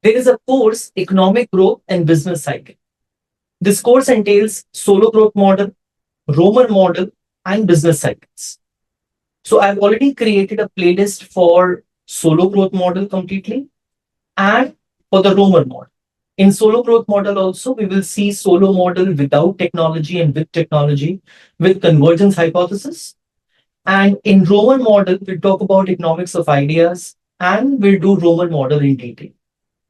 There is a course, Economic Growth and Business Cycle. This course entails Solow growth model, Romer model, and business cycles. So I've already created a playlist for Solow growth model completely and for the Romer model. In Solow growth model also, we will see Solow model without technology and with technology with convergence hypothesis. And in Roman model, we'll talk about economics of ideas and we'll do Roman model in detail.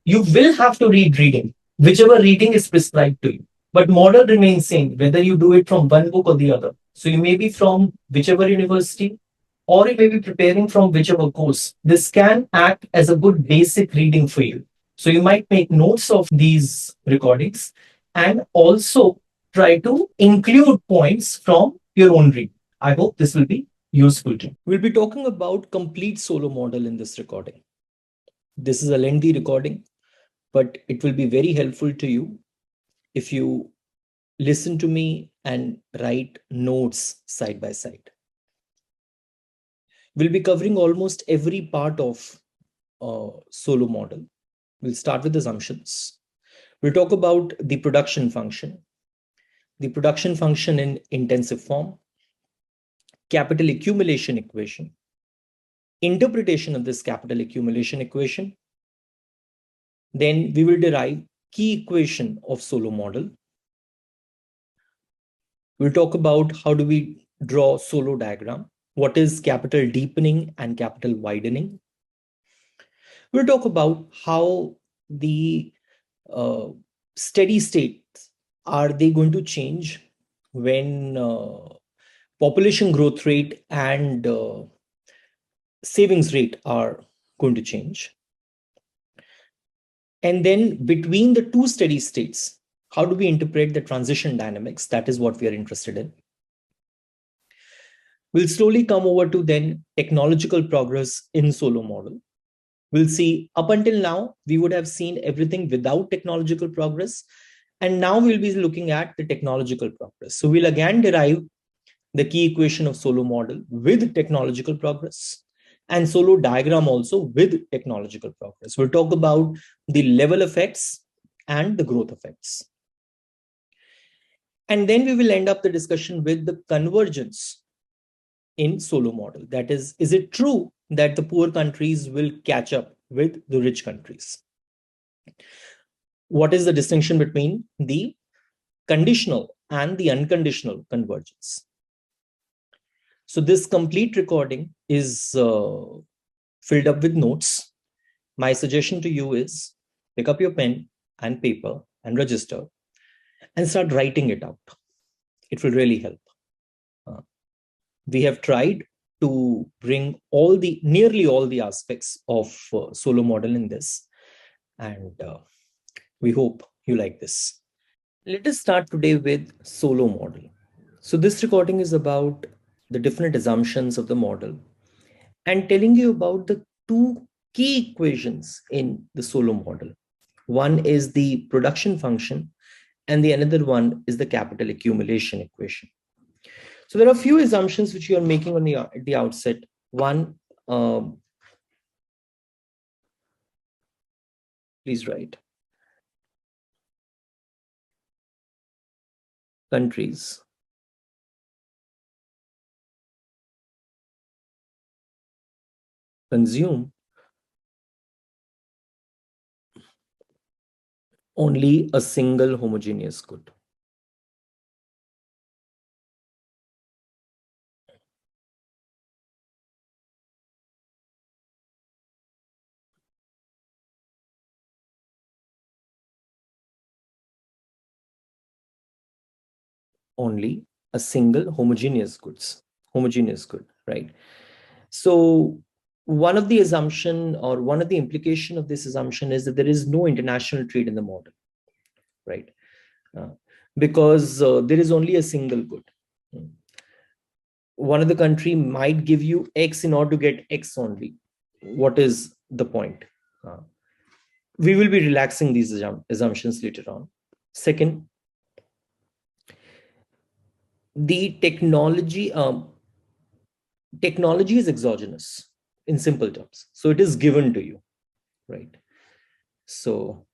You will have to read reading, whichever reading is prescribed to you. But model remains same, whether you do it from one book or the other. So you may be from whichever university or you may be preparing from whichever course. This can act as a good basic reading for you. So you might make notes of these recordings and also try to include points from your own reading. I hope this will be useful to you. We'll be talking about complete Solow model in this recording. This is a lengthy recording, but it will be very helpful to you if you listen to me and write notes side by side. We'll be covering almost every part of Solow model. We'll start with assumptions. We'll talk about the production function in intensive form, capital accumulation equation, interpretation of this capital accumulation equation. Then we will derive key equation of Solow model. We'll talk about how do we draw Solow diagram, what is capital deepening and capital widening. We'll talk about how the steady states are they going to change when population growth rate and savings rate are going to change. And then between the two steady states, how do we interpret the transition dynamics? That is what we are interested in. We'll slowly come over to then technological progress in Solow model. We'll see up until now, we would have seen everything without technological progress. And now we'll be looking at the technological progress. So we'll again derive the key equation of Solow model with technological progress and Solow diagram also with technological progress. We'll talk about the level effects and the growth effects. And then we will end up the discussion with the convergence in Solow model. That is it true that the poor countries will catch up with the rich countries? What is the distinction between the conditional and the unconditional convergence? So this complete recording is filled up with notes. My suggestion to you is pick up your pen and paper and register and start writing it out. It will really help. We have tried to bring nearly all the aspects of Solow model in this, and we hope you like this. Let us start today with Solow model. So this recording is about the different assumptions of the model and telling you about the two key equations in the Solow model. One is the production function and the another one is the capital accumulation equation. So there are a few assumptions which you are making on the outset. One, please write. Countries consume only a single homogeneous good. Only a single homogeneous good, right? So one of the assumption or one of the implication of this assumption is that there is no international trade in the model, right? Because there is only a single good. One of the country might give you X in order to get X only. What is the point? We will be relaxing these assumptions later on. Second, the technology is exogenous in simple terms. So it is given to you, right? So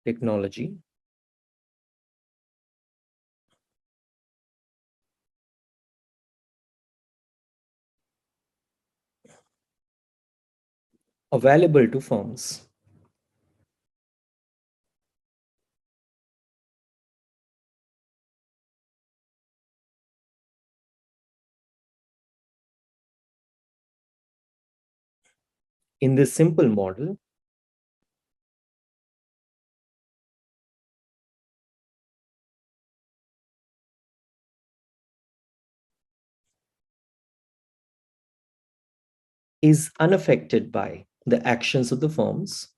technology available to firms. In this simple model, is unaffected by the actions of the firms,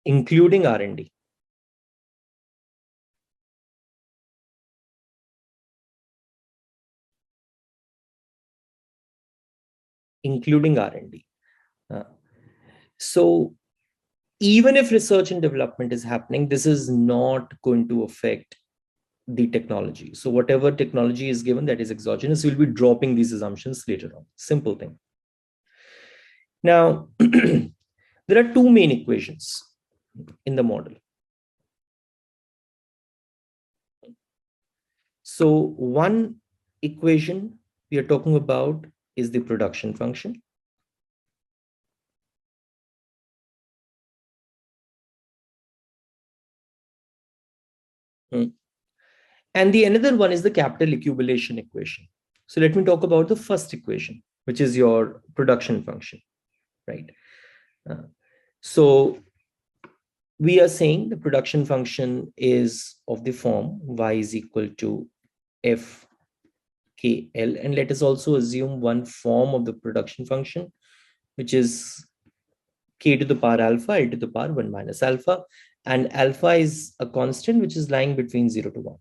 including R&D. Including R&D. So even if research and development is happening, this is not going to affect the technology. So whatever technology is given that is exogenous, we'll be dropping these assumptions later on. Simple thing. Now, there are two main equations in the model. So one equation we are talking about is the production function. And the another one is the capital accumulation equation. So let me talk about the first equation, which is your production function, right? So we are saying the production function is of the form y is equal to f k l, and let us also assume one form of the production function, which is k to the power alpha, l to the power 1 minus alpha, and alpha is a constant which is lying between 0 to 1.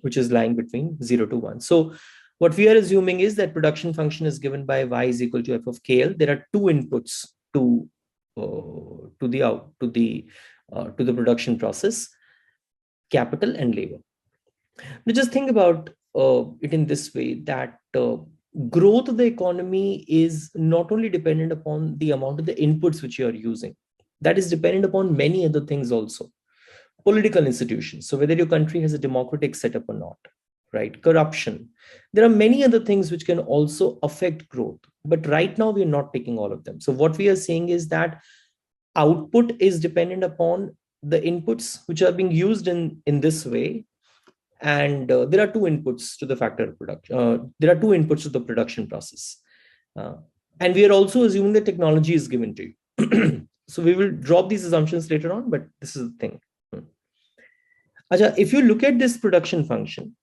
Which is lying between 0 to 1. So what we are assuming is that production function is given by y is equal to f of kl. There are two inputs to the production process: capital and labor. Now just think about it in this way, that growth of the economy is not only dependent upon the amount of the inputs which you are using, that is dependent upon many other things also. Political institutions, so whether your country has a democratic setup or not, right? Corruption. There are many other things which can also affect growth, but right now we are not taking all of them. So what we are saying is that output is dependent upon the inputs which are being used in this way, and there are two inputs to the factor of production. There are two inputs to the production process, uh, and we are also assuming that technology is given to you. So we will drop these assumptions later on, but this is the thing. Acha, if you look at this production function,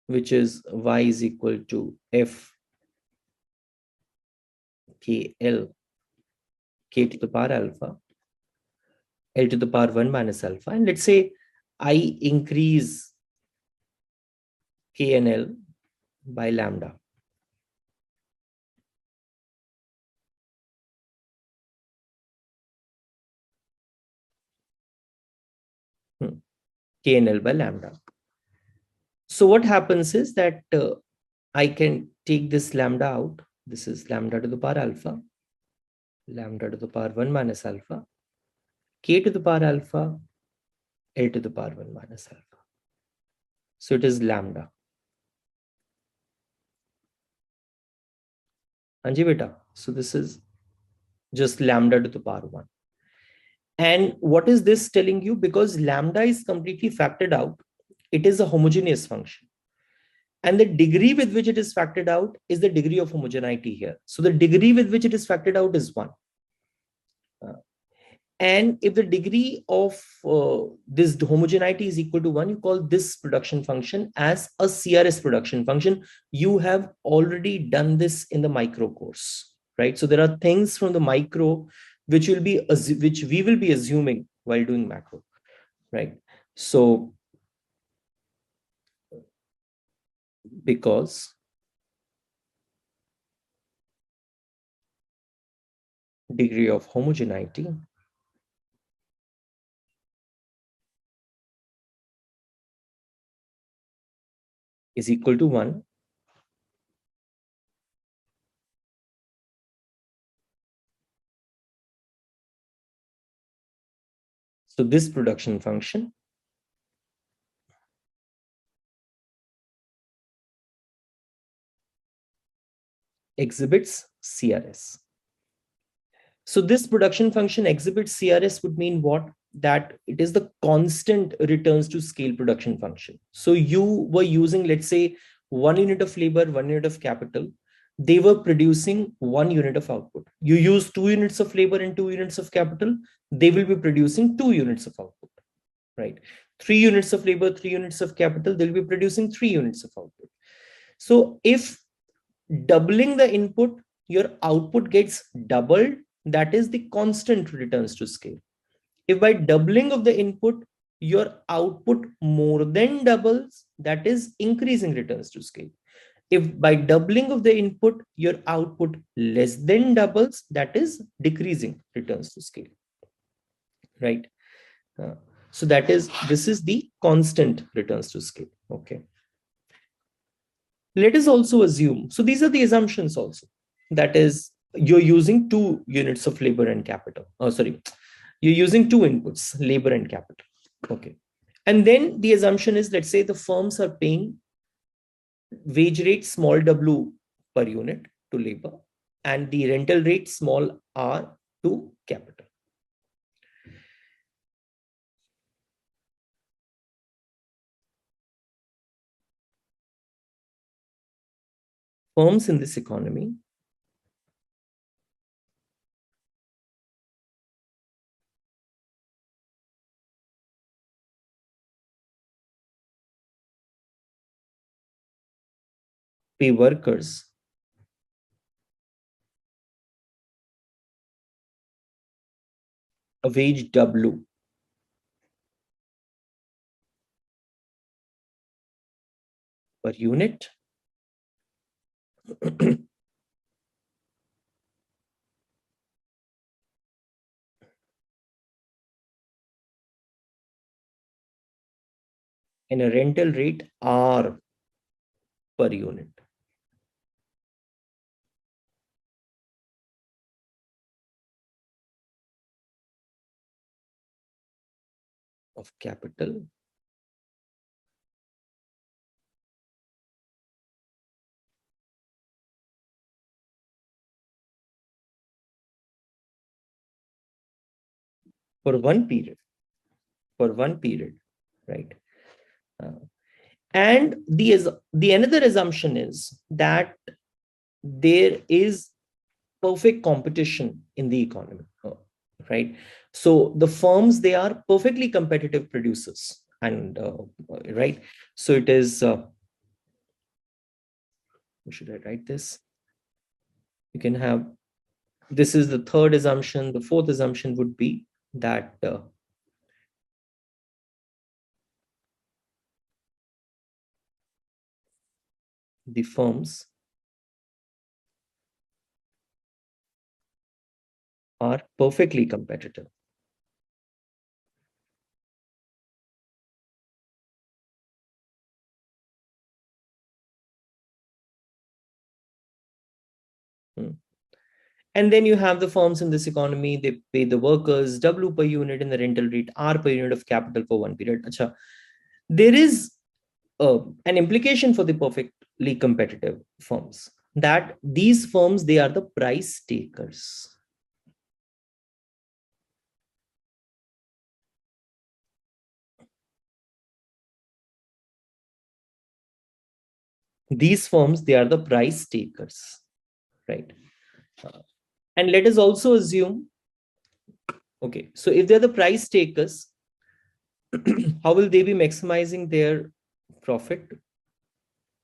which is y is equal to f k l, k to the power alpha, l to the power 1 minus alpha, and let's say I increase k and l by lambda. K and l by lambda. So what happens is that I can take this lambda out. This is lambda to the power alpha, lambda to the power 1 minus alpha, k to the power alpha, l to the power 1 minus alpha. So it is lambda. Anji beta. So this is just lambda to the power 1. And what is this telling you? Because lambda is completely factored out, it is a homogeneous function. And the degree with which it is factored out is the degree of homogeneity here. So the degree with which it is factored out is 1. And if the degree of this homogeneity is equal to 1, you call this production function as a CRS production function. You have already done this in the micro course, right? So there are things from the micro which we will be assuming while doing macro, right? So because degree of homogeneity is equal to 1, so this production function exhibits CRS. So this production function exhibits CRS would mean what? That it is the constant returns to scale production function. So you were using, let's say, 1 unit of labor, 1 unit of capital. They were producing 1 unit of output. You use 2 units of labor and 2 units of capital. They will be producing 2 units of output, right? 3 units of labor, 3 units of capital. They'll be producing 3 units of output. So if doubling the input, your output gets doubled, that is the constant returns to scale. If by doubling of the input, your output more than doubles, that is increasing returns to scale. If by doubling of the input, your output less than doubles, that is decreasing returns to scale, right? So this is the constant returns to scale. Okay. Let us also assume, so these are the assumptions also, that is you're using 2 units of labor and capital. Oh, sorry, you're using 2 inputs, labor and capital. Okay. And then the assumption is, let's say the firms are paying wage rate small w per unit to labor and the rental rate small r to capital. Firms in this economy pay workers a wage w per unit and a rental rate r per unit of capital for one period, right? And the another assumption is that there is perfect competition in the economy, right? So the firms, they are perfectly competitive producers, and right. So it is. Should I write this? You can have. This is the third assumption. The fourth assumption would be that the firms are perfectly competitive. Hmm. And then you have the firms in this economy, they pay the workers W per unit and the rental rate R per unit of capital for one period. Achha. There is an implication for the perfectly competitive firms, that these firms, they are the price takers. These firms, they are the price takers, right? And let us also assume, okay, so if they're the price takers, how will they be maximizing their profit?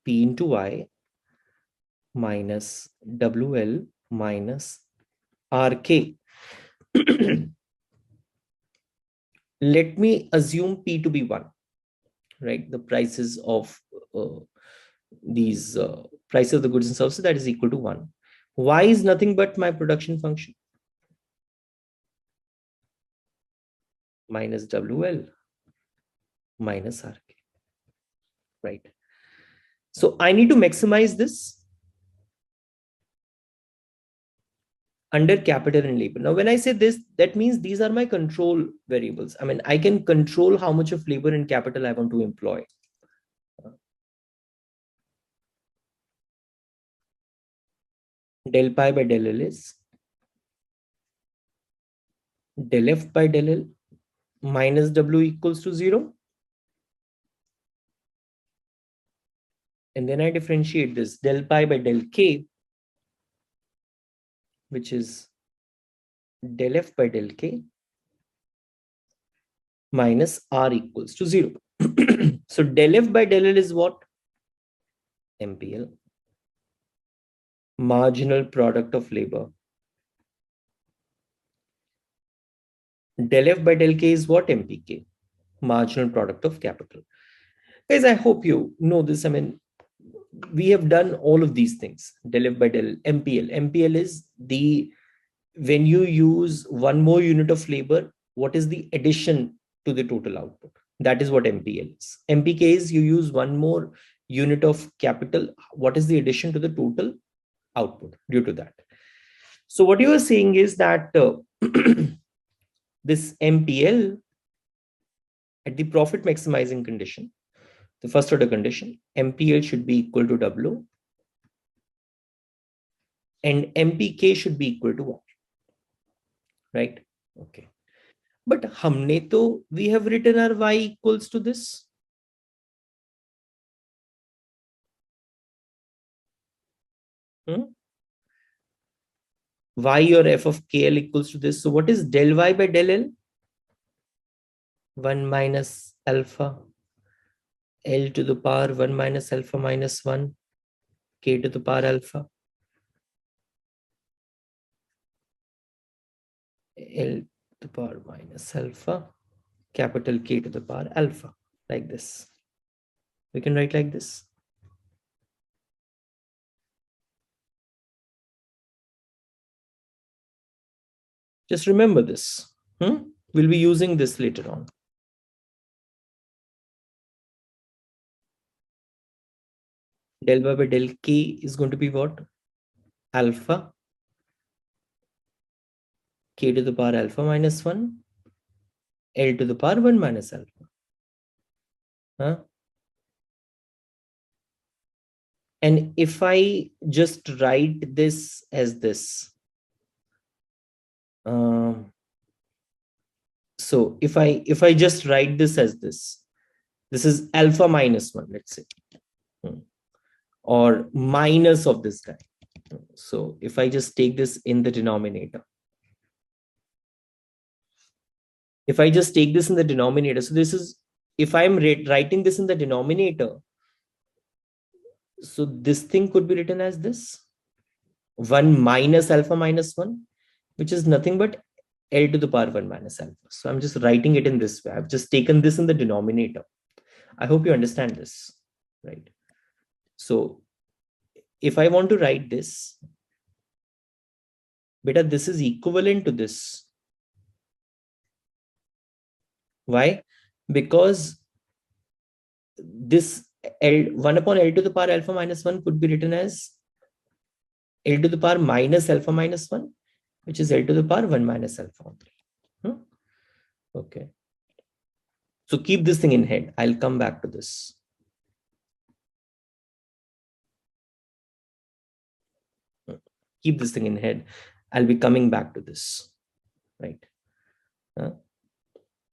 P into Y minus WL minus RK. Let me assume P to be 1, right? The prices of these prices of the goods and services, that is equal to 1. Y is nothing but my production function minus WL minus RK, right? So I need to maximize this under capital and labor. Now, when I say this, that means these are my control variables. I mean, I can control how much of labor and capital I want to employ. Del pi by del L is del F by del L minus W equals to 0. And then I differentiate this del pi by del K, which is del F by del K minus R equals to 0. So del F by del L is what? MPL, marginal product of labor. Del F by del K is what? MPK, marginal product of capital. Guys, I hope you know this. I mean, we have done all of these things. Del F by del MPL. MPL is when you use one more unit of labor, what is the addition to the total output? That is what MPL is. MPK is you use one more unit of capital. What is the addition to the total output due to that? So what you are saying is that this MPL at the profit maximizing condition, the first order condition, MPL should be equal to W and MPK should be equal to 1, right? Okay. But हमने तो, we have written our Y equals to this. Y or F of KL equals to this. So what is del Y by del L? 1 minus alpha L to the power 1 minus alpha minus 1 K to the power alpha L to the power minus alpha capital K to the power alpha, like this. We can write like this. Just remember this. We'll be using this later on. Del Y by del K is going to be what? Alpha K to the power alpha minus 1 L to the power 1 minus alpha. And if I just write this as this, so if I just write this as this is alpha minus 1, let's say, or minus of this guy. So if I just take this in the denominator, so this is, if I'm writing this in the denominator, so this thing could be written as this 1 minus alpha minus 1, which is nothing but L to the power 1 minus alpha. So I'm just writing it in this way. I've just taken this in the denominator. I hope you understand this, right? So if I want to write this, beta, this is equivalent to this. Why? Because this L 1 upon L to the power alpha minus 1 could be written as L to the power minus alpha minus 1, which is L to the power 1 minus alpha on 3. Okay. So keep this thing in head. I'll come back to this. Keep this thing in head. I'll be coming back to this, right?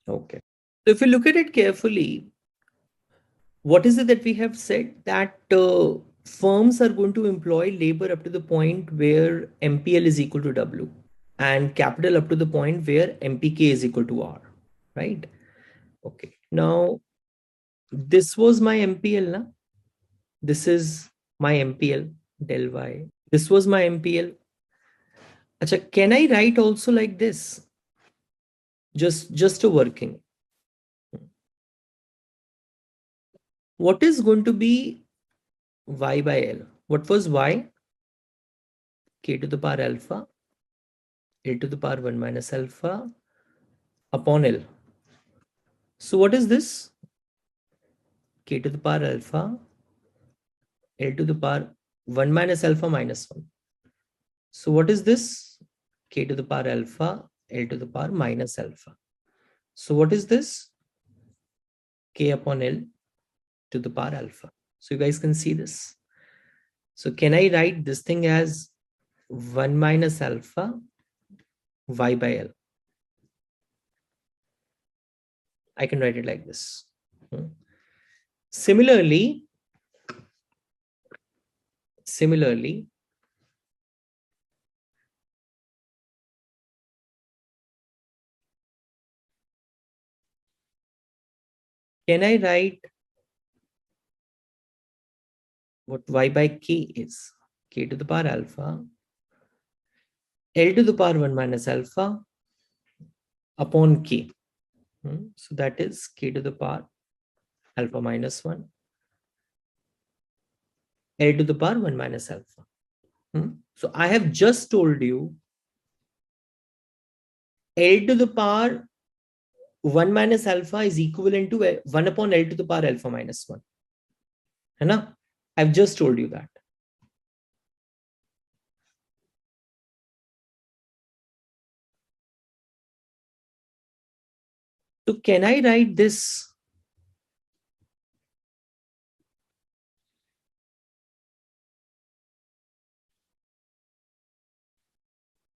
Okay. So if you look at it carefully, what is it that we have said? That firms are going to employ labor up to the point where MPL is equal to W and capital up to the point where MPK is equal to R, right? Okay. Now, this was my MPL. Na? This is my MPL del Y. This was my MPL. Achha, can I write also like this? Just a working. What is going to be y by L. What was y? K to the power alpha, L to the power 1 minus alpha upon L. So what is this? K to the power alpha, L to the power 1 minus alpha minus 1. So what is this? K to the power alpha, L to the power minus alpha. So what is this? K upon L to the power alpha. So you guys can see this. So can I write this thing as 1 minus alpha y by L? I can write it like this. Similarly, can I write what y by k is? K to the power alpha, L to the power 1 minus alpha upon k. So that is k to the power alpha minus 1, L to the power 1 minus alpha. So I have just told you L to the power 1 minus alpha is equivalent to 1 upon L to the power alpha minus 1. है ना? I've just told you that. So can I write this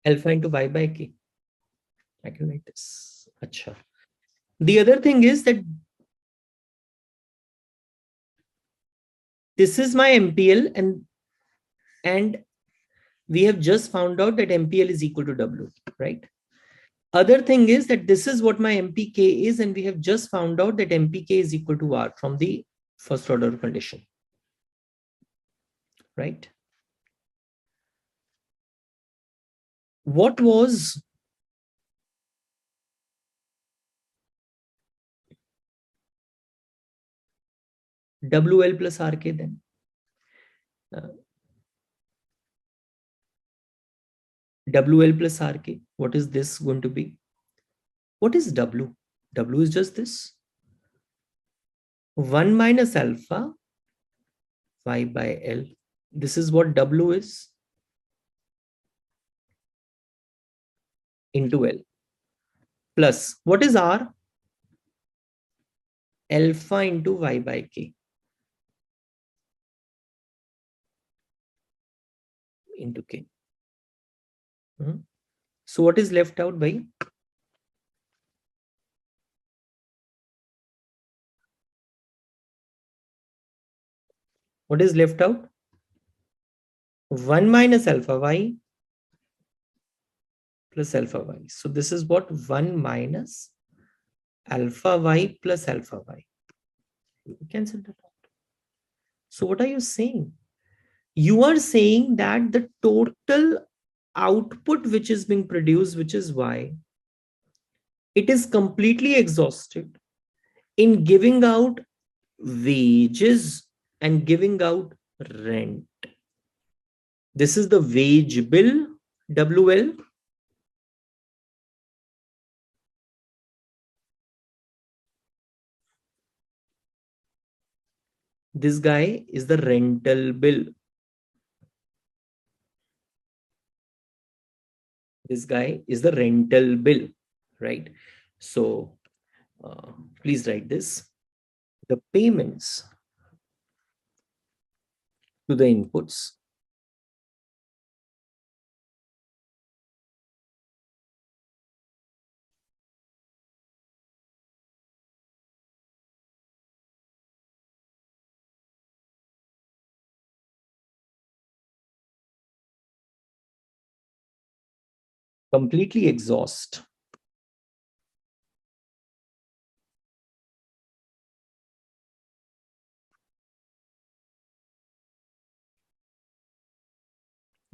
alpha into y by k? I can write this. Achha. The other thing is that this is my MPL, and we have just found out that MPL is equal to W, right? Other thing is that this is what my MPK is, and we have just found out that MPK is equal to R from the first order condition, right? What was WL plus RK then? WL plus RK, what is this going to be? What is W? W is just this. 1 minus alpha y by L. This is what W is into L. Plus, what is R? Alpha into y by K into K. So what is left out by? What is left out? 1 minus alpha y plus alpha y. So this is what 1 minus alpha y plus alpha y. Cancel that out. So what are you saying? You are saying that the total output which is being produced, which is y, it is completely exhausted in giving out wages and giving out rent. This is the wage bill, WL. This guy is the rental bill. This guy is the rental bill, right? So please write this. The payments to the inputs completely exhaust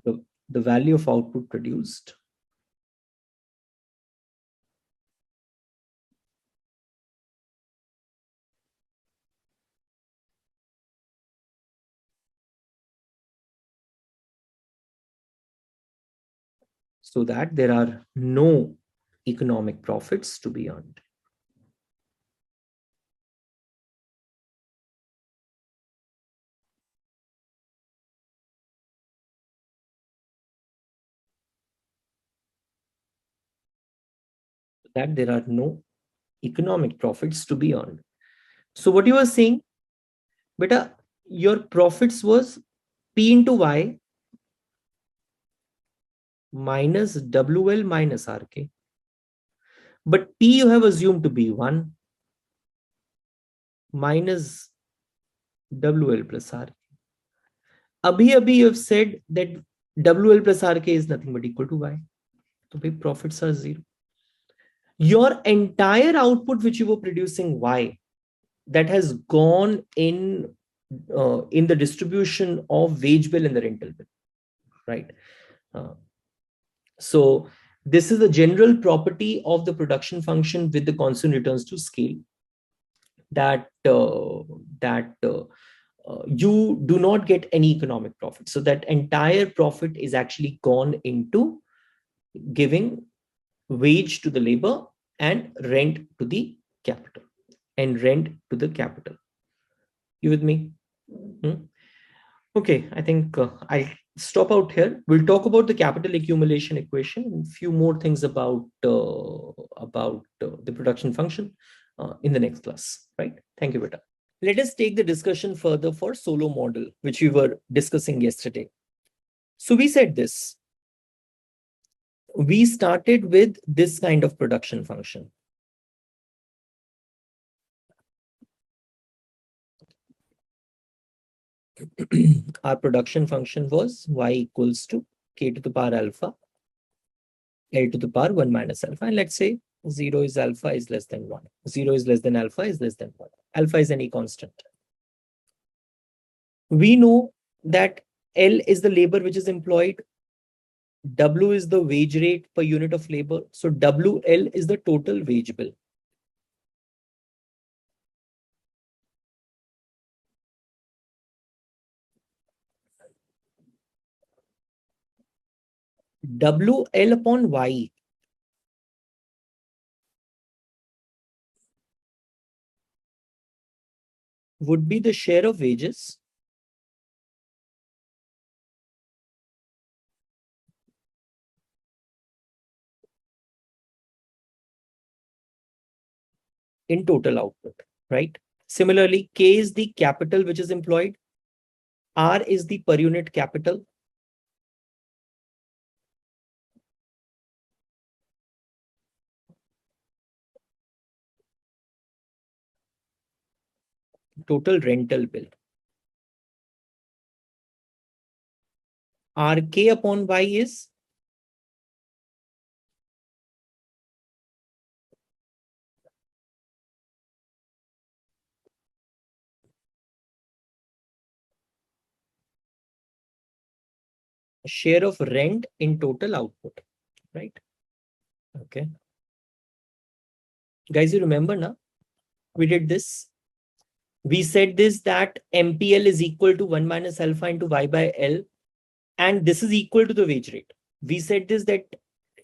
the value of output produced so that there are no economic profits to be earned. That there are no economic profits to be earned. So what you were saying, beta, your profits was P into Y minus WL minus RK. But P you have assumed to be 1 minus WL plus RK. Abhi you have said that WL plus RK is nothing but equal to Y. So big profits are 0. Your entire output which you were producing Y, that has gone in the distribution of wage bill and the rental bill, right? So this is a general property of the production function with the constant returns to scale, that you do not get any economic profit. So that entire profit is actually gone into giving wage to the labor and rent to the capital. You with me? Okay, I think I'll stop out here. We'll talk about the capital accumulation equation and a few more things about the production function in the next class, right? Thank you, Beta. Let us take the discussion further for Solow model, which we were discussing yesterday. So we said this. We started with this kind of production function. Our production function was y equals to k to the power alpha, L to the power 1 minus alpha. And let's say 0 is alpha is less than 1. 0 is less than alpha is less than 1. Alpha is any constant. We know that L is the labor which is employed. W is the wage rate per unit of labor. So WL is the total wage bill. WL upon Y would be the share of wages in total output, right? Similarly, K is the capital which is employed. R is the per unit capital. Total rental bill. RK upon Y is share of rent in total output, right? Okay. Guys, you remember now? We did this. We said this, that MPL is equal to 1 minus alpha into Y by L. And this is equal to the wage rate. We said this, that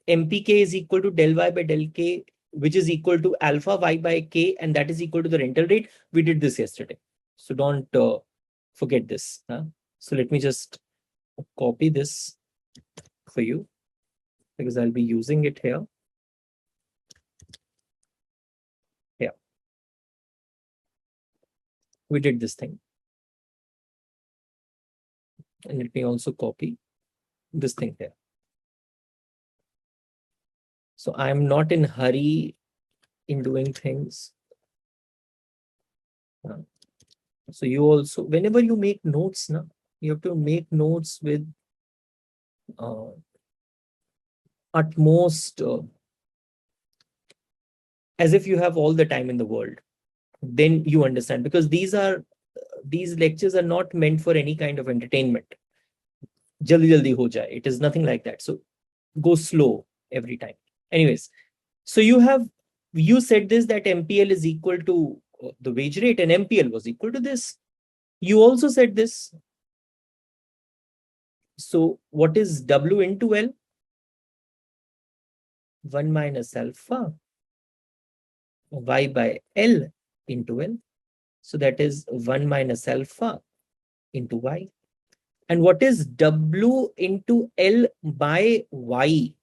MPK is equal to del Y by del K, which is equal to alpha Y by K, and that is equal to the rental rate. We did this yesterday. So don't forget this. So let me just copy this for you, because I'll be using it here. Yeah. We did this thing. And let me also copy this thing here. So I'm not in hurry in doing things. So you also, whenever you make notes, you have to make notes with utmost, as if you have all the time in the world. Then you understand, because these lectures are not meant for any kind of entertainment. Jaldi jaldi ho jaye. It is nothing like that. So go slow every time. Anyways, so you said this, that MPL is equal to the wage rate and MPL was equal to this. You also said this. So what is W into L? 1 minus alpha y by L into L. So that is 1 minus alpha into y. And what is W into L by y?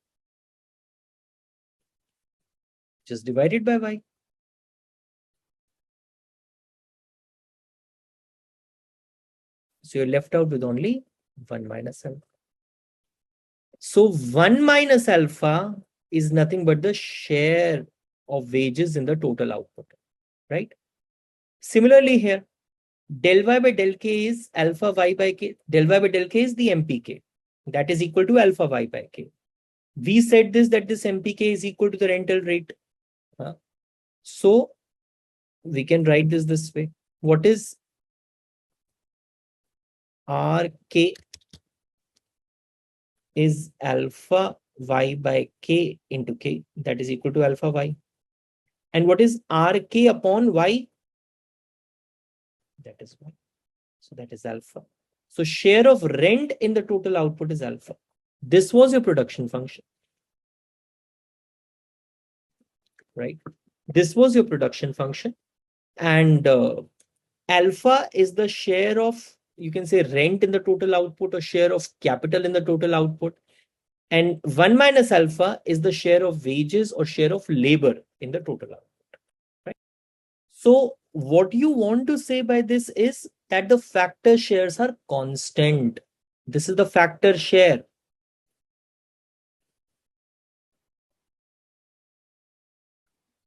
Just divided by y. So you're left out with only 1 minus alpha. So 1 minus alpha is nothing but the share of wages in the total output, right? Similarly here, del y by del k is alpha y by k. Del y by del k is the MPK. That is equal to alpha y by k. We said this, that this MPK is equal to the rental rate. So we can write this way. What is RK is alpha y by k into k. That is equal to alpha y. And what is RK upon y? That is y. So that is alpha. So share of rent in the total output is alpha. This was your production function, right? This was your production function. And alpha is the share of, you can say, rent in the total output or share of capital in the total output. And 1 minus alpha is the share of wages or share of labor in the total output, right? So what you want to say by this is that the factor shares are constant. This is the factor share.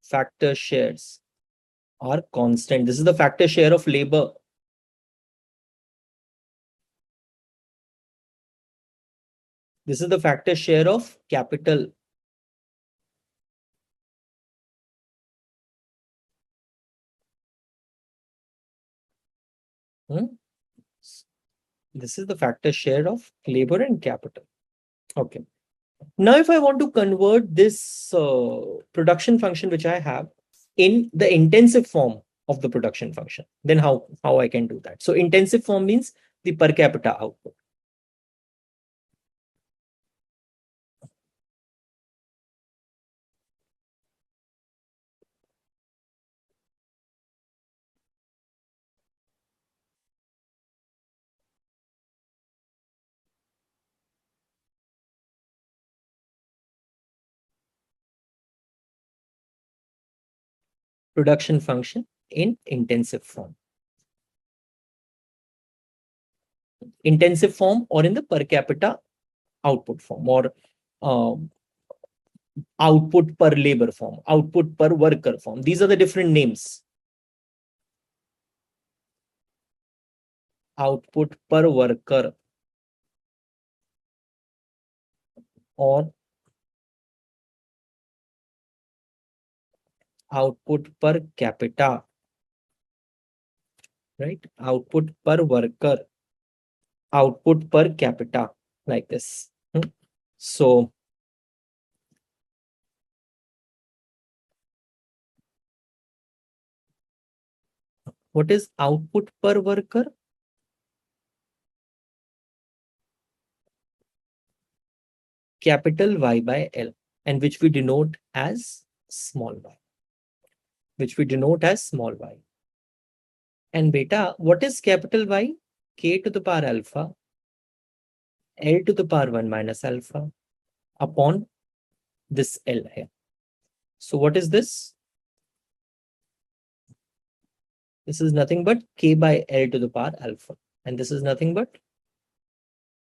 Factor shares are constant. This is the factor share of labor. This is the factor share of capital. This is the factor share of labor and capital. Okay. Now, if I want to convert this production function which I have in the intensive form of the production function, then how I can do that? So intensive form means the per capita output. Production function in intensive form. Intensive form or in the per capita output form, or output per labor form, output per worker form. These are the different names. Output per worker or output per capita, right? Output per worker, output per capita, like this. So what is output per worker? Capital Y by L, and which we denote as small y. Which we denote as small y. And beta, what is capital Y? K to the power alpha, L to the power 1 minus alpha upon this L here. So what is this? This is nothing but K by L to the power alpha. And this is nothing but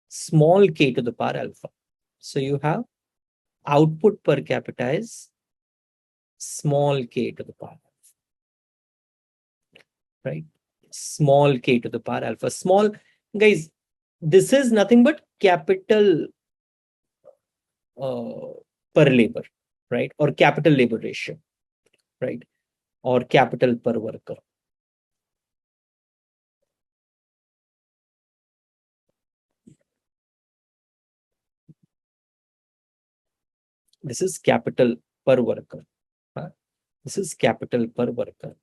small k to the power alpha. So you have output per capita is small k to the power alpha, right? Small k to the power alpha. Small, guys, this is nothing but capital per labor, right? Or capital labor ratio, right? Or capital per worker. This is capital per worker. This is capital per worker.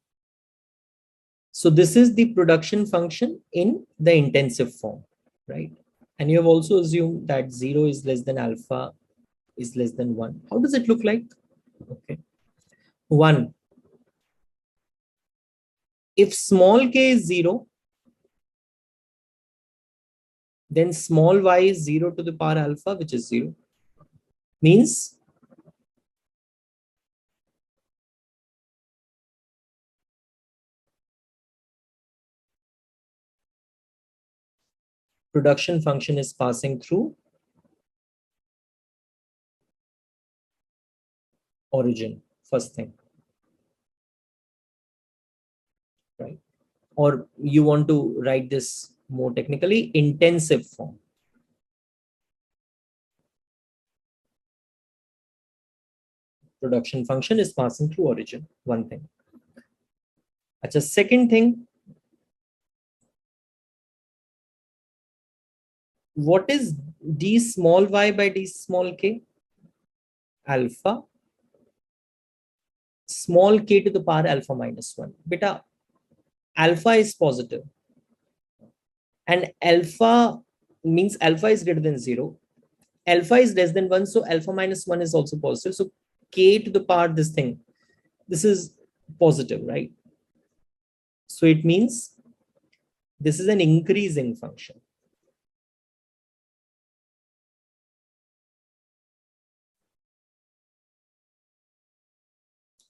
So this is the production function in the intensive form, right? And you have also assumed that 0 is less than alpha is less than 1. How does it look like? Okay. 1. If small k is 0, then small y is 0 to the power alpha, which is 0. Means production function is passing through origin, first thing, right? Or you want to write this more technically, intensive form. Production function is passing through origin, one thing. Achha, second thing, what is d small y by d small k? Alpha small k to the power alpha minus 1. Beta, alpha is positive and alpha means alpha is greater than 0. Alpha is less than 1, so alpha minus 1 is also positive. So k to the power this thing, this is positive, right? So it means this is an increasing function.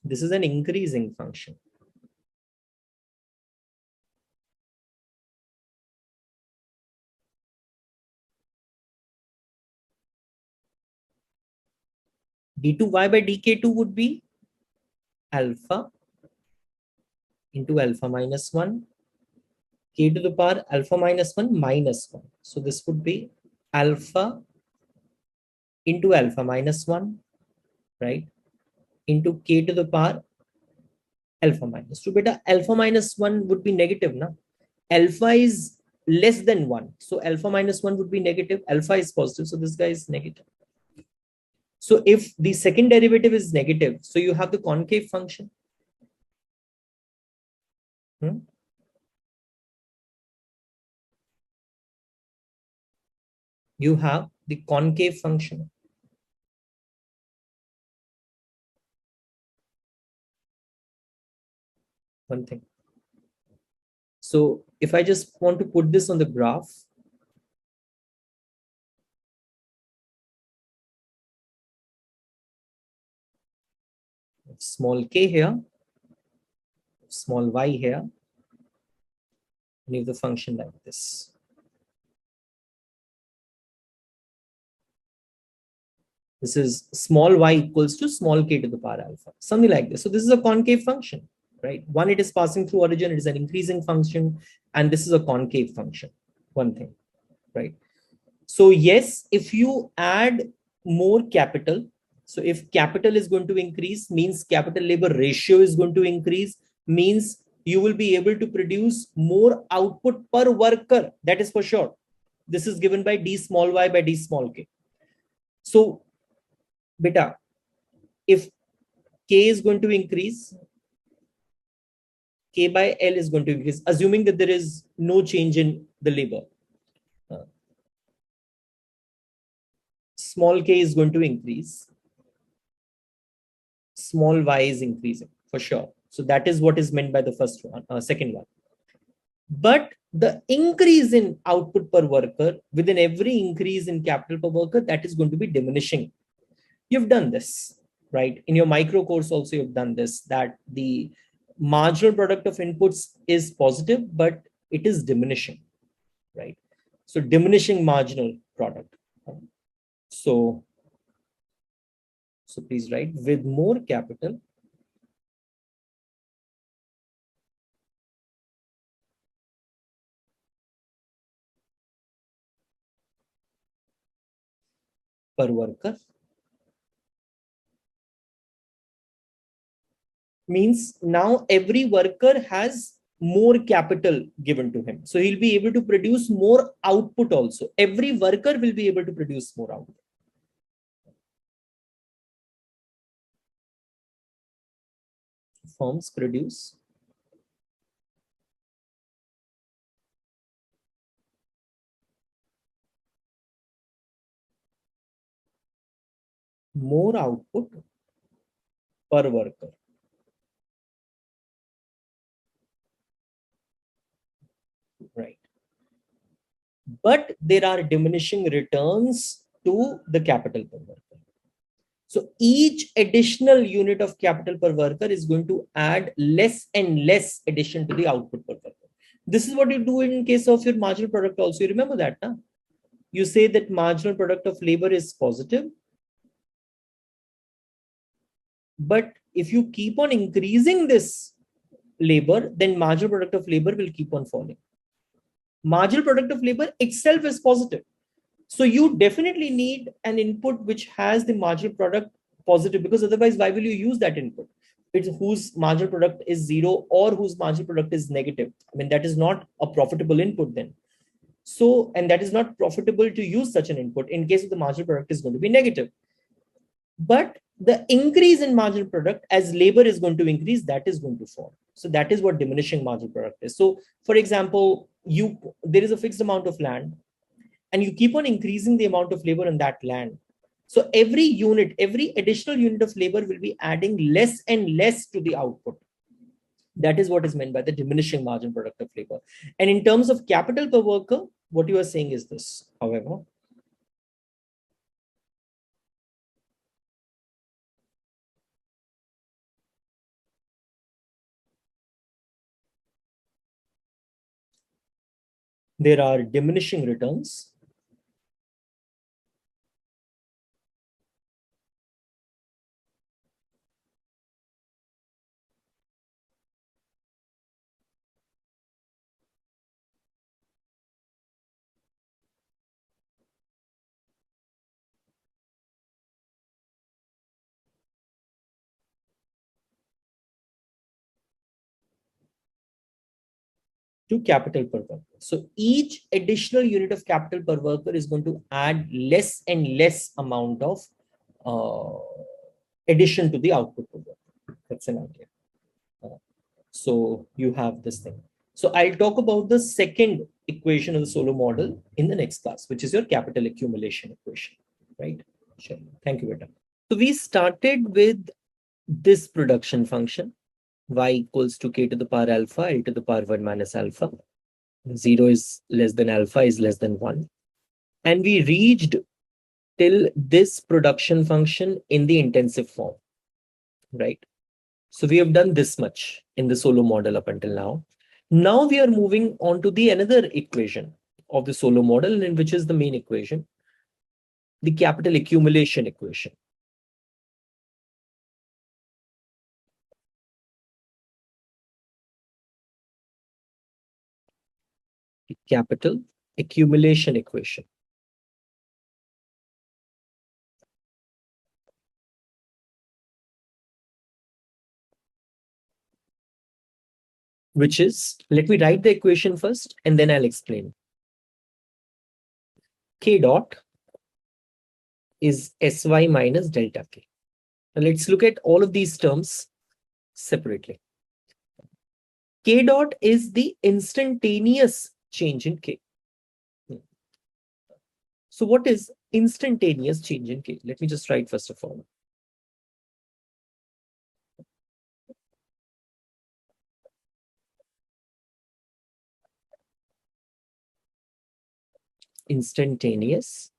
This is an increasing function. d2y by dk2 would be alpha into alpha minus 1, k to the power alpha minus 1 minus 1. So this would be alpha into alpha minus 1, right? Into k to the power alpha minus 2. Beta, alpha minus 1 would be negative, na? Alpha is less than 1. So alpha minus 1 would be negative. Alpha is positive. So this guy is negative. So if the second derivative is negative, so you have the concave function. You have the concave function. One thing. So if I just want to put this on the graph, small k here, small y here, leave the function like this. This is small y equals to small k to the power alpha, something like this. So this is a concave function, right? One, it is passing through origin, it is an increasing function, and this is a concave function, one thing, right? So yes, if you add more capital, so if capital is going to increase, means capital labor ratio is going to increase, means you will be able to produce more output per worker. That is for sure. This is given by d small y by d small k. So beta, if k is going to increase, k by L is going to increase, assuming that there is no change in the labor. Small k is going to increase. Small y is increasing for sure. So that is what is meant by the first one, second one. But the increase in output per worker within every increase in capital per worker, that is going to be diminishing. You've done this, right? In your micro course also you've done this, that the marginal product of inputs is positive, but it is diminishing, right? So diminishing marginal product. So please write, with more capital, per worker, means now every worker has more capital given to him. So he'll be able to produce more output also. Every worker will be able to produce more output. Firms produce more output per worker. Right. But there are diminishing returns to the capital per worker. So each additional unit of capital per worker is going to add less and less addition to the output per worker. This is what you do in case of your marginal product also. You remember that, huh? You say that marginal product of labor is positive. But if you keep on increasing this labor, then marginal product of labor will keep on falling. Marginal product of labor itself is positive. So you definitely need an input which has the marginal product positive, because otherwise, why will you use that input? It's whose marginal product is zero or whose marginal product is negative. I mean, that is not a profitable input then. So, and that is not profitable to use such an input in case of the marginal product is going to be negative. But the increase in marginal product as labor is going to increase, that is going to fall. So that is what diminishing marginal product is. So for example, there is a fixed amount of land and you keep on increasing the amount of labor on that land. So every additional unit of labor will be adding less and less to the output. That is what is meant by the diminishing marginal product of labor. And in terms of capital per worker, what you are saying is this, however. There are diminishing returns to capital per worker. So each additional unit of capital per worker is going to add less and less amount of addition to the output per worker. That's an idea. So you have this thing. So I'll talk about the second equation of the Solow model in the next class, which is your capital accumulation equation, right? Sure. Thank you, Vita. So we started with this production function, y equals to k to the power alpha, l to the power 1 minus alpha. 0 is less than alpha is less than 1. And we reached till this production function in the intensive form, right? So we have done this much in the Solow model up until now. Now we are moving on to the another equation of the Solow model, and which is the main equation, the capital accumulation equation. The capital accumulation equation. Which is, let me write the equation first and then I'll explain. K dot is Sy minus delta K. Now let's look at all of these terms separately. K dot is the instantaneous change in K. So what is instantaneous change in K? Let me just write first of all. Instantaneous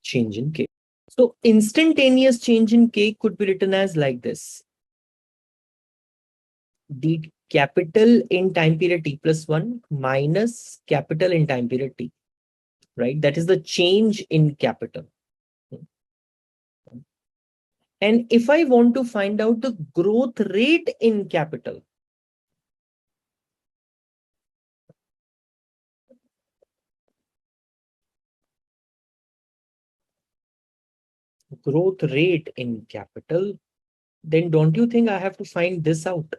change in K. So instantaneous change in K could be written as like this. The capital in time period t plus 1 minus capital in time period t, right? That is the change in capital. And if I want to find out the growth rate in capital, then don't you think I have to find this out?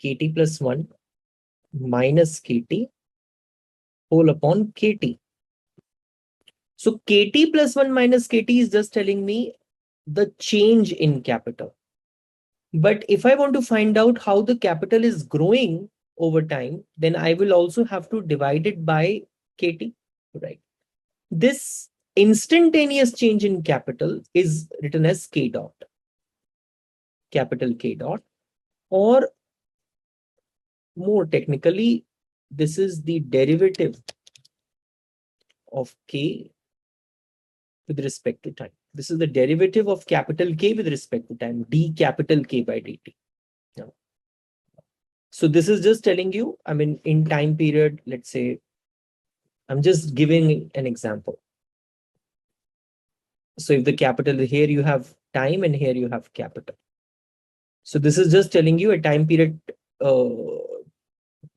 Kt plus 1 minus Kt whole upon Kt. So Kt plus 1 minus Kt is just telling me the change in capital. But if I want to find out how the capital is growing, over time, then I will also have to divide it by KT, right? This instantaneous change in capital is written as K dot, capital K dot, or more technically, this is the derivative of K with respect to time. This is the derivative of capital K with respect to time, d capital K by dt. Yeah. So this is just telling you, I mean, in time period, let's say, I'm just giving an example. So if the capital here you have time and here you have capital. So this is just telling you a time period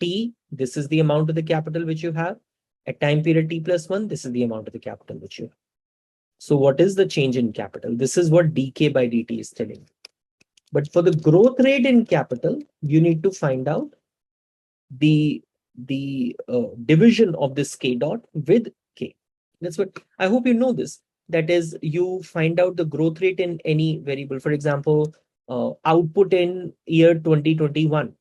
T, this is the amount of the capital which you have. At time period T plus 1, this is the amount of the capital which you have. So what is the change in capital? This is what dk by dt is telling you. But for the growth rate in capital, you need to find out the division of this K dot with K. That's what I hope you know this. That is, you find out the growth rate in any variable. For example, output in year 2021.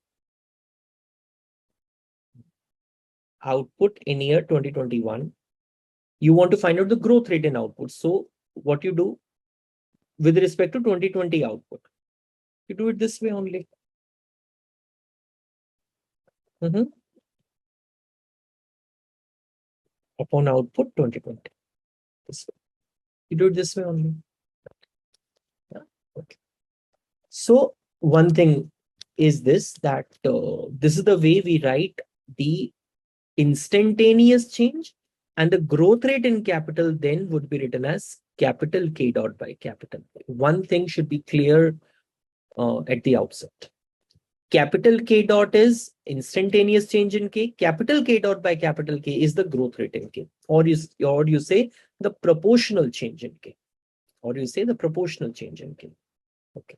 Output in year 2021. You want to find out the growth rate in output. So what you do with respect to 2020 output, you do it this way only. Upon output 2020. This way. You do it this way only. Yeah. Okay. So one thing is this, that this is the way we write the instantaneous change, and the growth rate in capital then would be written as capital K dot by capital. One thing should be clear at the outset. Capital K dot is instantaneous change in K. Capital K dot by capital K is the growth rate in K. Or you say the proportional change in K. Or you say the proportional change in K. Okay.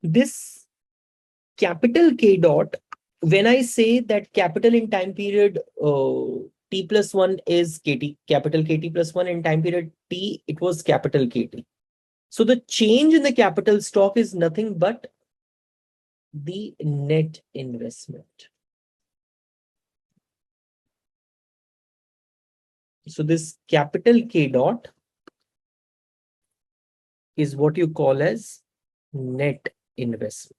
This capital K dot, when I say that capital in time period T plus 1 is KT, capital KT plus 1, in time period T, it was capital KT. So the change in the capital stock is nothing but the net investment. So this capital K dot is what you call as net investment.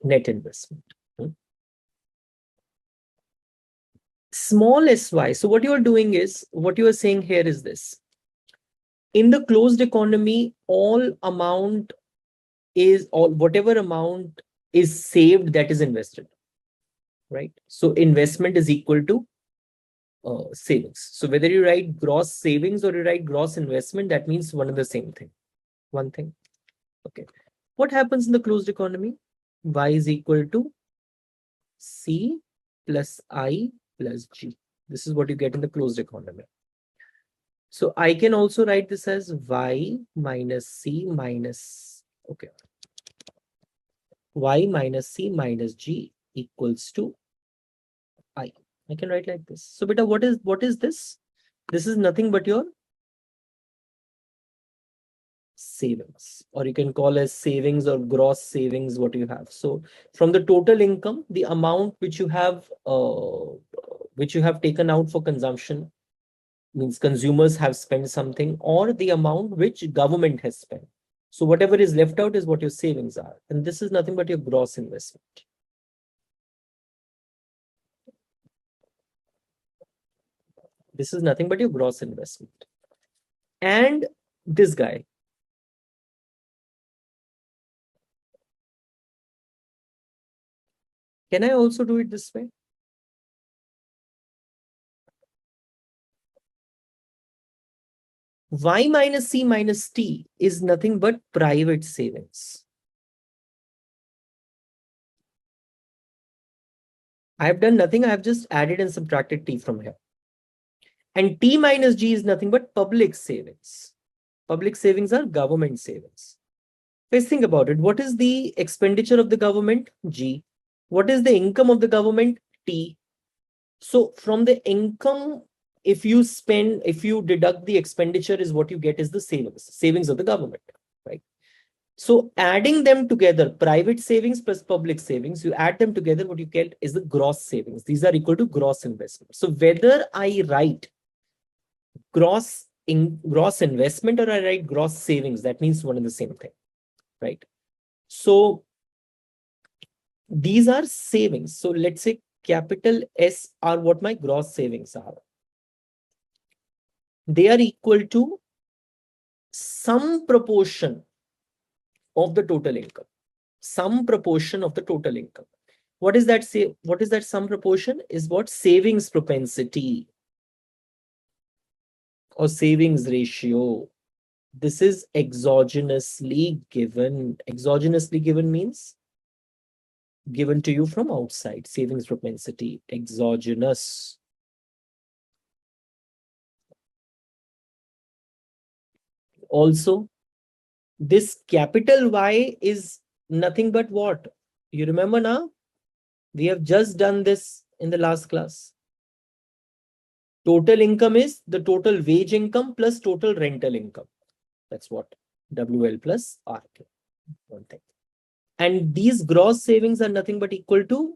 Net investment. Small sy. So what you are doing is, what you are saying here is this. In the closed economy, all amount is, or whatever amount is saved, that is invested, right? So investment is equal to savings. So whether you write gross savings or you write gross investment, that means one and the same thing. One thing. Okay. What happens in the closed economy? Y is equal to C plus I plus G. This is what you get in the closed economy. So I can also write this as Y minus C minus, okay, Y minus C minus G equals to I. I can write like this. So beta, what is this? This is nothing but your savings, or you can call as savings or gross savings, what you have. So from the total income, the amount which you have taken out for consumption, means consumers have spent something, or the amount which government has spent. So whatever is left out is what your savings are, and this is nothing but your gross investment. This is nothing but your gross investment. And this guy, can I also do it this way? Y minus C minus T is nothing but private savings. I have done nothing. I have just added and subtracted T from here. And T minus G is nothing but public savings. Public savings are government savings. Let's think about it. What is the expenditure of the government? G. What is the income of the government? T. So from the income, if you deduct the expenditure, is what you get is the savings of the government, right? So adding them together, private savings plus public savings, you add them together, what you get is the gross savings. These are equal to gross investment. So whether I write gross investment or I write gross savings, that means one and the same thing, right? So these are savings. So let's say capital S are what my gross savings are. They are equal to some proportion of the total income. Some proportion of the total income. What is that say? What is that some proportion? Is what savings propensity or savings ratio. This is exogenously given. Exogenously given means given to you from outside. Savings propensity, exogenous. Also, this capital Y is nothing but what? You remember now? We have just done this in the last class. Total income is the total wage income plus total rental income. That's what WL plus RK. One thing. And these gross savings are nothing but equal to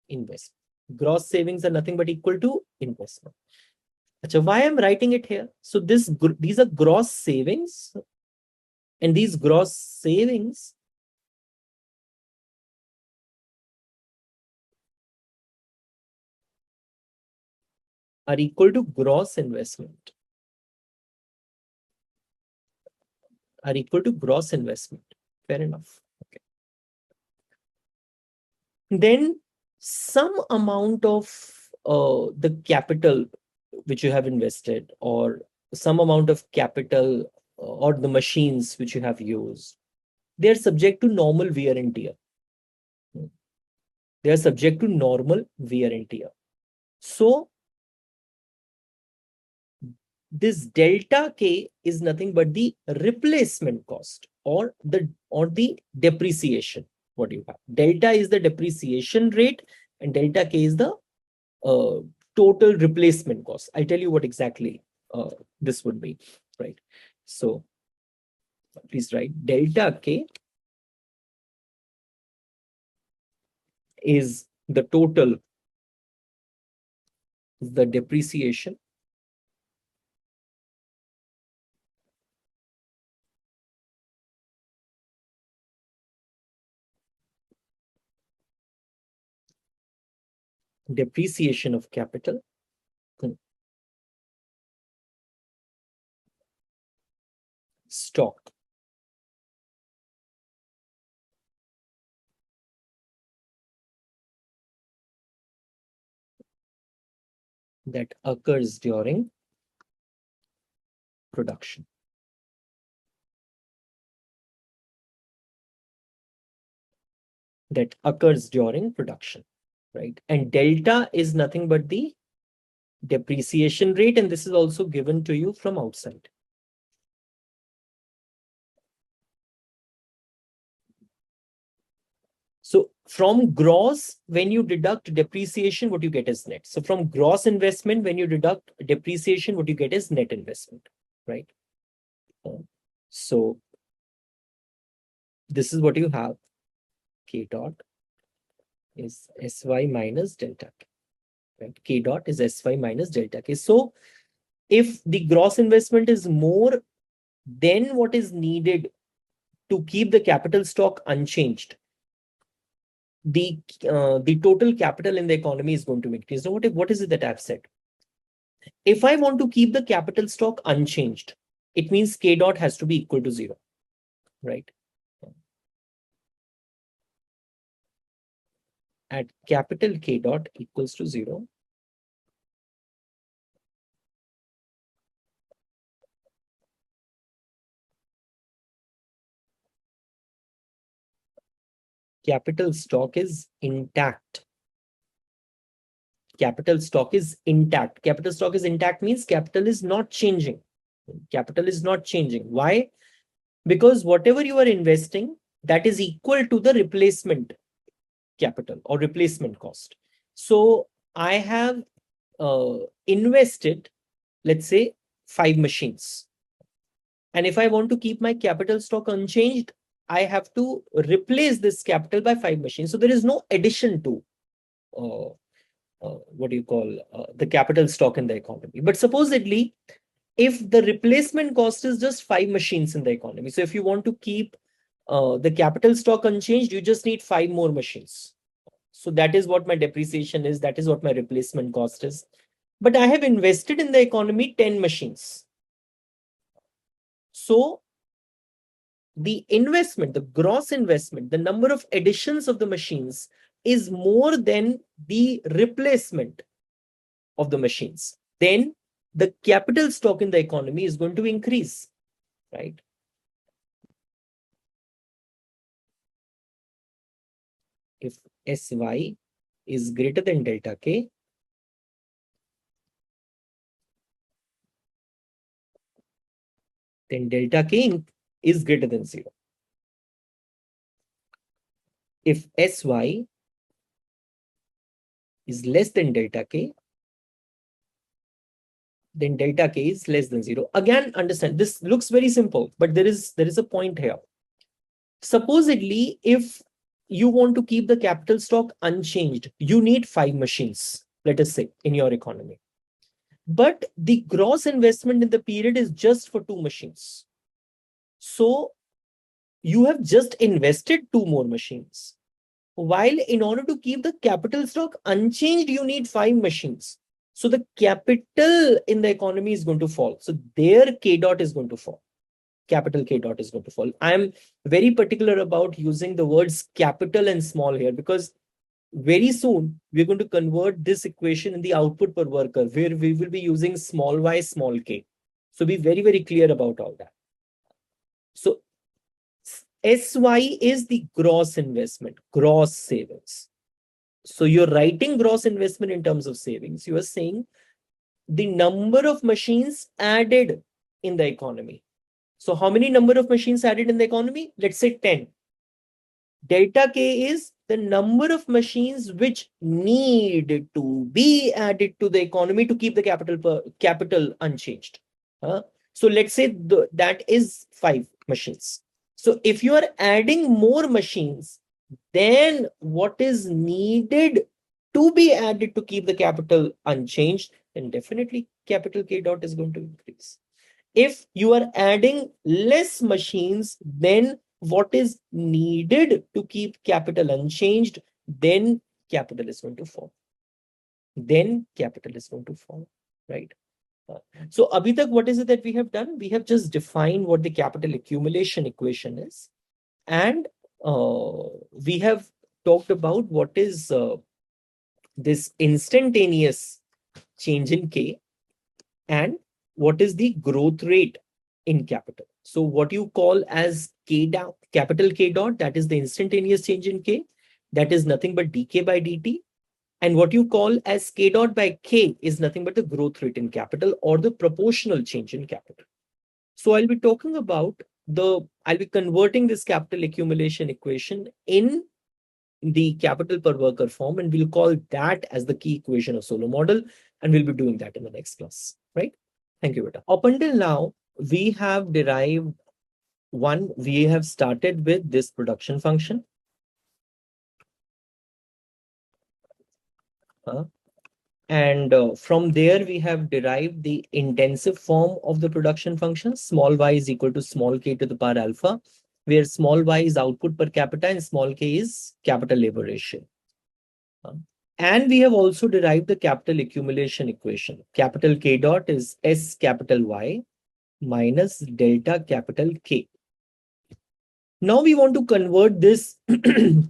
investment. Gross savings are nothing but equal to investment. So why I'm writing it here? So these are gross savings, and these gross savings are equal to gross investment. Are equal to gross investment. Fair enough. Okay. Then some amount of the capital which you have invested, or some amount of capital or the machines which you have used, they are subject to normal wear and tear. They are subject to normal wear and tear. So this delta K is nothing but the replacement cost or the depreciation. What do you have? Delta is the depreciation rate and delta K is the total replacement cost. I'll tell you what exactly this would be, right? So please write delta K is the total, the depreciation of capital stock that occurs during production. That occurs during production, right? And delta is nothing but the depreciation rate, and this is also given to you from outside. So from gross, when you deduct depreciation, what you get is net. So from gross investment, when you deduct depreciation, what you get is net investment, right? So this is what you have. K dot is SY minus delta K, right? K dot is SY minus delta K. So if the gross investment is more than what is needed to keep the capital stock unchanged, the total capital in the economy is going to increase. So what is it that I've said? If I want to keep the capital stock unchanged, it means K dot has to be equal to 0, right? At capital K dot equals to 0, capital stock is intact. Capital stock is intact. Capital stock is intact means capital is not changing. Capital is not changing. Why? Because whatever you are investing, that is equal to the replacement capital or replacement cost. So I have invested, let's say, 5 machines. And if I want to keep my capital stock unchanged, I have to replace this capital by 5 machines. So there is no addition to uh, what do you call the capital stock in the economy. But supposedly, if the replacement cost is just 5 machines in the economy, so if you want to keep the capital stock unchanged, you just need 5 more machines. So that is what my depreciation is. That is what my replacement cost is. But I have invested in the economy 10 machines. So the investment, the gross investment, the number of additions of the machines is more than the replacement of the machines. Then the capital stock in the economy is going to increase, right? If Sy is greater than delta K, then delta K is greater than 0. If Sy is less than delta K, then delta K is less than 0. Again, understand, this looks very simple, but there is a point here. Supposedly, if you want to keep the capital stock unchanged, you need 5 machines, let us say, in your economy. But the gross investment in the period is just for 2 machines. So you have just invested 2 more machines. While in order to keep the capital stock unchanged, you need 5 machines. So the capital in the economy is going to fall. So their K dot is going to fall. Capital K dot is going to fall. I am very particular about using the words capital and small here, because very soon we're going to convert this equation in the output per worker, where we will be using small y, small k. So be very, very clear about all that. So SY is the gross investment, gross savings. So you're writing gross investment in terms of savings. You are saying the number of machines added in the economy. So how many number of machines added in the economy? Let's say 10. Delta K is the number of machines which need to be added to the economy to keep the capital unchanged. So let's say that is 5 machines. So if you are adding more machines, then what is needed to be added to keep the capital unchanged, then definitely capital K dot is going to increase. If you are adding less machines than what is needed to keep capital unchanged, then capital is going to fall. Then capital is going to fall, right? So abhi tak, what is it that we have done? We have just defined what the capital accumulation equation is. And we have talked about what is this instantaneous change in K and what is the growth rate in capital. So what you call as K dot, capital K dot, that is the instantaneous change in K, that is nothing but dk by dt. And what you call as K dot by K is nothing but the growth rate in capital or the proportional change in capital. So I'll be talking about I'll be converting this capital accumulation equation in the capital per worker form, and we'll call that as the key equation of Solow model. And we'll be doing that in the next class, right? Thank you, Beta. Up until now, we have derived we have started with this production function. And from there, we have derived the intensive form of the production function. Small y is equal to small k to the power alpha, where small y is output per capita and small k is capital labor ratio. And we have also derived the capital accumulation equation. Capital K dot is S capital Y minus delta capital K. Now we want to convert this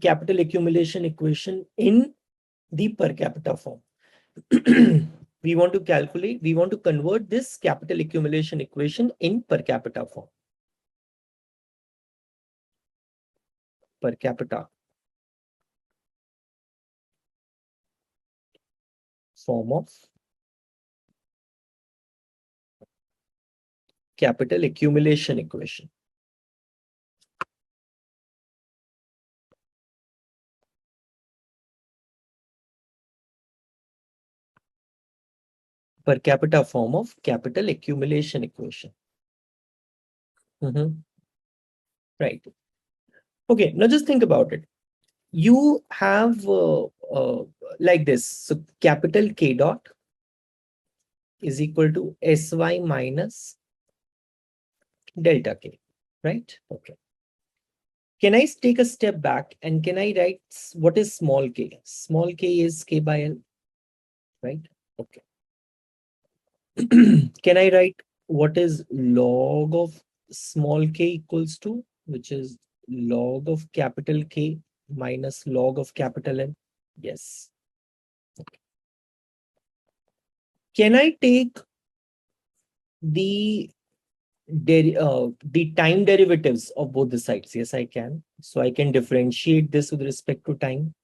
capital accumulation equation in the per capita form. We want to convert this capital accumulation equation in per capita form. Per capita form of capital accumulation equation. per capita form of capital accumulation equation. Right. Okay, now just think about it. You have like this. So capital K dot is equal to Sy minus delta K, right? Okay. Can I take a step back and can I write what is small k? Small k is K by L, right? Okay. Can I write what is log of small k equals to, which is log of capital K minus log of capital L? Yes. Okay. Can I take the time derivatives of both the sides? Yes, I can. So I can differentiate this with respect to time.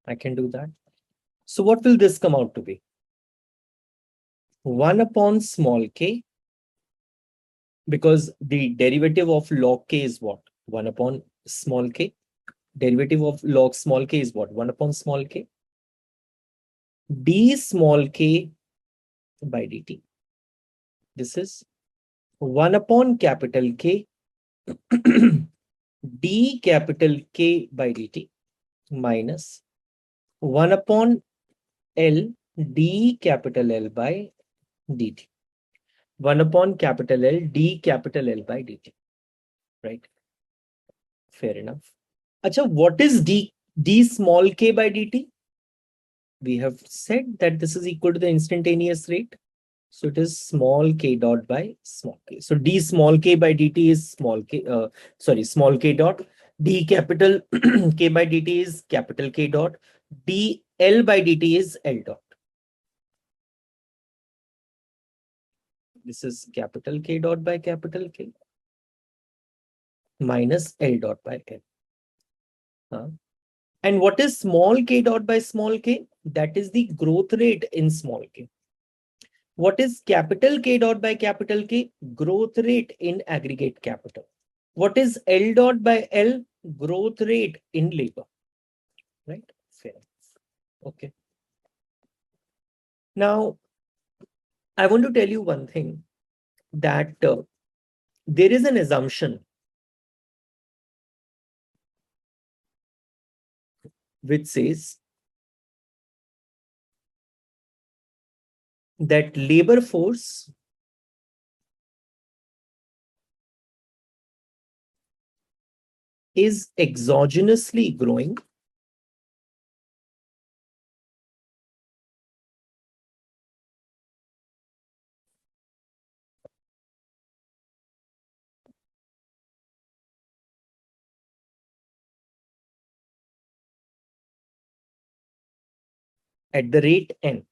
I can do that. So what will this come out to be? 1 upon small k, because the derivative of log k is what? 1 upon small k. Derivative of log small k is what? 1 upon small k. D small k by dt. This is 1 upon capital K d capital K by dt minus 1 upon L d capital L by dt. 1 upon capital L d capital L by dt. Right? Fair enough. Acha, what is d small k by dt? We have said that this is equal to the instantaneous rate. So it is small k dot by small k. So d small k by dt is small k, small k dot. D capital K by dt is capital K dot. D L by dt is L dot. This is capital K dot by capital K minus L dot by L. And what is small k dot by small k? That is the growth rate in small k. What is capital K dot by capital K? Growth rate in aggregate capital. What is L dot by L? Growth rate in labor. Right? Fair. Okay. Now, I want to tell you one thing, that there is an assumption which says that labor force is exogenously growing at the rate n.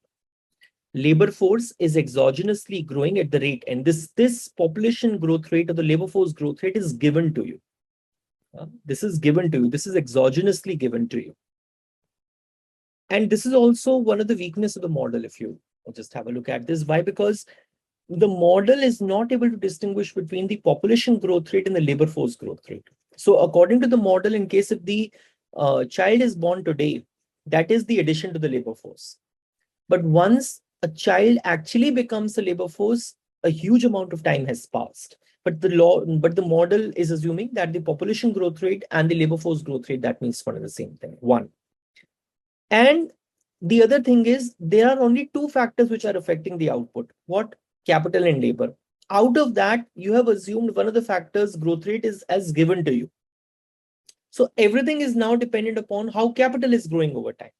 Labor force is exogenously growing at the rate n. This population growth rate or the labor force growth rate is given to you. This is given to you. This is exogenously given to you. And this is also one of the weaknesses of the model, if you just have a look at this. Why? Because the model is not able to distinguish between the population growth rate and the labor force growth rate. So according to the model, in case if the child is born today, that is the addition to the labor force. But once a child actually becomes a labor force, a huge amount of time has passed. But the model is assuming that the population growth rate and the labor force growth rate, that means one and the same thing. One. And the other thing is, there are only two factors which are affecting the output. What? Capital and labor. Out of that, you have assumed one of the factors, growth rate, is as given to you. So everything is now dependent upon how capital is growing over time.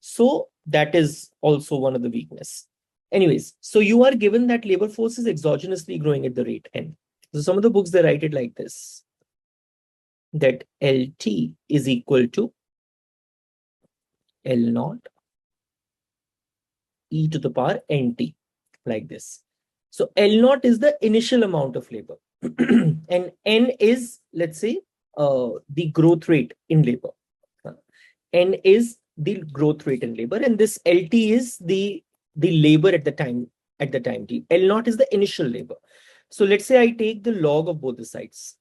So that is also one of the weakness. Anyways, so you are given that labor force is exogenously growing at the rate n. So some of the books, they write it like this, that LT is equal to L naught e to the power nt, like this. So L naught is the initial amount of labor and n is, let's say, the growth rate in labor. N is the growth rate in labor, and this LT is the labor at the time T. L naught is the initial labor. So let's say I take the log of both the sides.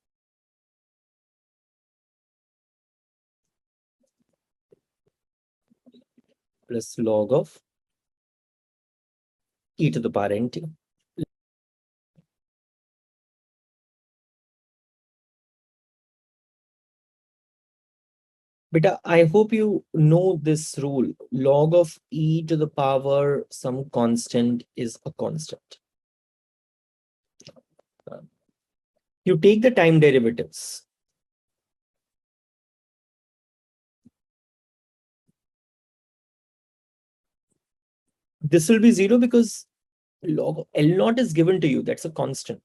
Plus log of e to the power nt. But I hope you know this rule. Log of e to the power some constant is a constant. You take the time derivatives. This will be 0 because log of L naught is given to you. That's a constant.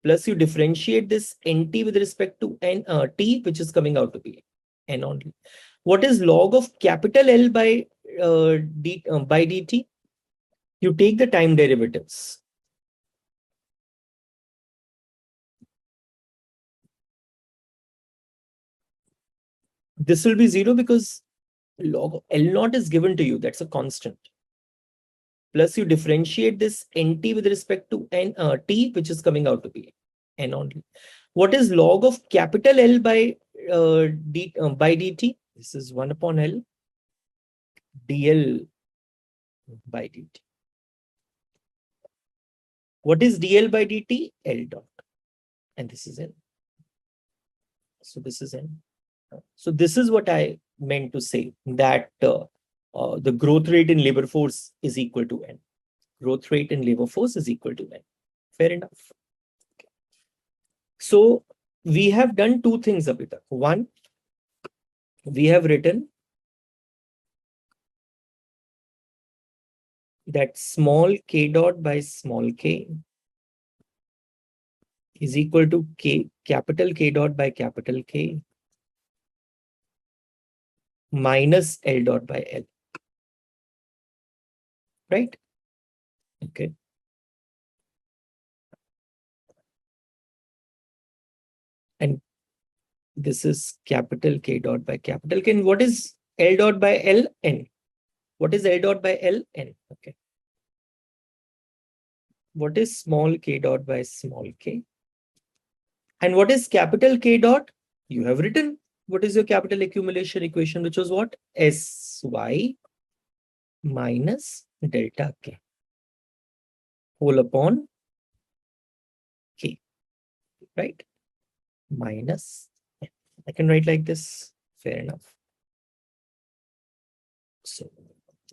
Plus you differentiate this nt with respect to t, which is coming out to be n only. What is log of capital L by dt? You take the time derivatives. This will be 0 because log of L naught is given to you. That's a constant. Plus you differentiate this nt with respect to t, which is coming out to be n only. What is log of capital L by dt? This is 1 upon L dl by dt. What is dl by dt? L dot. And this is n. So this is n. So this is what I meant to say, that the growth rate in labor force is equal to n. Growth rate in labor force is equal to n. Fair enough. Okay. So we have done two things, Abhita. One, we have written that small k dot by small k is equal to k, capital K dot by capital K minus L dot by L. Right? Okay. And this is capital K dot by capital K. And what is L dot by L? N. What is L dot by L? N. Okay. What is small k dot by small k? And what is capital K dot? You have written. What is your capital accumulation equation, which was what? Sy minus delta K whole upon K, right? Minus, I can write like this. Fair enough. So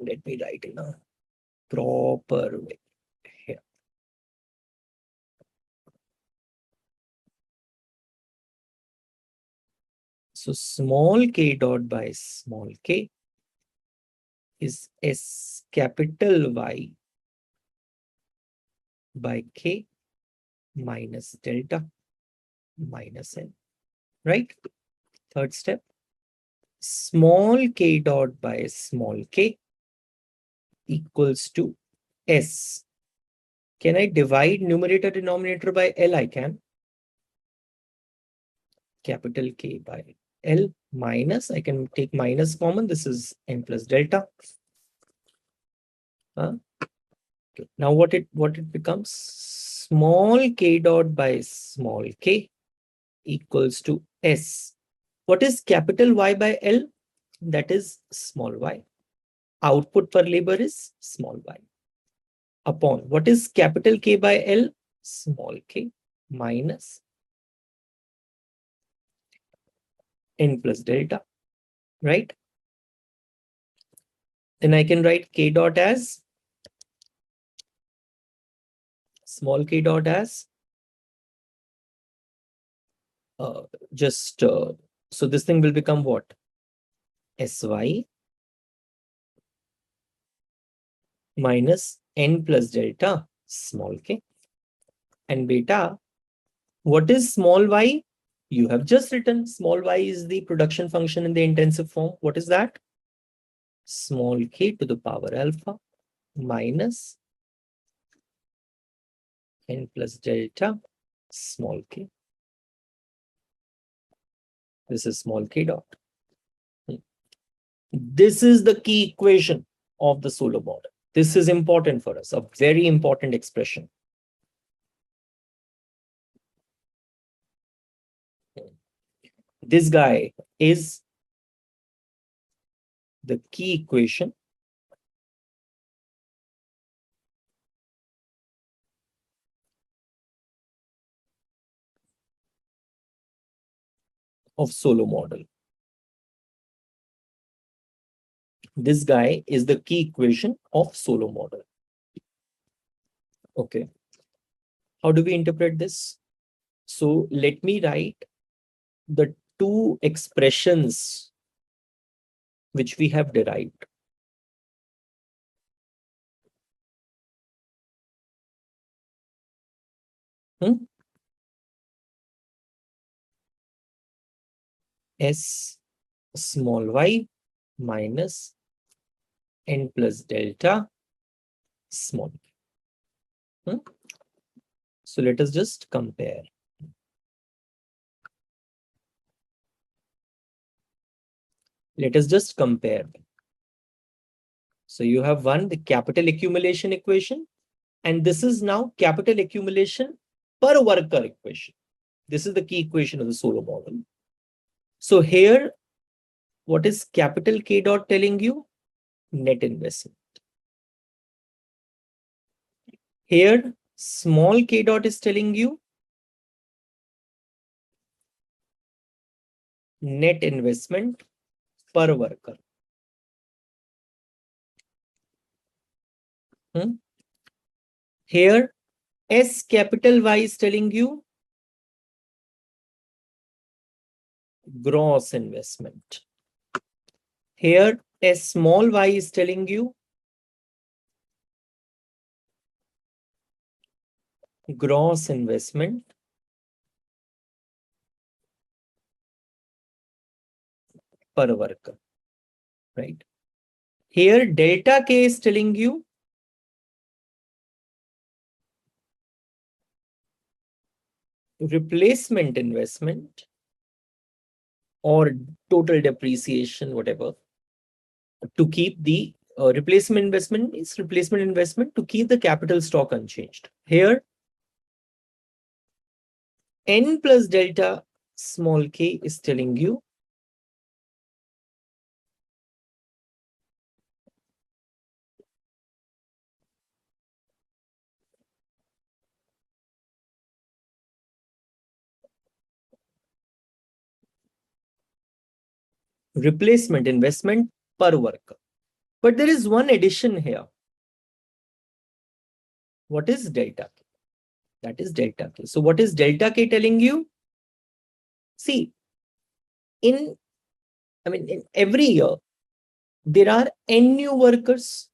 let me write in a proper way here. So small k dot by small k is S capital Y by K minus delta minus N, right? Third step, small k dot by small k equals to S. Can I divide numerator denominator by L? I can. Capital K by L minus, I can take minus common. This is N plus delta. Okay. Now what it becomes? Small k dot by small k equals to S. What is capital Y by L? That is small y. Output per labor is small y. Upon what is capital K by L? Small k minus N plus delta, right? Then I can write k dot as small k dot as so this thing will become what? Sy minus N plus delta small k. And beta, what is small y? You have just written small y is the production function in the intensive form. What is that? Small k to the power alpha minus N plus delta small k. This is small k dot. This is the key equation of the Solow model. This is important for us, a very important expression. This guy is the key equation of Solow model. This guy is the key equation of Solow model. Okay. How do we interpret this? So let me write the two expressions which we have derived. S small y minus n plus delta small. So let us just compare. Let us just compare. So you have one, the capital accumulation equation, and this is now capital accumulation per worker equation. This is the key equation of the Solow model. So here, what is capital K dot telling you? Net investment. Here, small k dot is telling you net investment per worker. Here, S capital Y is telling you gross investment. Here, S small y is telling you gross investment per worker, right? Here, delta K is telling you replacement investment or total depreciation, whatever, to keep the replacement investment is replacement investment to keep the capital stock unchanged. Here, N plus delta small k is telling you replacement investment per worker. But there is one addition here. What is delta K? That is delta K. So what is delta K telling you? See, in every year, there are n new workers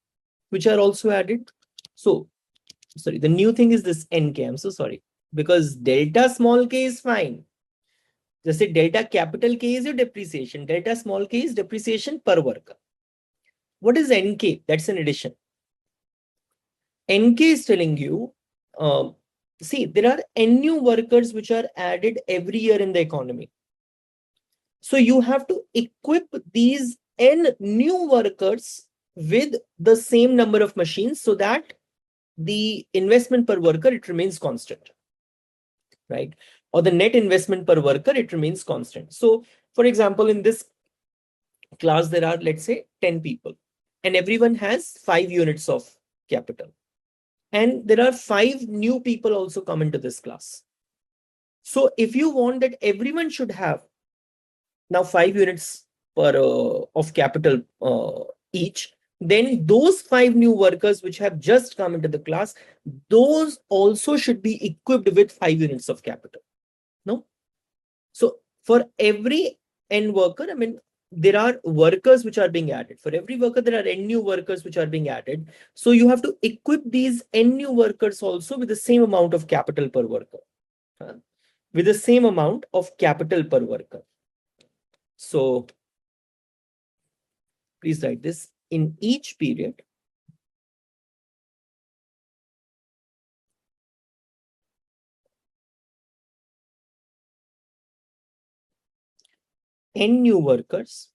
which are also added. So, sorry, the new thing is this nk. I'm so sorry. Because delta small k is fine. Just say delta capital K is your depreciation. Delta small k is depreciation per worker. What is nk? That's an addition. Nk is telling you, see, there are n new workers which are added every year in the economy. So you have to equip these n new workers with the same number of machines so that the investment per worker, it remains constant, right? Or the net investment per worker, it remains constant. So for example, in this class, there are, let's say, 10 people and everyone has 5 units of capital. And there are 5 new people also come into this class. So if you want that everyone should have now 5 units per of capital each, then those 5 new workers which have just come into the class, those also should be equipped with 5 units of capital. No? So for every n worker, there are workers which are being added. For every worker, there are n new workers which are being added. So you have to equip these n new workers also with the same amount of capital per worker. With the same amount of capital per worker. So please write this. In each period, n new workers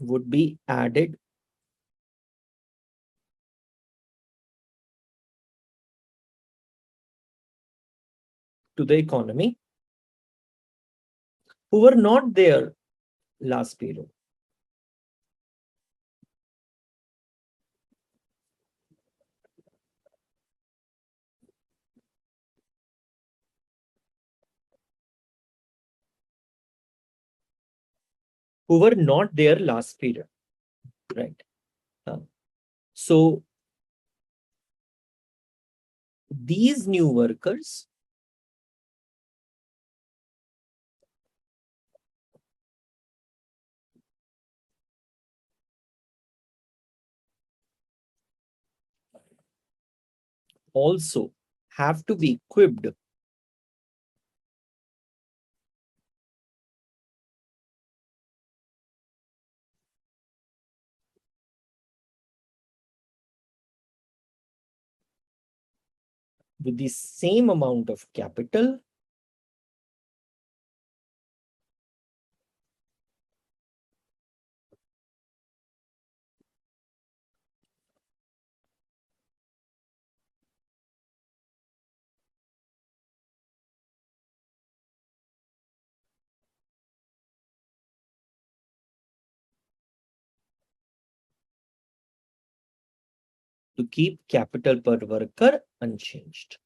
would be added to the economy who were not there last period. Who were not there last period, right? So these new workers also have to be equipped with the same amount of capital to keep capital per worker unchanged.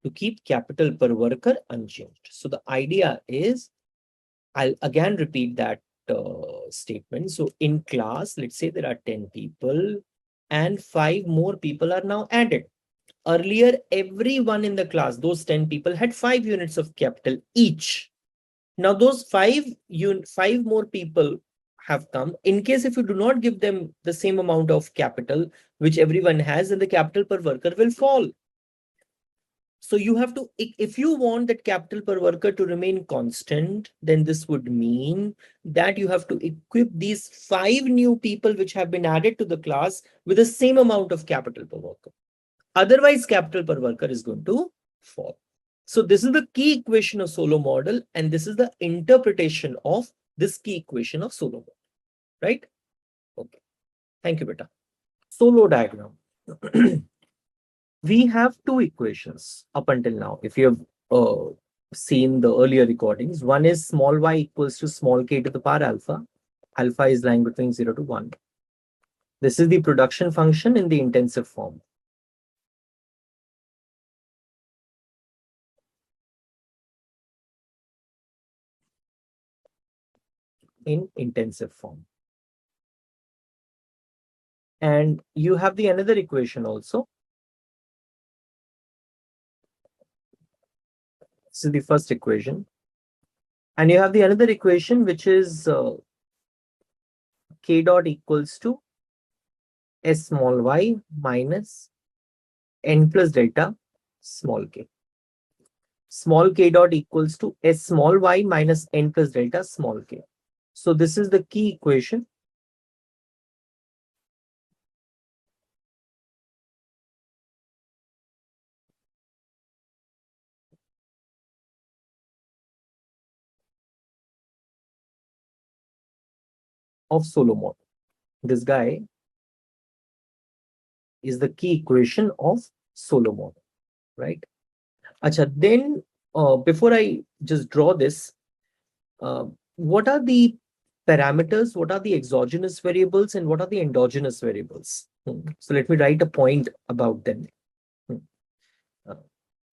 To keep capital per worker unchanged. So the idea is, I'll again repeat that statement. So in class, let's say there are 10 people and 5 more people are now added. Earlier, everyone in the class, those 10 people had 5 units of capital each. Now those 5 more people have come. In case if you do not give them the same amount of capital, which everyone has, then the capital per worker will fall. So you have to, if you want that capital per worker to remain constant, then this would mean that you have to equip these 5 new people which have been added to the class with the same amount of capital per worker. Otherwise, capital per worker is going to fall. So this is the key equation of Solow model, and this is the interpretation of this key equation of Solow model, right? Okay. Thank you, beta. Solow diagram. We have two equations up until now. If you have seen the earlier recordings, one is small y equals to small k to the power alpha. Alpha is lying between 0 to 1. This is the production function in the intensive form. In intensive form. And you have the another equation also. This is the first equation. And you have the another equation, which is k dot equals to s small y minus n plus delta small k. Small k dot equals to s small y minus n plus delta small k. So this is the key equation. Of Solow model. This guy is the key equation of Solow model, right? Acha, then before I just draw this, what are the parameters, what are the exogenous variables, and what are the endogenous variables? So let me write a point about them. Uh,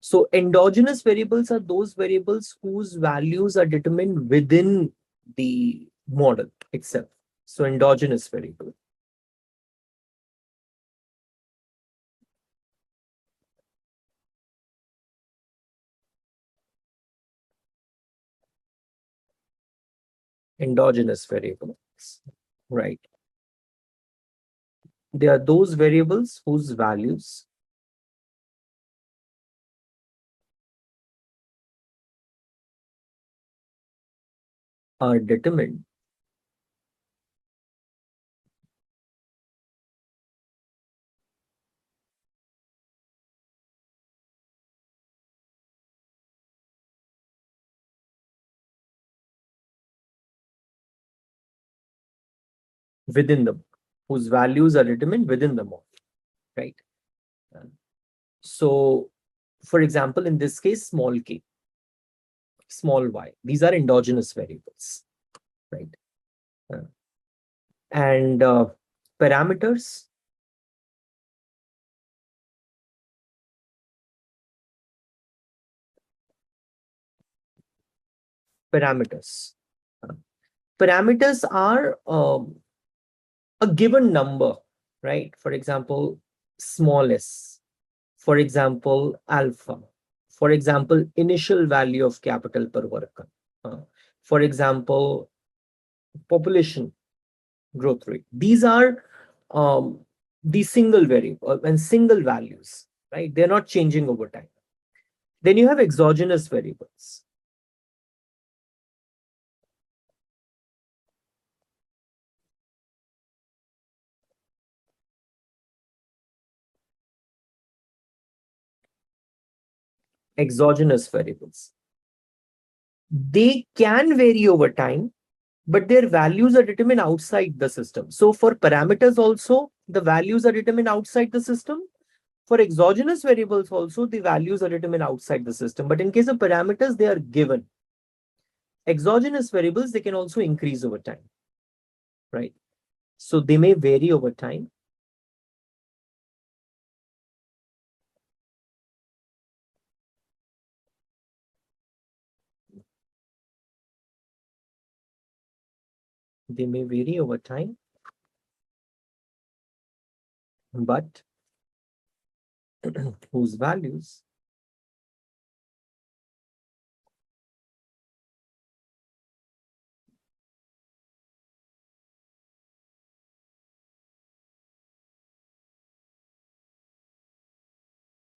So endogenous variables are those variables whose values are determined within the model itself. So endogenous variable. Endogenous variables, right? They are those variables whose values are determined within the model, whose values are determined within the model, right? So, for example, in this case, small k, small y, these are endogenous variables, right? And parameters, parameters. Parameters are a given number, right? For example, small s, for example, alpha, for example, initial value of capital per worker, for example, population growth rate. These are the single variable and single values, right? They're not changing over time. Then you have exogenous variables. Exogenous variables. They can vary over time, but their values are determined outside the system. So for parameters also, the values are determined outside the system. For exogenous variables also, the values are determined outside the system. But in case of parameters, they are given. Exogenous variables, they can also increase over time, right? So they may vary over time. They may vary over time, but whose values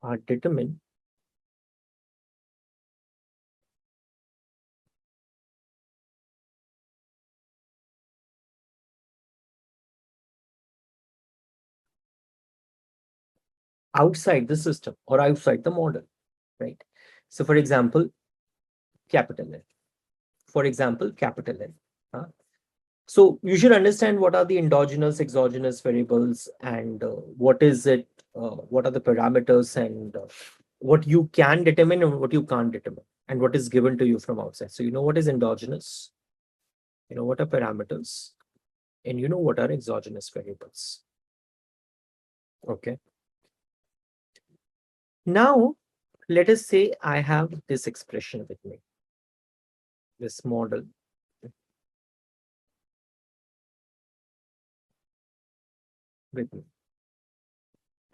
are determined outside the system or outside the model, right? So for example, capital N. For example, capital N. So you should understand what are the endogenous, exogenous variables, and what is it, what are the parameters, and what you can determine and what you can't determine, and what is given to you from outside. So you know what is endogenous, you know what are parameters, and you know what are exogenous variables. Okay. Now, let us say I have this expression with me, this model. With me.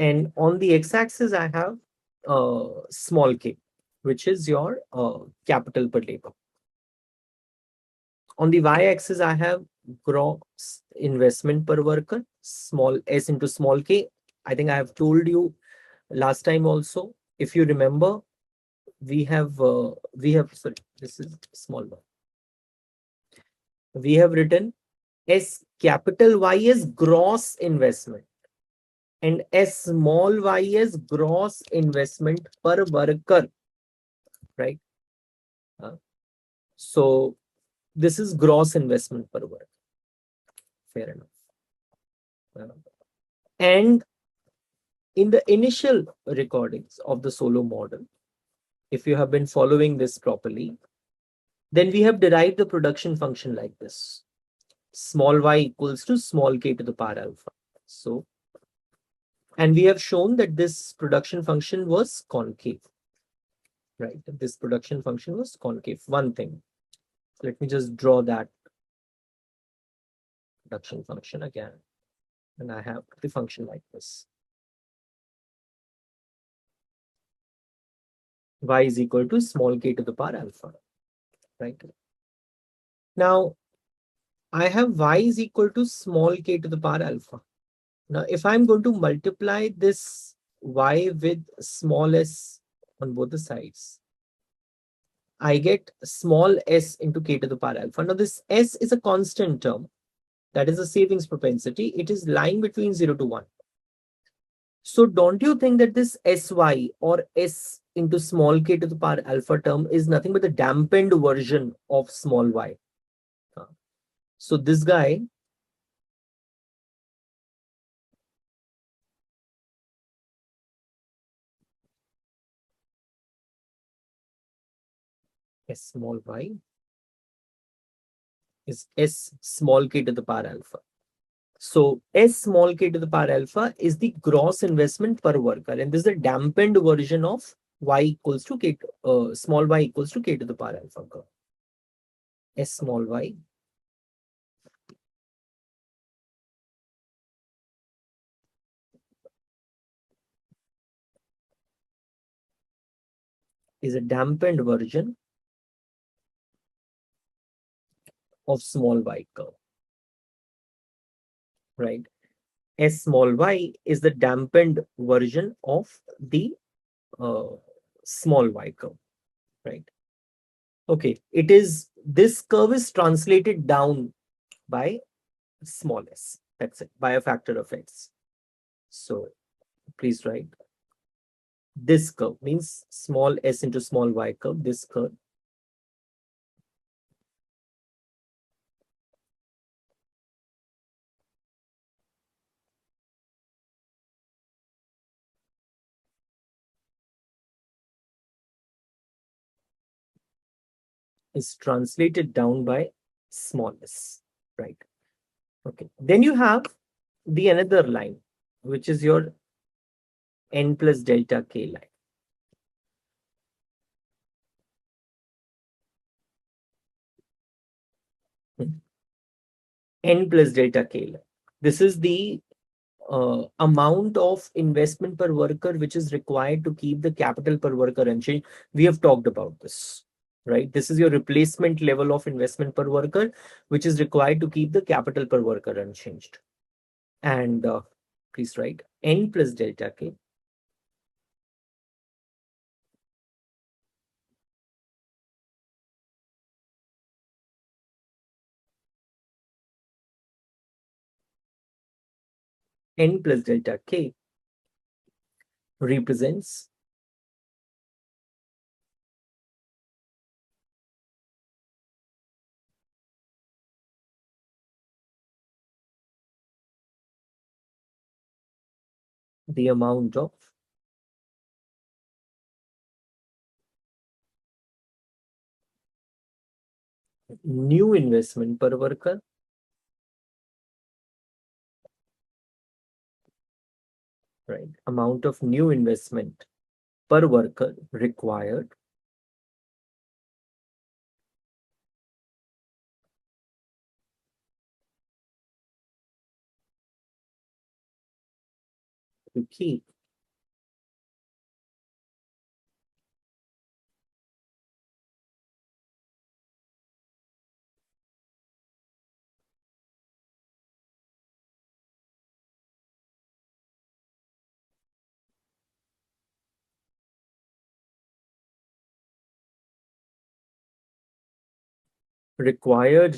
And on the x-axis, I have small k, which is your capital per labor. On the y-axis, I have gross investment per worker, small s into small k. I think I have told you last time also. If you remember, we have sorry, this is small one. We have written S capital Y is gross investment and S small y is gross investment per worker, right? So this is gross investment per worker. Fair enough. And in the initial recordings of the Solow model, if you have been following this properly, then we have derived the production function like this. Small y equals to small k to the power alpha. So, and we have shown that this production function was concave, right? This production function was concave. One thing, let me just draw that production function again. And I have the function like this. Y is equal to small k to the power alpha, right? Now, I have y is equal to small k to the power alpha. Now, if I'm going to multiply this y with small s on both the sides, I get small s into k to the power alpha. Now, this s is a constant term. That is a savings propensity. It is lying between 0 to 1. So don't you think that this sy or s into small k to the power alpha term is nothing but the dampened version of small y? So this guy S small y is S small k to the power alpha. So S small k to the power alpha is the gross investment per worker, and this is a dampened version of y equals to k, small y equals to k to the power alpha curve. S small y is a dampened version of small y curve, right? S small y is the dampened version of the uh, small y curve, right? Okay, it is, this curve is translated down by small s. That's it, by a factor of s. So please write, this curve means small s into small y curve. This curve is translated down by small s, right? Okay, then you have the another line, which is your n plus delta k line. N plus delta k line. This is the amount of investment per worker which is required to keep the capital per worker unchanged. We have talked about this, right? This is your replacement level of investment per worker, which is required to keep the capital per worker unchanged. And please write n plus delta k n plus delta k represents the amount of new investment per worker right? Amount of new investment per worker required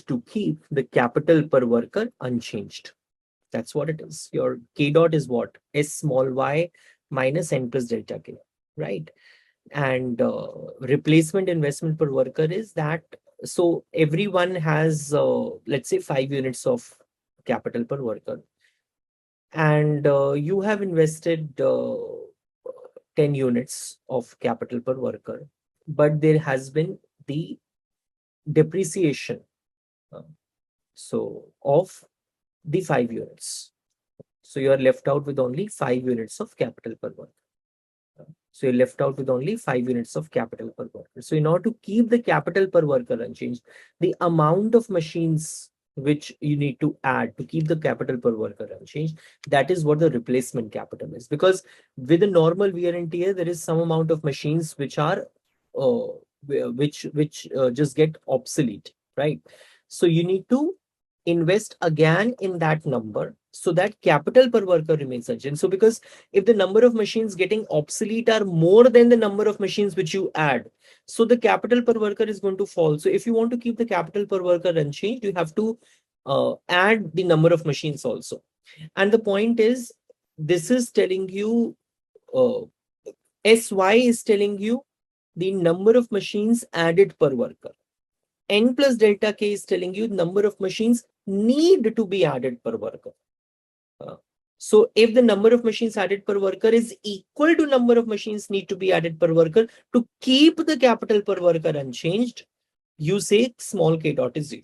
to keep the capital per worker unchanged. That's what it is. Your k dot is what? S small y minus n plus delta k, right? And replacement investment per worker is that. So everyone has, let's say, 5 units of capital per worker, and you have invested 10 units of capital per worker, but there has been the depreciation, uh, so of the 5 units. So you are left out with only 5 units of capital per worker. So you're left out with only 5 units of capital per worker. So in order to keep the capital per worker unchanged, the amount of machines which you need to add to keep the capital per worker unchanged, that is what the replacement capital is. Because with the normal wear and tear, there is some amount of machines which are just get obsolete, right? So you need to invest again in that number so that capital per worker remains unchanged. So because if the number of machines getting obsolete are more than the number of machines which you add, so the capital per worker is going to fall. So if you want to keep the capital per worker unchanged, you have to add the number of machines also. And the point is, this is telling you, SY is telling you the number of machines added per worker. N plus delta K is telling you the number of machines need to be added per worker. So if the number of machines added per worker is equal to number of machines need to be added per worker to keep the capital per worker unchanged, you say small k dot is 0.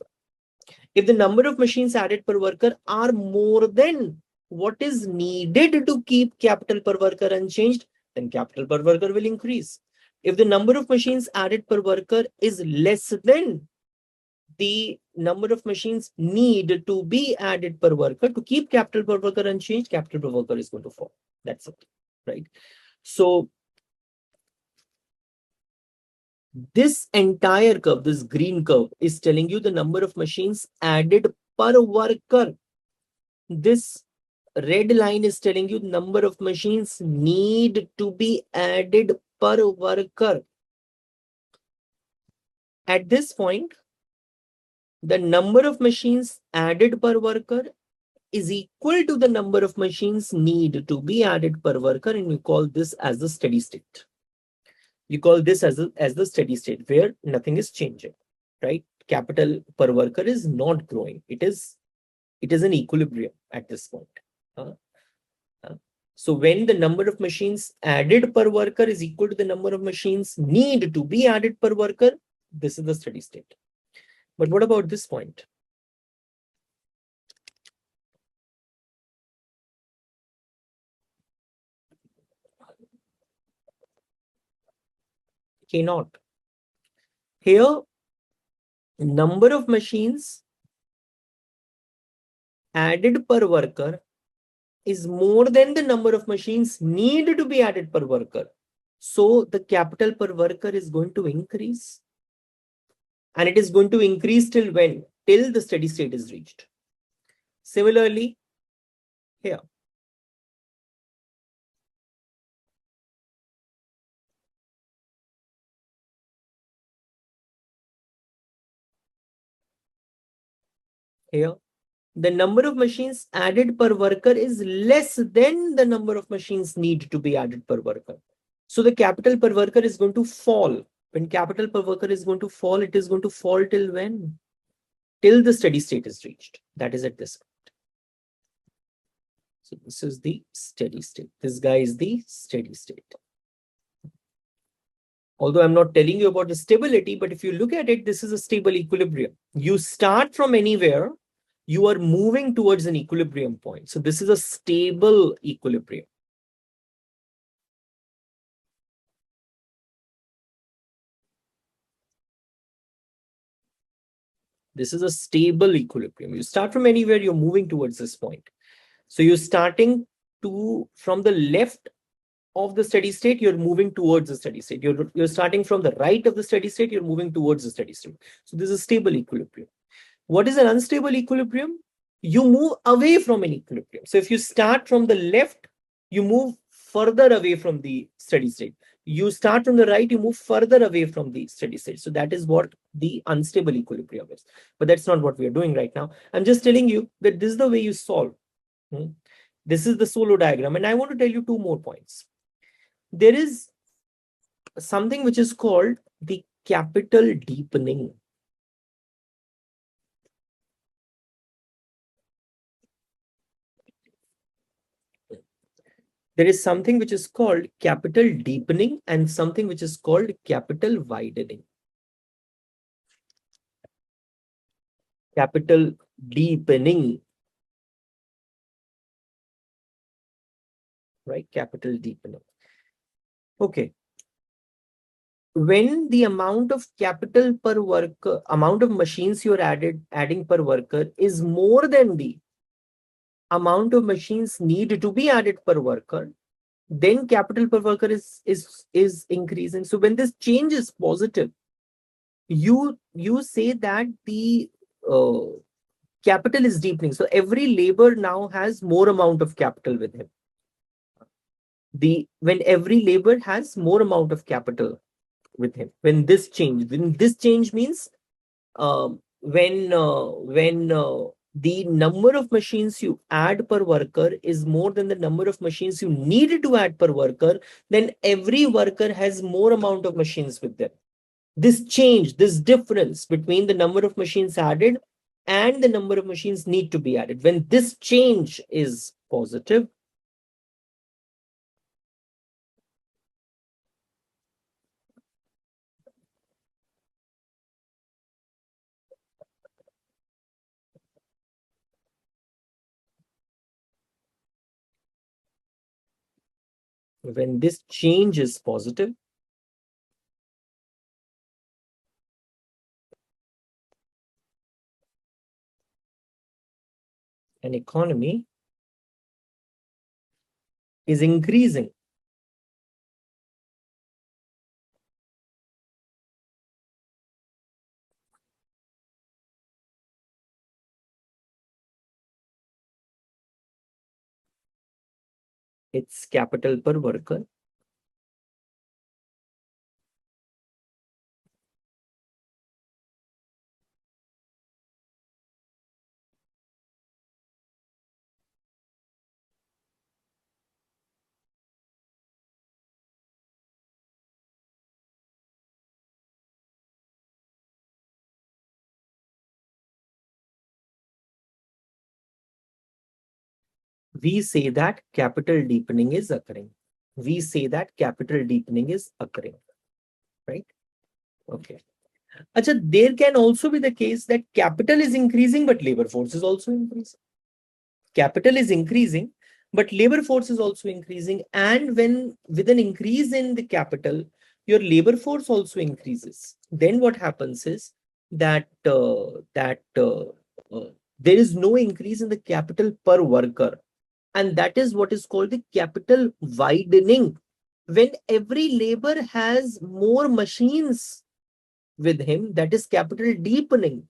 If the number of machines added per worker are more than what is needed to keep capital per worker unchanged, then capital per worker will increase. If the number of machines added per worker is less than the number of machines need to be added per worker to keep capital per worker unchanged, capital per worker is going to fall. That's it, right? So this entire curve, this green curve, is telling you the number of machines added per worker. This red line is telling you number of machines need to be added per worker. At this point, the number of machines added per worker is equal to the number of machines need to be added per worker, and we call this as the steady state. You call this as the steady state where nothing is changing, right? Capital per worker is not growing. It is an equilibrium at this point. So when the number of machines added per worker is equal to the number of machines need to be added per worker, this is the steady state. But what about this point? Cannot. Here, number of machines added per worker is more than the number of machines need to be added per worker. So the capital per worker is going to increase. And it is going to increase till when? Till the steady state is reached. Similarly, here. Here, the number of machines added per worker is less than the number of machines need to be added per worker. So the capital per worker is going to fall. When capital per worker is going to fall, it is going to fall till when? Till the steady state is reached. That is at this point. So this is the steady state. This guy is the steady state. Although I'm not telling you about the stability, but if you look at it, this is a stable equilibrium. You start from anywhere, you are moving towards an equilibrium point. So this is a stable equilibrium. This is a stable equilibrium. You start from anywhere, you're moving towards this point. So you're starting from the left of the steady state, you're moving towards the steady state. You're starting from the right of the steady state, you're moving towards the steady state. So this is a stable equilibrium. What is an unstable equilibrium? You move away from an equilibrium. So if you start from the left, you move further away from the steady state. You start from the right, you move further away from the steady state. So that is what the unstable equilibrium is. But that's not what we are doing right now. I'm just telling you that this is the way you solve. This is the Solow diagram. And I want to tell you two more points. There is something which is called the capital deepening. There is something which is called capital deepening and something which is called capital widening. Capital deepening. Right? Capital deepening. Okay. When the amount of capital per worker, amount of machines you're adding per worker is more than the amount of machines need to be added per worker, then capital per worker is increasing. So when this change is positive, you say that the capital is deepening. So every labor now has more amount of capital with him. When every labor has more amount of capital with him, when this change means when the number of machines you add per worker is more than the number of machines you needed to add per worker, then every worker has more amount of machines with them. This change, this difference between the number of machines added and the number of machines need to be added, when this change is positive, when this change is positive, an economy is increasing. Its capital per worker we say that capital deepening is occurring. We say that capital deepening is occurring, right? Okay. Achha, there can also be the case that capital is increasing, but labor force is also increasing. Capital is increasing, but labor force is also increasing. And when with an increase in the capital, your labor force also increases. Then what happens is that there is no increase in the capital per worker. And that is what is called the capital widening. When every labor has more machines with him, that is capital deepening.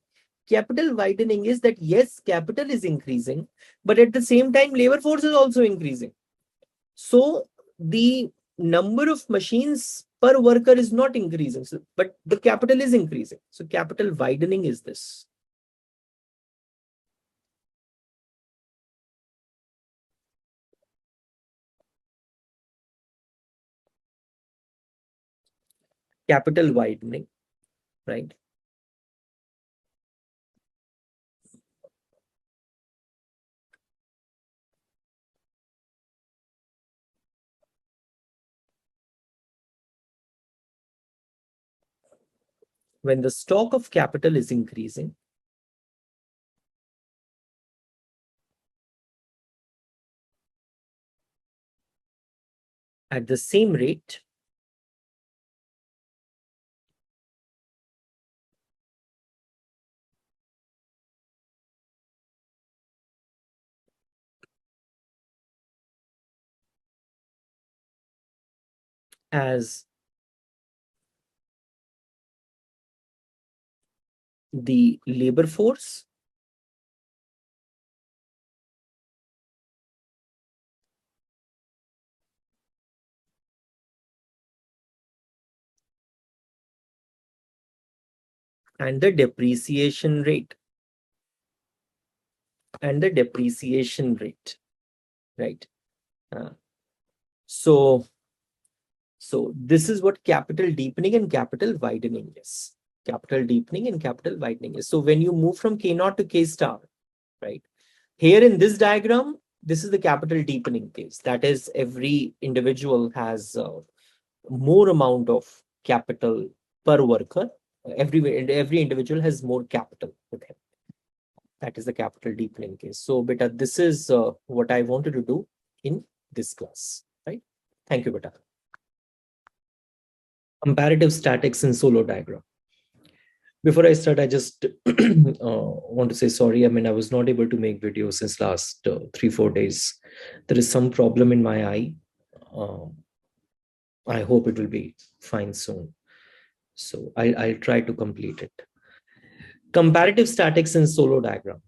Capital widening is that yes, capital is increasing, but at the same time, labor force is also increasing. So the number of machines per worker is not increasing, but the capital is increasing. So capital widening is this. Capital widening, right? When the stock of capital is increasing, at the same rate as the labor force and the depreciation rate. And the depreciation rate, right? So this is what capital deepening and capital widening is. Capital deepening and capital widening is. So when you move from K naught to K star, right? Here in this diagram, this is the capital deepening case. That is, every individual has more amount of capital per worker. Every individual has more capital with him. That is the capital deepening case. So, beta, this is what I wanted to do in this class, right? Thank you, beta. Comparative statics in Solow diagram. Before I start, I just want to say sorry. I mean, I was not able to make videos since last 3-4 days. There is some problem in my eye. I hope it will be fine soon. So I'll try to complete it. Comparative statics in Solow diagram.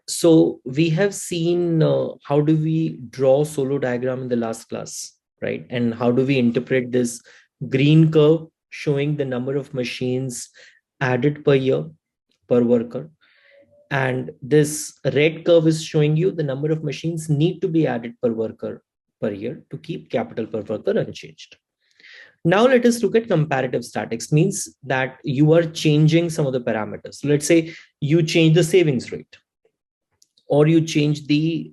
So we have seen how do we draw Solow diagram in the last class, right? And how do we interpret this green curve showing the number of machines added per year per worker, and this red curve is showing you the number of machines need to be added per worker per year to keep capital per worker unchanged. Now let us look at comparative statics. Means that you are changing some of the parameters. Let's say you change the savings rate. or you change the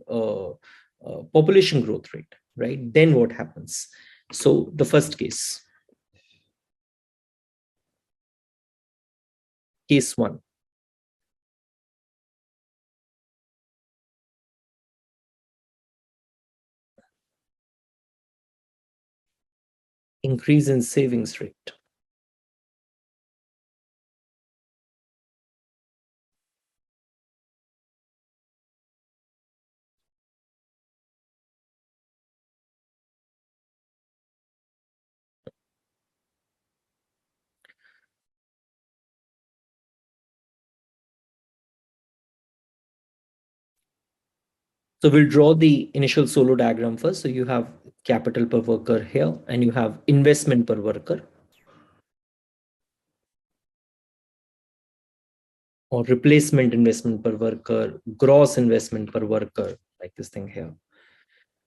population growth rate, right? Then what happens? So the first case 1, increase in savings rate. So we'll draw the initial Solow diagram first. So you have capital per worker here, and you have investment per worker, or replacement investment per worker, gross investment per worker, like this thing here.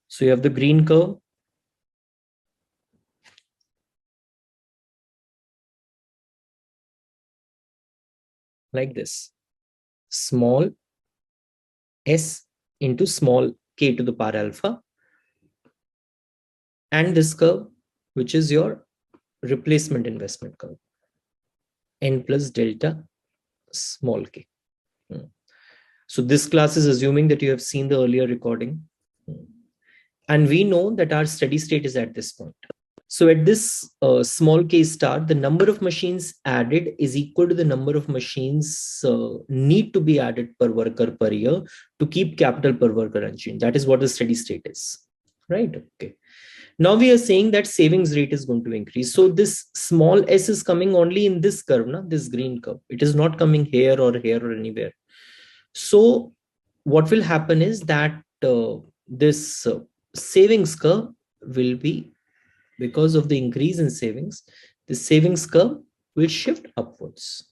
So you have the green curve, like this. Small s into small k to the power alpha, and this curve, which is your replacement investment curve, n plus delta small k. So this class is assuming that you have seen the earlier recording. And we know that our steady state is at this point. So at this small k star, the number of machines added is equal to the number of machines need to be added per worker per year to keep capital per worker unchanged. That is what the steady state is, right? Okay. Now we are saying that savings rate is going to increase. So this small s is coming only in this curve, this green curve. It is not coming here or anywhere. So what will happen is that this savings curve will be, because of the increase in savings, the savings curve will shift upwards,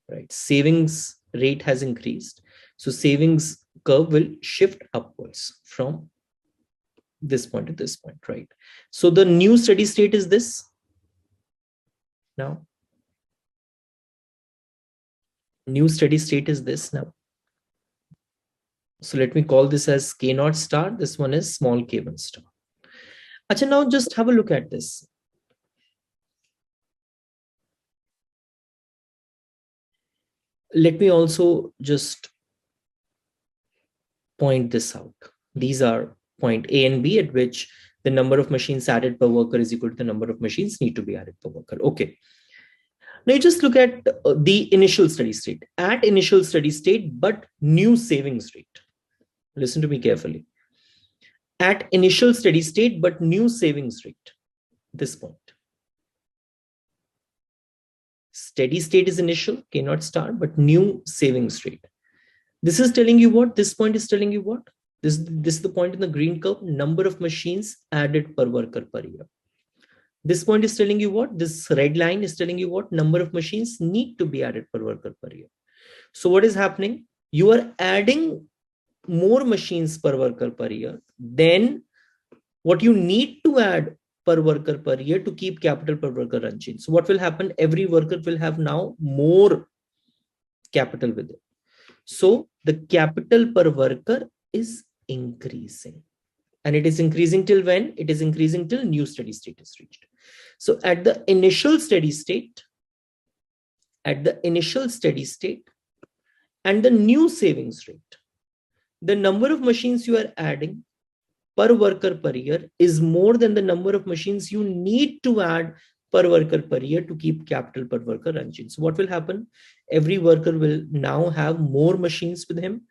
right? Savings rate has increased. So savings curve will shift upwards from this point to this point, right? So the new steady state is this now. New steady state is this now. So let me call this as K naught star. This one is small K1 star. Acha, now just have a look at this. Let me also just point this out. These are point A and B at which the number of machines added per worker is equal to the number of machines need to be added per worker. Okay. Now you just look at the initial steady state. At initial steady state, but new savings rate. Listen to me carefully. At initial steady state, but new savings rate. This point. Steady state is initial, cannot start, but new savings rate. This is telling you what? This point is telling you what? This is the point in the green curve, number of machines added per worker per year. This point is telling you what? This red line is telling you what? Number of machines need to be added per worker per year. So what is happening? You are adding more machines per worker per year than what you need to add per worker per year to keep capital per worker unchanged. So what will happen? Every worker will have now more capital with it. So the capital per worker is increasing. And it is increasing till when? It is increasing till new steady state is reached. So at the initial steady state, and the new savings rate, the number of machines you are adding per worker per year is more than the number of machines you need to add per worker per year to keep capital per worker unchanged. So what will happen? Every worker will now have more machines with him.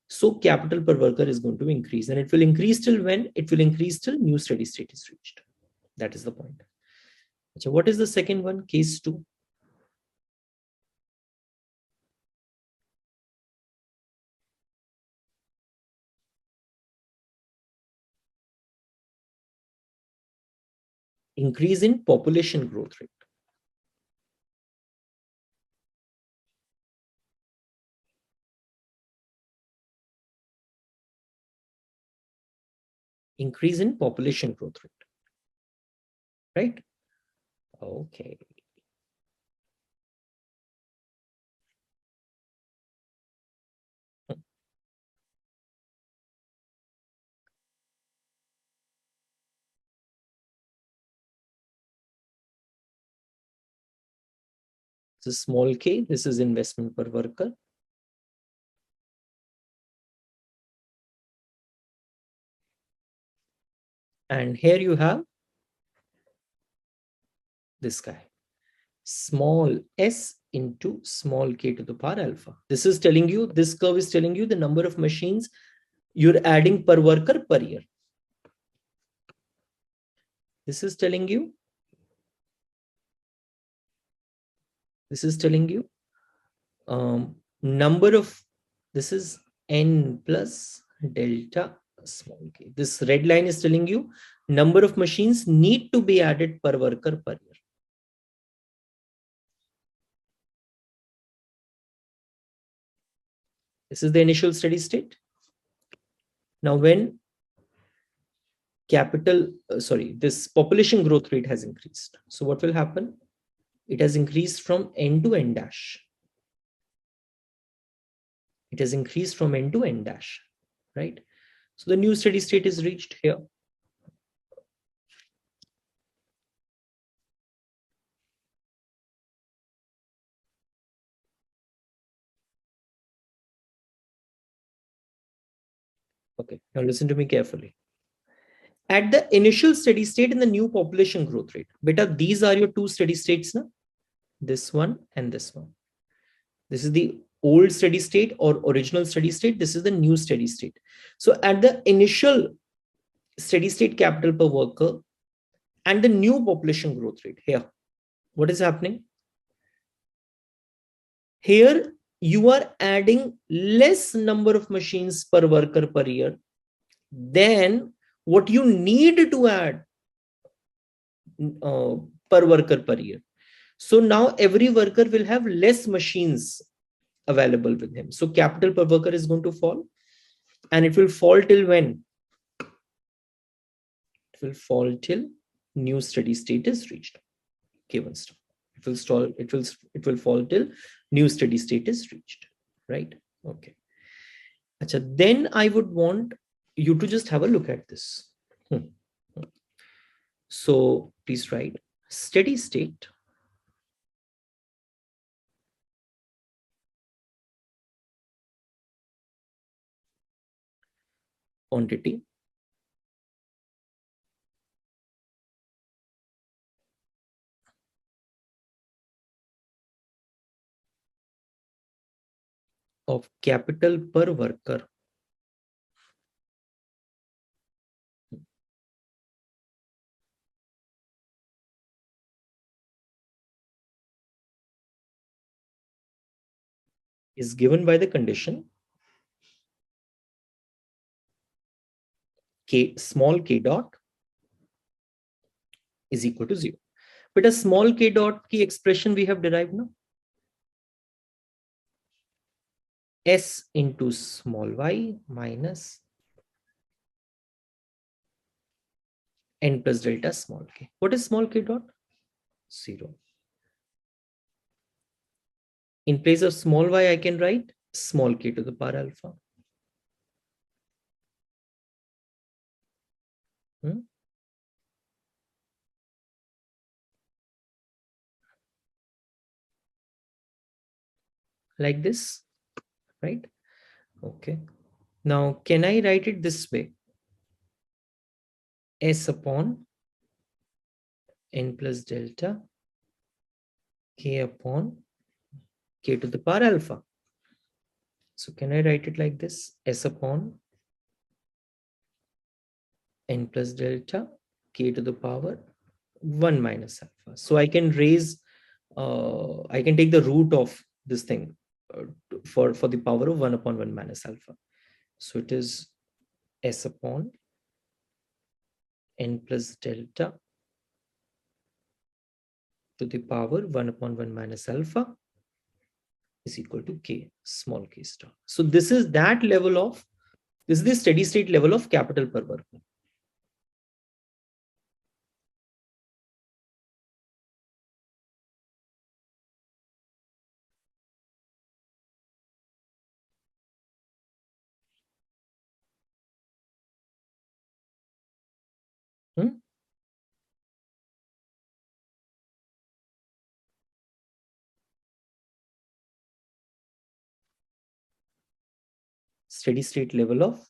So capital per worker is going to increase, and it will increase till when? It will increase till new steady state is reached. That is the point. So what is the second one? Case 2. Increase in population growth rate. Increase in population growth rate. Right? Okay. This is small k, this is investment per worker. And here you have this guy, small s into small k to the power alpha. This is telling you, this curve is telling you the number of machines you're adding per worker per year. This is telling you, number of, this is n plus delta small k. This red line is telling you number of machines need to be added per worker per year. This is the initial steady state. Now when this population growth rate has increased, so what will happen? It has increased from n to n dash. It has increased from n to n dash, right? So the new steady state is reached here. Okay, now listen to me carefully. At the initial steady state in the new population growth rate, beta, these are your two steady states now. This one and this one. This is the old steady state or original steady state. This is the new steady state. So at the initial steady state capital per worker and the new population growth rate here, what is happening? Here you are adding less number of machines per worker per year than what you need to add per worker per year. So now every worker will have less machines available with him. So capital per worker is going to fall, and it will fall till when? It will fall till new steady state is reached. Given stop. It will fall till new steady state is reached. Right? Okay. Achha, then I would want you to just have a look at this. So please write steady state quantity of capital per worker is given by the condition k, small k dot is equal to 0. But a small k dot key expression we have derived now. S into small y minus n plus delta small k. What is small k dot? 0. In place of small y, I can write small k to the power alpha. Like this, right? Okay. Now, can I write it this way? S upon n plus delta k upon k to the power alpha. So can I write it like this? S upon n plus delta k to the power 1 minus alpha. So I can raise, I can take the root of this thing for the power of 1 upon 1 minus alpha. So it is S upon n plus delta to the power 1 upon 1 minus alpha is equal to k, small k star. So this is that level of, this is the steady state level of capital per worker. steady state level of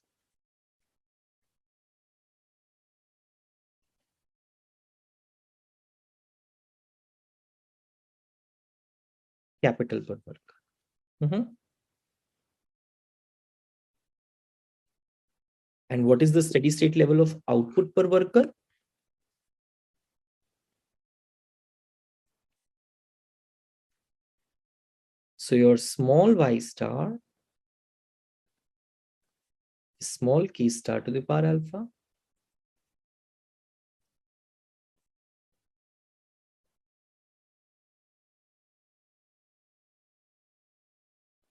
capital per worker. And what is the steady state level of output per worker? So your small y star, small k star to the power alpha,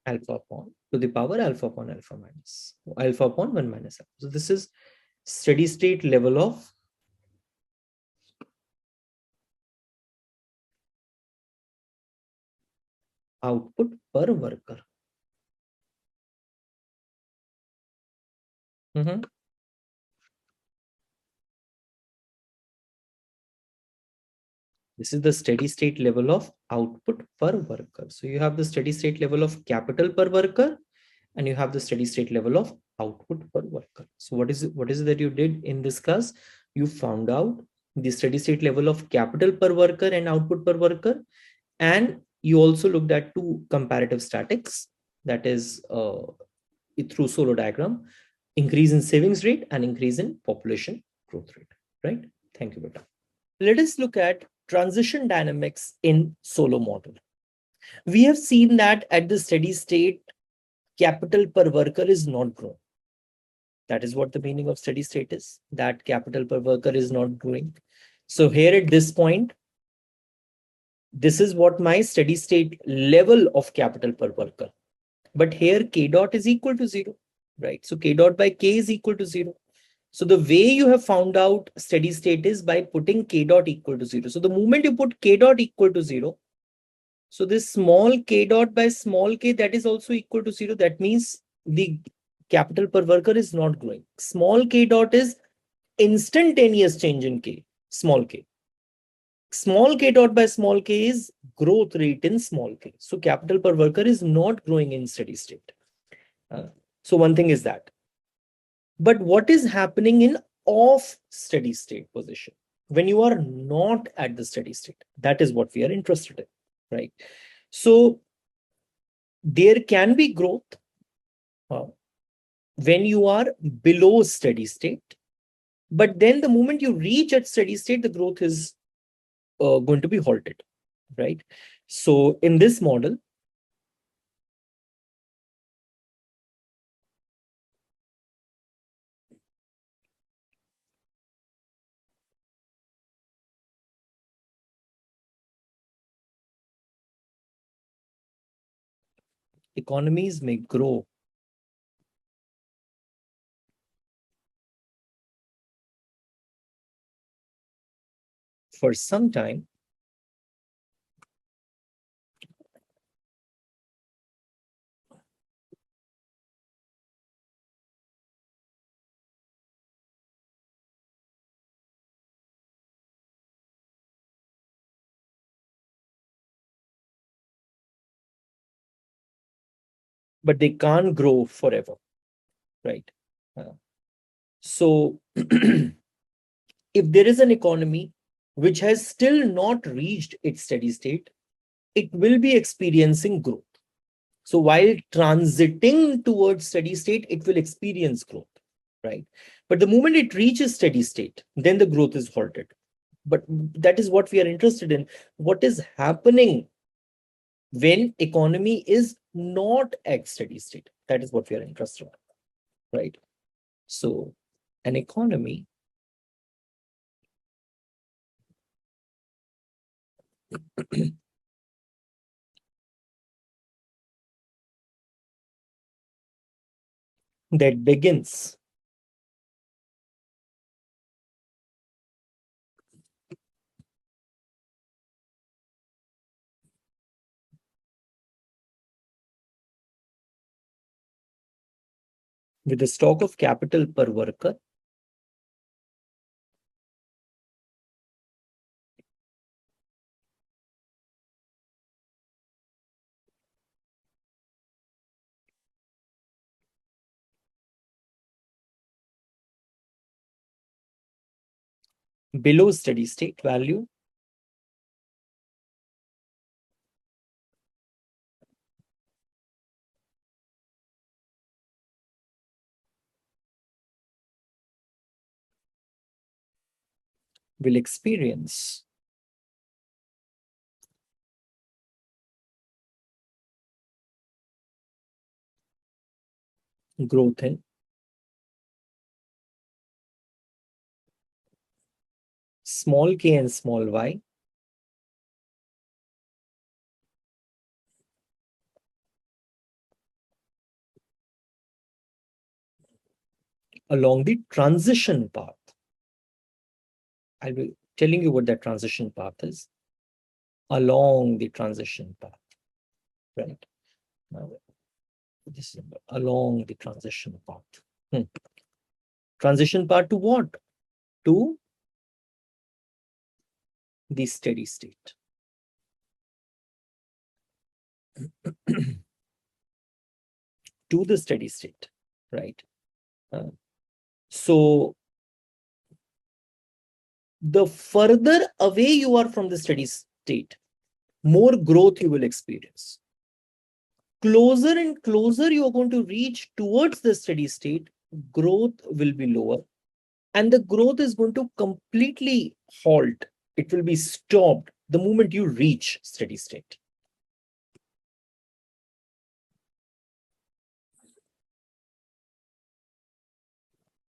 alpha upon to the power alpha upon alpha minus alpha upon 1 minus alpha. So this is steady state level of output per worker. This is the steady state level of output per worker. So you have the steady state level of capital per worker, and you have the steady state level of output per worker. So what is it that you did in this class? You found out the steady state level of capital per worker and output per worker, and you also looked at two comparative statics, that is through Solow diagram, increase in savings rate and increase in population growth rate, right? Thank you, Beta. Let us look at transition dynamics in Solow model. We have seen that at the steady state, capital per worker is not growing. That is what the meaning of steady state is, that capital per worker is not growing. So here at this point, this is what my steady state level of capital per worker. But here k dot is equal to 0, right? So k dot by k is equal to 0. So the way you have found out steady state is by putting k dot equal to 0. So the moment you put k dot equal to 0, so this small k dot by small k, that is also equal to 0. That means the capital per worker is not growing. Small k dot is instantaneous change in k, small k. Small k dot by small k is growth rate in small k. So capital per worker is not growing in steady state. So one thing is that. But what is happening in off steady state position? When you are not at the steady state, that is what we are interested in, right? So there can be growth when you are below steady state, but then the moment you reach at steady state, the growth is going to be halted, right? So in this model, economies may grow for some time, but they can't grow forever, right? So if there is an economy which has still not reached its steady state, it will be experiencing growth. So while transiting towards steady state, it will experience growth, right? But the moment it reaches steady state, then the growth is halted. But that is what we are interested in. What is happening when economy is not at steady state? That is what we are interested in, right? So an economy that begins with a stock of capital per worker below steady state value will experience growth in small k and small y along the transition path. I'll be telling you what that transition path is. Along the transition path, right? Now, this is along the transition path. Transition path to what? To the steady state. To the steady state, right? So the further away you are from the steady state, more growth you will experience. Closer and closer you are going to reach towards the steady state, growth will be lower. And the growth is going to completely halt. It will be stopped the moment you reach steady state.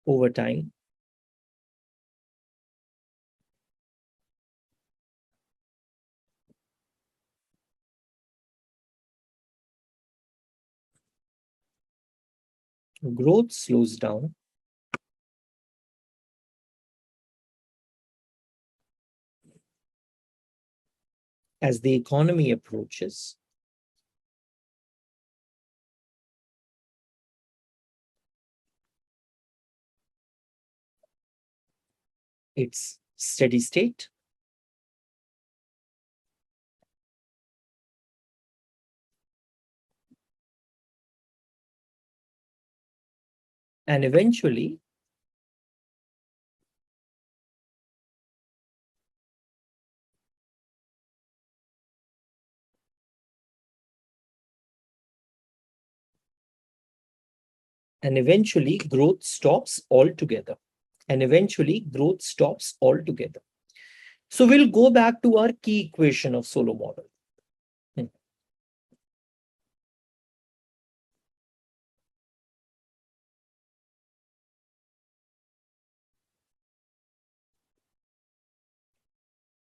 Over time, growth slows down as the economy approaches its steady state. And eventually, growth stops altogether. So we'll go back to our key equation of Solow model.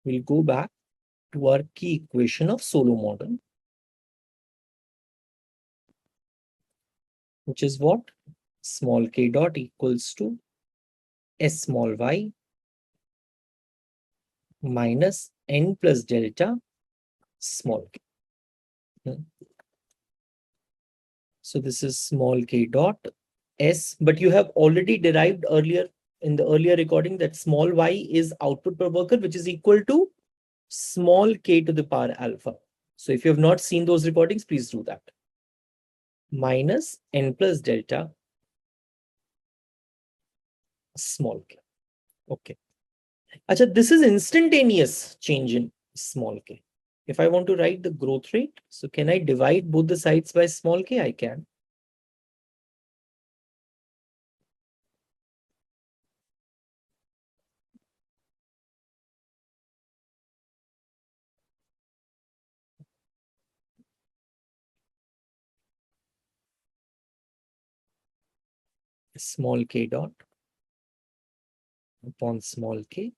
We'll go back to our key equation of Solow model, which is what? Small k dot equals to S small y minus n plus delta small k. So this is small k dot S, but you have already derived earlier in the earlier recording that small y is output per worker, which is equal to small k to the power alpha. So if you have not seen those recordings, please do that. Minus n plus delta small k. Okay. Achha, this is instantaneous change in small k. If I want to write the growth rate, so can I divide both the sides by small k? I can. Small k dot upon small k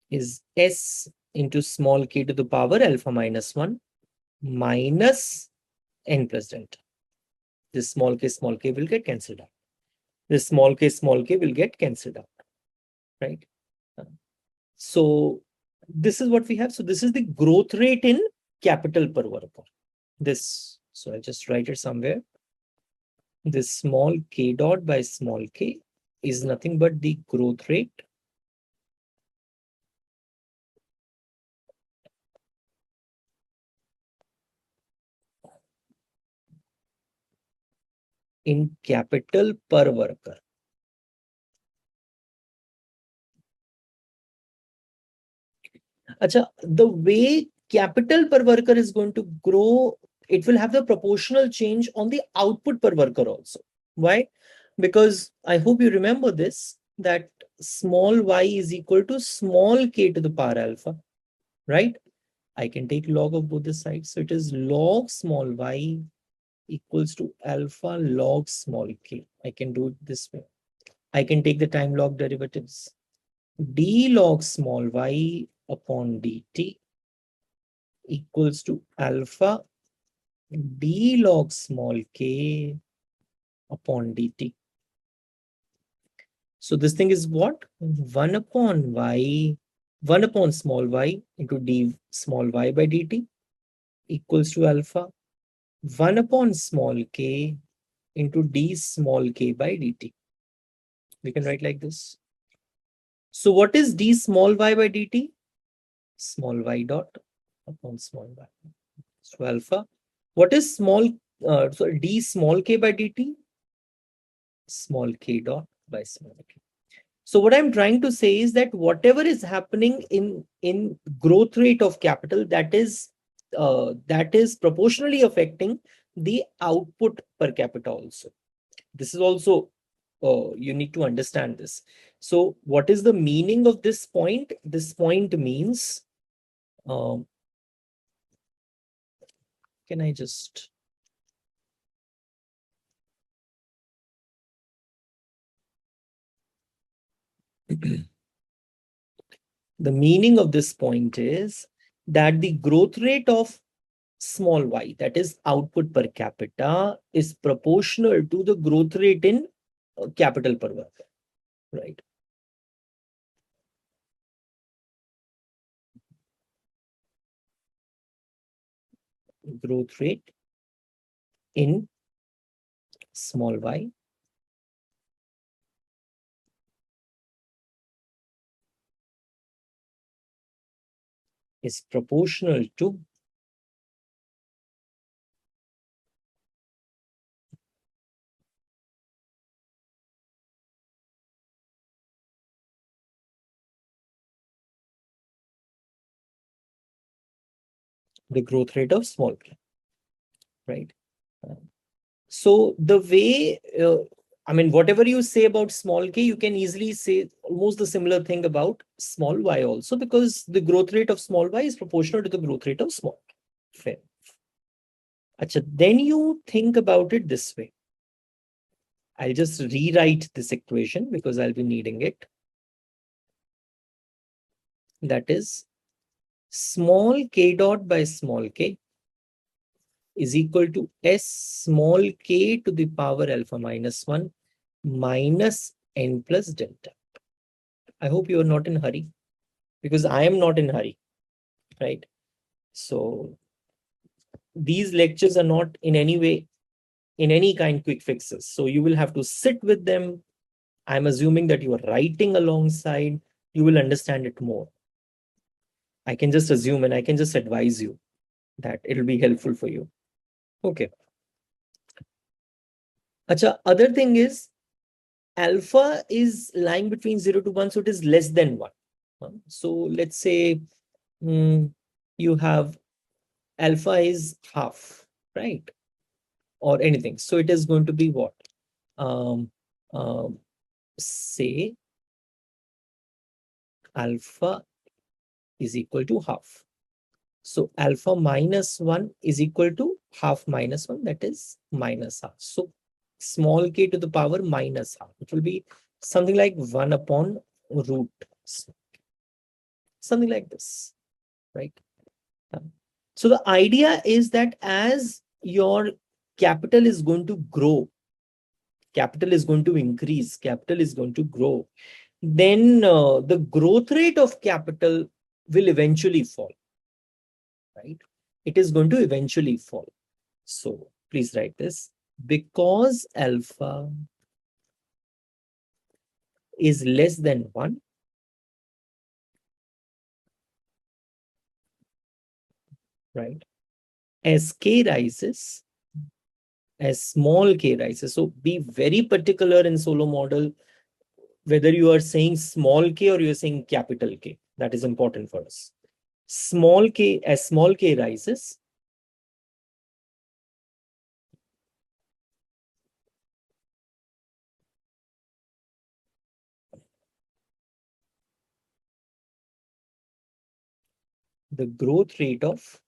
is S into small k to the power alpha minus 1 minus n plus delta. This small k will get cancelled out. This small k will get cancelled out, right? So this is what we have. So this is the growth rate in capital per worker. This, so I'll just write it somewhere. This small k dot by small k is nothing but the growth rate in capital per worker. Acha, the way capital per worker is going to grow, it will have the proportional change on the output per worker also. Why? Because I hope you remember this, that small y is equal to small k to the power alpha, right? I can take log of both the sides. So it is log small y equals to alpha log small k. I can do it this way. I can take the time log derivatives. D log small y upon dt equals to alpha d log small k upon dt. So this thing is what? 1 upon y, 1 upon small y into d small y by dt equals to alpha 1 upon small k into d small k by dt. We can write like this. So what is d small y by dt? Small y dot upon small y. So alpha. What is so d small k by dt? Small k dot by small k. So what I'm trying to say is that whatever is happening in growth rate of capital, that is proportionally affecting the output per capita also. This is also you need to understand this. So what is the meaning of this point? This point means can I just the meaning of this point is that the growth rate of small y, that is output per capita, is proportional to the growth rate in capital per worker, right? Growth rate in small y is proportional to the growth rate of small k, right? So the way, I mean, whatever you say about small k, you can easily say almost the similar thing about small y also, because the growth rate of small y is proportional to the growth rate of small k. Fair. Achha, then you think about it this way. I'll just rewrite this equation because I'll be needing it. That is small k dot by small k is equal to s small k to the power alpha minus 1 minus n plus delta. I hope you are not in a hurry, because I am not in a hurry, right? So these lectures are not in any way, in any kind quick fixes. So you will have to sit with them. I'm assuming that you are writing alongside, you will understand it more. I can just assume and I can just advise you that it'll be helpful for you. Okay. Acha, other thing is alpha is lying between 0 to 1, so it is less than 1. So let's say you have alpha is half, right? Or anything. So it is going to be what? Say alpha is equal to half. So alpha minus 1 is equal to half minus 1, that is minus half. So small k to the power minus half. It will be something like 1 upon root. Something like this, right? So the idea is that as your capital is going to grow, capital is going to increase, capital is going to grow, then the growth rate of capital will eventually fall, right? It is going to eventually fall. So please write this. Because alpha is less than 1, right? As k rises, as small k rises. So be very particular in Solow model whether you are saying small k or you're saying capital K. That is important for us. small k, as small k rises, the growth rate of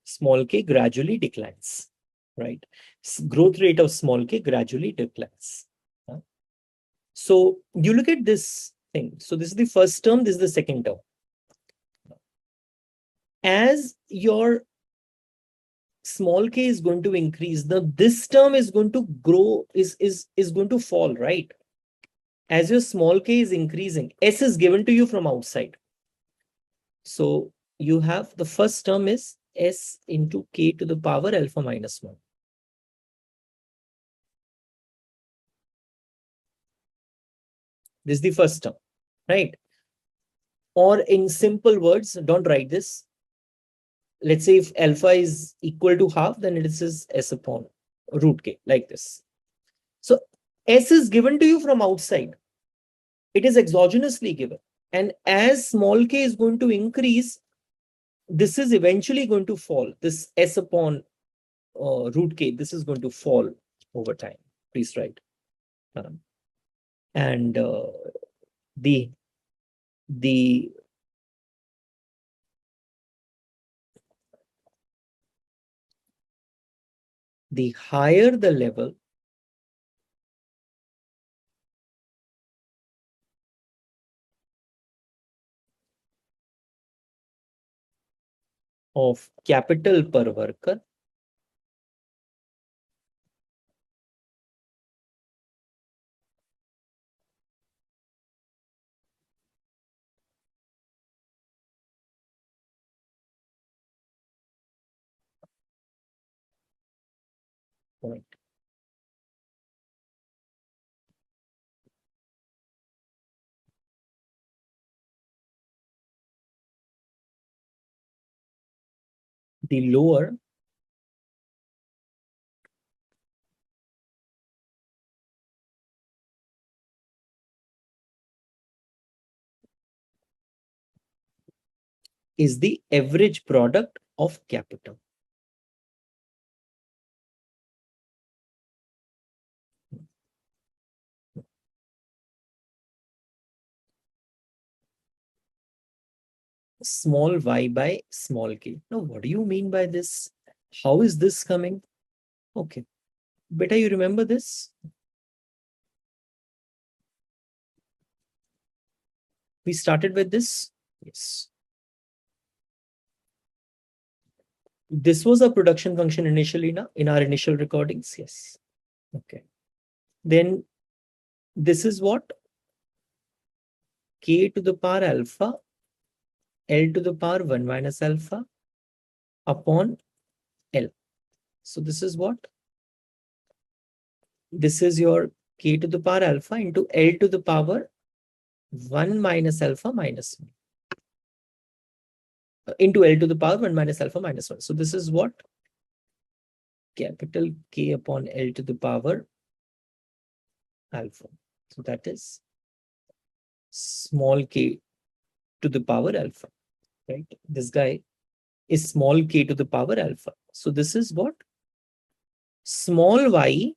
small k gradually declines, right? Growth rate of small k gradually declines. So you look at this thing. So this is the first term, this is the second term. As your small k is going to increase, this term is going to grow, is going to fall, right? As your small k is increasing, s is given to you from outside. So you have the first term is s into k to the power alpha minus 1. This is the first term, right? Or in simple words, don't write this. Let's say if alpha is equal to half, then it is s upon root k, like this. So s is given to you from outside. It is exogenously given. And as small k is going to increase, this is eventually going to fall. This s upon root k, this is going to fall over time. Please write. And the higher the level of capital per worker, point. The lower is the average product of capital. Small y by small k. Now, what do you mean by this? How is this coming? Okay. Beta, you remember this? We started with this. Yes. This was a production function initially in our initial recordings. Yes. Okay. Then this is what? K to the power alpha, L to the power 1 minus alpha upon L. So this is what? This is your K to the power alpha into L to the power 1 minus alpha minus 1. Into L to the power 1 minus alpha minus 1. So this is what? Capital K upon L to the power alpha. So that is small k to the power alpha, right? This guy is small k to the power alpha. So this is what? Small y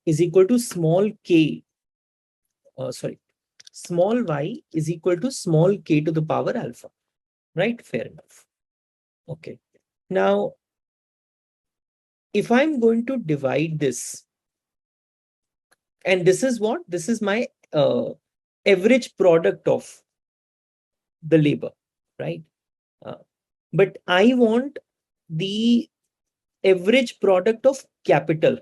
is equal to small k. Small y is equal to small k to the power alpha, right? Fair enough. Okay. Now, if I'm going to divide this, and this is what? This is my average product of the labor, right? But I want the average product of capital.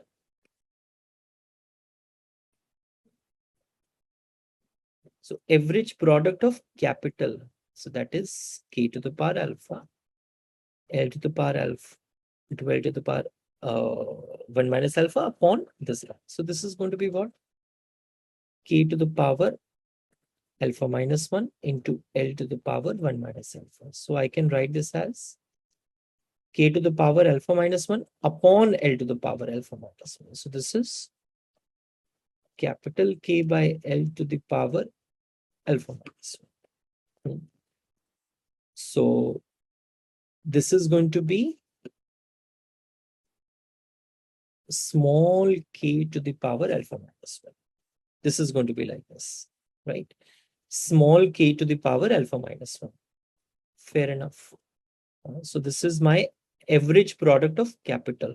So average product of capital. So that is k to the power alpha, L to the power alpha, into L to the power 1 minus alpha upon this. So this is going to be what? K to the power alpha minus 1 into L to the power 1 minus alpha. So I can write this as K to the power alpha minus 1 upon L to the power alpha minus 1. So this is capital K by L to the power alpha minus 1. So this is going to be small k to the power alpha minus 1. This is going to be like this, right? Small k to the power alpha minus 1. Fair enough. So this is my average product of capital.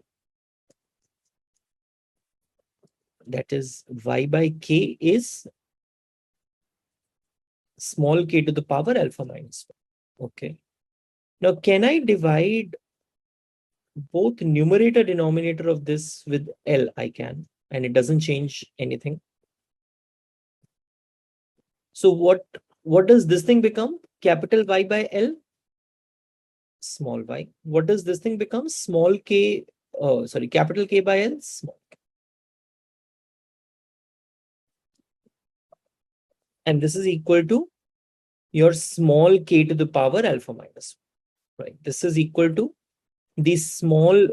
That is y by k is small k to the power alpha minus 1. Okay. Now, can I divide both numerator denominator of this with L? I can, and it doesn't change anything. So what does this thing become? Capital Y by L, small y. What does this thing become? Small k, capital K by L, small k. And this is equal to your small k to the power alpha minus 1, right? This is equal to the small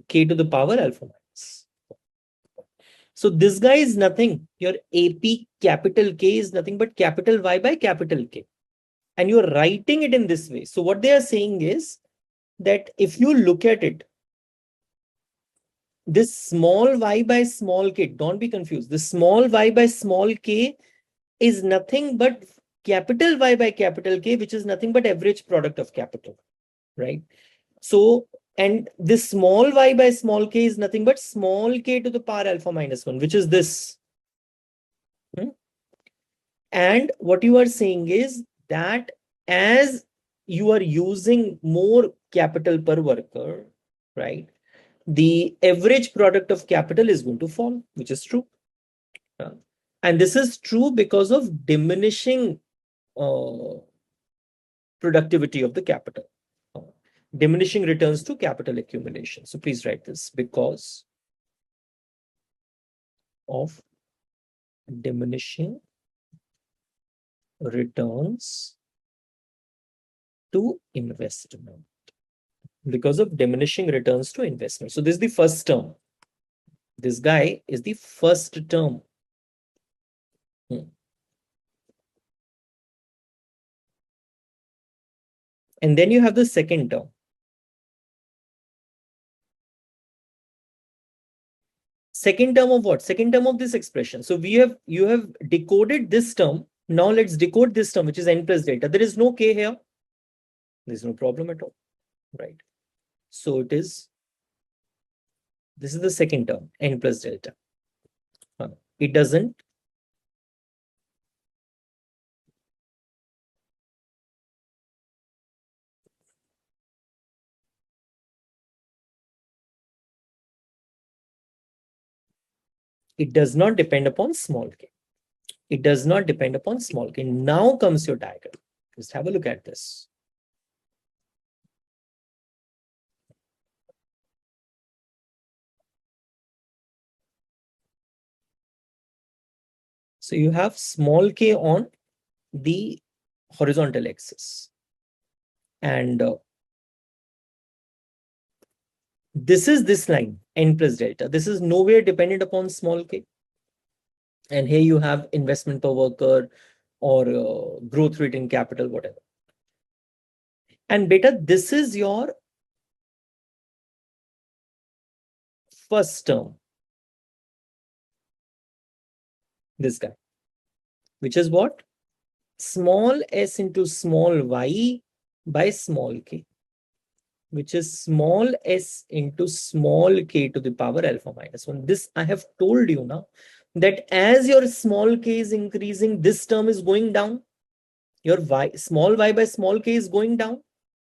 k to the power alpha minus. So this guy is nothing. Your AP capital K is nothing but capital Y by capital K. And you're writing it in this way. So what they are saying is that if you look at it, this small y by small k, don't be confused. The small y by small k is nothing but capital Y by capital K, which is nothing but average product of capital, right? So, and this small y by small k is nothing but small k to the power alpha minus 1, which is this. And what you are saying is that as you are using more capital per worker, right, the average product of capital is going to fall, which is true. And this is true because of diminishing productivity of the capital, diminishing returns to capital accumulation. So please write this: because of diminishing returns to investment. Because of diminishing returns to investment. So this is the first term. This guy is the first term. And then you have the second term. Second term of what? Second term of this expression. So you have decoded this term. Now let's decode this term, which is n plus delta. There is no k here. There's no problem at all, right? So this is the second term, n plus delta. It doesn't it does not depend upon small k. It does not depend upon small k. Now comes your diagram. Just have a look at this. So you have small k on the horizontal axis. And this is this line, n plus delta. This is nowhere dependent upon small k. And here you have investment per worker or growth rate in capital, whatever. And beta, this is your first term. This guy, which is what? Small s into small y by small k, which is small s into small k to the power alpha minus 1. This I have told you now that as your small k is increasing, this term is going down. Your small y by small k is going down.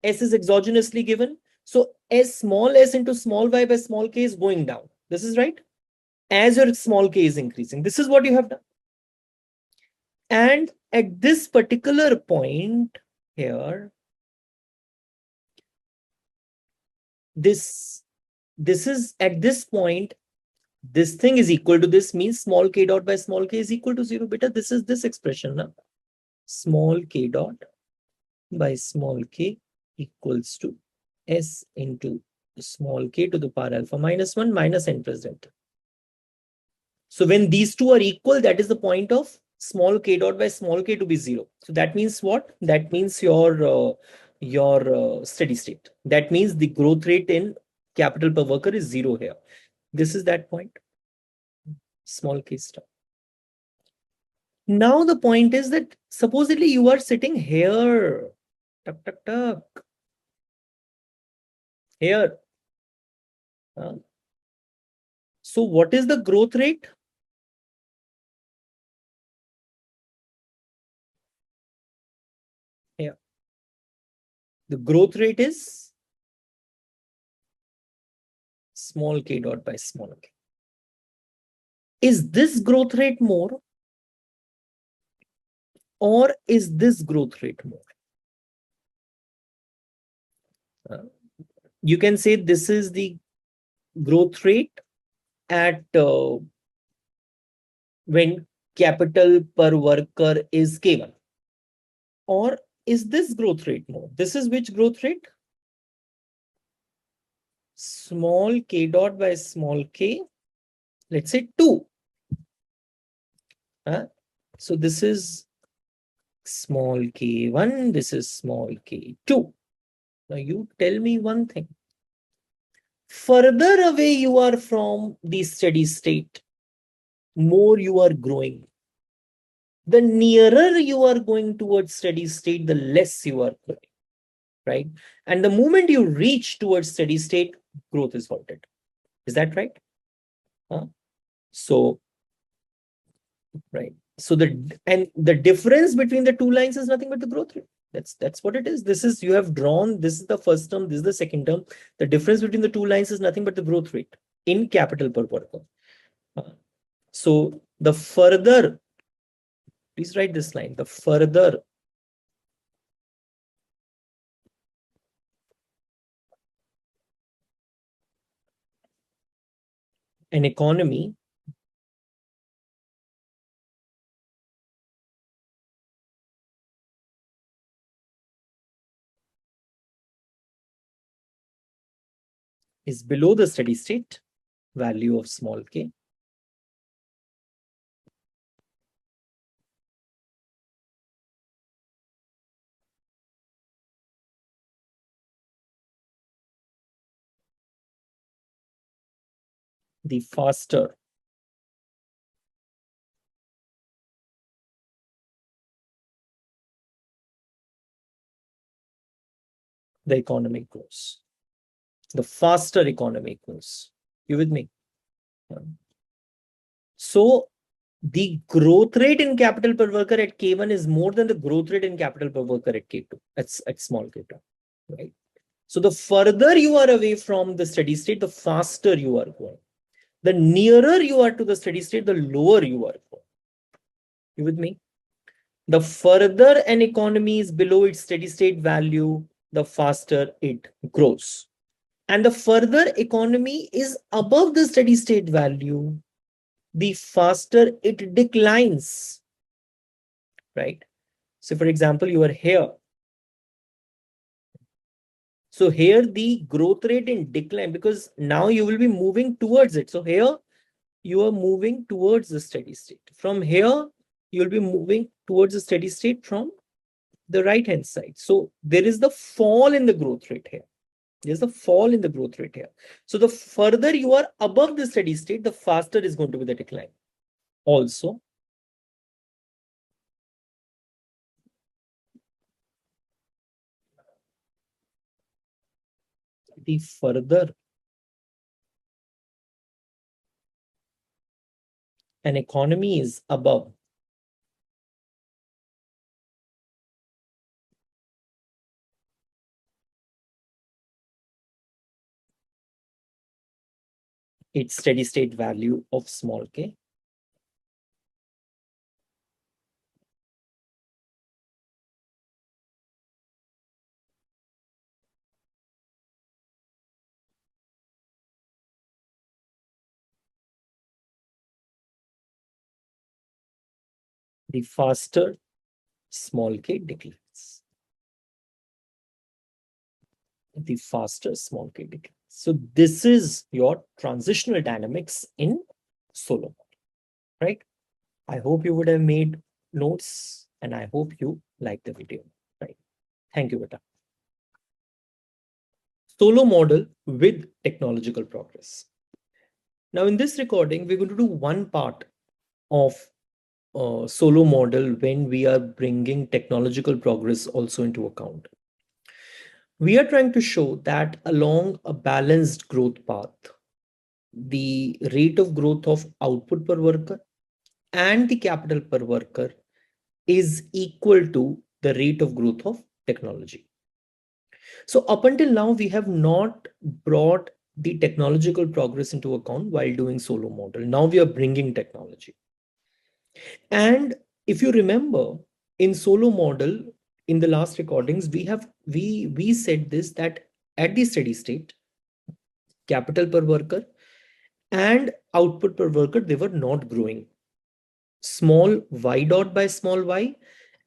S is exogenously given. So small s into small y by small k is going down. This is right. As your small k is increasing. This is what you have done. And at this particular point here, this is at this point, this thing is equal to this means small k dot by small k is equal to 0. Beta, this is this expression now. Small k dot by small k equals to s into small k to the power alpha minus 1 minus n plus delta. So when these two are equal, that is the point of small k dot by small k to be 0. So that means what? That means your steady state. That means the growth rate in capital per worker is 0 here. This is that point. Small k star. Now the point is that supposedly you are sitting here. Tuck, tuck, tuck. Here. So what is the growth rate? Here. The growth rate is small k dot by small k. Is this growth rate more? Or is this growth rate more? You can say this is the growth rate at when capital per worker is K1. Or is this growth rate more? This is which growth rate? Small k dot by small k, let's say 2. So this is small k1, this is small k2. Now you tell me one thing. Further away you are from the steady state, more you are growing. The nearer you are going towards steady state, the less you are growing, right? And the moment you reach towards steady state, growth is halted. Is that right? So, right. So the difference between the two lines is nothing but the growth rate. That's what it is. This is, you have drawn, this is the first term, this is the second term. The difference between the two lines is nothing but the growth rate in capital per worker. So the further, please write this line, the further an economy is below the steady state value of small k, the faster the economy grows. The faster economy grows. You with me? So the growth rate in capital per worker at K1 is more than the growth rate in capital per worker at K2, at small K2, right? So the further you are away from the steady state, the faster you are going. The nearer you are to the steady state, the lower you are going. You with me? The further an economy is below its steady state value, the faster it grows. And the further economy is above the steady state value, the faster it declines, right? So for example, you are here. So here the growth rate in decline, because now you will be moving towards it. So here you are moving towards the steady state. From here, you'll be moving towards the steady state from the right hand side. So there is the fall in the growth rate here. There's a fall in the growth rate here. So the further you are above the steady state, the faster is going to be the decline. Also, the further an economy is above its steady state value of small k, the faster small k declines. The faster small k declines. So this is your transitional dynamics in Solow, right? I hope you would have made notes and I hope you like the video, right? Thank you, Beta. Solow model with technological progress. Now in this recording, we're going to do one part of Solow model when we are bringing technological progress also into account. We are trying to show that along a balanced growth path, the rate of growth of output per worker and the capital per worker is equal to the rate of growth of technology. So up until now, we have not brought the technological progress into account while doing Solow model. Now we are bringing technology. And if you remember in Solow model, in the last recordings, we said this, that at the steady state, capital per worker and output per worker, they were not growing. Small y dot by small y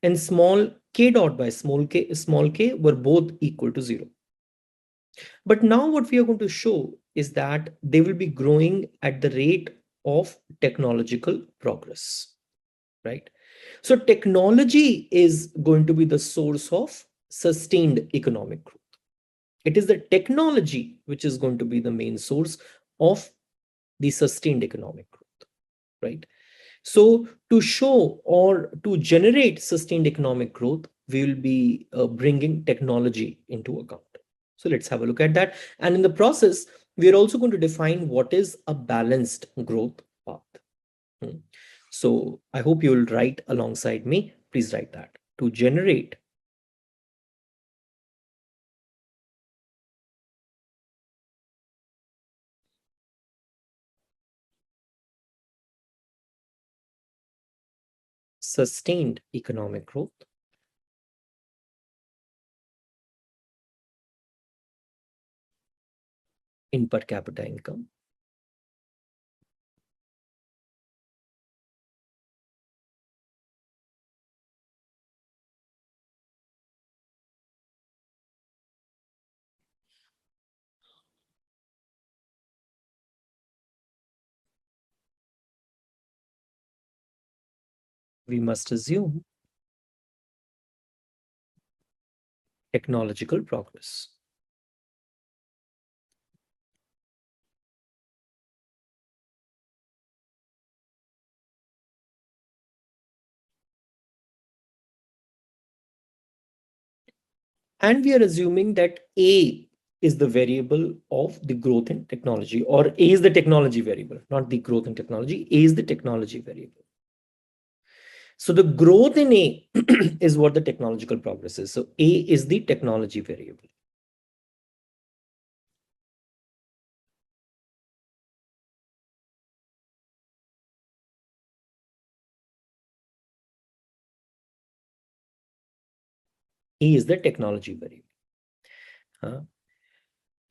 and small k dot by small k were both equal to 0. But now what we are going to show is that they will be growing at the rate of technological progress, right? So technology is going to be the source of sustained economic growth. It is the technology which is going to be the main source of the sustained economic growth, right? So to show or to generate sustained economic growth, we will be bringing technology into account. So let's have a look at that. And in the process, we are also going to define what is a balanced growth path. So I hope you will write alongside me. Please write that. To generate sustained economic growth, in per capita income, we must assume technological progress. And we are assuming that A is the variable of the growth in technology, or A is the technology variable, not the growth in technology. A is the technology variable. So the growth in A is what the technological progress is. So A is the technology variable. A is the technology variable.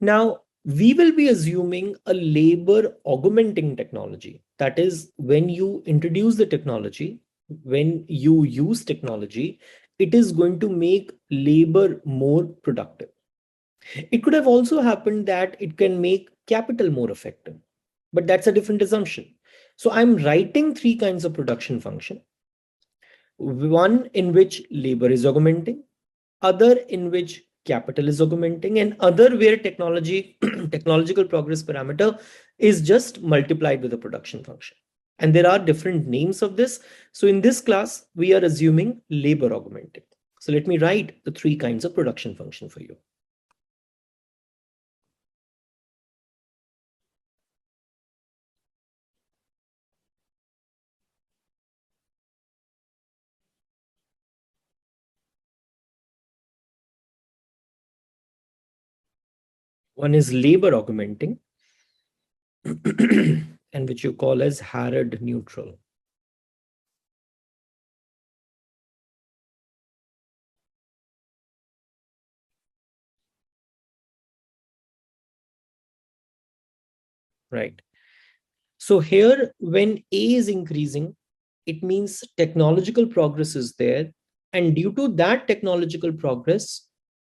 Now, we will be assuming a labor augmenting technology. That is, when you introduce the technology, when you use technology, it is going to make labor more productive. It could have also happened that it can make capital more effective, but that's a different assumption. So I'm writing three kinds of production function. One in which labor is augmenting, other in which capital is augmenting, and other where technological progress parameter is just multiplied with a production function. And there are different names of this. So in this class, we are assuming labor augmenting. So let me write the three kinds of production function for you. One is labor augmenting, and which you call as Harrod neutral. Right. So here, when A is increasing, it means technological progress is there. And due to that technological progress,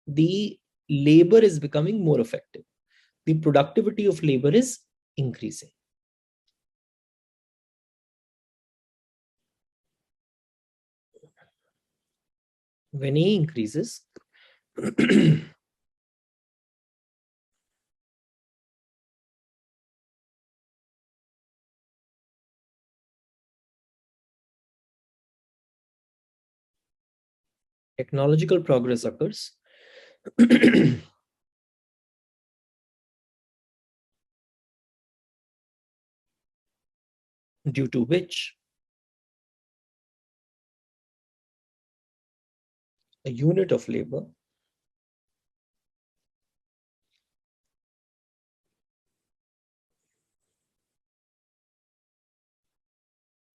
the labor is becoming more effective. The productivity of labor is increasing. When A increases, technological progress occurs. Due to which a unit of labor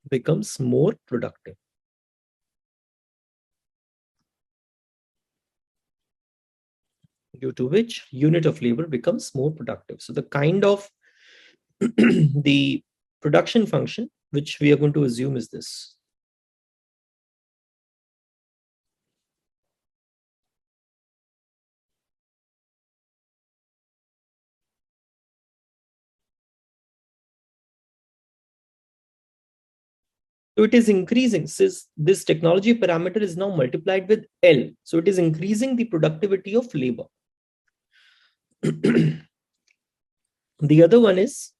becomes more productive. Due to which unit of labor becomes more productive. So the kind of the production function which we are going to assume is this. So it is increasing, since this technology parameter is now multiplied with L. So it is increasing the productivity of labor. The other one is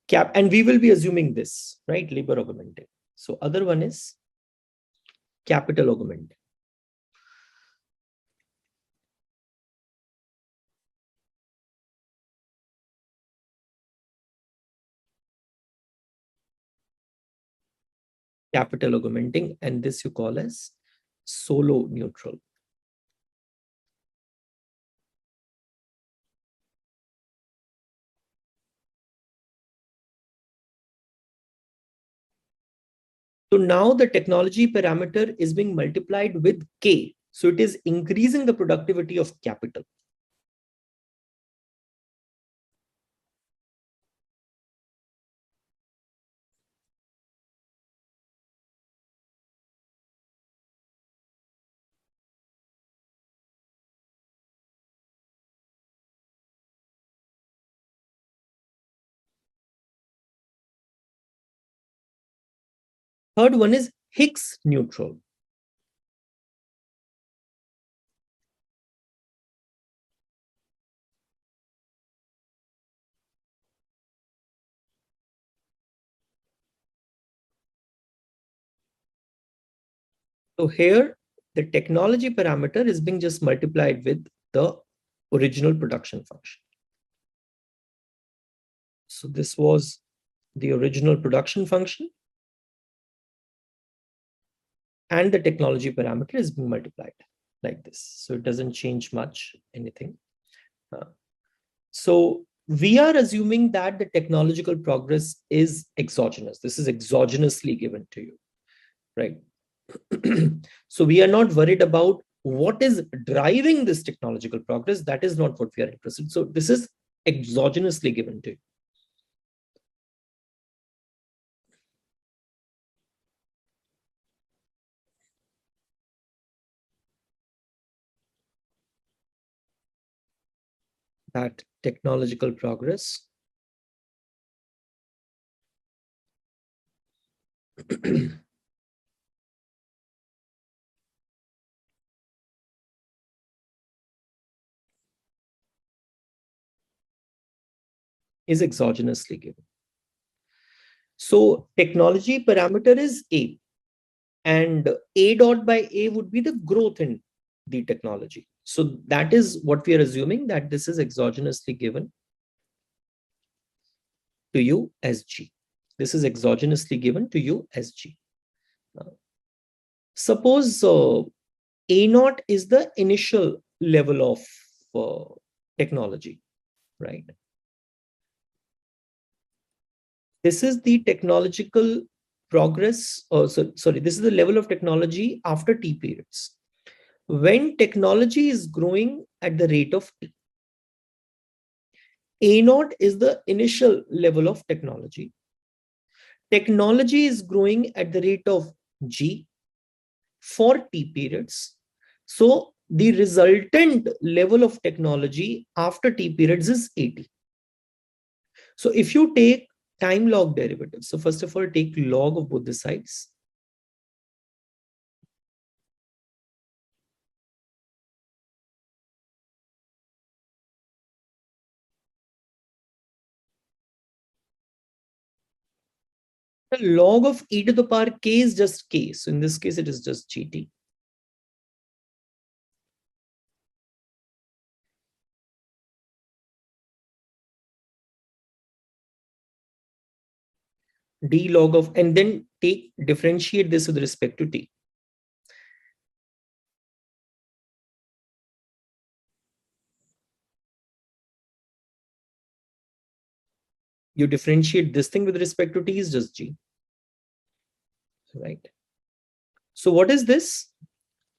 cap, and we will be assuming this, right? Labor augmenting. So other one is capital augmenting. Capital augmenting, and this you call as Solow neutral. So now the technology parameter is being multiplied with K. So it is increasing the productivity of capital. Third one is Hicks neutral. So here the technology parameter is being just multiplied with the original production function. So this was the original production function, and the technology parameter is being multiplied like this. So it doesn't change much anything. So we are assuming that the technological progress is exogenous. This is exogenously given to you, right? So we are not worried about what is driving this technological progress. That is not what we are interested in. So this is exogenously given to you. That technological progress is exogenously given. So technology parameter is A, and A dot by A would be the growth in the technology. So that is what we are assuming, that this is exogenously given to you as G. This is exogenously given to you as G. Suppose A naught is the initial level of technology, right? This is the technological progress, sorry, this is the level of technology after T periods. When technology is growing at the rate of T, A naught is the initial level of technology. technology is growing at the rate of G for T periods. So the resultant level of technology after T periods is 80. So if you take time log derivatives, so first of all, take log of both the sides. The log of e to the power k is just k. So in this case, it is just gt. D log of, and then differentiate this with respect to t. You differentiate this thing with respect to t is just g. Right. So what is this?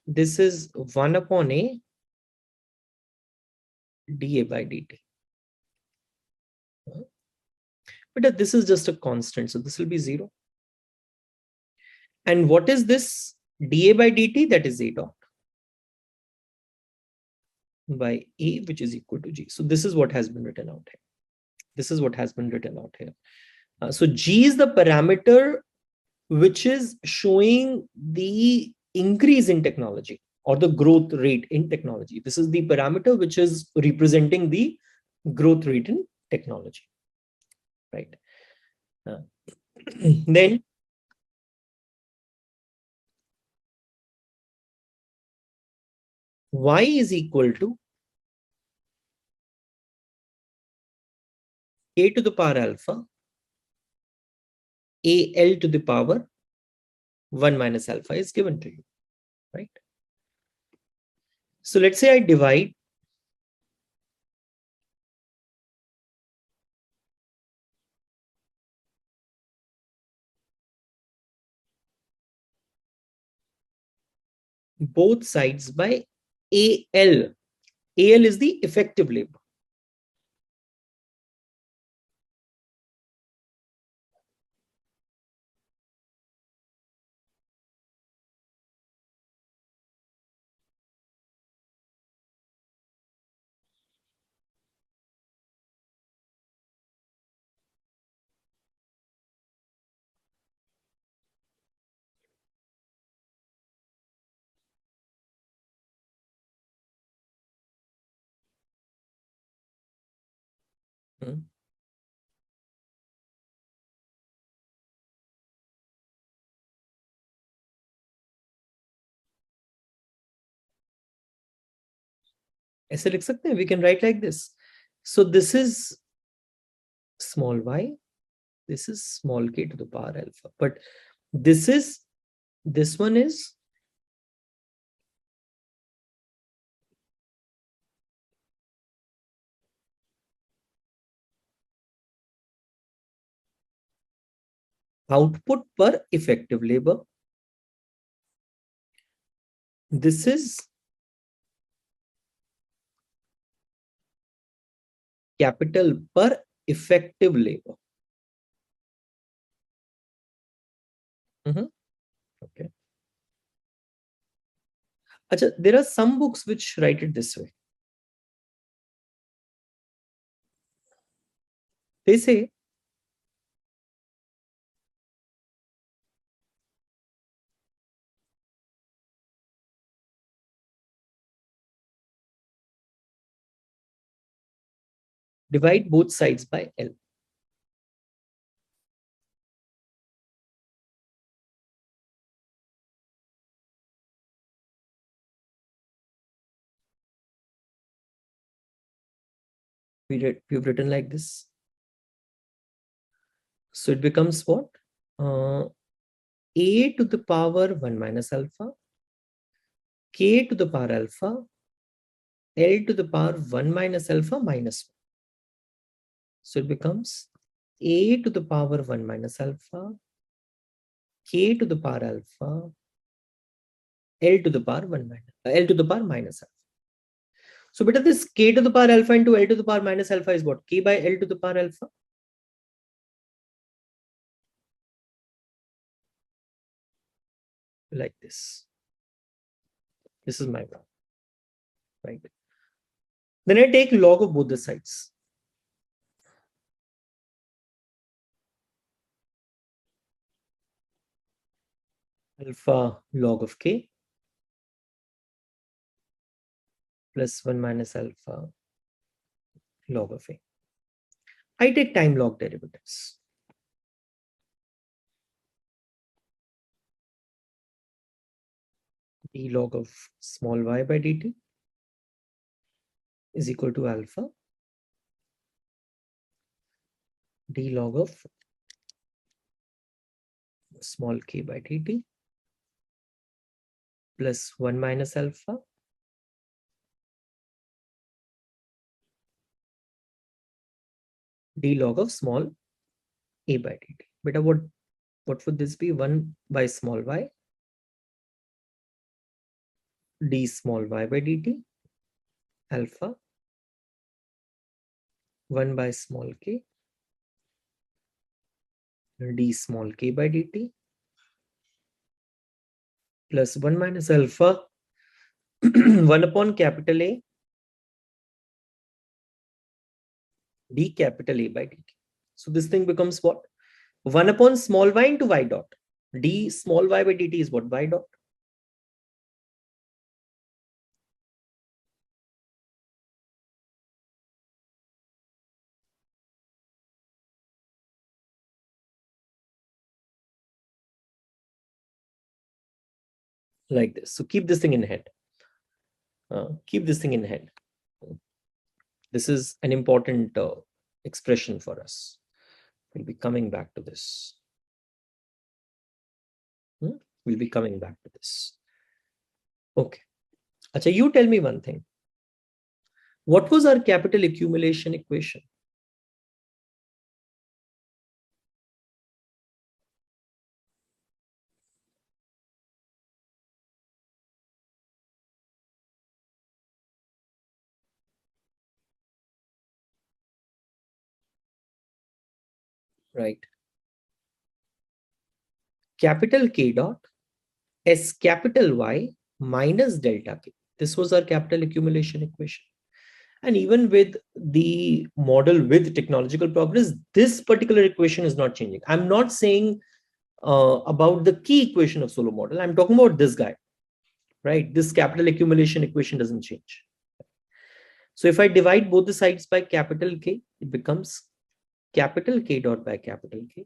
This is 1 upon a dA by dt. But this is just a constant, so this will be 0. And what is this dA by dt? That is a dot by a, which is equal to g. So this is what has been written out here. This is what has been written out here. So g is the parameter which is showing the increase in technology or the growth rate in technology. This is the parameter which is representing the growth rate in technology, right? Then y is equal to a to the power alpha al to the power 1 minus alpha is given to you, right? So let's say I divide both sides by al. Al is the effective labor. Hmm. ऐसे लिख सकते हैं, we can write like this. So this is small y, this is small k to the power alpha, but this one is output per effective labor. This is capital per effective labor. Okay. Achha, there are some books which write it this way. They say divide both sides by L. We've written like this. So it becomes what? A to the power 1 minus alpha, k to the power alpha, L to the power 1 minus alpha minus 1. So it becomes A to the power 1 minus alpha, k to the power alpha, L to the power 1 minus L to the power minus alpha. So beta, this k to the power alpha into L to the power minus alpha is what? K by L to the power alpha. like this. This is my y, right? Then I take log of both the sides. Alpha log of k plus 1 minus alpha log of a. I take time log derivatives. D log of small y by dt is equal to alpha d log of small k by dt plus 1 minus alpha d log of small a by dt. Beta, what would this be? 1 by small y d small y by dt alpha 1 by small k d small k by dt plus 1 minus alpha 1 upon capital A d capital A by dt. So this thing becomes what? 1 upon small y into y dot. D small y by dt is what? Y dot. Like this. So keep this thing in head. Keep this thing in head. This is an important expression for us. We'll be coming back to this. We'll be coming back to this. Okay. Acha, you tell me one thing. What was our capital accumulation equation? Right. Capital K dot S capital Y minus delta K. This was our capital accumulation equation. And even with the model with technological progress, this particular equation is not changing. I'm not saying about the key equation of Solow model. I'm talking about this guy, right? This capital accumulation equation doesn't change. So if I divide both the sides by capital K, it becomes capital K dot by capital K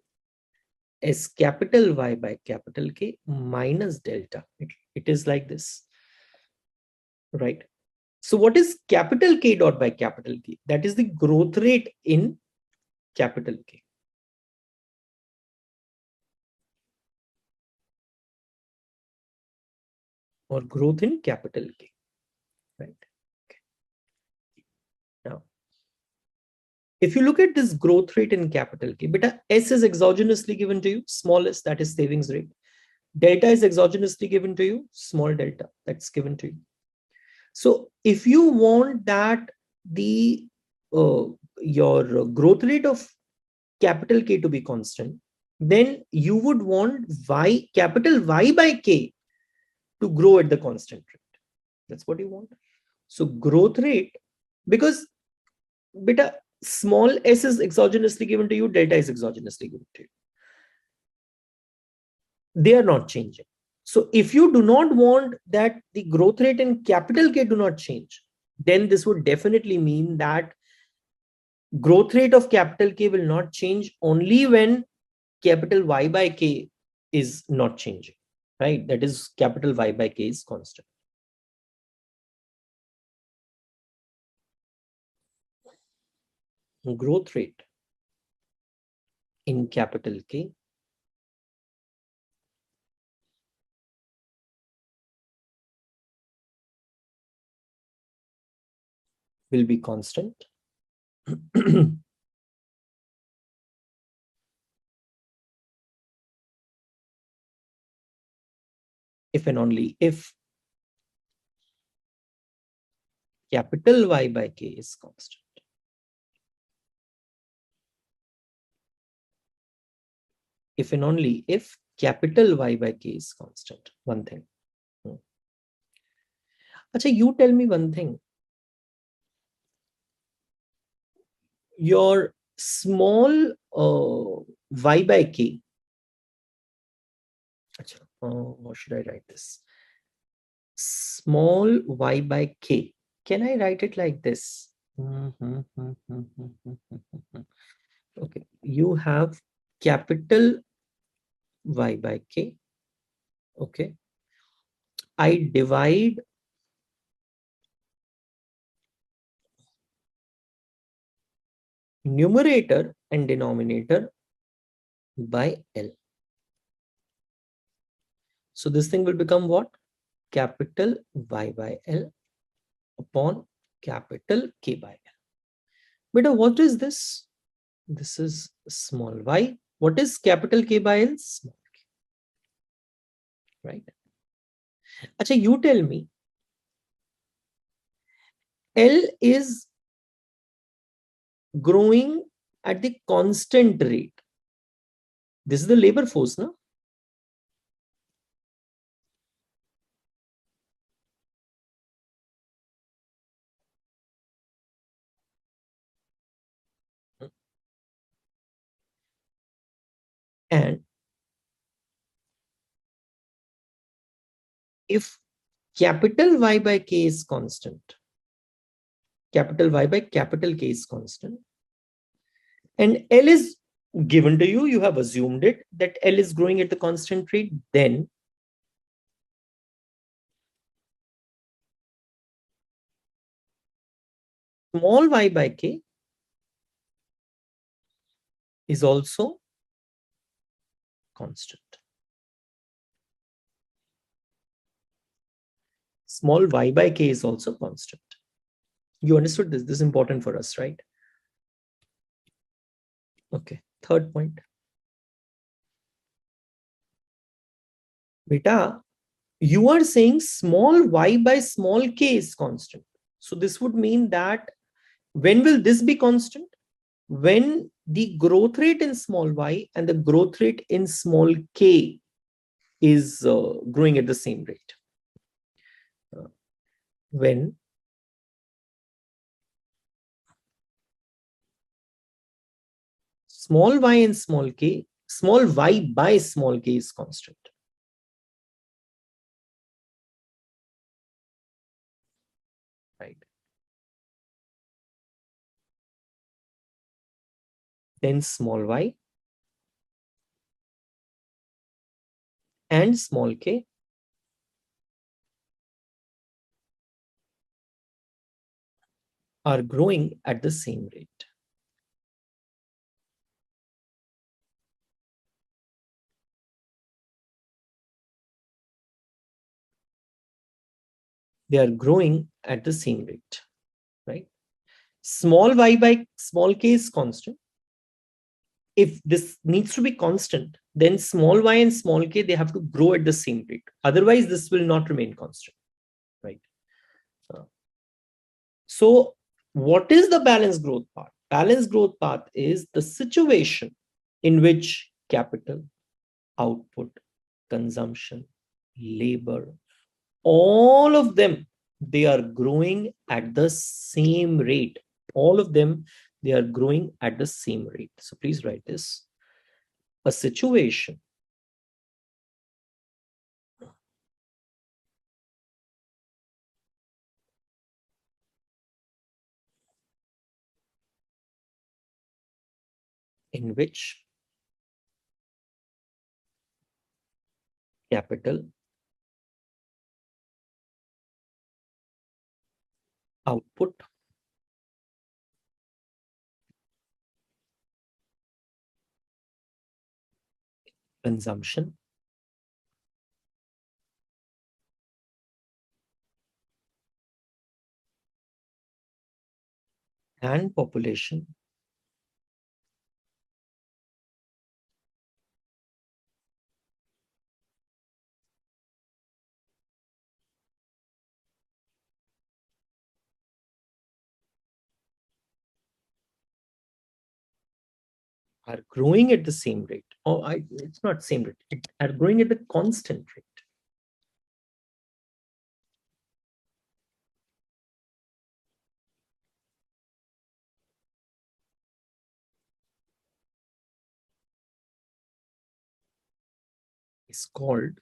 S capital Y by capital K minus delta. It is like this, right? So what is capital K dot by capital K? That is the growth rate in capital K. Or growth in capital K, right? Okay. Now, if you look at this growth rate in capital K, beta S is exogenously given to you, small s, that is savings rate. Delta is exogenously given to you, small delta, that's given to you. So if you want that the your growth rate of capital K to be constant, then you would want Y, capital Y by K to grow at the constant rate. That's what you want. So growth rate, because beta small s is exogenously given to you, delta is exogenously given to you. They are not changing. So if you do not want that the growth rate in capital K do not change, then this would definitely mean that growth rate of capital K will not change only when capital Y by K is not changing, right? That is capital Y by K is constant. Growth rate in capital K will be constant if and only if capital Y by K is constant. If and only if capital Y by K is constant. One thing. Acha, you tell me one thing. Your small Y by K. Acha, how should I write this? Small Y by K. Can I write it like this? Okay, you have capital Y by K. Okay, I divide numerator and denominator by L. So this thing will become what? Capital Y by L upon capital K by L. But what is this? This is small y. What is capital K by L? Small k. Right? Acha, you tell me. L is growing at the constant rate. This is the labor force, no? And if capital Y by K is constant, capital Y by capital K is constant, and L is given to you, you have assumed it, that L is growing at the constant rate, then small y by K is also constant. Small y by K is also constant. You understood this? This is important for us, right? Okay, third point. Beta, you are saying small y by small k is constant. So this would mean that when will this be constant? When the growth rate in small y and the growth rate in small k is growing at the same rate. When small y and small k, small y by small k is constant. Right. Then small y and small k are growing at the same rate. They are growing at the same rate, right? Small y by small k is constant. If this needs to be constant, then small y and small k, they have to grow at the same rate. Otherwise, this will not remain constant, right? So what is the balanced growth path? Balanced growth path is the situation in which capital, output, consumption, labor, all of them, they are growing at the same rate. All of them, they are growing at the same rate. So please write this. A situation in which capital, output, consumption, and population are growing at the same rate, or it's not same rate, are growing at the constant rate. Is called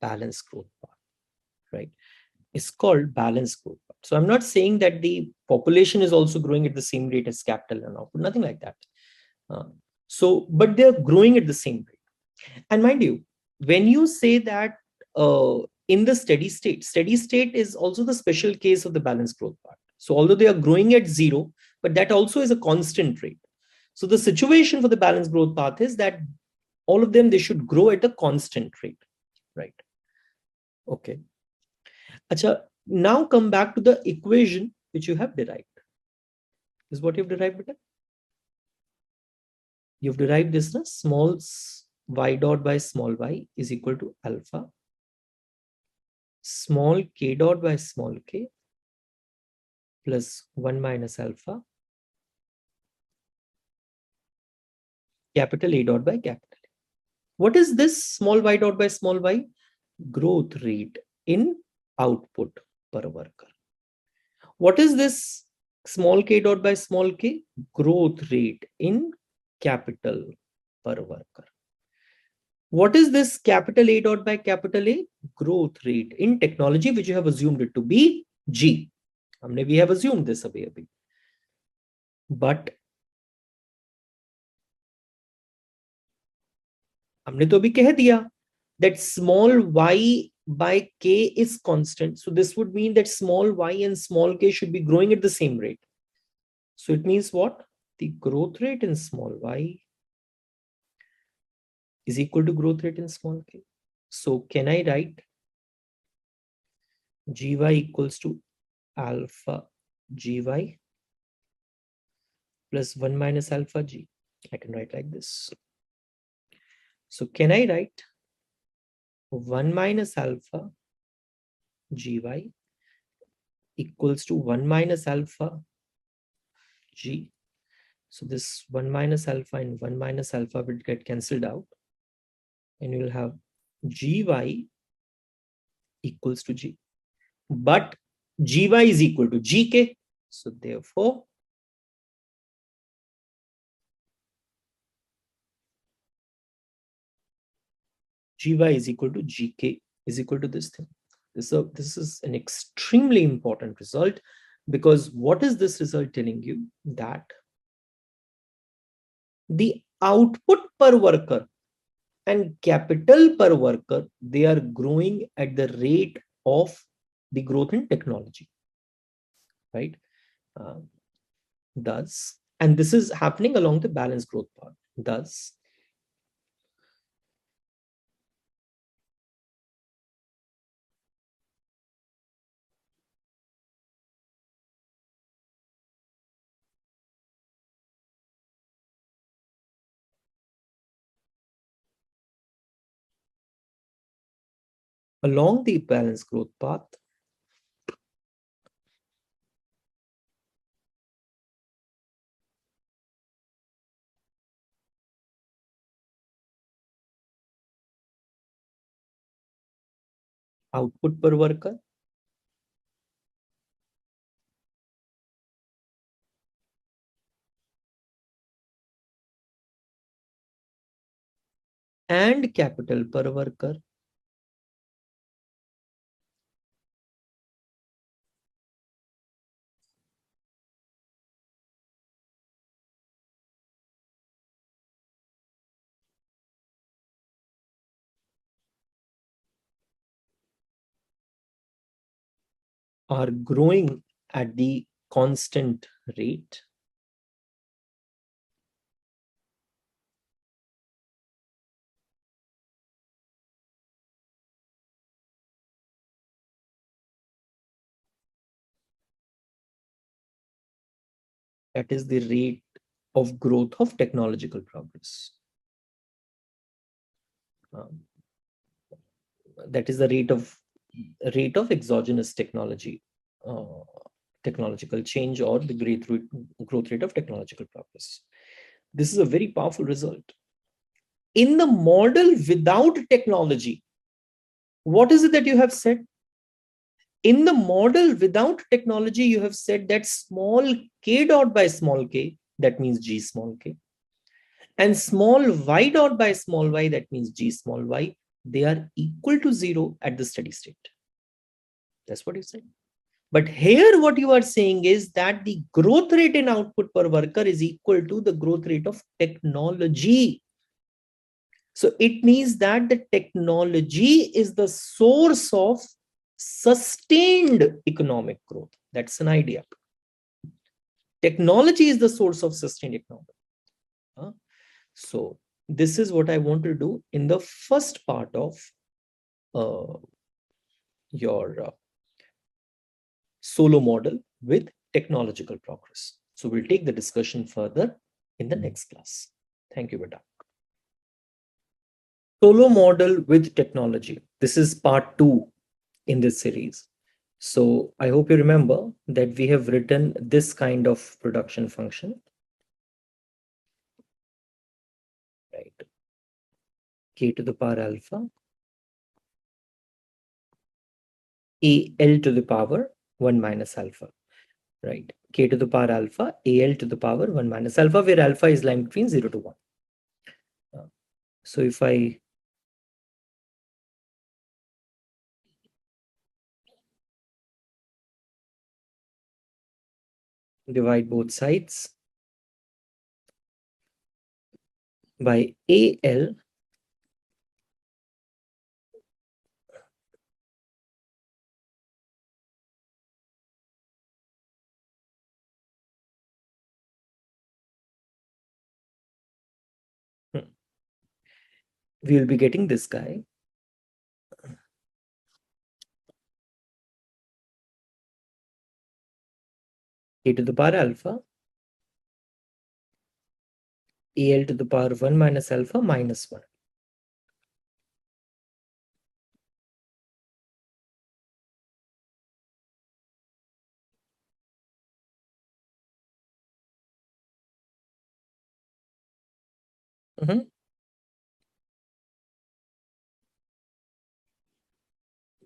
balanced growth path, right? It's called balanced growth path. So I'm not saying that the population is also growing at the same rate as capital and output, nothing like that. But they're growing at the same rate. And mind you, when you say that in the steady state is also the special case of the balanced growth part. So although they are growing at zero, but that also is a constant rate. So the situation for the balanced growth path is that all of them, they should grow at a constant rate, right? Okay. Acha, now come back to the equation which you have derived. This is what you've derived, beta? You've derived this, na? Small y dot by small y is equal to alpha small k dot by small k plus 1 minus alpha capital A dot by capital A. What is this small y dot by small y? Growth rate in output per worker. What is this small k dot by small k? Growth rate in capital per worker. What is this capital A dot by capital A? Growth rate in technology, which you have assumed it to be G. We have assumed this away. But हमने तो अभी कह दिया that small y by k is constant. So this would mean that small y and small k should be growing at the same rate. So it means what? The growth rate in small y is equal to growth rate in small k. So can I write gy equals to alpha gy plus 1 minus alpha g? I can write like this. So can I write 1 minus alpha gy equals to 1 minus alpha g? So this 1 minus alpha and 1 minus alpha will get cancelled out. And you will have gy equals to g. But gy is equal to gk. So therefore, gy is equal to gk is equal to this thing. So this is an extremely important result, because what is this result telling you? That the output per worker and capital per worker, they are growing at the rate of the growth in technology, right? Thus, and this is happening along the balanced growth path. Thus, along the balanced growth path, output per worker and capital per worker are growing at the constant rate. That is the rate of growth of technological progress. That is the rate of exogenous technological change, or the growth rate of technological progress. This is a very powerful result. In the model without technology, what is it that you have said? In the model without technology, you have said that small k dot by small k, that means g small k, and small y dot by small y, that means g small y, they are equal to 0 at the steady state. That's what you said. But here what you are saying is that the growth rate in output per worker is equal to the growth rate of technology. So it means that the technology is the source of sustained economic growth. That's an idea. Technology is the source of sustained economic growth. So this is what I want to do in the first part of your Solow model with technological progress. So we'll take the discussion further in the next class. Thank you, Beta. Solow model with technology. This is part 2 in this series. So I hope you remember that we have written this kind of production function, right? K to the power alpha, AL to the power 1 minus alpha, right? K to the power alpha, AL to the power 1 minus alpha, where alpha is lying between 0 to 1. So if I divide both sides by AL, we will be getting this guy. A to the power alpha, AL to the power 1 minus alpha minus 1.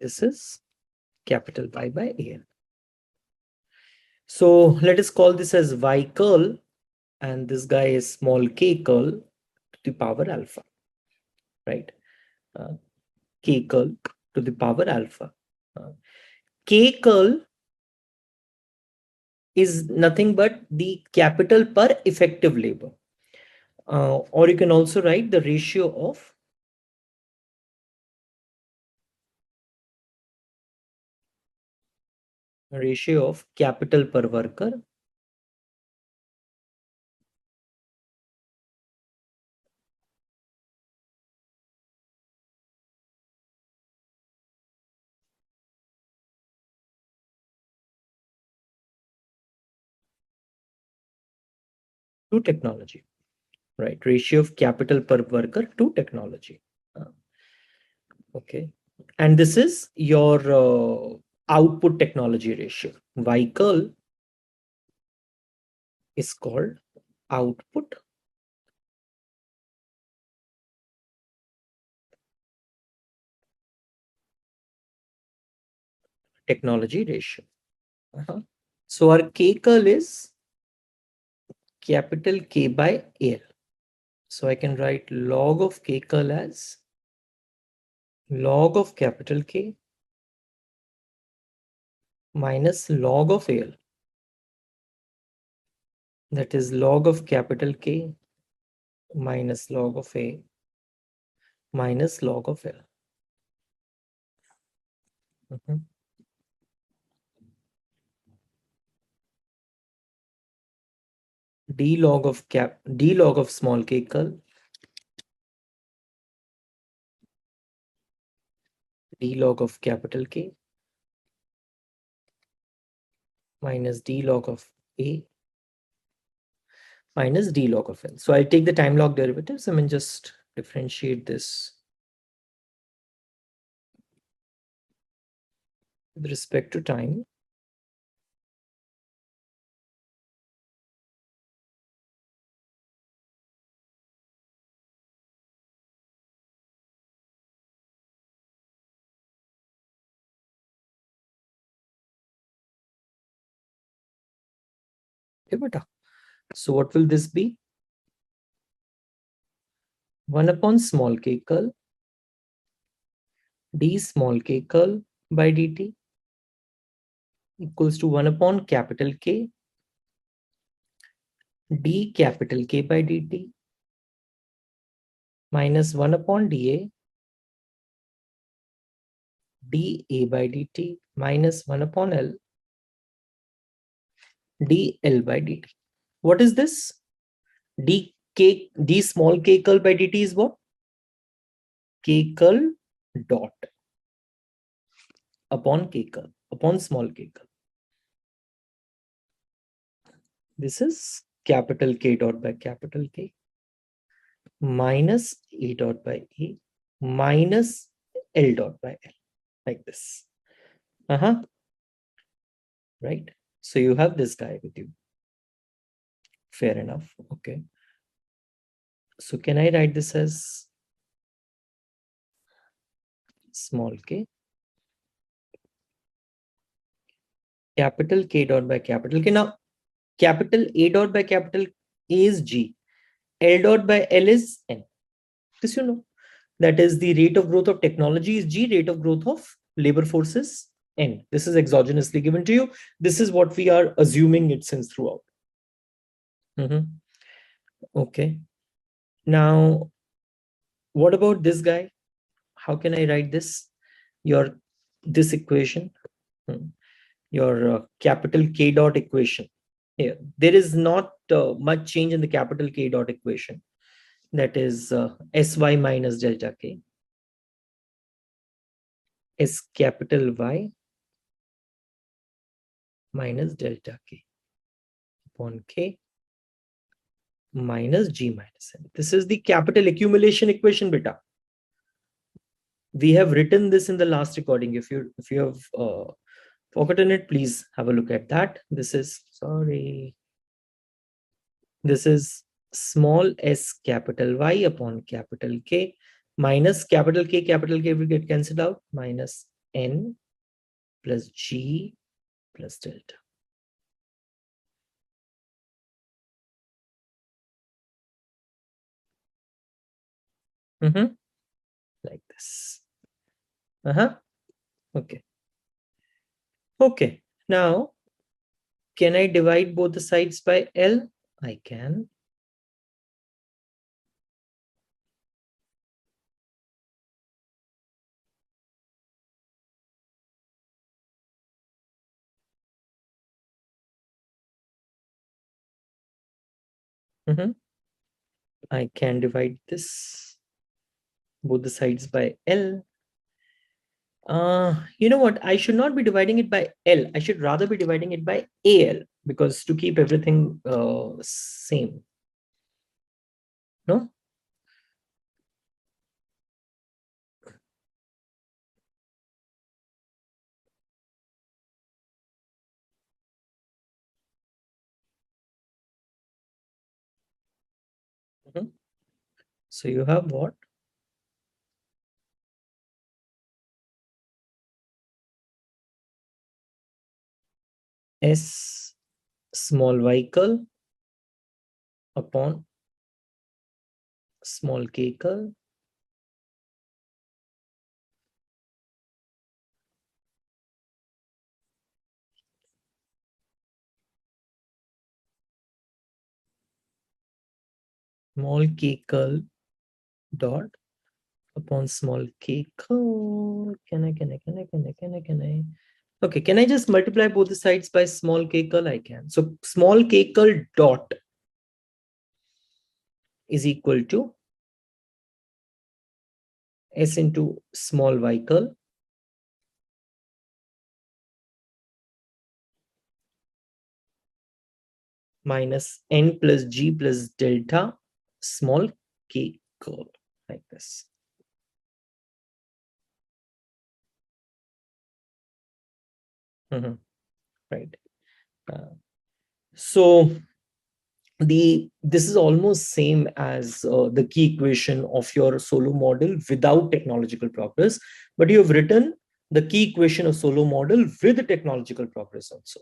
This is capital Pi by AL. So let us call this as Y curl, and this guy is small k curl to the power alpha, right? K curl to the power alpha. K curl is nothing but the capital per effective labor. Or you can also write the ratio of capital per worker to technology, right? Ratio of capital per worker to technology. Okay. And this is your output technology ratio. Y curl is called output technology ratio. So our K curl is capital K by L. So I can write log of K curl as log of capital K minus log of L. That is log of capital K minus log of A minus log of L. D log of small k curl D log of capital K minus D log of A minus D log of L. So I'll take the time log derivatives. I mean, just differentiate this with respect to time. Okay, beta. So what will this be? 1 upon small k curl d small k curl by dt equals to 1 upon capital K d capital K by dt minus 1 upon dA dA by dt minus 1 upon L dL by dt. What is this? D small k curl by dt is what? K curl dot upon k curl upon small k curl. This is capital K dot by capital K minus A dot by A minus L dot by L, like this. Right? So you have this guy with you. Fair enough. Okay. So can I write this as small k, capital K dot by capital K. Now, capital A dot by capital A is G, L dot by L is N. This you know. That is the rate of growth of technology is G, rate of growth of labor force is N. This is exogenously given to you. This is what we are assuming it since throughout. Okay. Now, what about this guy? How can I write this? This equation, your capital K dot equation. Here, there is not much change in the capital K dot equation. That is Sy minus delta K. S capital Y minus delta K upon K minus G minus N. This is the capital accumulation equation, beta. We have written this in the last recording. If you have forgotten it, please have a look at that. This is small s capital Y upon capital K minus capital K will get cancelled out, minus N plus G plus delta. Like this. Okay. Okay. Now, can I divide both the sides by L? I can. I can divide this both the sides by L. You know what? I should not be dividing it by L. I should rather be dividing it by AL, because to keep everything same. No? So you have what? S small y curl upon small k curl small k curl dot upon small k curl. Can I? Okay, can I just multiply both the sides by small k curl? I can. So small k curl dot is equal to S into small y curl minus N plus G plus delta small k curl, like this. Right. So this is almost same as the key equation of your Solow model without technological progress, but you have written the key equation of Solow model with technological progress also.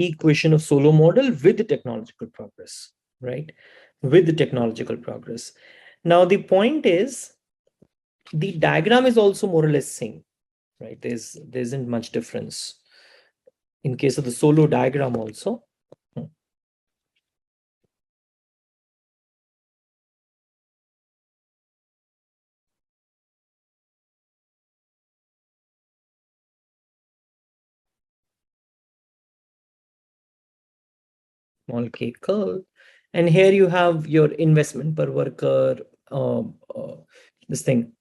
Equation of Solow model with technological progress, right? With the technological progress. Now the point is, the diagram is also more or less same, right? There isn't much difference in case of the Solow diagram also. Small k curl, and here you have your investment per worker, this thing.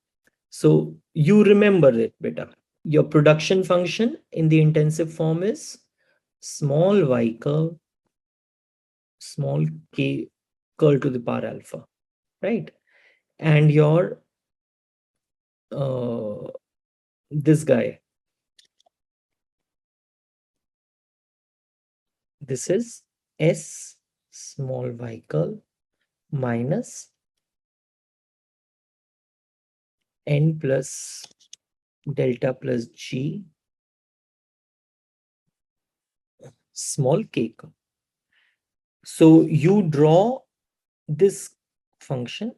So you remember it better. Your production function in the intensive form is small y curl, small k curl to the power alpha, right? And your this guy, this is s small y curl minus n plus delta plus g small k curl. So you draw this function.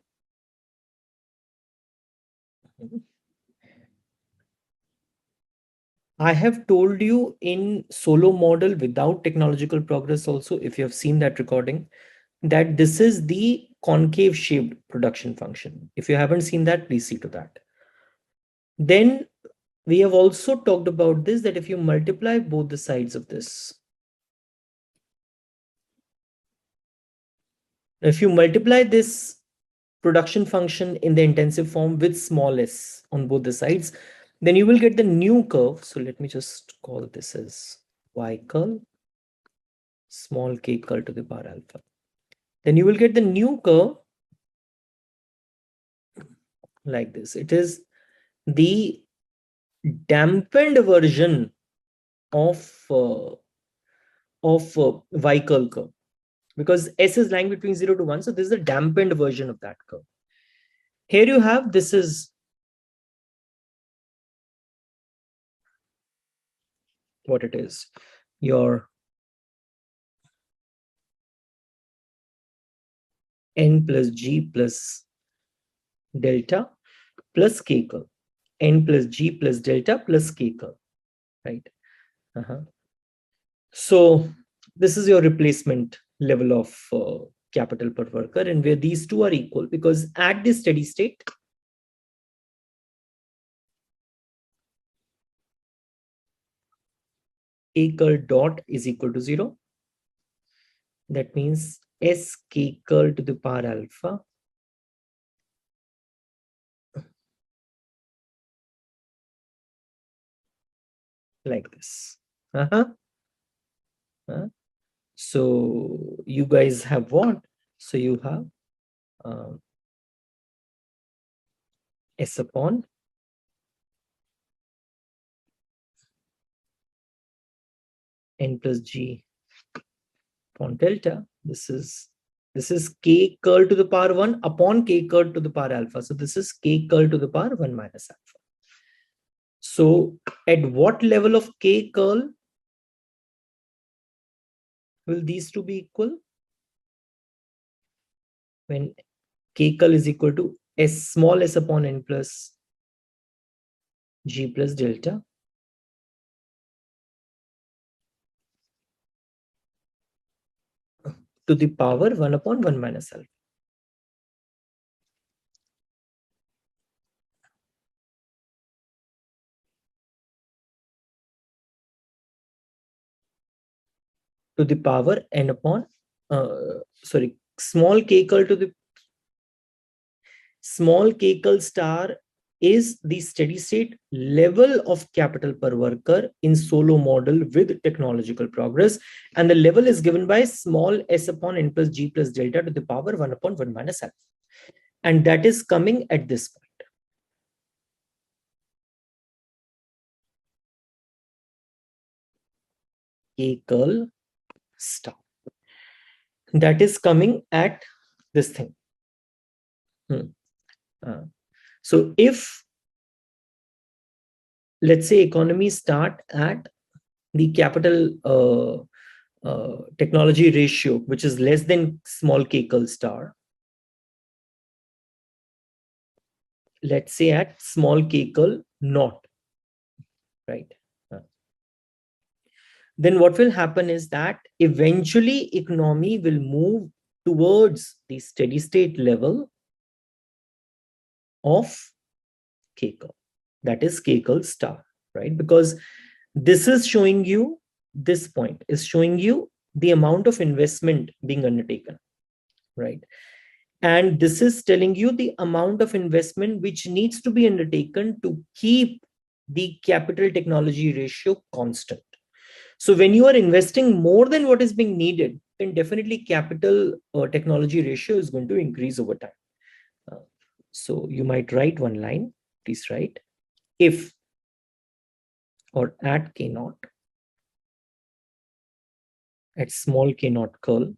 I have told you in Solow model without technological progress also, if you have seen that recording, that this is the concave shaped production function. If you haven't seen that, please see to that. Then we have also talked about this, that if you multiply both the sides of this, if you multiply this production function in the intensive form with small s on both the sides, then you will get the new curve. So let me just call this as y curl, small k curl to the power alpha. Then you will get the new curve like this. It is the dampened version of y curl curve, because s is lying between 0 to 1. So this is a dampened version of that curve. Here you have, this is what it is. Your n plus g plus delta plus k curl, n plus g plus delta plus k curl, right? So this is your replacement level of capital per worker, and where these two are equal, because at this steady state, k curl dot is equal to 0. That means s k curl to the power alpha like this. So you guys have what? So you have s upon n plus g upon delta. This is k curl to the power 1 upon k curl to the power alpha. So this is k curl to the power 1 minus alpha. So at what level of k curl will these two be equal? When k curl is equal to s small s upon n plus g plus delta to the power 1 upon 1 minus alpha. To the power n upon small k equal to the small k equal star is the steady state level of capital per worker in Solow model with technological progress. And the level is given by small s upon n plus g plus delta to the power 1 upon 1 minus alpha. And that is coming at this point. K curl star. That is coming at this thing. So if, let's say, economies start at the capital technology ratio, which is less than small k curl star, let's say at small k curl naught, right? Then what will happen is that eventually economy will move towards the steady state level of k curl, that is k curl star, right? Because this is showing you, this point is showing you the amount of investment being undertaken, right? And this is telling you the amount of investment which needs to be undertaken to keep the capital technology ratio constant. So when you are investing more than what is being needed, then definitely capital technology ratio is going to increase over time. So you might write one line, please write, if or at k naught, at small k naught curl,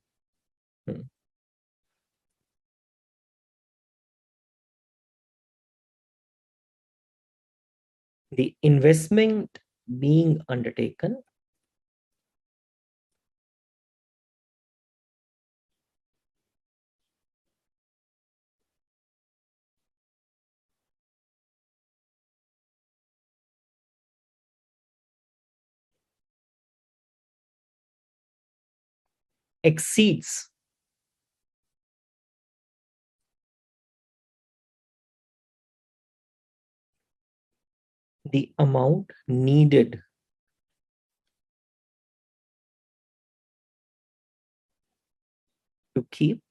the investment being undertaken exceeds the amount needed to keep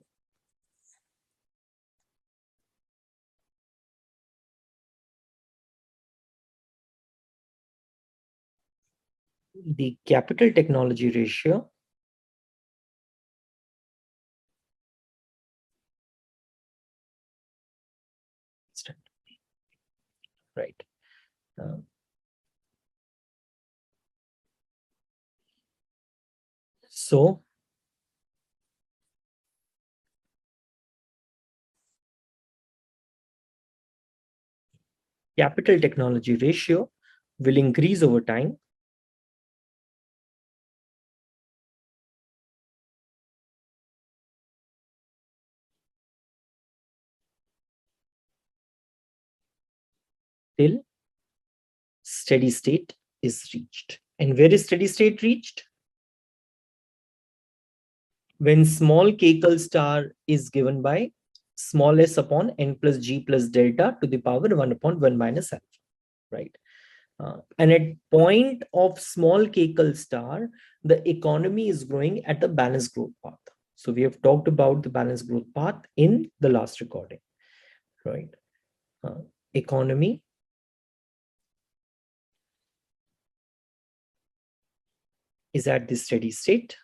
the capital technology ratio right. So capital technology ratio will increase over time till steady state is reached. And where is steady state reached? When small k curl star is given by small s upon n plus g plus delta to the power 1 upon 1 minus alpha, right? And at point of small k curl star, the economy is growing at the balanced growth path. So we have talked about the balanced growth path in the last recording, right? Economy is at the steady state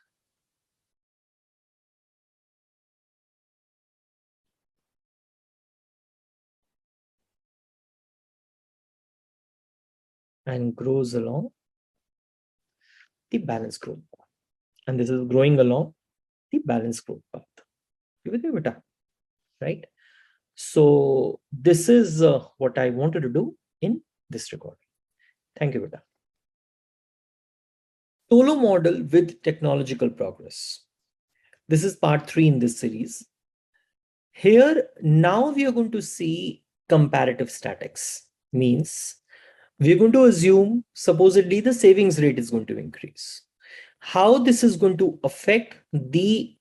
and grows along the balanced growth path. And this is growing along the balanced growth path. You with me, beta? Right? So this is what I wanted to do in this recording. Thank you, beta. Solow model with technological progress. This is part 3 in this series. Here, now we are going to see comparative statics. Means we're going to assume supposedly the savings rate is going to increase. How this is going to affect the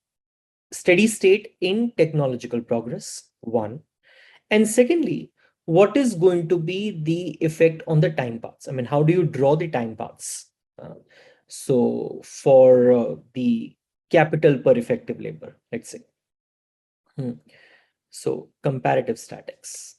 steady state in technological progress, one. And secondly, what is going to be the effect on the time paths? I mean, how do you draw the time paths? So for the capital per effective labor, let's say. So comparative statics.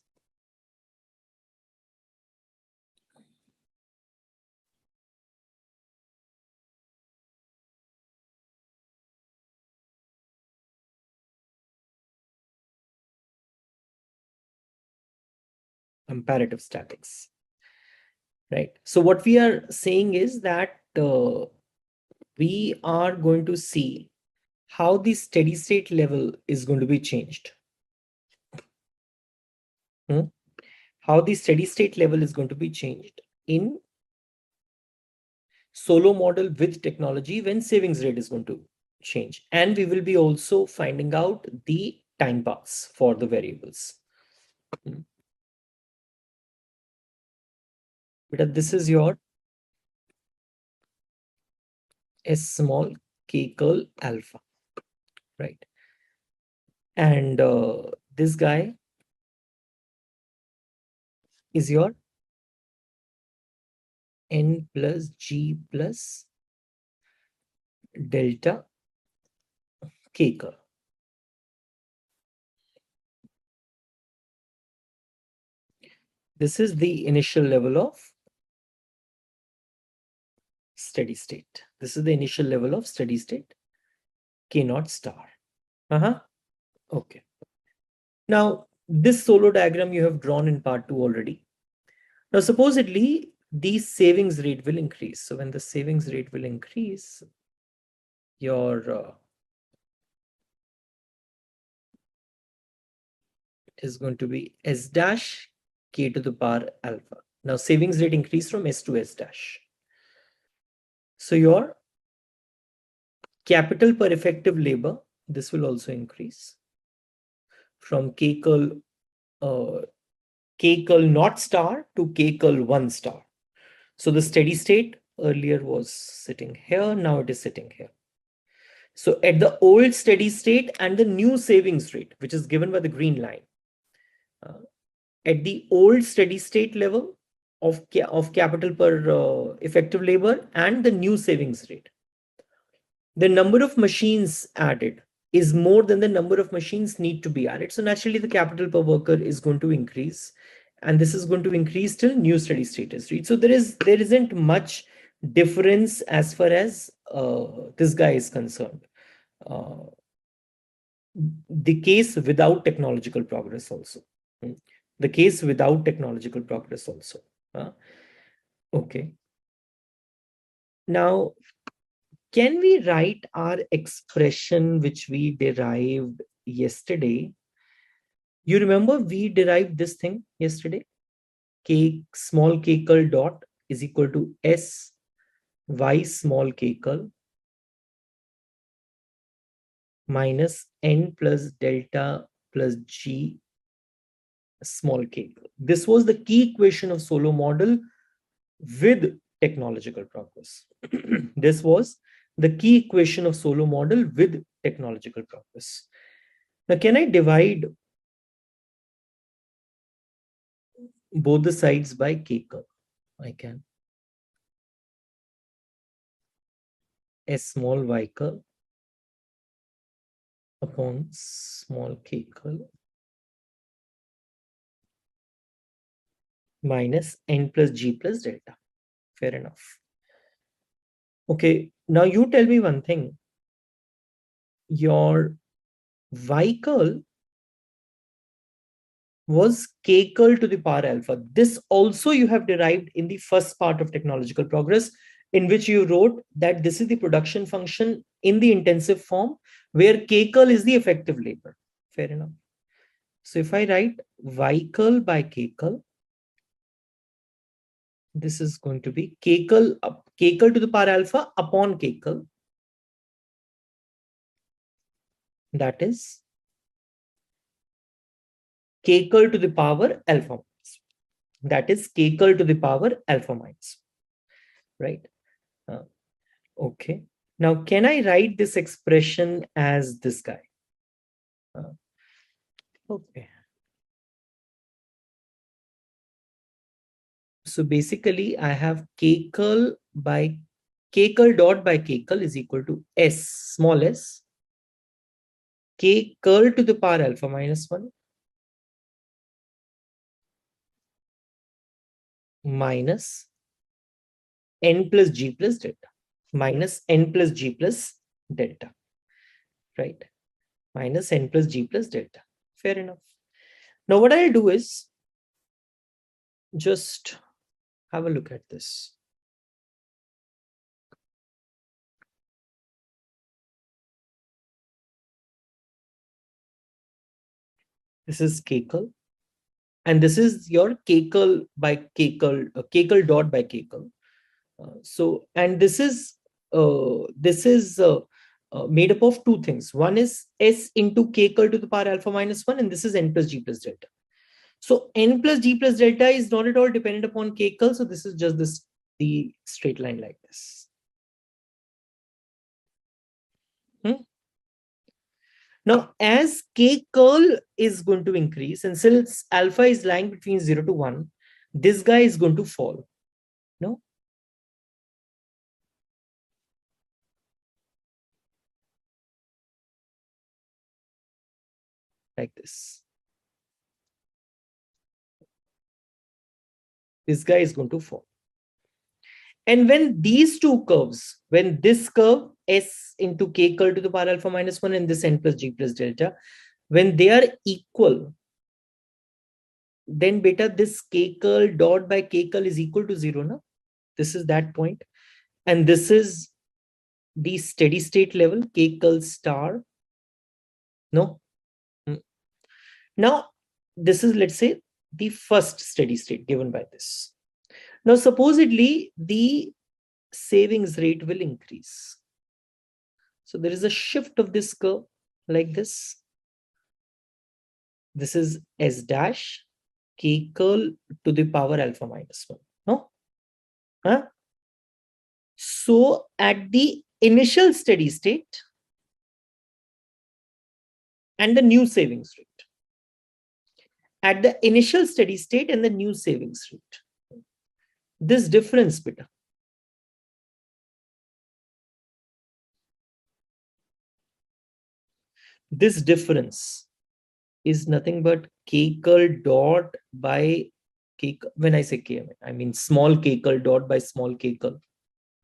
Comparative statics, right? So what we are saying is that we are going to see how the steady state level is going to be changed. How the steady state level is going to be changed in Solow model with technology when savings rate is going to change. And we will be also finding out the time paths for the variables. But this is your S small k curl alpha, right? And this guy is your n plus g plus delta k curl. This is the initial level of steady state. This is the initial level of steady state k naught star. Okay. Now, this Solow diagram you have drawn in part 2 already. Now, supposedly, the savings rate will increase. So when the savings rate will increase, your is going to be S dash k to the power alpha. Now, savings rate increase from S to S dash. So your capital per effective labor, this will also increase from k curl naught star to k curl 1 star. So the steady state earlier was sitting here, now it is sitting here. So at the old steady state and the new savings rate, which is given by the green line, at the old steady state level of capital per effective labor and the new savings rate, the number of machines added is more than the number of machines need to be added. So naturally, the capital per worker is going to increase, and this is going to increase till new steady state is reached. So there isn't much difference as far as this guy is concerned. The case without technological progress also. The case without technological progress also. Okay. Now, can we write our expression which we derived yesterday? You remember we derived this thing yesterday? K small k curl dot is equal to S y small k curl minus n plus delta plus g small k. This was the key equation of Solow model with technological progress. This was the key equation of Solow model with technological progress. Now, can I divide both the sides by k curl? I can. S small y curl upon small k curl minus n plus g plus delta. Fair enough. Okay, now you tell me one thing. Your y curl was k curl to the power alpha. This also you have derived in the first part of technological progress, in which you wrote that this is the production function in the intensive form where k curl is the effective labor. Fair enough. So if I write y curl by k curl, this is going to be k curl to the power alpha upon k curl. That is k curl to the power alpha minus. That is k curl to the power alpha minus. Right? Okay. Now, can I write this expression as this guy? Okay. So basically, I have k curl by K curl dot by K curl is equal to S, small s, K curl to the power alpha minus 1 minus N plus G plus delta, minus N plus G plus delta, right? Minus N plus G plus delta. Fair enough. Now what I'll do is just have a look at this. This is K curl, and this is your K curl by K curl, K curl dot by K curl. And this is made up of two things. One is S into K curl to the power alpha minus 1, and this is N plus G plus delta. So N plus G plus delta is not at all dependent upon K curl. So this is just the straight line like this. Now, as K curl is going to increase, and since alpha is lying between 0 to 1, this guy is going to fall. No? Like this. This guy is going to fall. And when these two curves, when this curve S into K curl to the power alpha minus 1 and this N plus G plus delta, when they are equal, then beta this K curl dot by K curl is equal to 0. No? This is that point. And this is the steady state level, K curl star. No? Now, this is, let's say, the first steady state given by this. Now, supposedly, the savings rate will increase. So there is a shift of this curve like this. This is S dash K curl to the power alpha minus 1. No? Huh? So at the initial steady state and the new savings rate. At the initial steady state and the new savings rate. This difference, beta. This difference is nothing but K curl dot by K. When I say K, I mean small K curl dot by small K curl.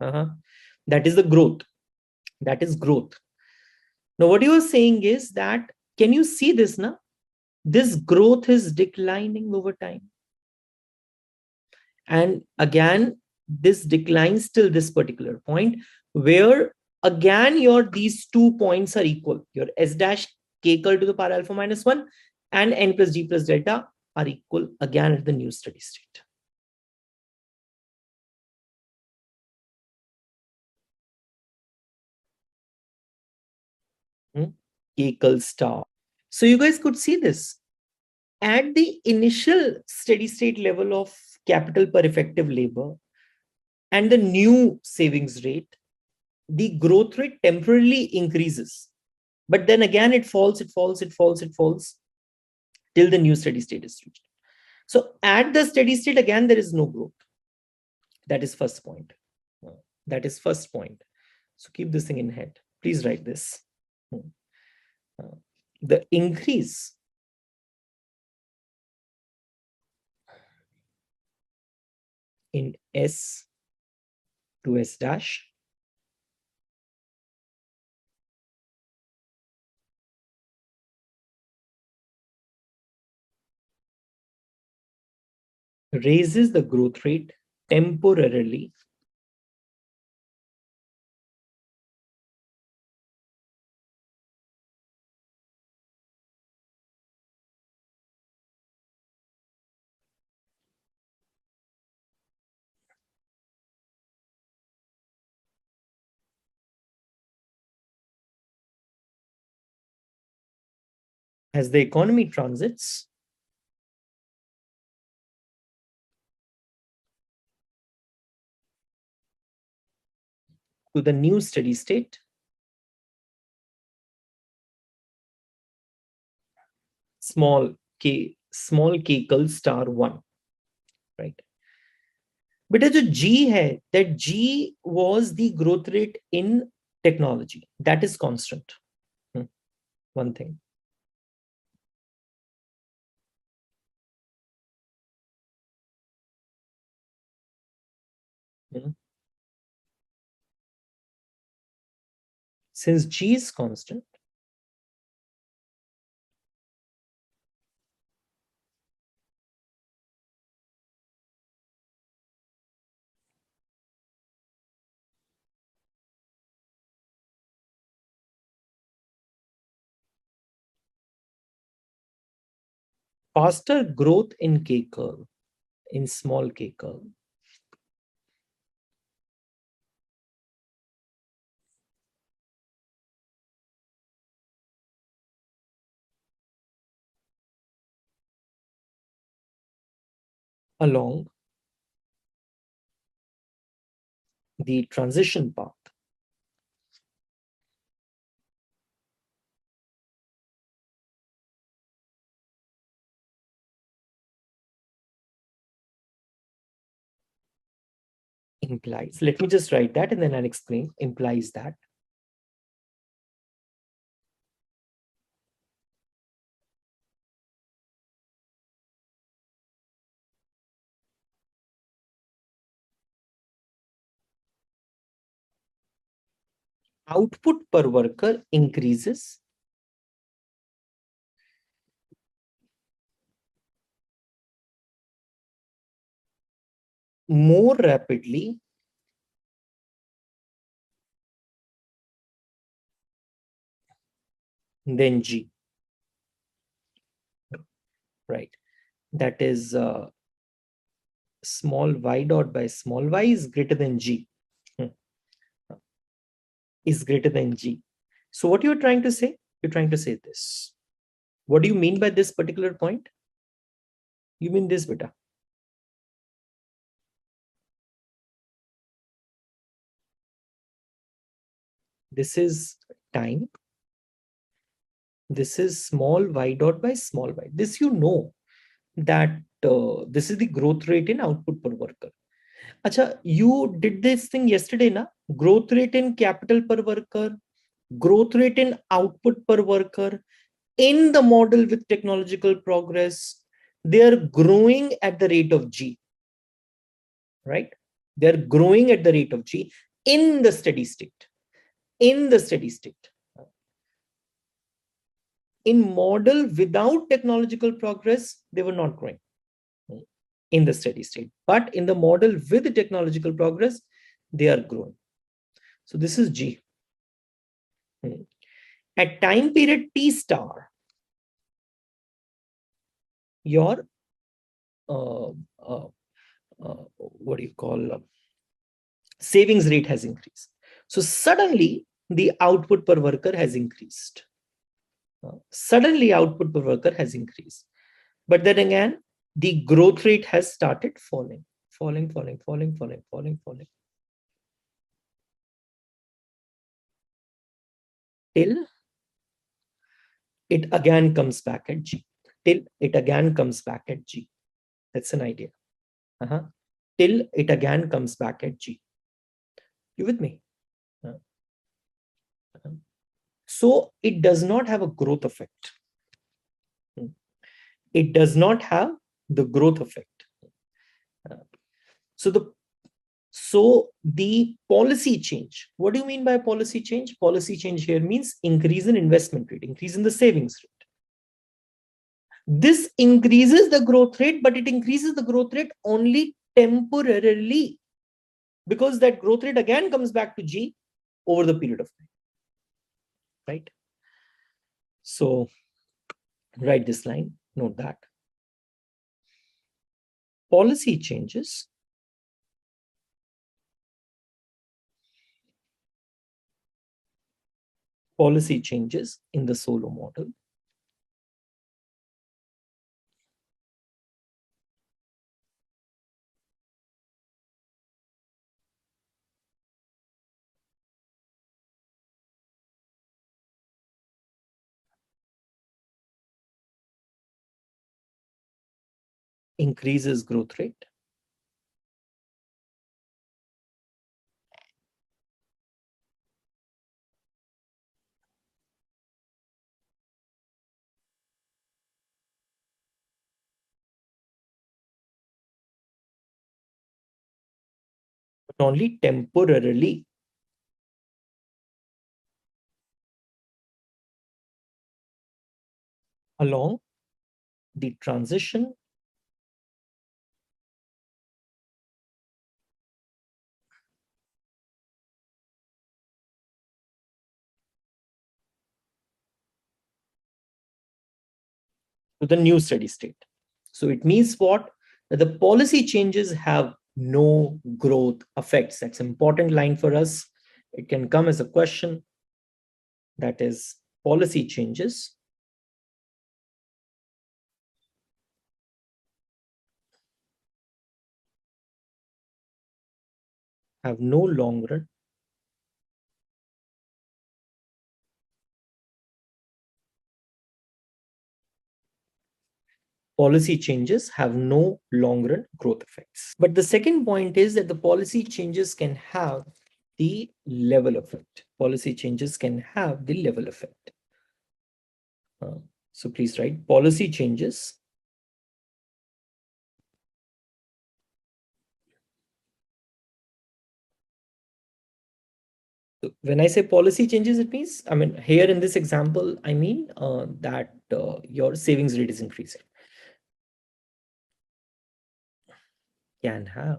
That is the growth. That is growth. Now, what you are saying is that, can you see this now? This growth is declining over time. And again, this declines till this particular point where again these 2 points are equal. Your S dash K curl to the power alpha minus 1 and N plus G plus delta are equal again at the new steady state. K curl star. So you guys could see this. At the initial steady state level of capital per effective labor and the new savings rate, the growth rate temporarily increases. But then again, it falls till the new steady state is reached. So at the steady state, again, there is no growth. That is first point. That is first point. So keep this thing in head. Please write this. The increase in S to S dash raises the growth rate temporarily as the economy transits to the new steady state, small k curl star 1, right? बेटा जो G है, that G was the growth rate in technology. That is constant. One thing. Since G is constant, faster growth in K curve, in small K curve, along the transition path. Implies, let me just write that and then I'll explain. Implies that output per worker increases more rapidly than G, right? That is small y dot by small y is greater than G, is greater than G. So what you're trying to say? You're trying to say this. What do you mean by this particular point? You mean this, beta. This is time. This is small y dot by small y. This you know that this is the growth rate in output per worker. Acha, you did this thing yesterday, na? Growth rate in capital per worker, growth rate in output per worker in the model with technological progress. They are growing at the rate of G, right? They're growing at the rate of G in the steady state. In the steady state. In model without technological progress, they were not growing in the steady state. But in the model with the technological progress, they are growing. So this is G. At time period T star, your what do you call savings rate has increased. So suddenly the output per worker has increased. Suddenly output per worker has increased. But then again, the growth rate has started falling, falling, falling, falling, falling, falling, falling. Till it again comes back at G. Till it again comes back at G. That's an idea. Till it again comes back at G. You with me? So it does not have a growth effect. It does not have the growth effect. So the policy change. What do you mean by policy change? Policy change here means increase in investment rate, increase in the savings rate. This increases the growth rate, but it increases the growth rate only temporarily, because that growth rate again comes back to G over the period of time, right? So write this line, note that. Policy changes in the Solow model increases growth rate but only temporarily. Along the transition to the new steady state. So it means what? That the policy changes have no growth effects. That's an important line for us. It can come as a question. That is, policy changes have no long run policy changes have no long run growth effects. But the second point is that the policy changes can have the level effect. Policy changes can have the level effect. So please write policy changes when I say policy changes, it means, I mean, here in this example, I mean that your savings rate is increasing. Can have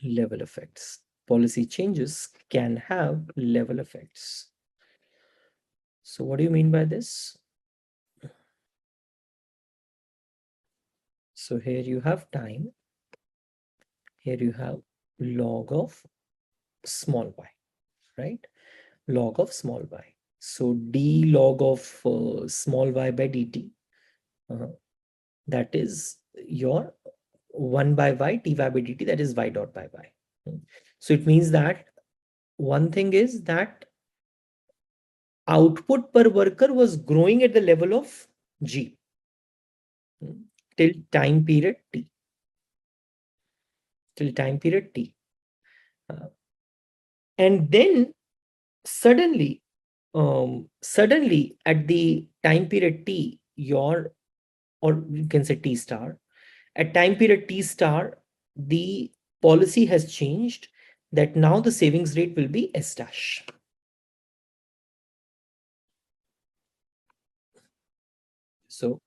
level effects. Policy changes can have level effects. So what do you mean by this? So here you have time. Here you have log of small y, right? Log of small y. So d log of small y by dt, that is your 1 by y, dy by dt, that is y dot by y. So it means that one thing is that output per worker was growing at the level of G till time period T. Till time period T. And then suddenly at the time period T, or you can say T star, at time period T star, the policy has changed that now the savings rate will be S dash. So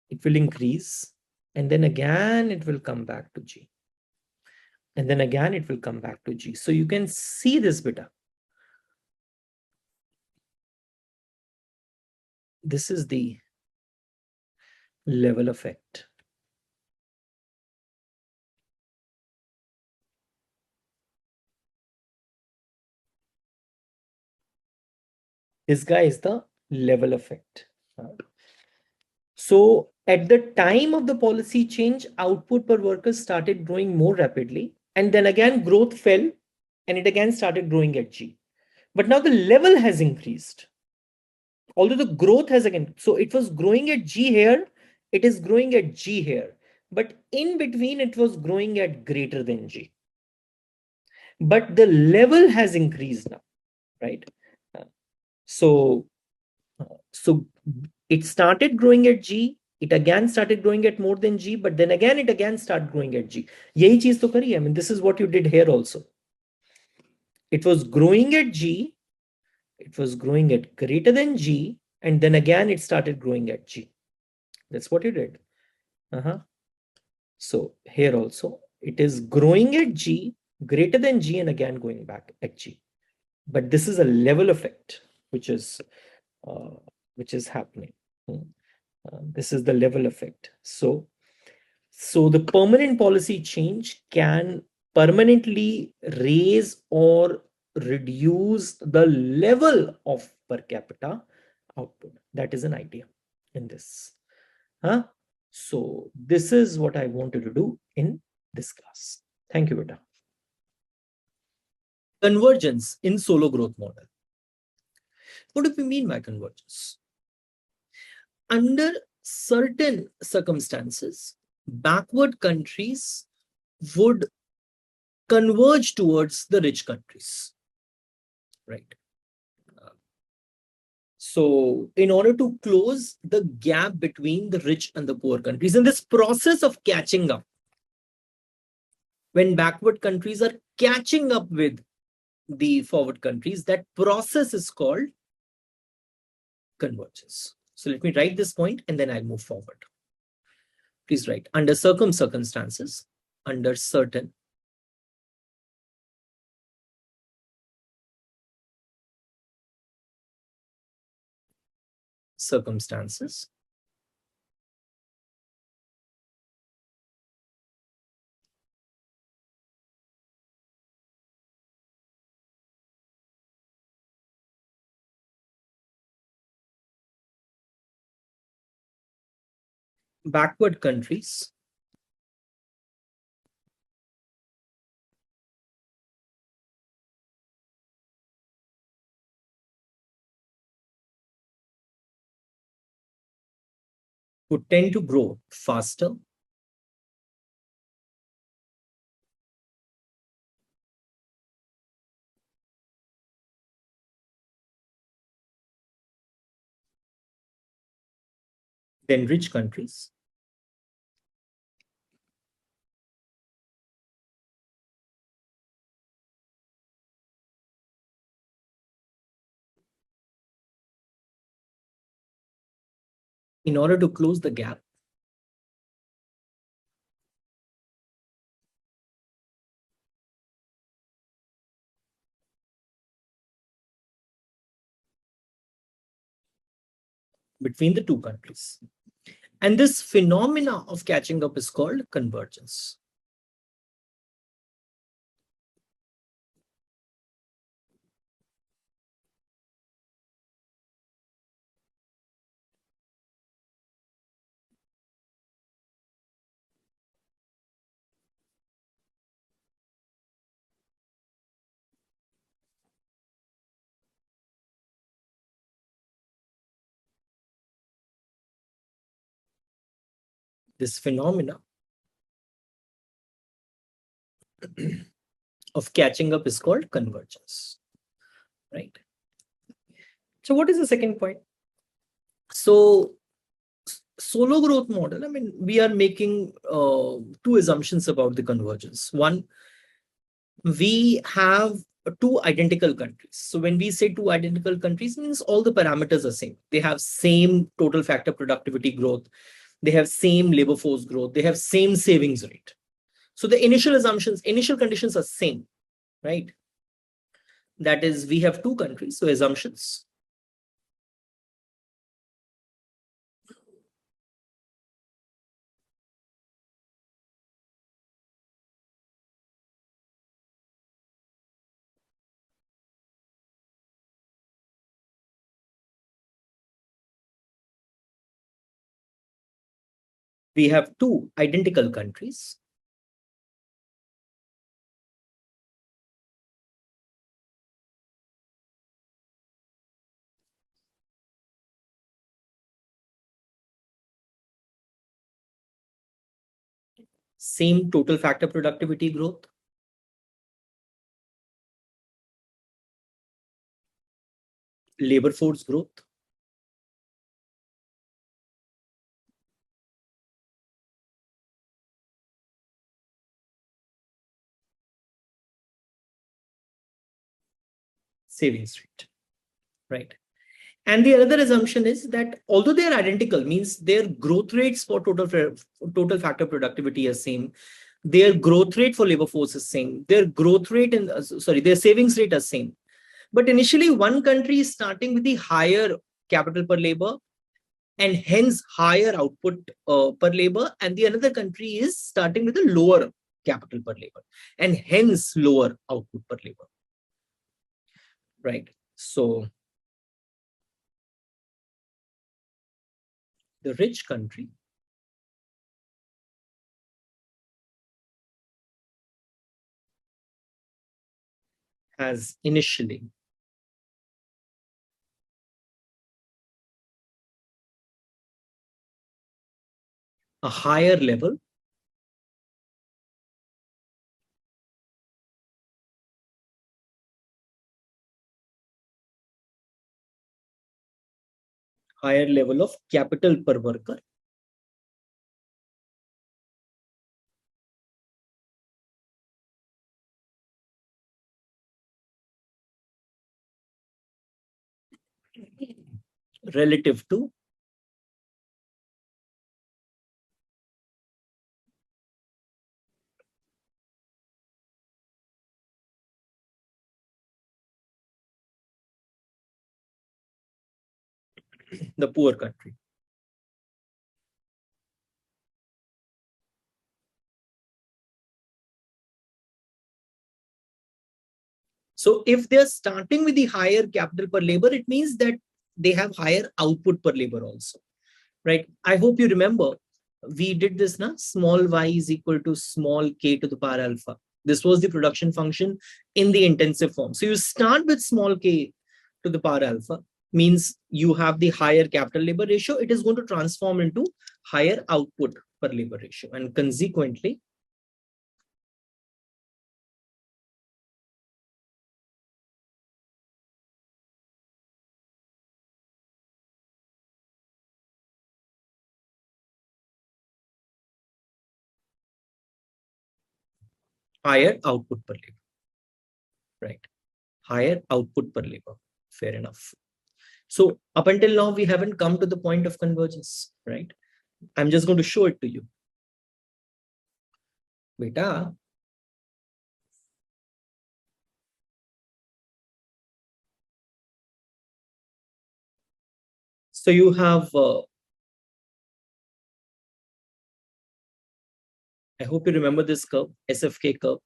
it will increase and then again it will come back to G. And then again it will come back to G. So you can see this beta. This is the level effect. This guy is the level effect. So at the time of the policy change, output per worker started growing more rapidly. And then again, growth fell and it again started growing at G. But now the level has increased. Although the growth has again, so it was growing at G here, it is growing at G here. But in between, it was growing at greater than G. But the level has increased now, right? So it started growing at G, it again started growing at more than G, but then again it again started growing at G. Yahi cheez to kari. I mean, this is what you did here also. It was growing at G, it was growing at greater than G, and then again it started growing at G. That's what you did. So here also, it is growing at G, greater than G, and again going back at G. But this is a level effect, which is happening. This is the level effect. So the permanent policy change can permanently raise or reduce the level of per capita output. That is an idea in this. So this is what I wanted to do in this class. Thank you, Beta. Convergence in Solow growth model. What do we mean by convergence? Under certain circumstances, backward countries would converge towards the rich countries, right? So in order to close the gap between the rich and the poor countries, in this process of catching up, when backward countries are catching up with the forward countries, that process is called convergence. So let me write this point and then I'll move forward. Please write under circumstances, under certain circumstances, backward countries would tend to grow faster than rich countries in order to close the gap. Between the two countries. And this phenomena of catching up is called convergence. This phenomena of catching up is called convergence, right? So what is the second point? So Solow growth model, I mean, we are making two assumptions about the convergence. One, we have two identical countries. So when we say two identical countries, means all the parameters are same. They have same total factor productivity growth. They have same labor force growth. They have same savings rate. So the initial assumptions, initial conditions are same, right? That is, we have two countries, so assumptions. We have two identical countries. Same total factor productivity growth. Labor force growth. Savings rate, right? And the other assumption is that although they are identical, means their growth rates for total factor productivity is same, their growth rate for labor force is same, their growth rate and their savings rate are same. But initially, one country is starting with the higher capital per labor and hence higher output per labor, and the another country is starting with a lower capital per labor and hence lower output per labor, right? So the rich country has initially a higher level higher level of capital per worker. Relative to the poor country. So if they're starting with the higher capital per labor, it means that they have higher output per labor also, right? I hope you remember we did this now. Small y is equal to small k to the power alpha. This was the production function in the intensive form. So you start with small k to the power alpha, means you have the higher capital labor ratio. It is going to transform into higher output per labor ratio, and consequently higher output per labor, right? Higher output per labor. Fair enough. So up until now, we haven't come to the point of convergence, right? I'm just going to show it to you. Beta, so you have, I hope you remember this curve, SFK curve,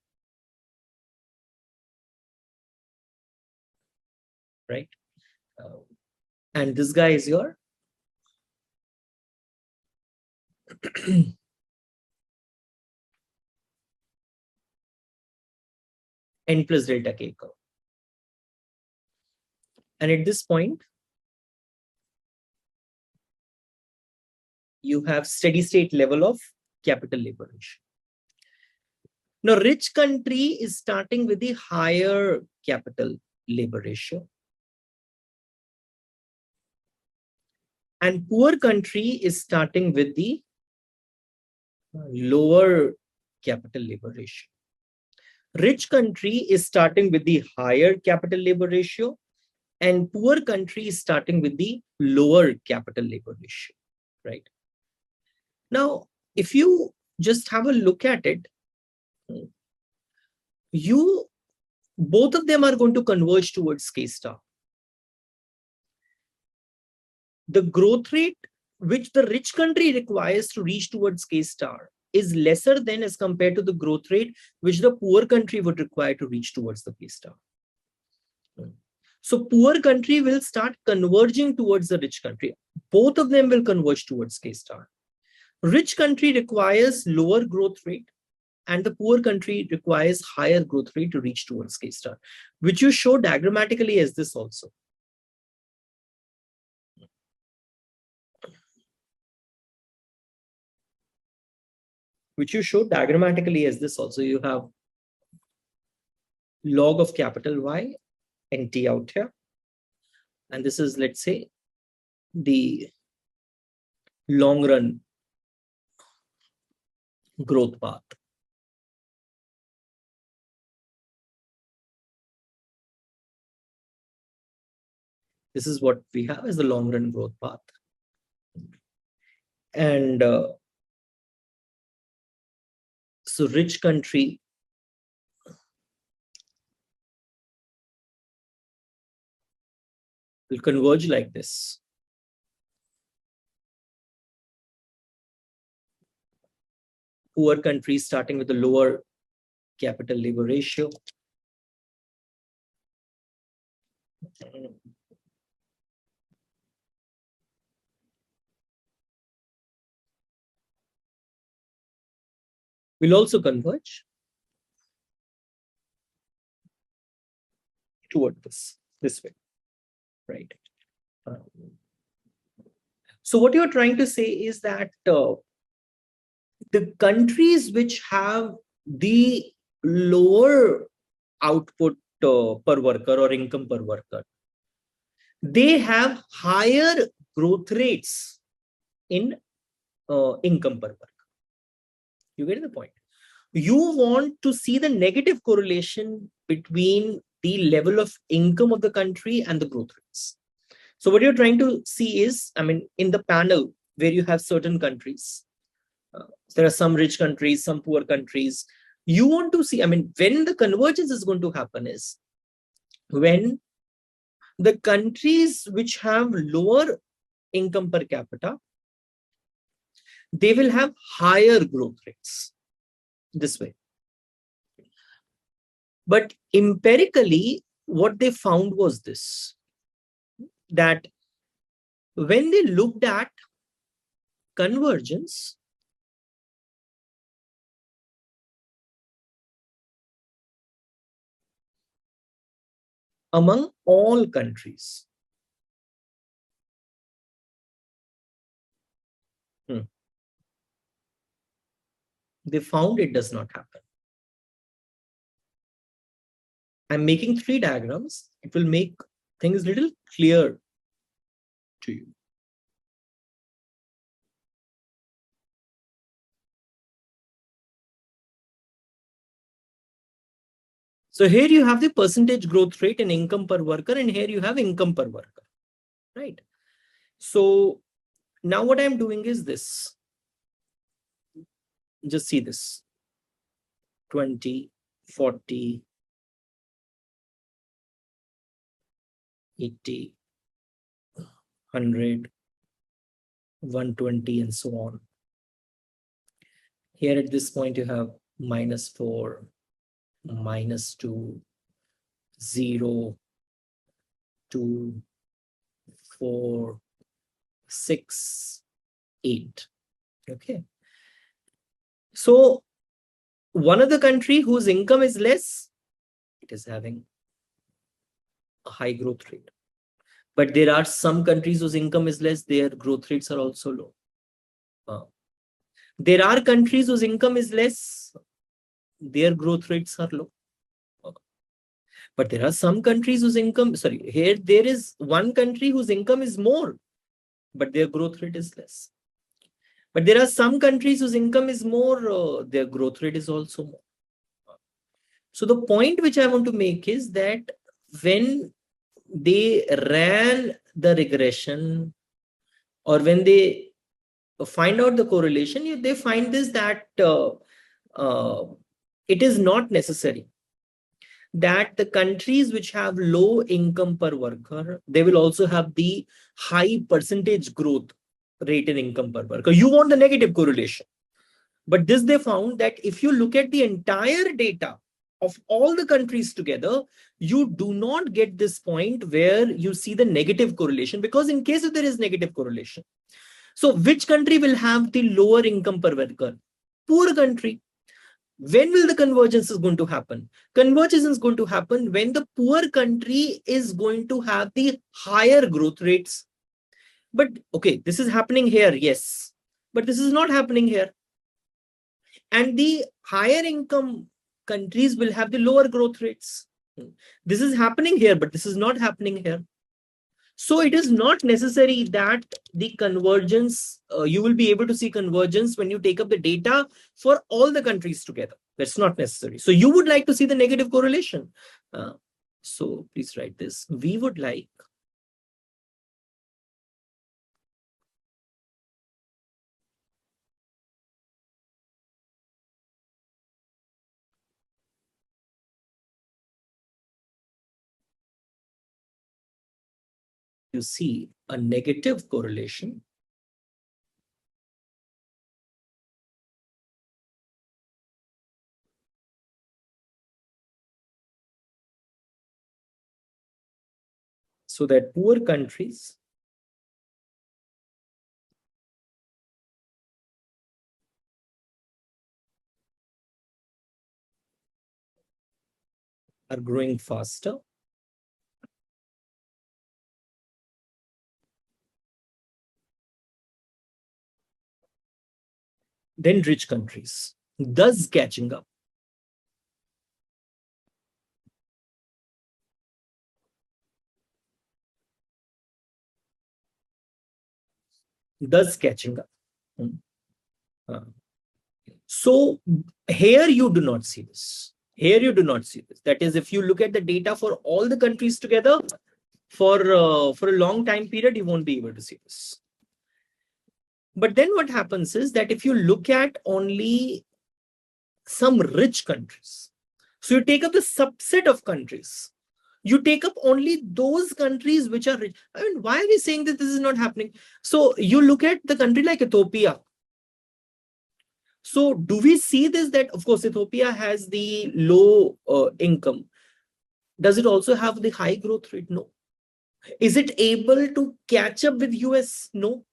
right? And this guy is your n plus delta k curve. And at this point, you have steady state level of capital labor ratio. Now, rich country is starting with the higher capital labor ratio, and poor country is starting with the lower capital labor ratio. Rich country is starting with the higher capital labor ratio, and poor country is starting with the lower capital labor ratio, right? Now, if you just have a look at it, both of them are going to converge towards K star. The growth rate which the rich country requires to reach towards K star is lesser than as compared to the growth rate which the poor country would require to reach towards the K star. So poor country will start converging towards the rich country. Both of them will converge towards K star. Rich country requires lower growth rate, and the poor country requires higher growth rate to reach towards K star, which you show diagrammatically as this also. Which you show diagrammatically as this also. You have log of capital Y and T out here. And this is, let's say, the long run growth path. This is what we have as the long run growth path. And so rich country will converge like this. Poor countries starting with a lower capital labor ratio. Will also converge toward this way, right? So what you're trying to say is that the countries which have the lower output per worker or income per worker, they have higher growth rates in income per worker. You get the point? You want to see the negative correlation between the level of income of the country and the growth rates. So what you're trying to see is, I mean, in the panel where you have certain countries, there are some rich countries, some poor countries. You want to see, I mean, when the convergence is going to happen is when the countries which have lower income per capita, they will have higher growth rates this way. But empirically, what they found was this, that when they looked at convergence, among all countries, they found it does not happen. I'm making 3 diagrams. It will make things little clear to you. So here you have the percentage growth rate in income per worker, and here you have income per worker, right? So now what I'm doing is this. Just see this. 20, 40, 80, 100, 120, and so on. Here at this point, you have -4, -2, 0, 2, 4, 6, 8. Okay. So one of the country whose income is less, it is having a high growth rate. But there are some countries whose income is less, their growth rates are also low. There are countries whose income is less, their growth rates are low. But there are some countries whose income, here there is one country whose income is more, but their growth rate is less. But there are some countries whose income is more, their growth rate is also more. So the point which I want to make is that when they ran the regression, or when they find out the correlation, they find this, that it is not necessary that the countries which have low income per worker, they will also have the high percentage growth rate in income per worker. You want the negative correlation. But this they found that if you look at the entire data of all the countries together, you do not get this point where you see the negative correlation, because in case if there is negative correlation, so which country will have the lower income per worker? Poor country. When will the convergence is going to happen? Convergence is going to happen when the poor country is going to have the higher growth rates. But okay, this is happening here, yes, but this is not happening here. And the higher income countries will have the lower growth rates. This is happening here, but this is not happening here. So it is not necessary that the convergence, you will be able to see convergence when you take up the data for all the countries together. That's not necessary. So you would like to see the negative correlation. So please write this. We would like to see a negative correlation so that poor countries are growing faster than rich countries, thus catching up. thus catching up. So here you do not see this. Here you do not see this. That is, if you look at the data for all the countries together for a long time period, you won't be able to see this. But then what happens is that if you look at only some rich countries, so you take up the subset of countries, you take up only those countries which are rich. I mean, why are we saying that this is not happening? So you look at the country like Ethiopia. So do we see this, that of course Ethiopia has the low income? Does it also have the high growth rate? No. Is it able to catch up with US? No.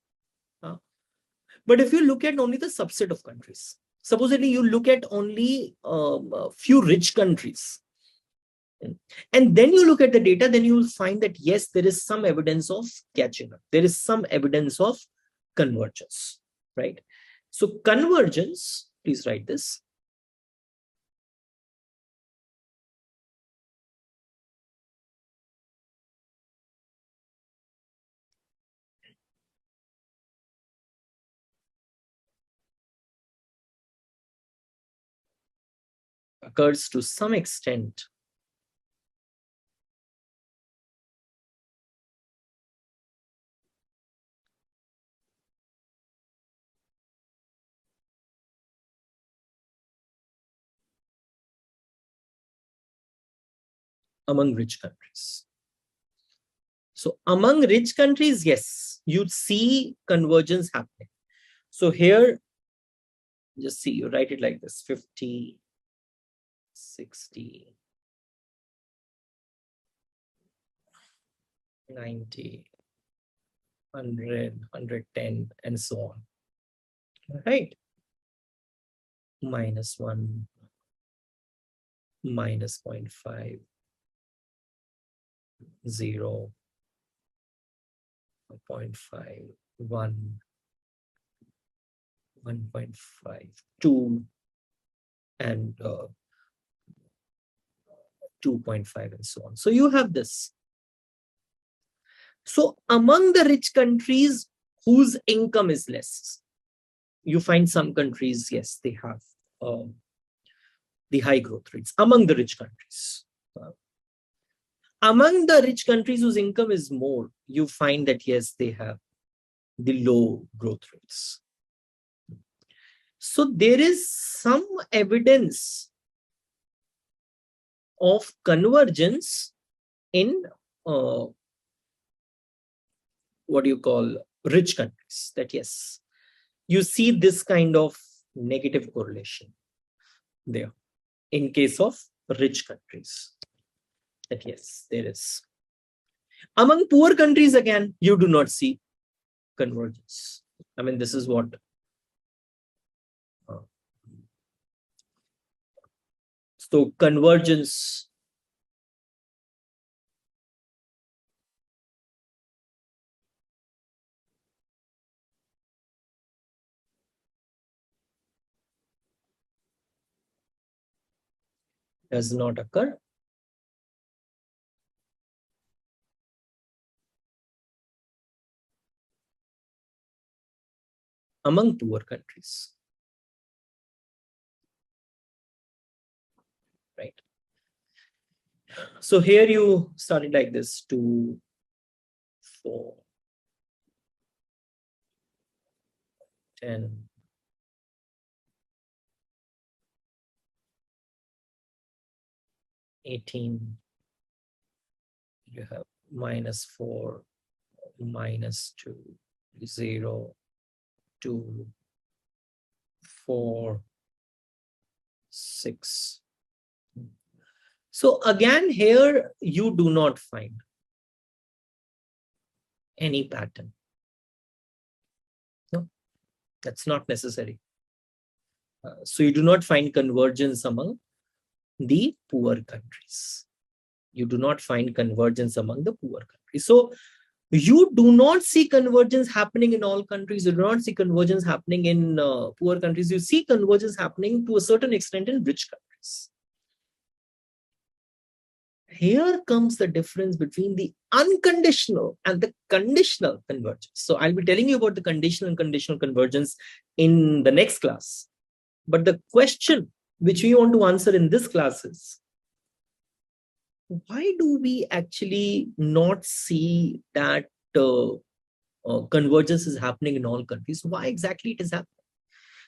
But if you look at only the subset of countries, supposedly you look at only a few rich countries, and then you look at the data, then you will find that yes, there is some evidence of catching up. There is some evidence of convergence, right? So convergence, please write this. Occurs to some extent among rich countries. So among rich countries, yes, you'd see convergence happening. So here, just see, you write it like this: 50, 60, 90, 100, 110, and so on. Right? -1, -0.5, 0, 0.5, 1, 1.5, 2, and 2.5, and so on. So you have this. So among the rich countries whose income is less, you find some countries, yes, they have the high growth rates among the rich countries. Among the rich countries whose income is more, you find that yes, they have the low growth rates. So there is some evidence of convergence in what do you call rich countries, that yes, you see this kind of negative correlation there in case of rich countries, that yes, there is. Among poor countries, again, you do not see convergence. I mean, this is what so convergence does not occur among poor countries. Right. So here you started like this: 2, 4, 10, 18. You have -4, -2, 0, 2, 4, 6. So again, here you do not find any pattern. No, that's not necessary. So you do not find convergence among the poor countries. You do not find convergence among the poor countries. So you do not see convergence happening in all countries. You do not see convergence happening in poor countries. You see convergence happening to a certain extent in rich countries. here comes the difference between the unconditional and the conditional convergence. So I'll be telling you about the conditional and conditional convergence in the next class. But the question which we want to answer in this class is, why do we actually not see that convergence is happening in all countries? Why exactly it is happening?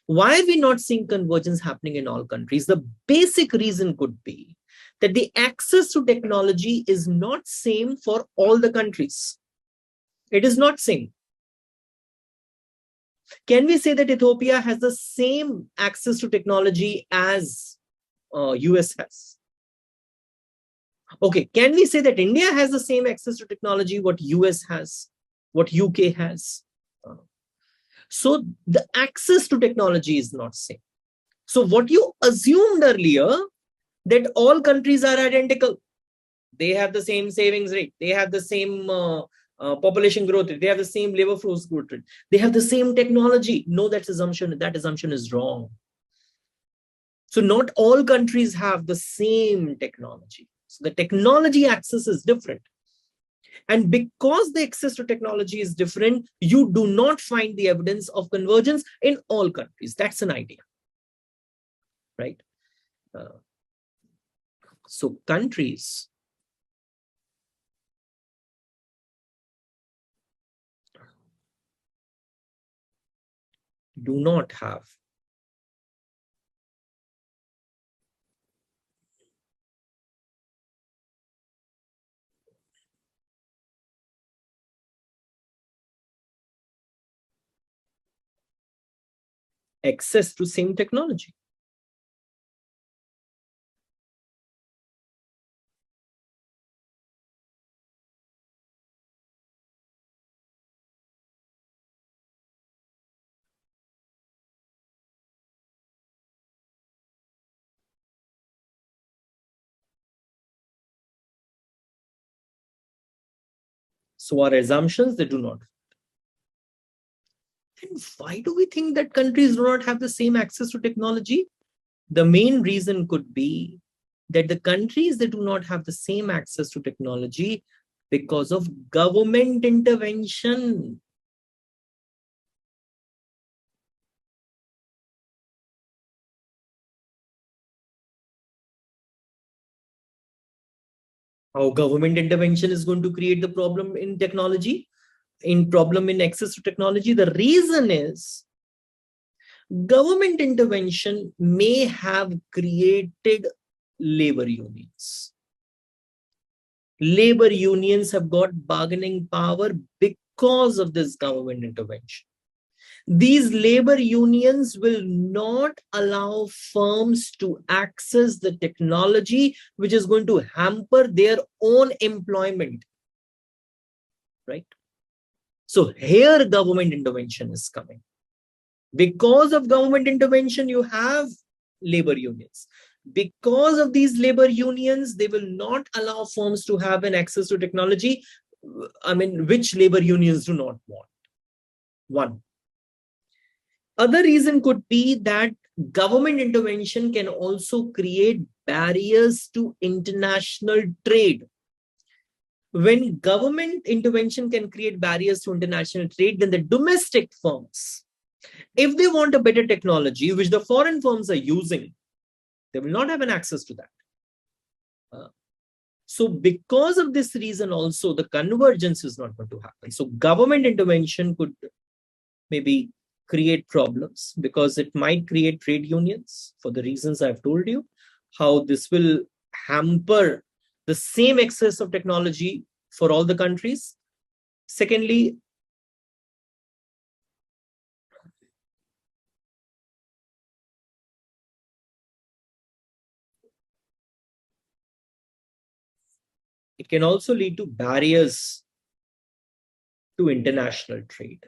Why are we not seeing convergence happening in all countries? The basic reason could be that the access to technology is not same for all the countries. It is not same. Can we say that Ethiopia has the same access to technology as US has? Okay, can we say that India has the same access to technology what US has, what UK has? So the access to technology is not same. So what you assumed earlier, that all countries are identical. They have the same savings rate. They have the same population growth rate. They have the same labor force growth rate. They have the same technology. No, that assumption is wrong. So not all countries have the same technology. So the technology access is different. And because the access to technology is different, you do not find the evidence of convergence in all countries. That's an idea, right? So countries do not have access to same technology. So our assumptions, they do not. And why do we think that countries do not have the same access to technology? The main reason could be that the countries that do not have the same access to technology because of government intervention. How government intervention is going to create the problem in technology, problem in access to technology? The reason is government intervention may have created labor unions. Labor unions have got bargaining power because of this government intervention. These labor unions will not allow firms to access the technology which is going to hamper their own employment, right? So here government intervention is coming. Because of government intervention, you have labor unions. Because of these labor unions, they will not allow firms to have an access to technology. I mean, which labor unions do not want? One. Other reason could be that government intervention can also create barriers to international trade. When government intervention can create barriers to international trade, then the domestic firms, if they want a better technology, which the foreign firms are using, they will not have an access to that. So because of this reason also, the convergence is not going to happen. So government intervention could maybe create problems because it might create trade unions for the reasons I've told you, how this will hamper the same access of technology for all the countries. Secondly, it can also lead to barriers to international trade.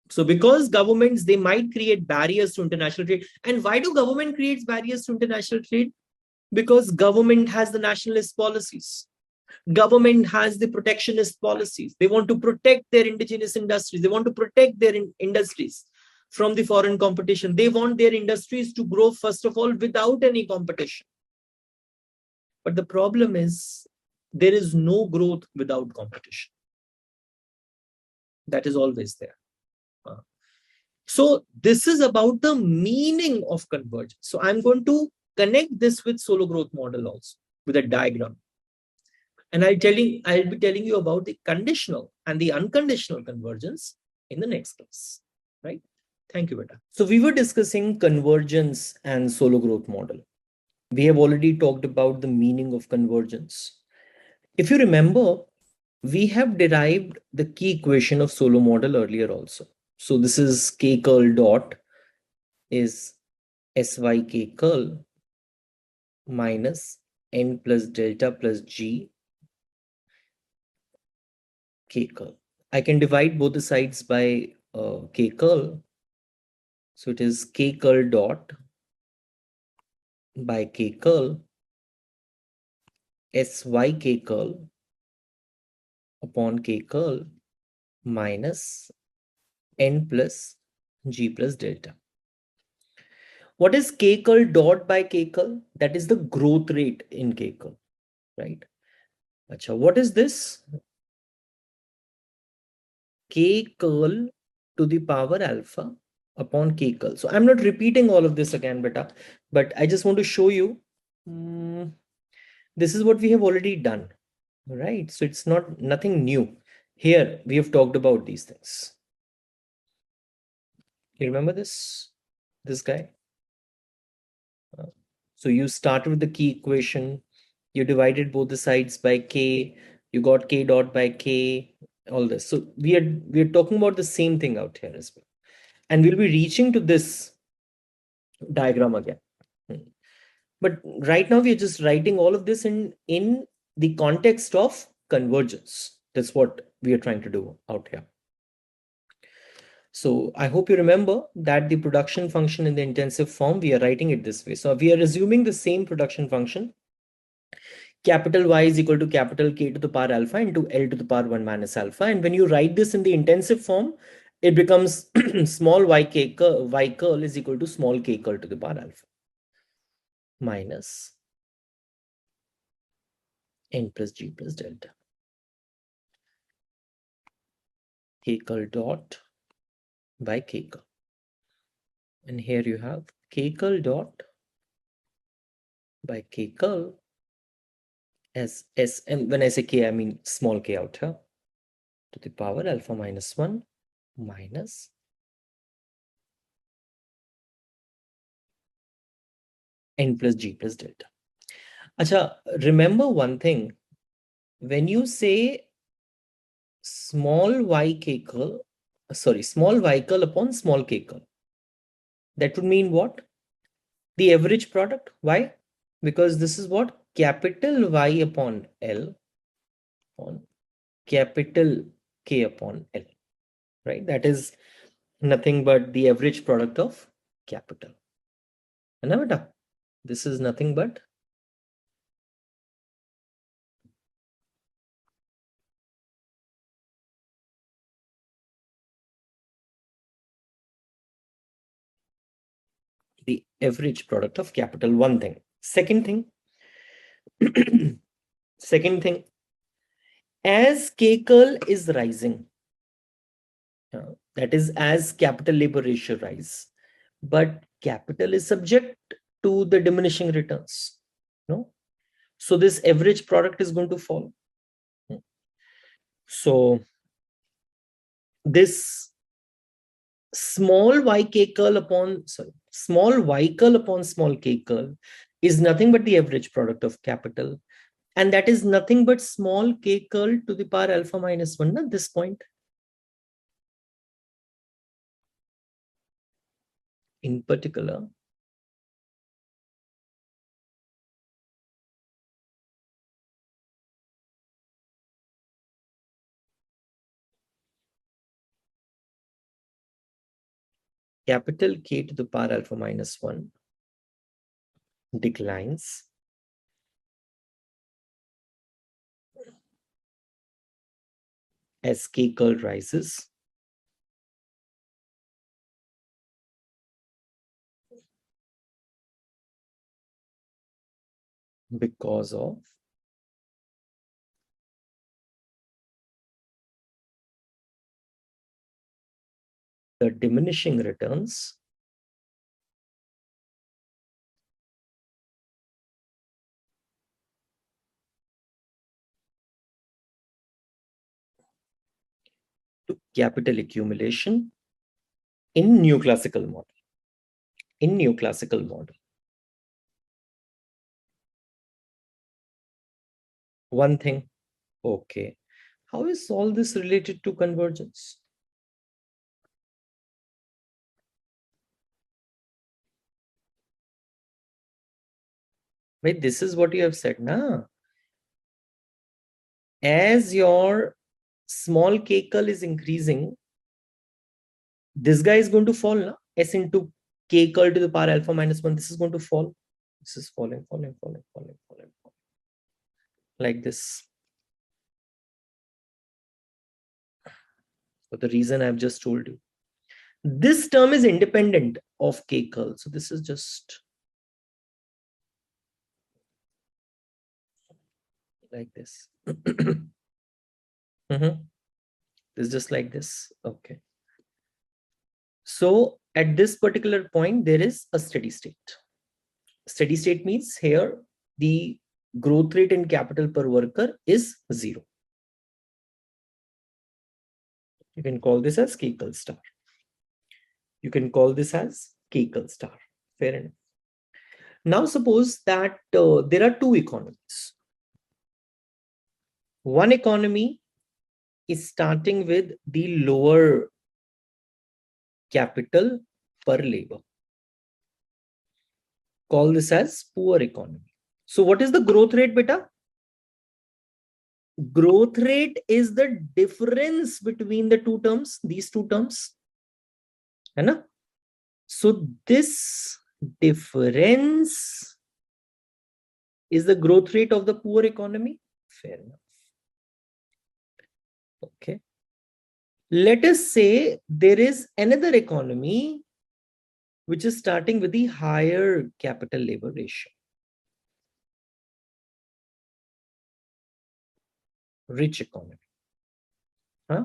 So because governments, they might create barriers to international trade. And why do government create barriers to international trade? Because government has the nationalist policies. Government has the protectionist policies. They want to protect their indigenous industries. They want to protect their industries from the foreign competition. They want their industries to grow, first of all, without any competition. But the problem is there is no growth without competition. That is always there. So this is about the meaning of convergence. So I'm going to connect this with Solow growth model also with a diagram. And I'll be telling you about the conditional and the unconditional convergence in the next class. Right? Thank you, Beta. So we were discussing convergence and Solow growth model. We have already talked about the meaning of convergence. If you remember, we have derived the key equation of Solow model earlier also. So this is k curl dot is syk curl minus n plus delta plus g k curl. I can divide both the sides by k curl. So it is k curl dot by k curl syk curl upon k curl minus n plus g plus delta. What is k curl dot by k curl? That is the growth rate in k curl, right? Achha, what is this? K curl to the power alpha upon k curl. So I'm not repeating all of this again, beta, but I just want to show you. This is what we have already done, right? So it's nothing new. Here we have talked about these things. You remember this guy? So you started with the key equation, you divided both the sides by k, you got k dot by k, all this. So we are talking about the same thing out here as well. And we'll be reaching to this diagram again. But right now we are just writing all of this in the context of convergence. That's what we are trying to do out here. So I hope you remember that the production function in the intensive form, we are writing it this way. So we are assuming the same production function. Capital Y is equal to capital K to the power alpha into L to the power 1 minus alpha. And when you write this in the intensive form, it becomes small y curl is equal to small k curl to the power alpha minus n plus g plus delta. K curl dot by k curl. And here you have k curl dot by k curl as s, and when I say k, I mean small k out here, to the power alpha minus 1 minus n plus g plus delta. Acha, remember one thing. When you say small y curl upon small k curl, that would mean what? The average product. Why? Because this is what? Capital Y upon L on capital K upon L, right? That is nothing but the average product of capital. And this is nothing but the average product of capital. One thing. Second thing, as K curl is rising, that is as capital labor ratio rise, but capital is subject to the diminishing returns. No, so this average product is going to fall. So this small y curl upon small k curl is nothing but the average product of capital, and that is nothing but small k curl to the power alpha minus 1 at this point. In particular, capital K to the power alpha minus 1 declines as K curl rises, because of the diminishing returns to capital accumulation in neoclassical model. In neoclassical model. One thing, okay. How is all this related to convergence? Right, this is what you have said now. As your small k curl is increasing, this guy is going to fall now. S into k curl to the power alpha minus 1. This is going to fall. This is falling, falling, falling, falling, falling, falling. Like this. For the reason I've just told you. This term is independent of k curl. So this is just like this. It's just like this. Okay. So at this particular point, there is a steady state. Steady state means here the growth rate in capital per worker is 0. You can call this as k curl star. You can call this as k curl star. Fair enough. Now suppose that there are two economies. One economy is starting with the lower capital per labor. Call this as poor economy. So what is the growth rate, beta? Growth rate is the difference between the two terms, these two terms. Right? So this difference is the growth rate of the poor economy. Fair enough. Okay. Let us say there is another economy which is starting with the higher capital labor ratio. Rich economy. Huh?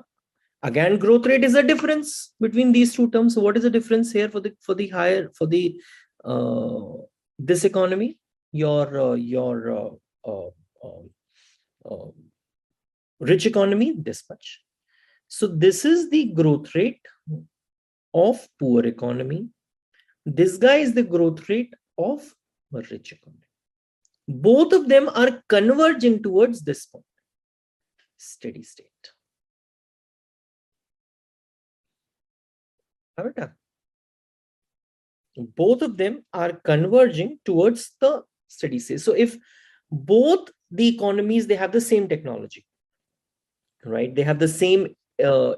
Again, growth rate is a difference between these two terms. So what is the difference here for the higher, for the this economy? Your rich economy, this much. So this is the growth rate of poor economy. This guy is the growth rate of rich economy. Both of them are converging towards this point, steady state. Both of them are converging towards the steady state. So if both the economies, they have the same technology, right? They have the same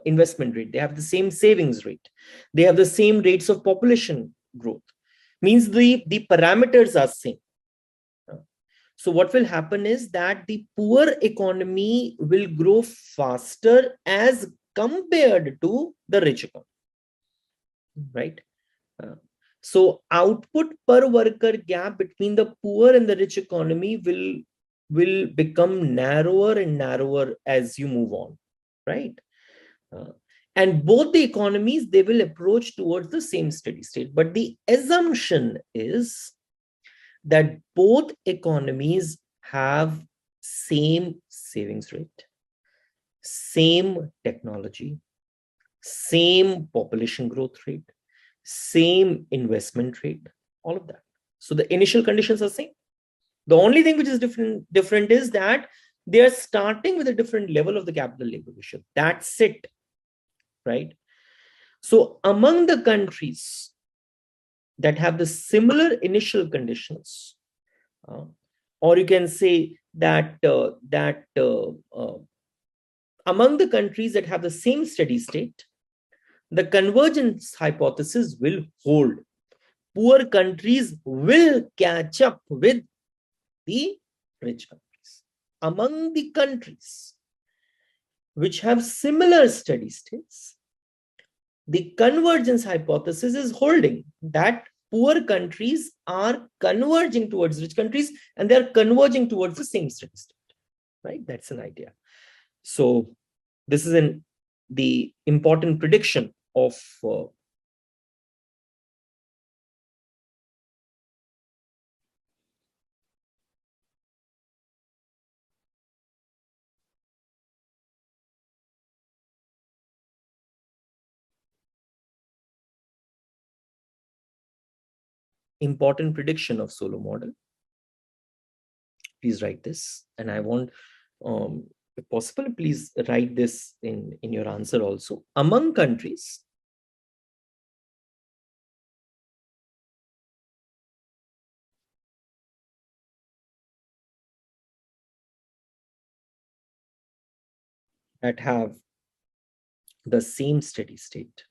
investment rate, they have the same savings rate, they have the same rates of population growth, means the parameters are same. So what will happen is that the poor economy will grow faster as compared to the rich economy, right? So output per worker gap between the poor and the rich economy will become narrower and narrower as you move on, right? And both the economies, they will approach towards the same steady state. But the assumption is that both economies have same savings rate, same technology, same population growth rate, same investment rate, all of that. So the initial conditions are same. The only thing which is different is that they are starting with a different level of the capital labor ratio. That's it, right? So among the countries that have the similar initial conditions, or you can say that among the countries that have the same steady state, the convergence hypothesis will hold. Poor countries will catch up with the rich countries. Among the countries which have similar steady states, the convergence hypothesis is holding, that poor countries are converging towards rich countries, and they're converging towards the same steady state, right? That's an idea. So this is the important prediction of Solow model. Please write this, and I want, if possible, please write this in your answer also. Among countries that have the same steady state,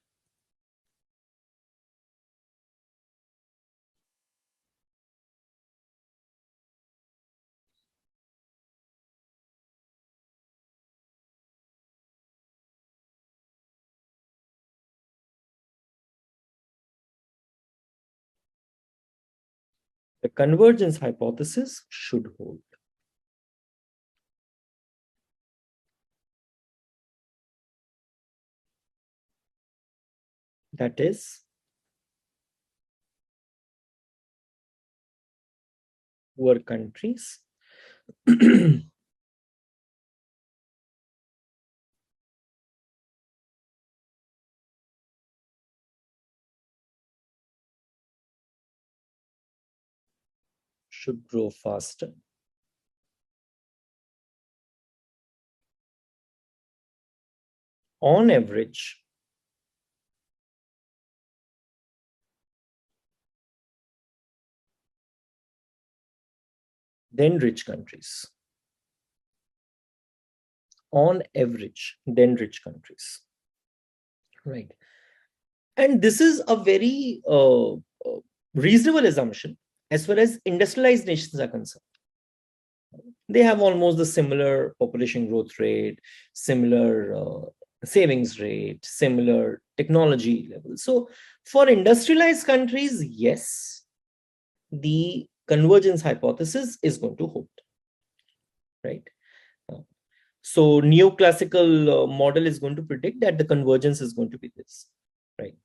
the convergence hypothesis should hold. That is, poor countries should grow faster on average than rich countries. On average than rich countries, right? And this is a very reasonable assumption as far as industrialized nations are concerned. They have almost the similar population growth rate, similar savings rate, similar technology level. So for industrialized countries, yes, the convergence hypothesis is going to hold, right? So neoclassical model is going to predict that the convergence is going to be this, right?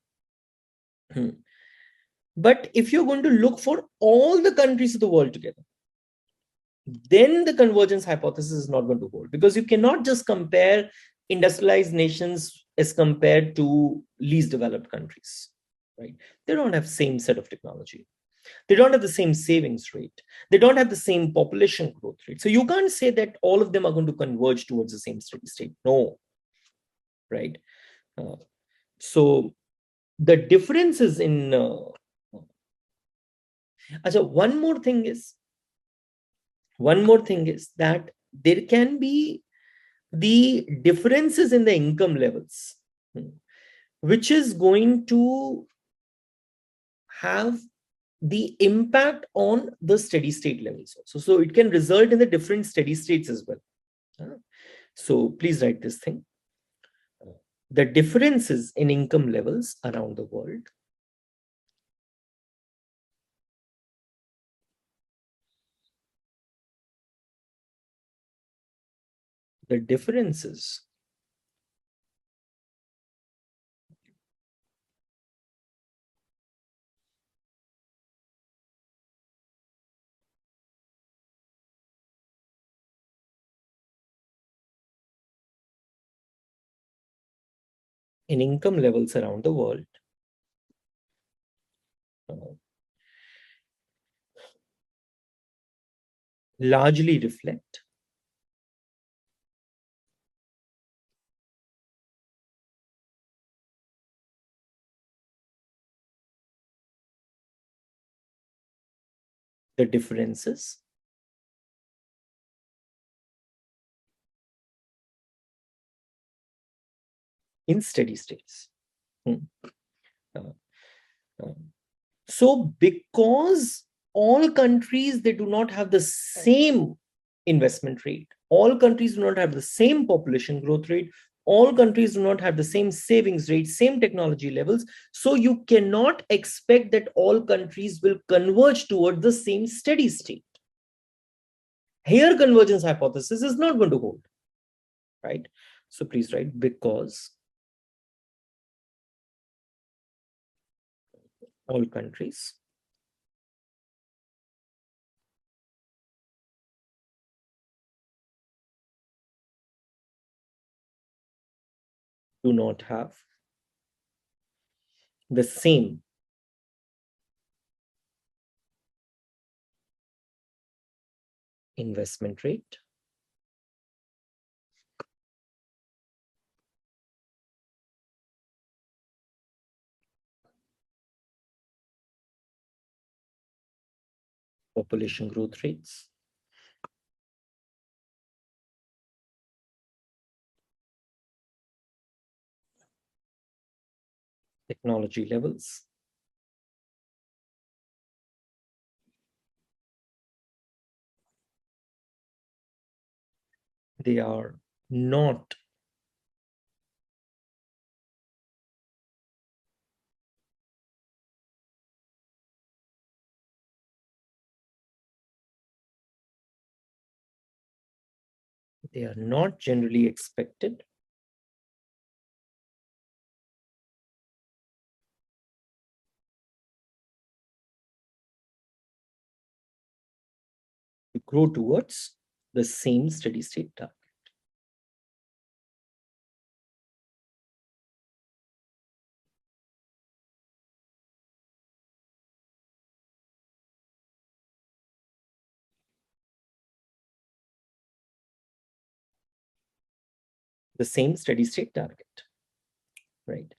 But if you're going to look for all the countries of the world together, then the convergence hypothesis is not going to hold, because you cannot just compare industrialized nations as compared to least developed countries, right? They don't have the same set of technology. They don't have the same savings rate. They don't have the same population growth rate. So you can't say that all of them are going to converge towards the same steady state. No, right? So the differences in one more thing is that there can be the differences in the income levels, which is going to have the impact on the steady state levels also. So it can result in the different steady states as well. So please write this thing. The differences in income levels around the world the differences in income levels around the world largely reflect the differences in steady states. So because all countries, they do not have the same investment rate, all countries do not have the same population growth rate, all countries do not have the same savings rate, same technology levels. So you cannot expect that all countries will converge toward the same steady state. Here, convergence hypothesis is not going to hold, right? So please write because all countries do not have the same investment rate, population growth rates, technology levels, they are not generally expected to grow towards the same steady state target. The same steady state target, right?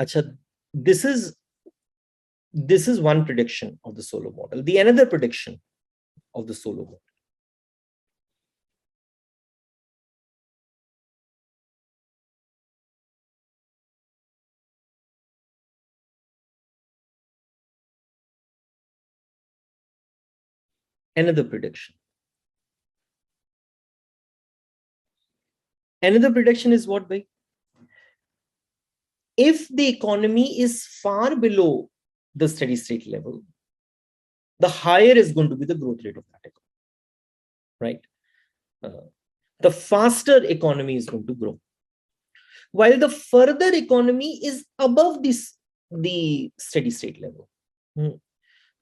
Acha, this is one prediction of the Solow model. The another prediction of the Solow model. Another prediction. Another prediction is what, bhai? If the economy is far below the steady state level, the higher is going to be the growth rate of that economy, right? The faster economy is going to grow. While the further economy is above the steady state level,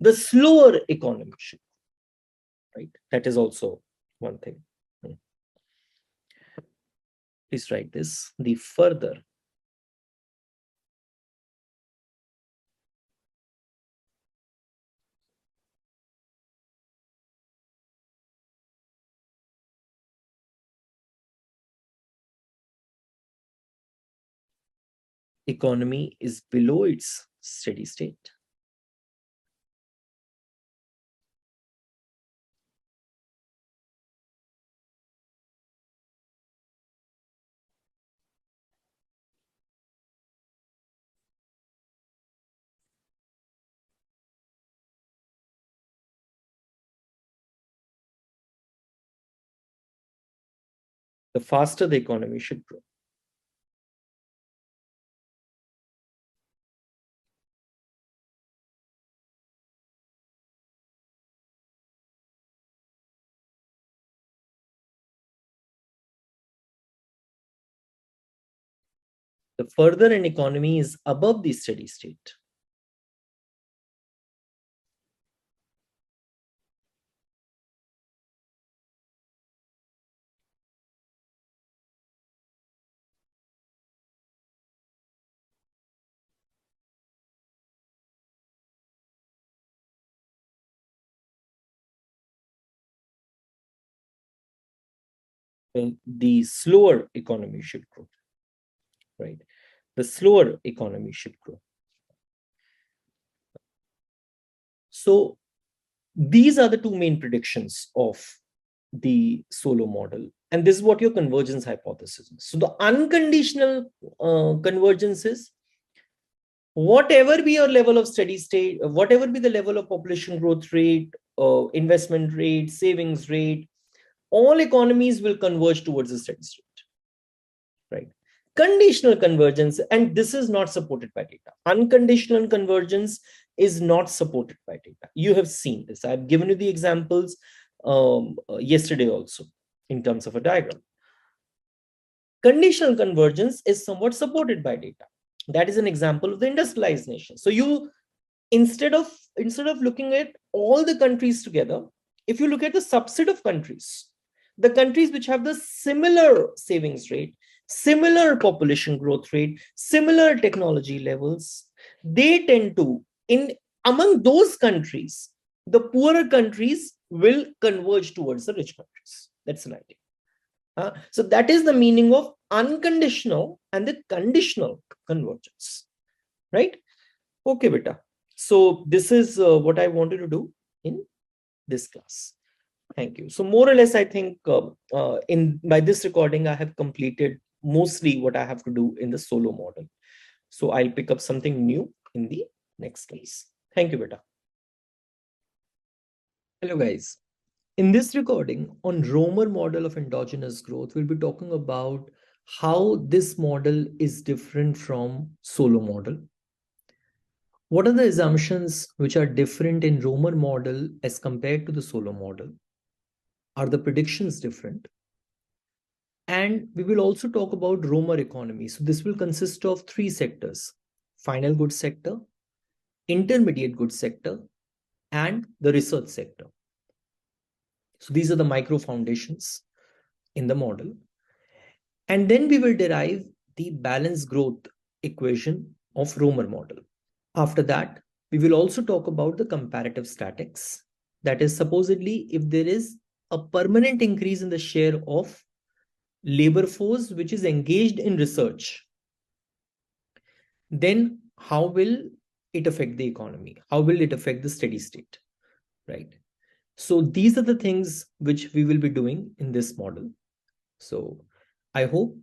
the slower economy should, right? That is also one thing. Please write this. The further economy is below its steady state, the faster the economy should grow. The further an economy is above the steady state, the slower economy should grow, right? The slower economy should grow. So these are the two main predictions of the Solow model. And this is what your convergence hypothesis is. So the unconditional convergence is whatever be your level of steady state, whatever be the level of population growth rate, investment rate, savings rate, all economies will converge towards a steady state, right? Conditional convergence, and this is not supported by data. Unconditional convergence is not supported by data. You have seen this. I've given you the examples yesterday also in terms of a diagram. Conditional convergence is somewhat supported by data. That is an example of the industrialized nation. So you, instead of looking at all the countries together, if you look at the subset of countries, the countries which have the similar savings rate, similar population growth rate, similar technology levels, they tend to, in among those countries, the poorer countries will converge towards the rich countries. That's an idea. So that is the meaning of unconditional and the conditional convergence, right? Okay, beta. So this is what I wanted to do in this class. Thank you. So more or less, I think in by this recording, I have completed mostly what I have to do in the Solow model. So I'll pick up something new in the next class. Thank you, beta. Hello, guys. In this recording on Romer model of endogenous growth, we'll be talking about how this model is different from Solow model. What are the assumptions which are different in Romer model as compared to the Solow model? Are the predictions different? And we will also talk about Romer economy. So this will consist of three sectors: final goods sector, intermediate goods sector, and the research sector. So these are the micro foundations in the model. And then we will derive the balanced growth equation of Romer model. After that, we will also talk about the comparative statics. That is, supposedly, if there is a permanent increase in the share of labor force which is engaged in research, then how will it affect the economy? How will it affect the steady state, right? So these are the things which we will be doing in this model. So I hope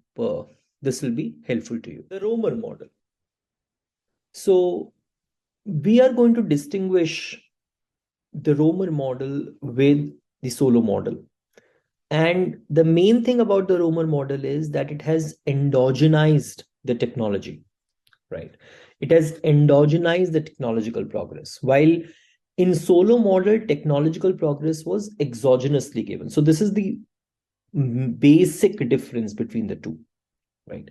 this will be helpful to you. The Romer model. So we are going to distinguish the Romer model with the Solow model. And the main thing about the Romer model is that it has endogenized the technology, right? It has endogenized the technological progress. While in Solow model, technological progress was exogenously given. So this is the basic difference between the two, right?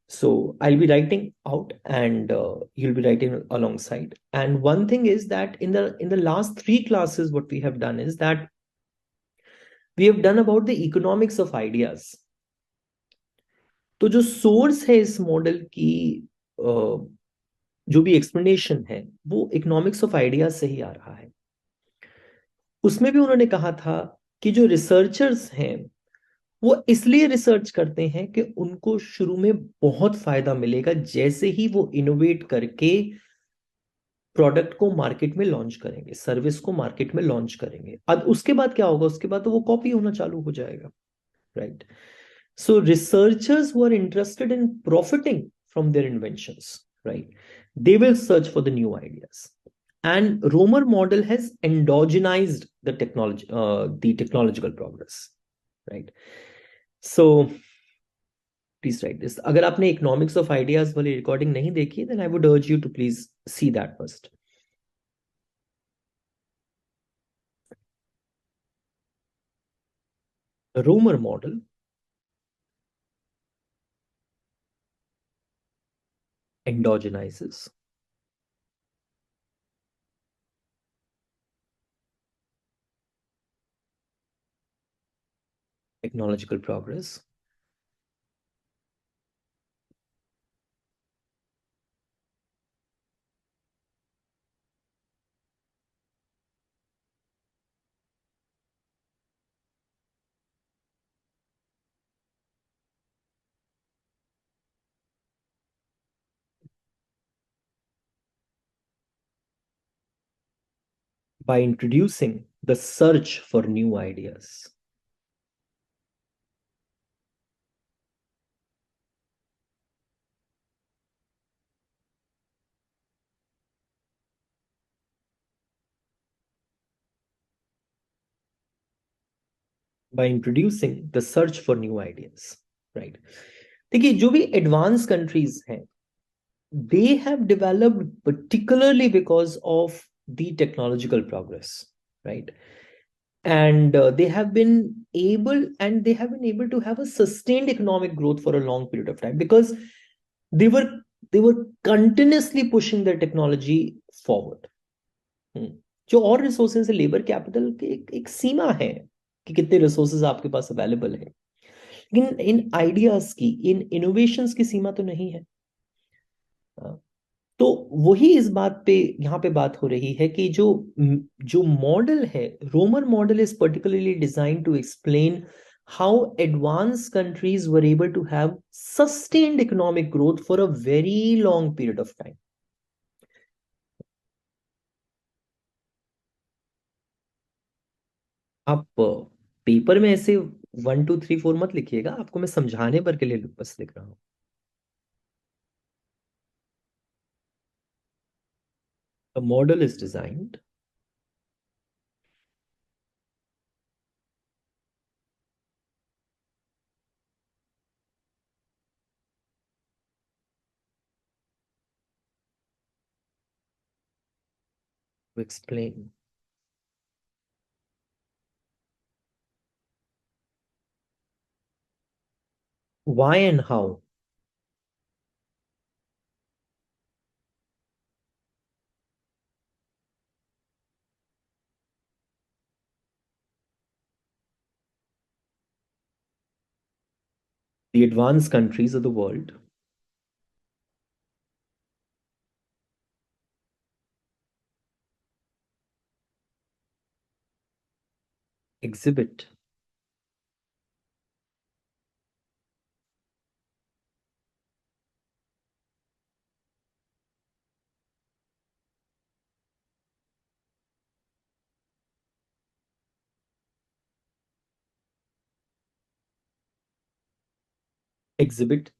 So I'll be writing out and you'll be writing alongside. And one thing is that in the last three classes, what we have done is that we have done about the economics of ideas. तो जो source है इस model की जो भी explanation है वो economics of ideas से ही आ रहा है. उसमें भी उन्होंने कहा था कि जो रिसर्चर्स हैं वो इसलिए रिसर्च करते हैं कि उनको शुरू में बहुत फायदा मिलेगा जैसे ही वो इनोवेट करके प्रोडक्ट को मार्केट में लॉन्च करेंगे, सर्विस को मार्केट में लॉन्च करेंगे. अब उसके बाद क्या होगा? उसके बाद तो वो कॉपी होना चालू हो जाएगा, right? So researchers who are interested in profiting from their inventions, right, they will search for the new ideas. And Romer model has endogenized the technological progress, right? So please write this. अगर आपने economics of ideas वाली recording नहीं देखी, then I would urge you to please see that first. The Romer model endogenizes technological progress by introducing the search for new ideas. by introducing the search for new ideas, right? देखिए जो भी advance countries हैं, they have developed particularly because of the technological progress, right? And they have been able to have a sustained economic growth for a long period of time because they were they were continuously pushing their technology forward. जो और resources है, labour capital की एक सीमा है कि कितने resources आपके पास available है, लेकिन इन आइडियाज की, इन इनोवेशंस की सीमा तो नहीं है। तो वही इस बात पे यहाँ पे बात हो रही है कि जो जो मॉडल है, Romer model is particularly design to explain how advance countries were able to have sustained economic growth for a very long period of time. आप पेपर में ऐसे 1 2 3 4 मत लिखिएगा, आपको मैं समझाने पर के लिए बस लिख रहा हूं। A model is designed to explain why and how the advanced countries of the world exhibit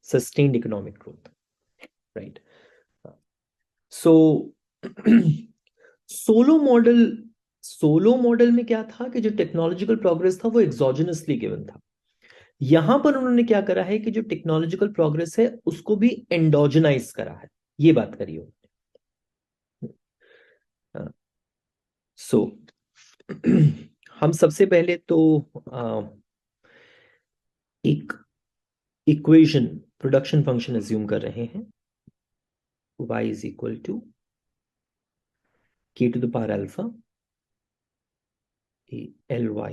sustained economic growth, right? So Solow model solo model में क्या था कि जो टेक्नोलॉजिकल प्रोग्रेस था वो एग्जोजेनसली गिवन था। यहां पर उन्होंने क्या करा है कि जो टेक्नोलॉजिकल प्रोग्रेस है उसको भी एंडोजेनाइज करा है, ये बात करी हो। सो हम सबसे पहले तो एक इक्वेशन, प्रोडक्शन फंक्शन एज्यूम कर रहे हैं, y is equal to k to the power alpha ly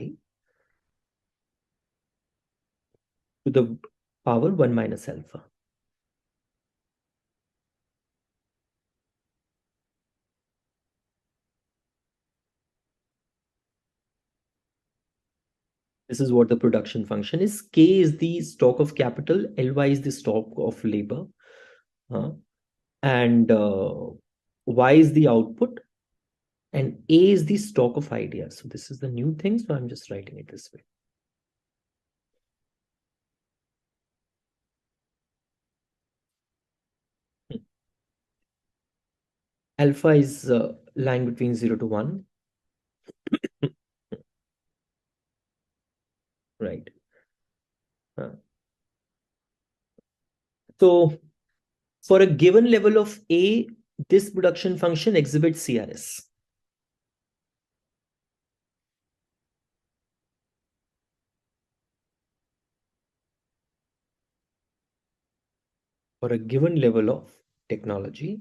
to the power 1 minus alpha. This is what the production function is. K is the stock of capital, Ly is the stock of labor, and Y is the output, and A is the stock of ideas. So this is the new thing. So I'm just writing it this way. Alpha is lying between 0 to 1. Right. So for a given level of A, this production function exhibits CRS. For a given level of technology,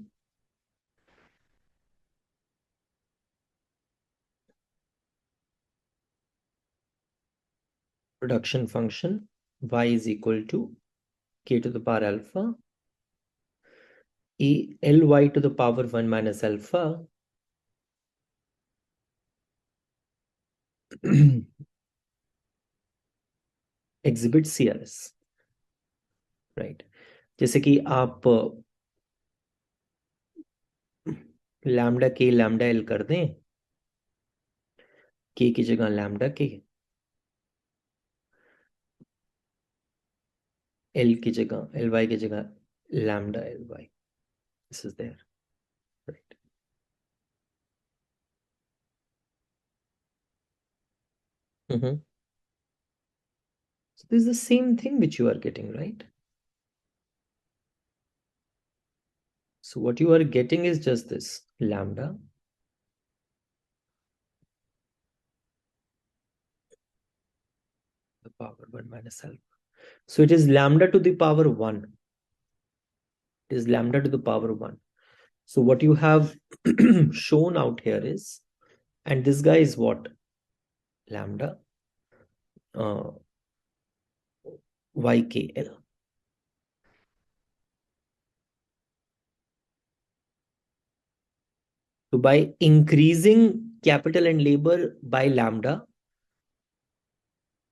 production function y is equal to k to the power alpha e ly to the power 1 minus alpha exhibit CRS, right? जैसे कि आप lambda के lambda L कर दें, के की जगह lambda के, एल की जगह एल वाई की जगह lambda L Y, this is there, right? This is the same thing which you are getting, right? So what you are getting is just this lambda the power 1 minus alpha. So it is lambda to the power 1. It is lambda to the power 1. So what you have shown out here is, and this guy is what? Lambda YKL. So by increasing capital and labor by lambda,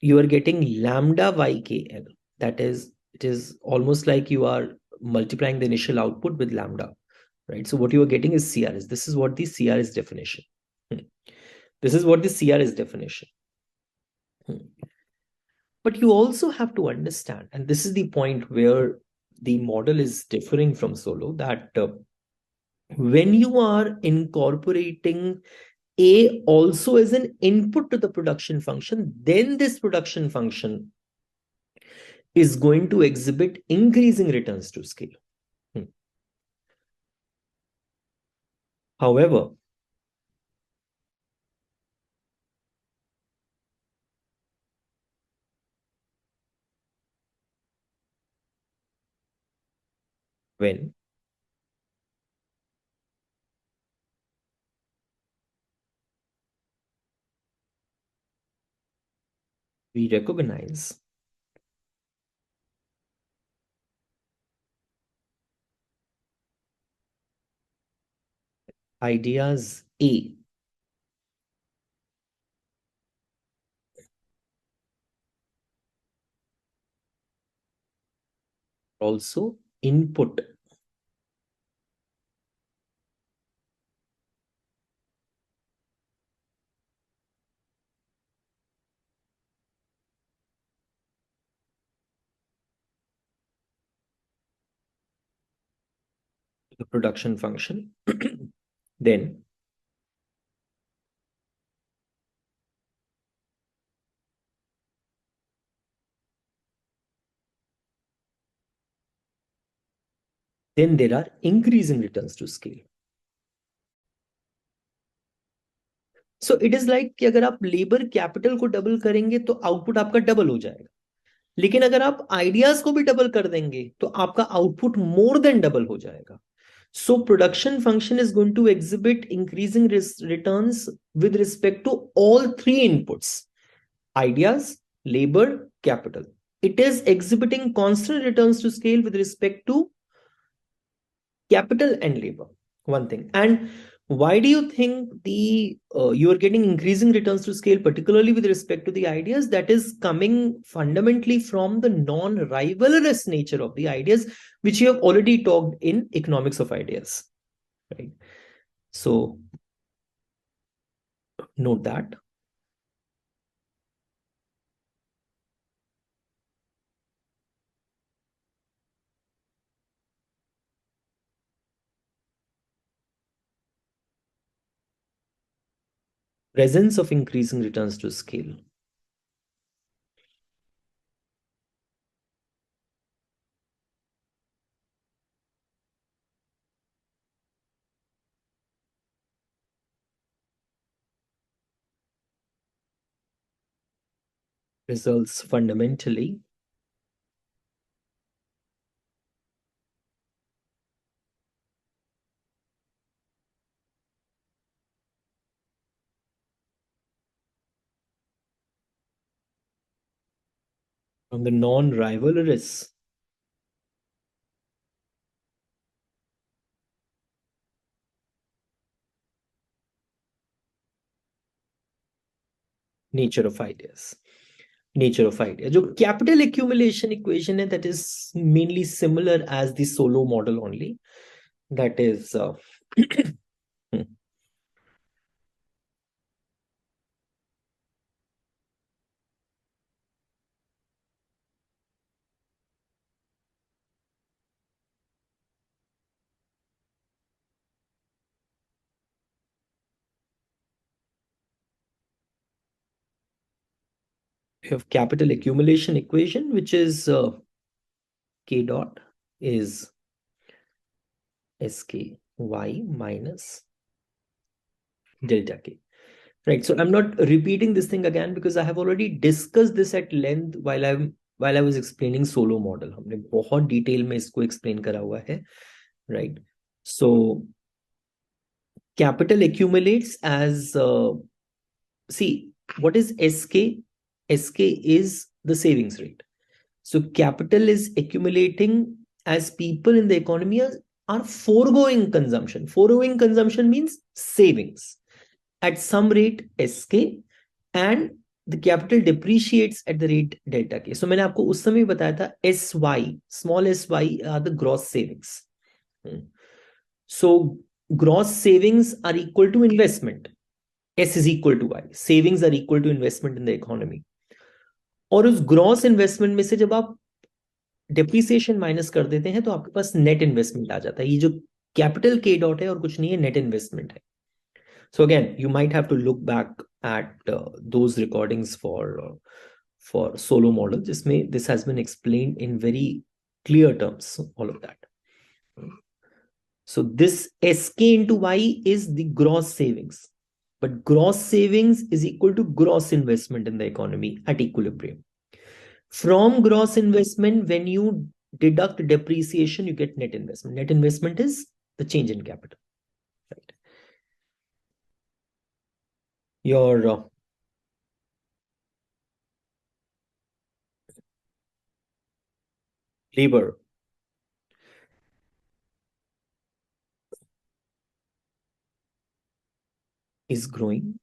you are getting lambda YKL. That is, it is almost like you are multiplying the initial output with lambda, right? So what you are getting is CRS. This is what the CRS definition. This is what the CRS definition. But you also have to understand, and this is the point where the model is differing from Solow, that when you are incorporating A also as an input to the production function, then this production function is going to exhibit increasing returns to scale. However, when we recognize ideas A also input to the production function, then there are increasing returns to scale. So it is like कि अगर आप labour capital को double करेंगे तो output आपका double हो जाएगा, लेकिन अगर आप आइडियाज को भी डबल कर देंगे तो आपका आउटपुट मोर देन डबल हो जाएगा. So production function is going to exhibit increasing returns with respect to all three inputs: ideas, labor, capital. It is exhibiting constant returns to scale with respect to capital and labor. One thing. And why do you think the you are getting increasing returns to scale, particularly with respect to the ideas? That is coming fundamentally from the non-rivalrous nature of the ideas, which you have already talked in economics of ideas, right? So note that. Presence of increasing returns to scale results fundamentally from the non-rivalrous nature of ideas. Nature of idea. जो capital accumulation equation है, that is mainly similar as the Solow model only. That is You have capital accumulation equation, which is K dot is SKY minus delta K. Right. So I'm not repeating this thing again because I have already discussed this at length while I was explaining Solow model. हमने बहुत detail में इसको explain करा हुआ है. Right. So capital accumulates as see what is SK? SK is the savings rate. So capital is accumulating as people in the economy are foregoing consumption. Foregoing consumption means savings at some rate SK, and the capital depreciates at the rate delta K. So मैंने आपको उस समय बताया था SY, small SY are the gross savings. So gross savings are equal to investment. S is equal to Y. Savings are equal to investment in the economy. और उस gross investment में से जब आप डेप्रिसिएशन माइनस कर देते हैं तो आपके पास नेट इन्वेस्टमेंट आ जाता है. ये जो कैपिटल के डॉट है और कुछ नहीं है, नेट इन्वेस्टमेंट है. So again, you might have to look back at those recordings for Solow model. This has been explained in very clear terms, all of that. So this SK into Y is the gross savings, but gross savings is equal to gross investment in the economy at equilibrium. From gross investment, when you deduct depreciation, you get net investment. Net investment is the change in capital. Right. Your labor is growing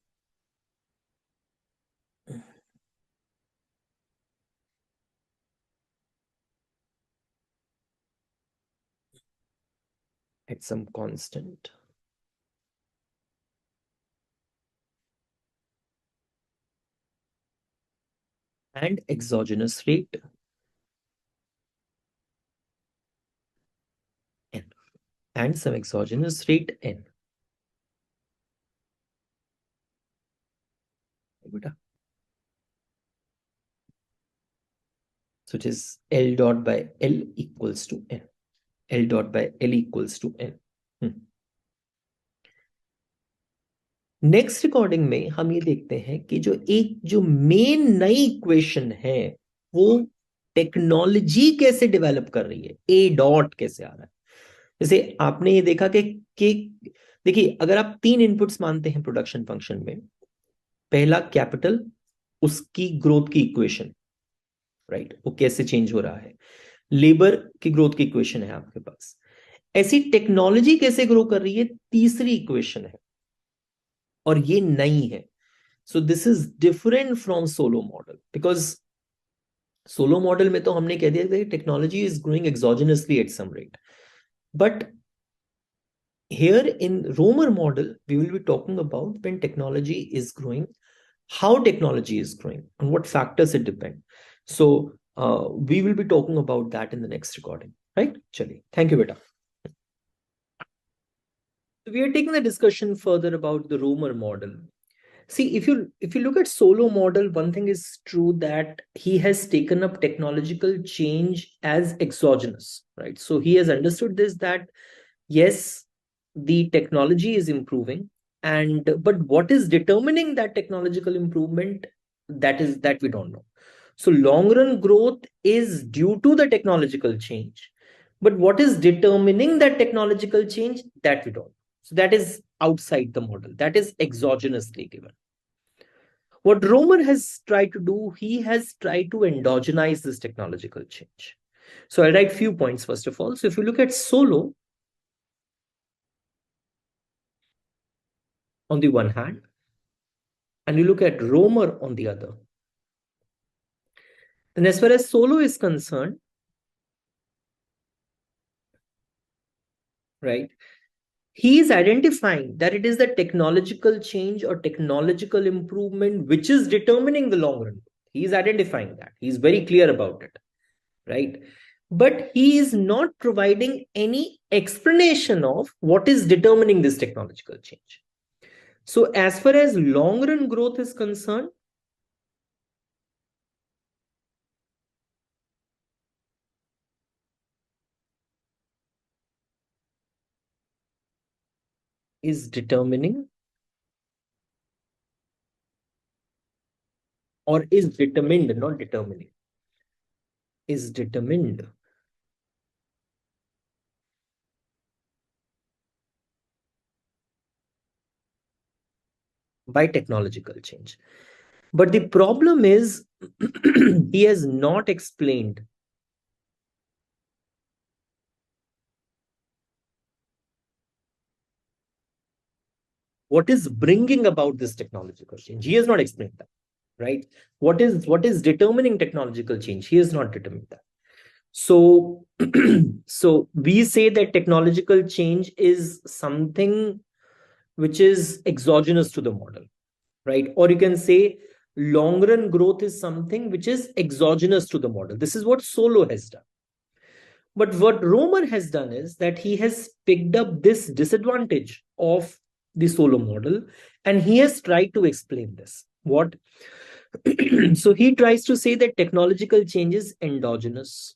at some constant and exogenous rate n, and some exogenous rate n. So it is L dot by L equals to n. L dot by L equals to n. Next recording में हम ये देखते हैं कि जो main नई equation है वो टेक्नोलॉजी कैसे डेवलप कर रही है, ए डॉट कैसे आ रहा है. जैसे आपने ये देखा कि देखिए, अगर आप 3 इनपुट्स मानते हैं प्रोडक्शन फंक्शन में, पहला कैपिटल, उसकी ग्रोथ की इक्वेशन, राइट, वो कैसे चेंज हो रहा है, लेबर की ग्रोथ की इक्वेशन है आपके पास. ऐसी टेक्नोलॉजी कैसे ग्रो कर रही है, तीसरी इक्वेशन है, और ये नई है. So this is different from Solow model, because Solow model में तो हमने कह दिया था technology is growing exogenously at some rate, but here in Romer model we will be talking about when technology is growing, how technology is growing, and what factors it depend. So we will be talking about that in the next recording, right? Chaliye, thank you beta. We are taking the discussion further about the Romer model. See, if you look at Solow model, one thing is true, that he has taken up technological change as exogenous, right? So he has understood this, that yes, the technology is improving, but what is determining that technological improvement, that we don't know. So long run growth is due to the technological change, but what is determining that technological change, that we don't know. So that is outside the model, that is exogenously given. What Romer has tried to do, he has tried to endogenize this technological change. So I'll write few points first of all. So if you look at Solow on the one hand, and you look at Romer on the other, then as far as Solow is concerned, right, he is identifying that it is the technological change or technological improvement which is determining the long run. He is identifying that. He is very clear about it, right? But he is not providing any explanation of what is determining this technological change. So as far as long run growth is concerned, is determining or is determined, not determining, is determined by technological change. But the problem is he has not explained what is bringing about this technological change. He has not explained that, right? What is determining technological change? He has not determined that. So, so we say that technological change is something which is exogenous to the model, right? Or you can say long run growth is something which is exogenous to the model. This is what Solow has done. But what Romer has done is that he has picked up this disadvantage of the Solow model and he has tried to explain this. What? So he tries to say that technological change is endogenous.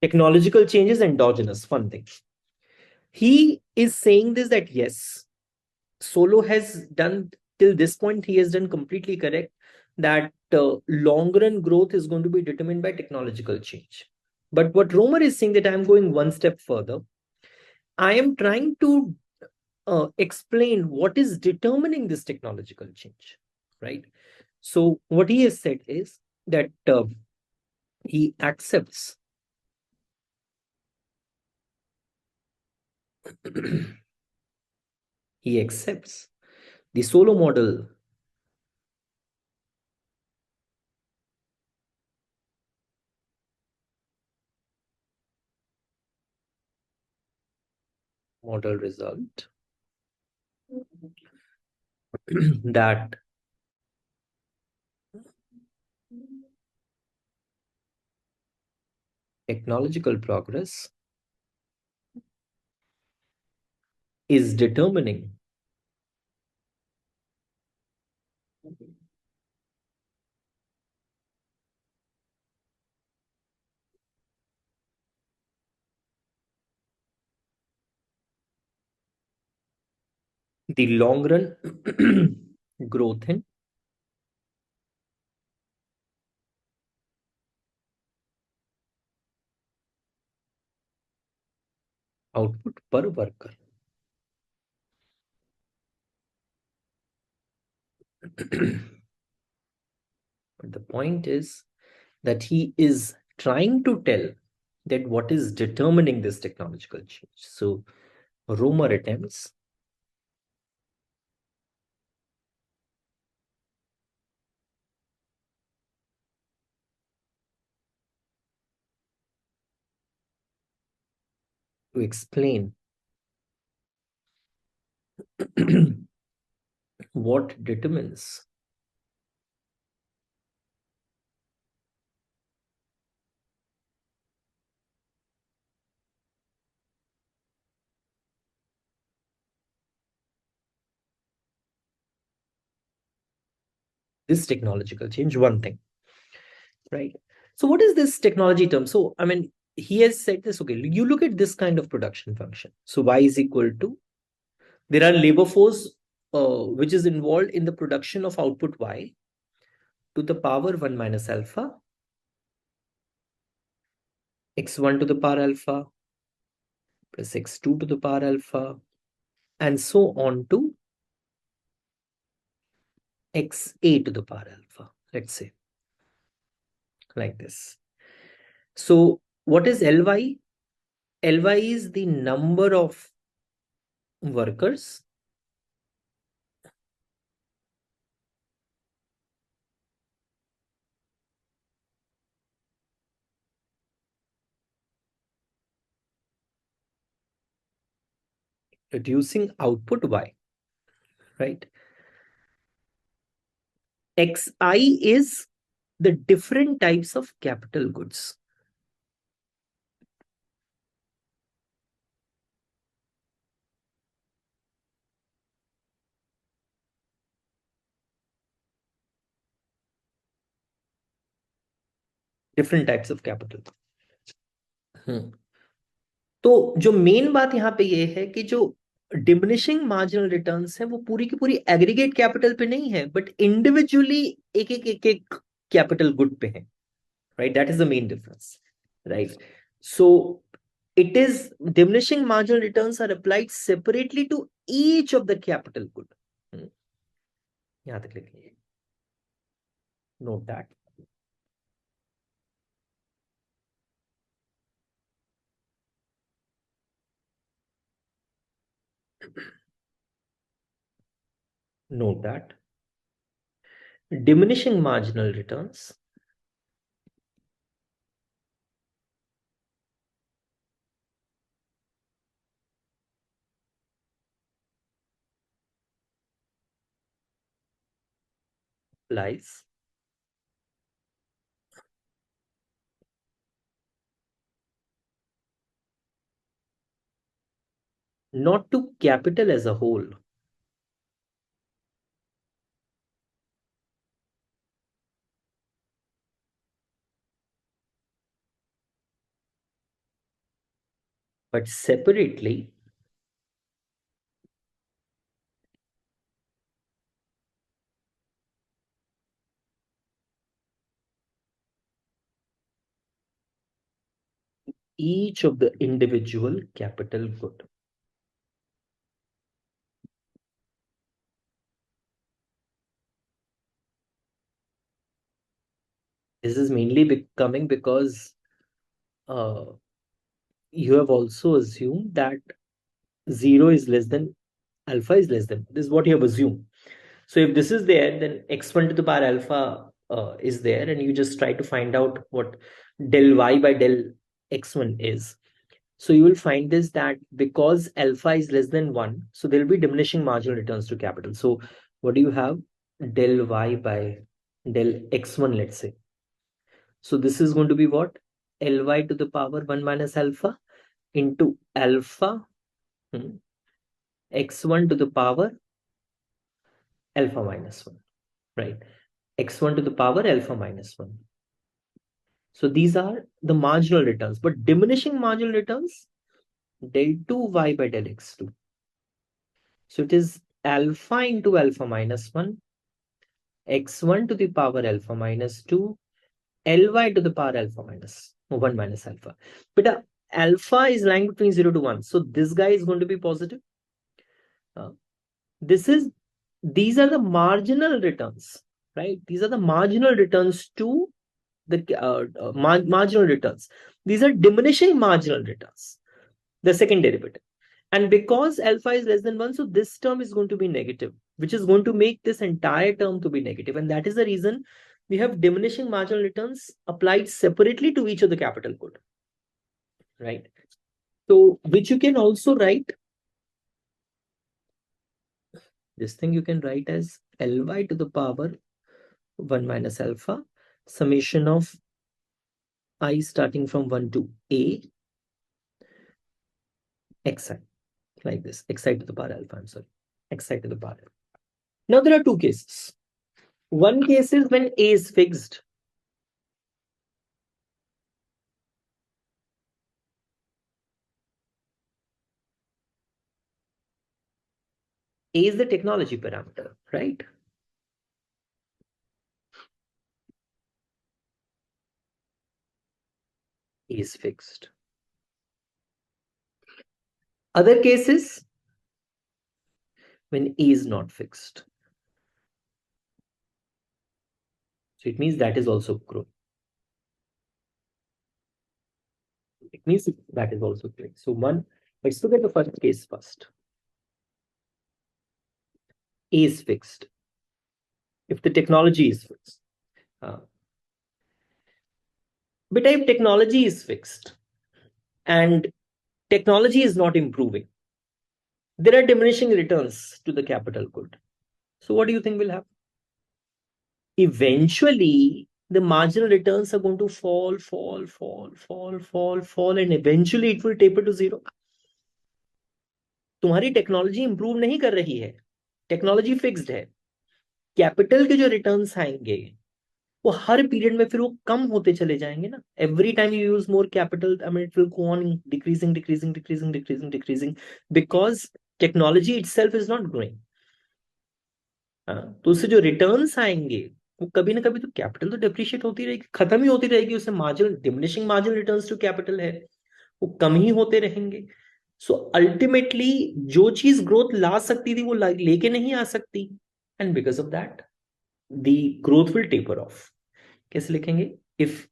Technological change is endogenous, one thing. He is saying this that yes, Solow has done till this point, he has done completely correct that long run growth is going to be determined by technological change. But what Romer is saying that I'm going one step further. I am trying to explain what is determining this technological change, right? So what he has said is that he accepts he accepts the Solow model result that technological progress is determining the long run growth in output per worker. But the point is that he is trying to tell that what is determining this technological change. So Romer attempts to explain what determines this technological change. One thing, right? So what is this technology term? So I mean, he has said this. Okay, you look at this kind of production function. So y is equal to, there are labor force which is involved in the production of output y to the power 1 minus alpha, x1 to the power alpha plus x2 to the power alpha, and so on to xa to the power alpha, let's say, like this. So what is Ly? Ly is the number of workers producing output y, right? Xi is the different types of capital goods. different types of capital. तो जो main बात यहाँ पे ये है कि जो diminishing marginal returns है वो पूरी की पूरी एग्रीगेट कैपिटल पे नहीं है, बट इंडिविजुअली एक एक एक एक कैपिटल गुड पे है, right? That is the main difference, right? So it is diminishing marginal returns are applied separately to each of the capital good. यहाँ तक लिखिए, note that. Note that diminishing marginal returns applies not to capital as a whole, but separately each of the individual capital good. This is mainly becoming because you have also assumed that 0 is less than alpha is less than. This is what you have assumed. So if this is there, then x1 to the power alpha is there, and you just try to find out what del y by del x1 is. So you will find this that because alpha is less than 1, so there will be diminishing marginal returns to capital. So what do you have? Del y by del x1, let's say. So this is going to be what? Ly to the power 1 minus alpha into alpha x1 to the power alpha minus 1, right? x1 to the power alpha minus 1. So these are the marginal returns, but diminishing marginal returns, del 2y by del x2. So it is alpha into alpha minus 1, x1 to the power alpha minus 2, ly to the power alpha minus 1 minus alpha. But alpha is lying between 0 to 1. So this guy is going to be positive. These are the marginal returns, right? These are the marginal returns to the marginal returns. These are diminishing marginal returns, the second derivative. And because alpha is less than 1, so this term is going to be negative, which is going to make this entire term to be negative. And that is the reason we have diminishing marginal returns applied separately to each of the capital good, right? So which you can also write, this thing you can write as Ly to the power 1 minus alpha summation of I starting from 1 to a xi, like this, xi to the power alpha, I'm sorry, xi to the power alpha. Now there are two cases. One case is when a is fixed. A is the technology parameter, right? A is fixed. Other cases when A is not fixed. So it means that is also growth. It means that is also growth. So let's look at the first case first. A is fixed. If the technology is fixed. But if technology is fixed and technology is not improving, there are diminishing returns to the capital good. So what do you think will happen? Eventually, the marginal returns are going to fall, and eventually it will taper to 0. तुम्हारी technology improve नहीं कर रही है, technology fixed है, capital के जो returns आएंगे वो हर पीरियड में फिर वो कम होते चले जाएंगे ना. Every time you use more capital, I mean it will go on decreasing decreasing decreasing decreasing decreasing, because technology itself is not growing. तो उससे जो रिटर्न्स आएंगे वो कभी ना कभी तो कैपिटल तो डेप्रिशिएट होती रहेगी, खत्म ही होती रहेगी, उससे marginal diminishing marginal returns to capital है, वो कम ही होते रहेंगे. सो अल्टीमेटली जो चीज ग्रोथ ला सकती थी वो लेके नहीं आ सकती, and because of that the growth will taper of. कैसे लिखेंगे? If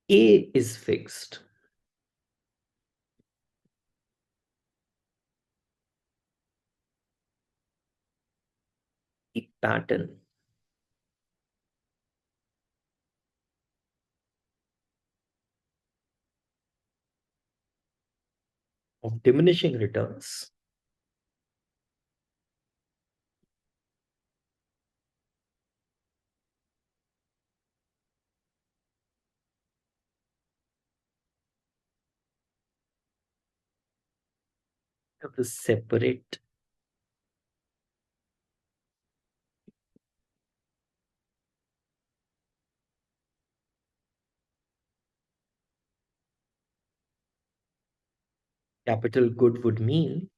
A is fixed, the pattern of diminishing returns of the separate capital good would mean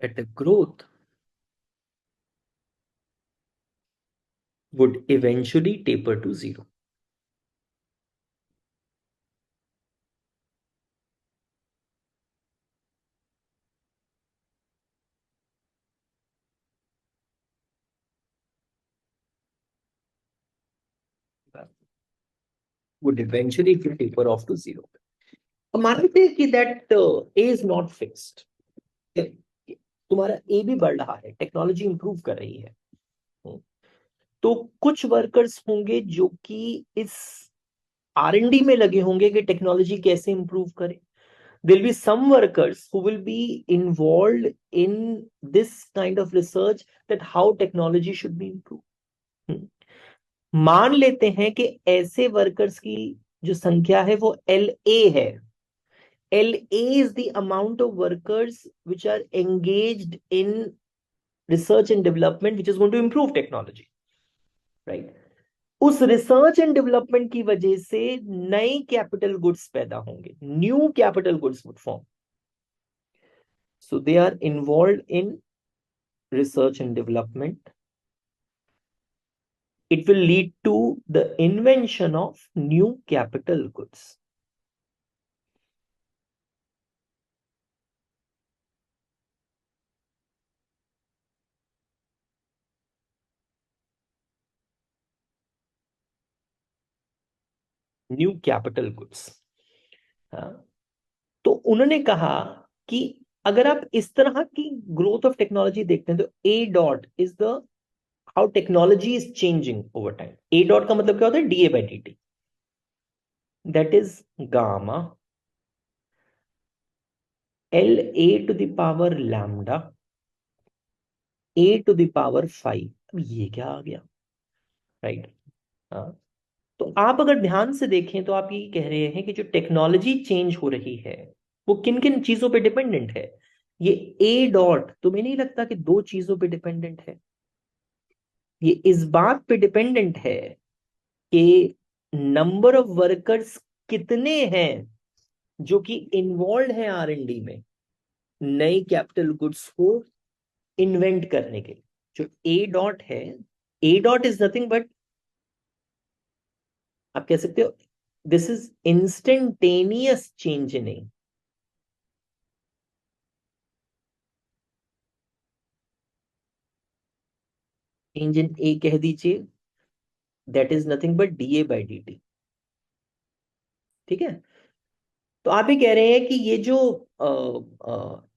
that the growth would eventually taper to zero. Would eventually taper off to zero. अब मान लेते हैं कि that A is not fixed. तुम्हारा A भी बढ़ रहा है, टेक्नोलॉजी इंप्रूव कर रही है, तो कुछ वर्कर्स होंगे जो कि इस R&D में लगे होंगे कि टेक्नोलॉजी कैसे इंप्रूव करें. There'll be some workers who will be involved in this kind of research that how technology should be improved. मान लेते हैं कि ऐसे वर्कर्स की जो संख्या है वो LA है. LA is the amount of workers which are engaged in research and development which is going to improve technology, right? उस रिसर्च एंड डेवलपमेंट की वजह से नए कैपिटल गुड्स पैदा होंगे, new capital goods would form. So they are involved in research and development. It will lead to the invention of new capital goods. New capital goods. तो उन्होंने कहा कि अगर आप इस तरह की ग्रोथ ऑफ टेक्नोलॉजी देखते हैं तो A dot is the how technology is changing over time. A dot का मतलब क्या होता है? DA by D T. That is gamma L A to the power lambda A to the power 5. अब ये क्या आ गया, राइट? हाँ, तो आप अगर ध्यान से देखें तो आप ये कह रहे हैं कि जो टेक्नोलॉजी चेंज हो रही है वो किन किन चीजों पे डिपेंडेंट है. ये ए डॉट तुम्हें नहीं लगता कि दो चीजों पे डिपेंडेंट है? ये इस बात पे डिपेंडेंट है कि नंबर ऑफ वर्कर्स कितने हैं जो कि इन्वॉल्व है R&D में नई कैपिटल गुड्स को इन्वेंट करने के लिए. जो ए डॉट है, A dot is nothing but, आप कह सकते हो this is instantaneous change in A. Change in A कह दीजिए, that is nothing but dA by D t. ठीक है? तो आप ये कह रहे हैं कि ये जो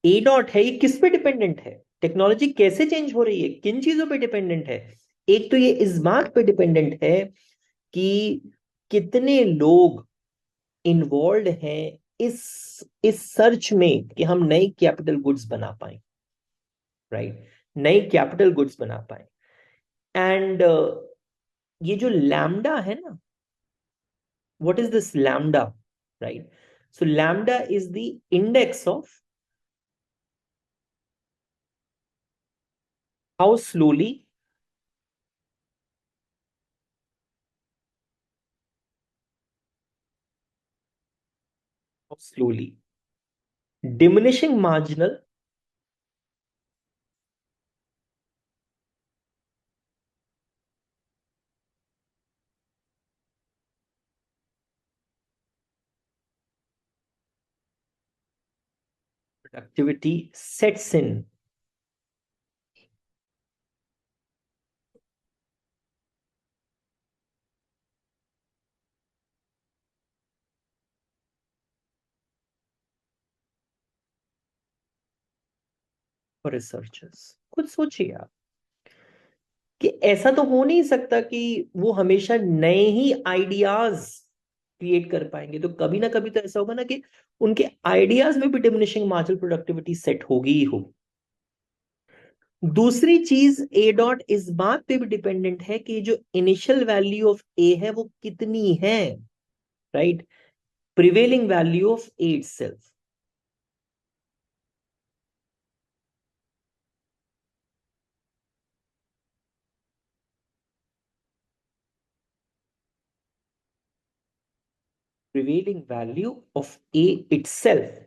ए डॉट है ये किस पे डिपेंडेंट है? टेक्नोलॉजी कैसे चेंज हो रही है, किन चीजों पे डिपेंडेंट है? एक तो ये इस बात पे डिपेंडेंट है कि कितने लोग इन्वॉल्व हैं इस सर्च में कि हम नई कैपिटल गुड्स बना पाए, राइट? नई कैपिटल गुड्स बना पाए. एंड ये जो लैम्डा है ना, what is this lambda, right? So lambda is the index of how slowly diminishing marginal productivity sets in for researchers. खुद सोचिए आप कि ऐसा तो हो नहीं सकता कि वो हमेशा नए ही आइडियाज क्रिएट कर पाएंगे, तो कभी ना कभी तो ऐसा होगा ना कि उनके आइडियाज में भी डिमिनिशिंग मार्जिनल प्रोडक्टिविटी सेट होगी ही हो। दूसरी चीज ए डॉट इस बात पे भी डिपेंडेंट है कि जो इनिशियल वैल्यू ऑफ ए है वो कितनी है, right? Prevailing value of A itself. Prevailing value of A itself.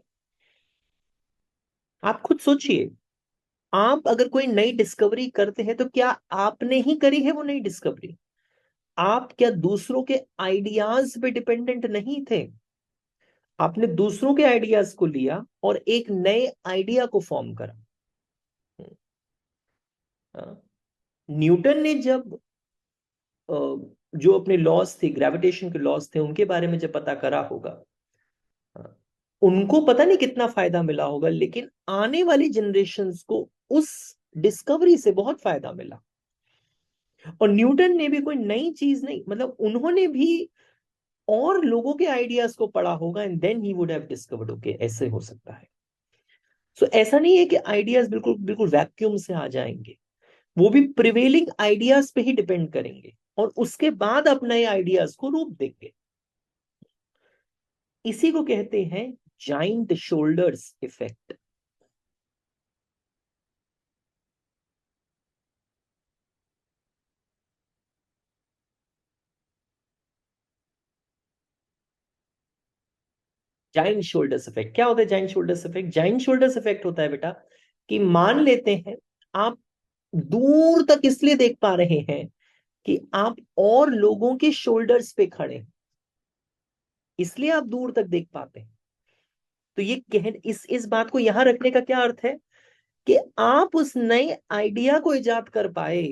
आप खुद सोचिए, आप अगर कोई नई डिस्कवरी करते हैं तो क्या आपने ही करी है वो नई डिस्कवरी? आप क्या दूसरों के आइडियाज पे डिपेंडेंट नहीं थे? आपने दूसरों के आइडियाज को लिया और एक नए आइडिया को फॉर्म करा। न्यूटन ने जब जो अपने लॉस थे, ग्रेविटेशन के लॉस थे, उनके बारे में जब पता करा होगा, उनको पता नहीं कितना फायदा मिला होगा, लेकिन आने वाली जनरेशन्स को उस डिस्कवरी से बहुत फायदा मिला। और न्यूटन ने भी कोई नई चीज नहीं, मतलब उन्होंने भी और लोगों के आइडियाज को पढ़ा होगा and then he would have discovered, okay ऐसे हो सकता है। सो ऐसा नहीं है कि आइडियाज बिल्कुल बिल्कुल वैक्यूम से आ जाएंगे, वो भी प्रिवेलिंग आइडियाज पे ही डिपेंड करेंगे और उसके बाद आप नए आइडियाज को रूप देंगे। इसी को कहते हैं giant shoulders effect. Giant shoulders effect क्या होता है? Giant shoulders effect, giant shoulders effect होता है बेटा कि मान लेते हैं आप दूर तक इसलिए देख पा रहे हैं कि आप और लोगों के शोल्डर्स पे खड़े हैं, इसलिए आप दूर तक देख पाते हैं। तो ये कह इस बात को यहां रखने का क्या अर्थ है कि आप उस नए आइडिया को इजाद कर पाए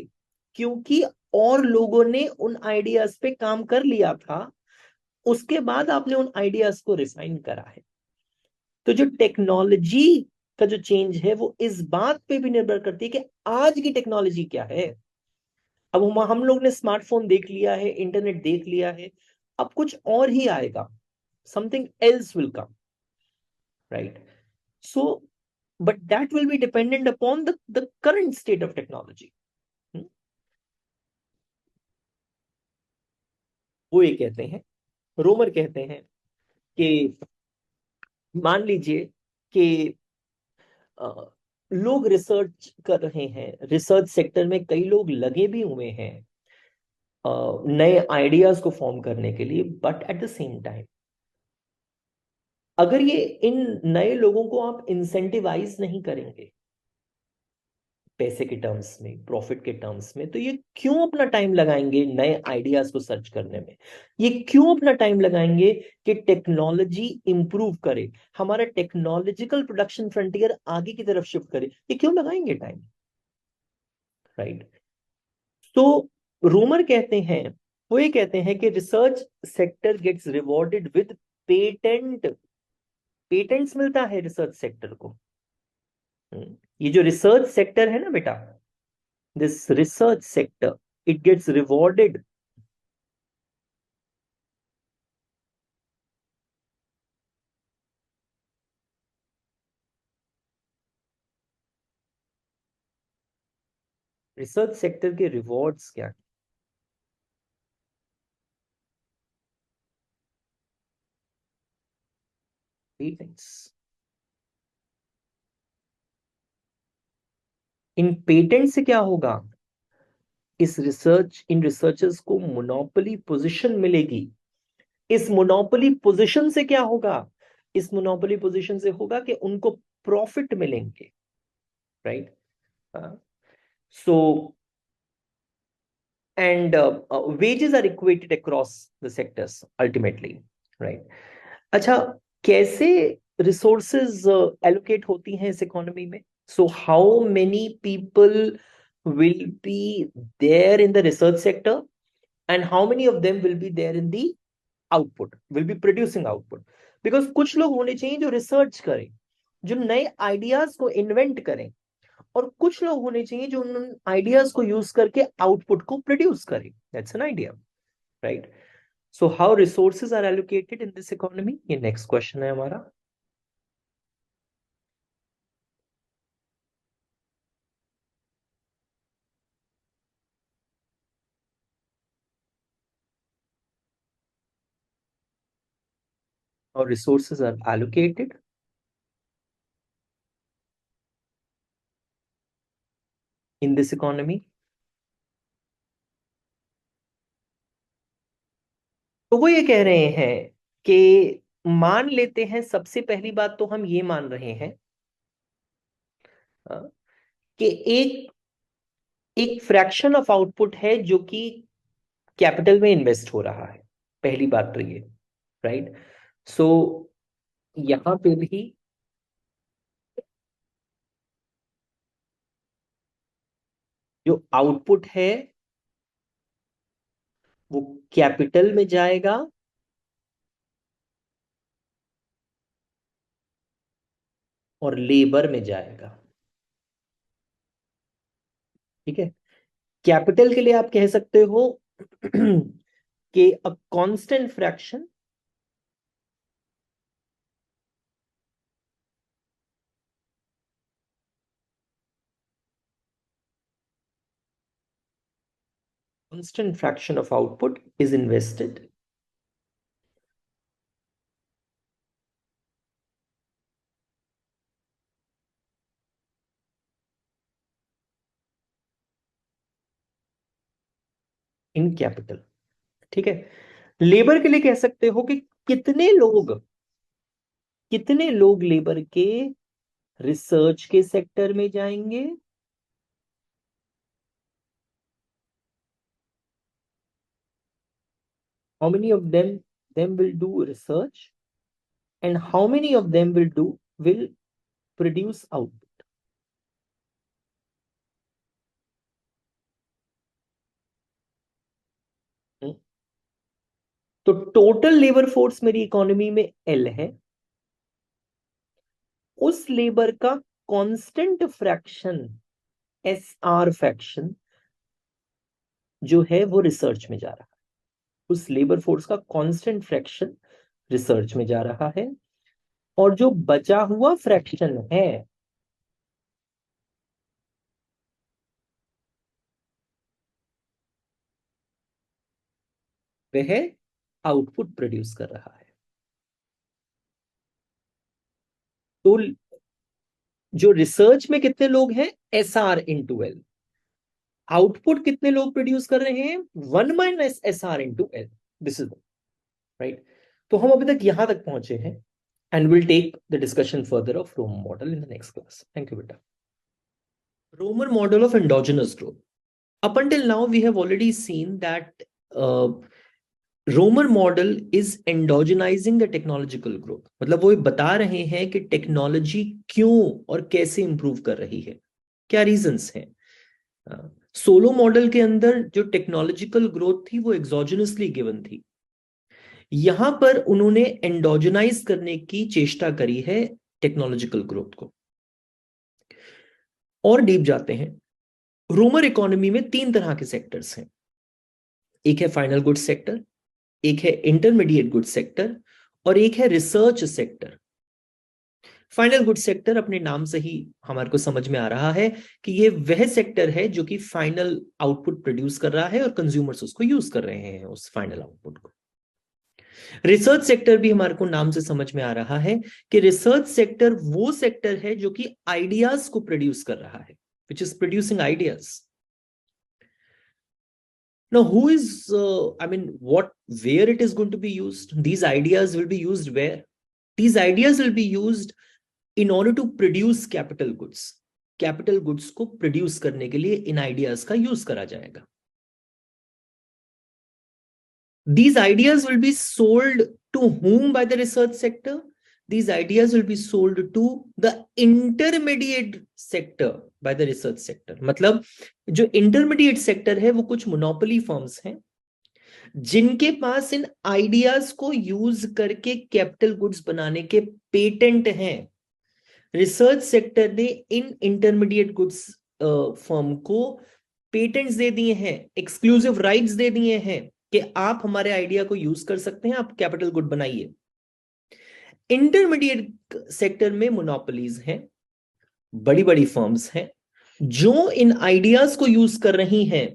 क्योंकि और लोगों ने उन आइडियाज पे काम कर लिया था, उसके बाद आपने उन आइडियाज को रिफाइन करा है। तो जो टेक्नोलॉजी का जो चेंज है वो इस बात पे भी निर्भर करती है कि आज की टेक्नोलॉजी क्या है। अब हम लोग ने स्मार्टफोन देख लिया है, इंटरनेट देख लिया है, अब कुछ और ही आएगा, something else will come, right? So but that will be dependent upon the current state of technology. वो ये कहते हैं, रोमर कहते हैं कि मान लीजिए कि लोग रिसर्च कर रहे हैं, रिसर्च सेक्टर में कई लोग लगे भी हुए हैं नए आइडियाज को फॉर्म करने के लिए, but at the same time अगर ये इन नए लोगों को आप इंसेंटिवाइज नहीं करेंगे पैसे के टर्म्स में, प्रॉफिट के टर्म्स में, तो ये क्यों अपना टाइम लगाएंगे नए आइडियाज को सर्च करने में? ये क्यों अपना टाइम लगाएंगे कि टेक्नोलॉजी इंप्रूव करे, हमारा टेक्नोलॉजिकल प्रोडक्शन फ्रंटियर आगे की तरफ शिफ्ट करे? ये क्यों लगाएंगे टाइम, राइट? तो रूमर कहते हैं, वो ये कहते हैं कि research sector gets rewarded with patent. Patents मिलता है रिसर्च सेक्टर को। ये जो रिसर्च सेक्टर है ना बेटा, this research sector, it gets rewarded. Research sector के रिवॉर्ड्स क्या पेटेंट्स। इन पेटेंट से क्या होगा? इन रिसर्चर्स को मोनोपोली पोजीशन मिलेगी। इस मोनोपोली पोजीशन से क्या होगा? इस मोनोपोली पोजीशन से होगा कि उनको प्रॉफिट मिलेंगे, right? So and wages are equated across the sectors ultimately, right? अच्छा, कैसे रिसोर्सेज एलोकेट होती हैं इस इकोनॉमी में? So how many people will be there in the research sector and how many of them will be there in the output, will be producing output? Because कुछ लोग होने चाहिए जो रिसर्च करें, जो नए आइडियाज को इन्वेंट करें, और कुछ लोग होने चाहिए जो उन आइडियाज को यूज करके आउटपुट को प्रोड्यूस करें। That's an idea, right? So how resources are allocated in this economy, ये नेक्स्ट क्वेश्चन है हमारा। और resources are allocated in this economy. तो वो ये कह रहे हैं कि मान लेते हैं, सबसे पहली बात तो हम ये मान रहे हैं कि एक एक फ्रैक्शन ऑफ आउटपुट है जो कि कैपिटल में इन्वेस्ट हो रहा है। पहली बात तो ये, राइट? सो यहां पे भी जो आउटपुट है वो कैपिटल में जाएगा और लेबर में जाएगा, ठीक है? कैपिटल के लिए आप कह सकते हो कि a constant fraction constant fraction of output is invested in capital, ठीक है? लेबर के लिए कह सकते हो कि कितने लोग लेबर के रिसर्च के सेक्टर में जाएंगे, how many of them will do research and how many of them will produce output. तो टोटल लेबर फोर्स मेरी इकोनॉमी में एल है, उस लेबर का constant fraction S R fraction जो है वो रिसर्च में जा रहा है। उस लेबर फोर्स का कांस्टेंट फ्रैक्शन रिसर्च में जा रहा है, और जो बचा हुआ फ्रैक्शन है वह आउटपुट प्रोड्यूस कर रहा है। तो जो रिसर्च में कितने लोग हैं, S R into L. Output कितने लोग प्रोड्यूस कर रहे हैं, 1 - SR into L. This is right. तो हम अभी तक यहां तक पहुंचे हैं, and we'll take the discussion further of Romer model in the next class. Thank you, Beta. Romer model of endogenous growth. Up until now, we have already seen that Romer model is endogenizing the technological growth. मतलब वो बता रहे हैं कि technology क्यों और कैसे improve कर रही है, क्या रीजंस हैं। सोलो मॉडल के अंदर जो टेक्नोलॉजिकल ग्रोथ थी वो एक्सोजेनसली गिवन थी। यहां पर उन्होंने एंडोजेनाइज करने की चेष्टा करी है टेक्नोलॉजिकल ग्रोथ को। और डीप जाते हैं। रूमर इकोनॉमी में 3 तरह के सेक्टर्स हैं। एक है फाइनल गुड्स सेक्टर, एक है इंटरमीडिएट गुड्स सेक्टर, और एक है research sector. Final goods sector अपने नाम से ही हमारे को समझ में आ रहा है कि ये वह सेक्टर है जो कि फाइनल आउटपुट प्रोड्यूस कर रहा है और कंज्यूमर्स उसको यूज कर रहे हैं उस फाइनल आउटपुट को। रिसर्च सेक्टर भी हमारे को नाम से समझ में आ रहा है कि रिसर्च सेक्टर वो सेक्टर है जो कि आइडियाज को प्रोड्यूस कर रहा है, which is producing ideas. Now, who is, I mean, where it is going to be used? These ideas will be used where? These ideas will be used in order to produce capital goods. Capital goods को produce करने के लिए इन ideas का use करा जाएगा. These ideas will be sold to whom by the research sector? These ideas will be sold to the intermediate sector by the research sector. मतलब जो intermediate sector है वो कुछ monopoly firms हैं जिनके पास इन आइडियाज को यूज करके कैपिटल गुड्स बनाने के पेटेंट हैं. रिसर्च सेक्टर ने इन इंटरमीडिएट गुड्स फर्म को पेटेंट्स दे दिए हैं, एक्सक्लूसिव राइट्स दे दिए हैं कि आप हमारे आइडिया को यूज कर सकते हैं, आप कैपिटल गुड बनाइए. इंटरमीडिएट सेक्टर में मोनोपोलीज हैं, बड़ी बड़ी फर्म्स हैं जो इन आइडियाज को यूज कर रही हैं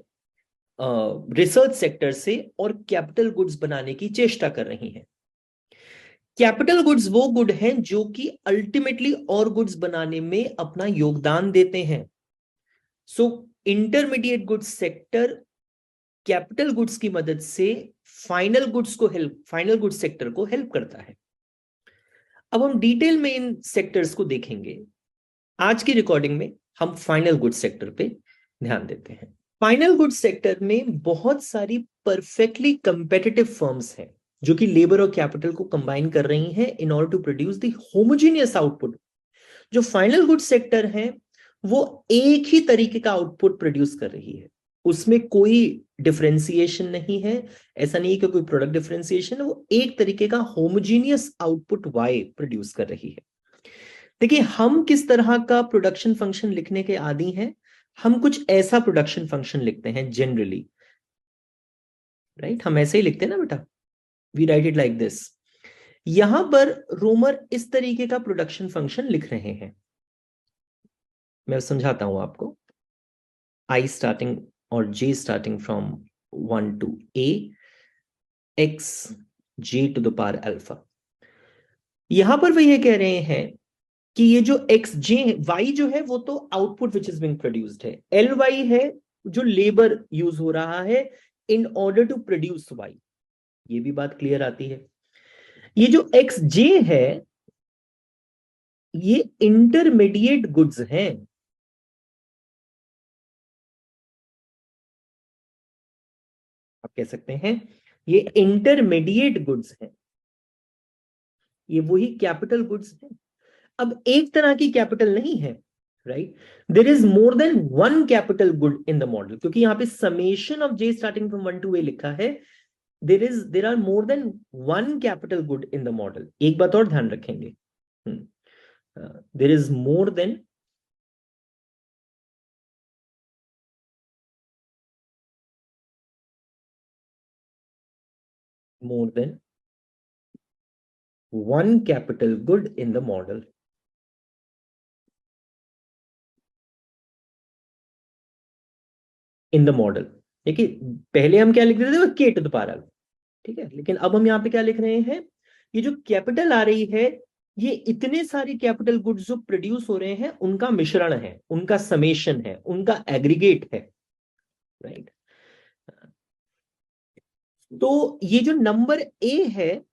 रिसर्च सेक्टर से और कैपिटल गुड्स बनाने की चेष्टा कर रही हैं. कैपिटल गुड्स वो गुड हैं जो कि अल्टीमेटली और गुड्स बनाने में अपना योगदान देते हैं. So intermediate goods sector capital goods की मदद से फाइनल गुड्स सेक्टर को हेल्प करता है. अब हम डिटेल में इन सेक्टर्स को देखेंगे. आज की रिकॉर्डिंग में हम फाइनल गुड्स सेक्टर पे ध्यान देते हैं. फाइनल गुड्स सेक्टर में बहुत सारी परफेक्टली कंपेटिटिव फर्म्स हैं जो कि लेबर और कैपिटल को कंबाइन कर रही हैं in order to produce the homogeneous output. जो फाइनल गुड्स सेक्टर है वो एक ही तरीके का आउटपुट प्रोड्यूस कर रही है, उसमें कोई डिफरेंशिएशन नहीं है. ऐसा नहीं है कि कोई प्रोडक्ट डिफरेंशिएशन है, वो एक तरीके का होमोजेनियस आउटपुट वाई प्रोड्यूस कर रही है. देखिए हम किस तरह का प्रोडक्शन फंक्शन लिखने के आदी हैं. हम कुछ ऐसा प्रोडक्शन फंक्शन लिखते हैं जनरली, राइट? हम ऐसे ही लिखते हैं ना बेटा, we write it like this. यहां पर रोमर इस तरीके का प्रोडक्शन फंक्शन लिख रहे हैं. मैं समझाता हूं आपको. आई स्टार्टिंग और j starting from 1 to a x j to the power alpha. यहां पर वे ये कह रहे हैं कि ये जो x j y जो है वो तो output which is being produced है, ly है जो लेबर यूज हो रहा है in order to produce y. ये भी बात क्लियर आती है. ये जो x j है ये इंटरमीडिएट गुड्स हैं. आप कह सकते हैं ये इंटरमीडिएट गुड्स हैं, ये वही कैपिटल गुड्स हैं. अब एक तरह की कैपिटल नहीं है, right? There is more than one capital good in the model, क्योंकि यहां पे summation of j starting from 1 to a लिखा है. There are more than one capital good in the model. एक बात और ध्यान रखेंगे, there is more than one capital good in the model. In the model, देखिए पहले हम क्या लिख रहे थे, k to the power, ठीक है. लेकिन अब हम यहाँ पे क्या लिख रहे हैं, ये जो कैपिटल आ रही है ये इतने सारी कैपिटल गुड्स जो प्रोड्यूस हो रहे हैं उनका मिश्रण है, उनका समेशन है, उनका एग्रीगेट है, राइट? तो ये जो नंबर ए है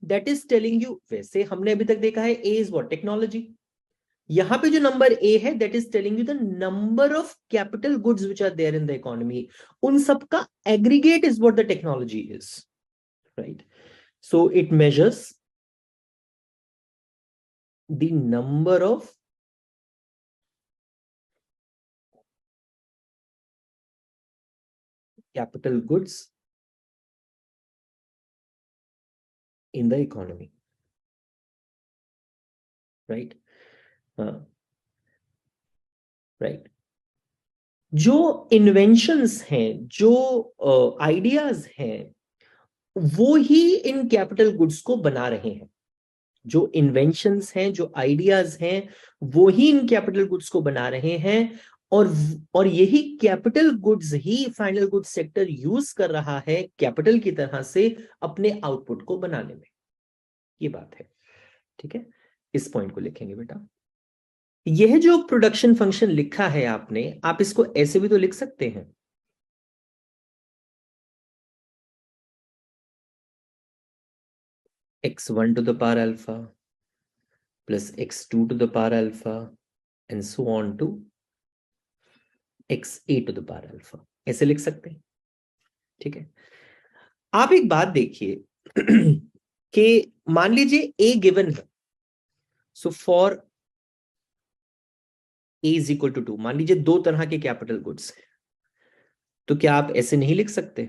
दैट इज टेलिंग यू, वैसे हमने अभी तक देखा है ए इज व्हाट, टेक्नोलॉजी. यहां पे जो नंबर ए है that is telling you the number of capital goods which are there in the economy. उन सबका aggregate is what the technology is, right? So it measures the number of capital goods in the economy, right? Right. जो inventions हैं, जो ideas हैं, वो ही in capital goods को बना रहे हैं. जो इन्वेंशंस हैं, जो आइडियाज हैं, वो ही इन कैपिटल गुड्स को बना रहे हैं. और यही कैपिटल गुड्स ही फाइनल गुड्स सेक्टर यूज कर रहा है कैपिटल की तरह से अपने आउटपुट को बनाने में। ये बात है, ठीक है। इस पॉइंट को लिखेंगे बेटा। यह जो प्रोडक्शन फंक्शन लिखा है आपने, आप इसको ऐसे भी तो लिख सकते हैं, x1 to the power alpha plus x2 to the power alpha and so on to xa to the power alpha, ऐसे लिख सकते हैं, ठीक है। आप एक बात देखिए कि मान लीजिए a गिवन है, so for a is equal to 2, मान लीजिए दो तरह के कैपिटल गुड्स हैं, तो क्या आप ऐसे नहीं लिख सकते?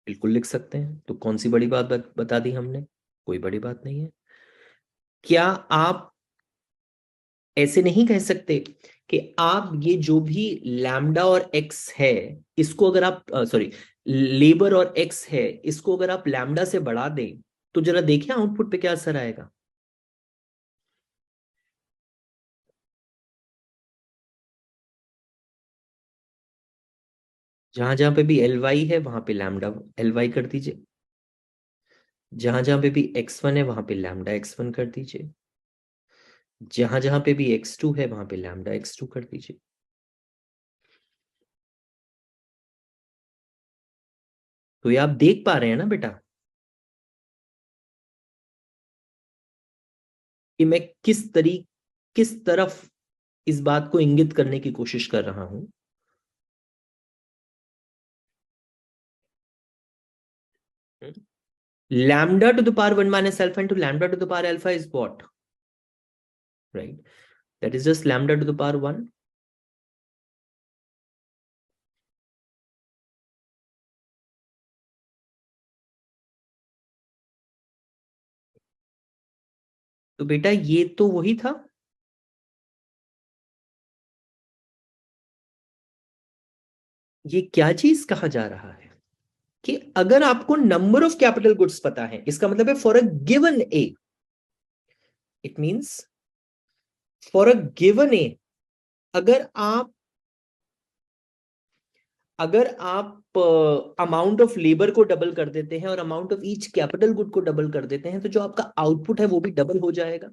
बिल्कुल लिख सकते हैं। तो कौन सी बड़ी बात बता दी हमने? कोई बड़ी बात नहीं है। क्या आप ऐसे नहीं कह सकते कि आप ये जो भी लैम्डा और एक्स है, इसको अगर आप सॉरी लेबर और एक्स है, इसको अगर आप लैम्डा से बढ़ा दें तो जरा देखिए आउटपुट पे क्या असर आएगा। जहां जहां पे भी एल वाई है वहां पे लैम्डा एल वाई कर दीजिए, जहां जहां पे भी x1 है वहां पे लैम्डा x1 कर दीजिए, जहां जहां पे भी x2 है वहां पे लैम्डा x2 कर दीजिए। तो ये आप देख पा रहे हैं ना बेटा कि मैं किस तरफ इस बात को इंगित करने की कोशिश कर रहा हूं। Lambda to the power 1 minus alpha into lambda to the power alpha is what? Right? That is just lambda to the power 1. तो बेटा ये तो वही था। ये क्या चीज कहा जा रहा है कि अगर आपको नंबर ऑफ कैपिटल गुड्स पता है, इसका मतलब है for a given A, it means for a given A, अगर आप अमाउंट ऑफ लेबर को डबल कर देते हैं और amount of each capital good को डबल कर देते हैं, तो जो आपका आउटपुट है वो भी डबल हो जाएगा।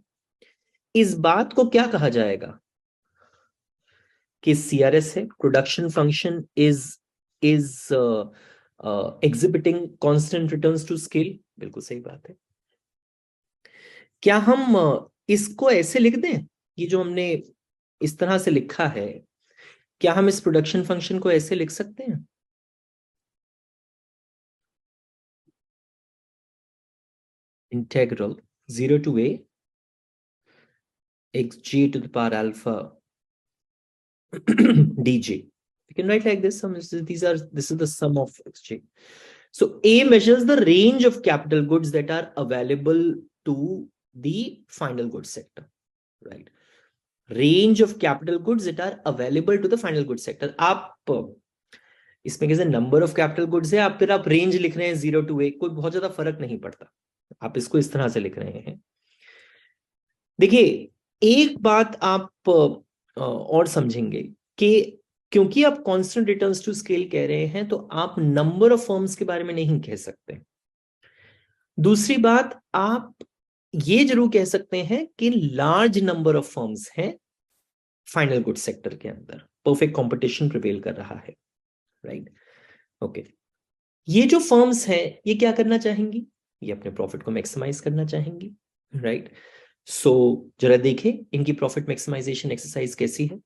इस बात को क्या कहा जाएगा कि सीआरएस है, production function is exhibiting constant returns to scale. बिल्कुल सही बात है। क्या हम इसको ऐसे लिख दें, ये जो हमने इस तरह से लिखा है, क्या हम इस प्रोडक्शन फंक्शन को ऐसे लिख सकते हैं? Integral 0 to a xj to the power alpha dj. We can write like this. This is the sum of xj. So a measures the range of capital goods that are available to the final goods sector, right? Range of capital goods that are available to the final goods sector. आप इसमें कैसे number of capital goods है, आप फिर आप range लिख रहे हैं 0 to a, कोई बहुत ज्यादा फर्क नहीं पड़ता। आप इसको इस तरह से लिख रहे हैं। देखिए एक बात आप और समझेंगे कि क्योंकि आप कांस्टेंट रिटर्न्स टू स्केल कह रहे हैं, तो आप नंबर ऑफ फर्म्स के बारे में नहीं कह सकते। दूसरी बात, आप ये जरूर कह सकते हैं कि लार्ज नंबर ऑफ फर्म्स हैं फाइनल गुड सेक्टर के अंदर, परफेक्ट कंपटीशन प्रिवेल कर रहा है, राइट? ओके। ये जो फर्म्स हैं ये क्या करना चाहेंगी? ये अपने प्रॉफिट को मैक्सिमाइज करना चाहेंगी, राइट? सो जरा देखें इनकी प्रॉफिट मैक्सिमाइजेशन एक्सरसाइज कैसी है।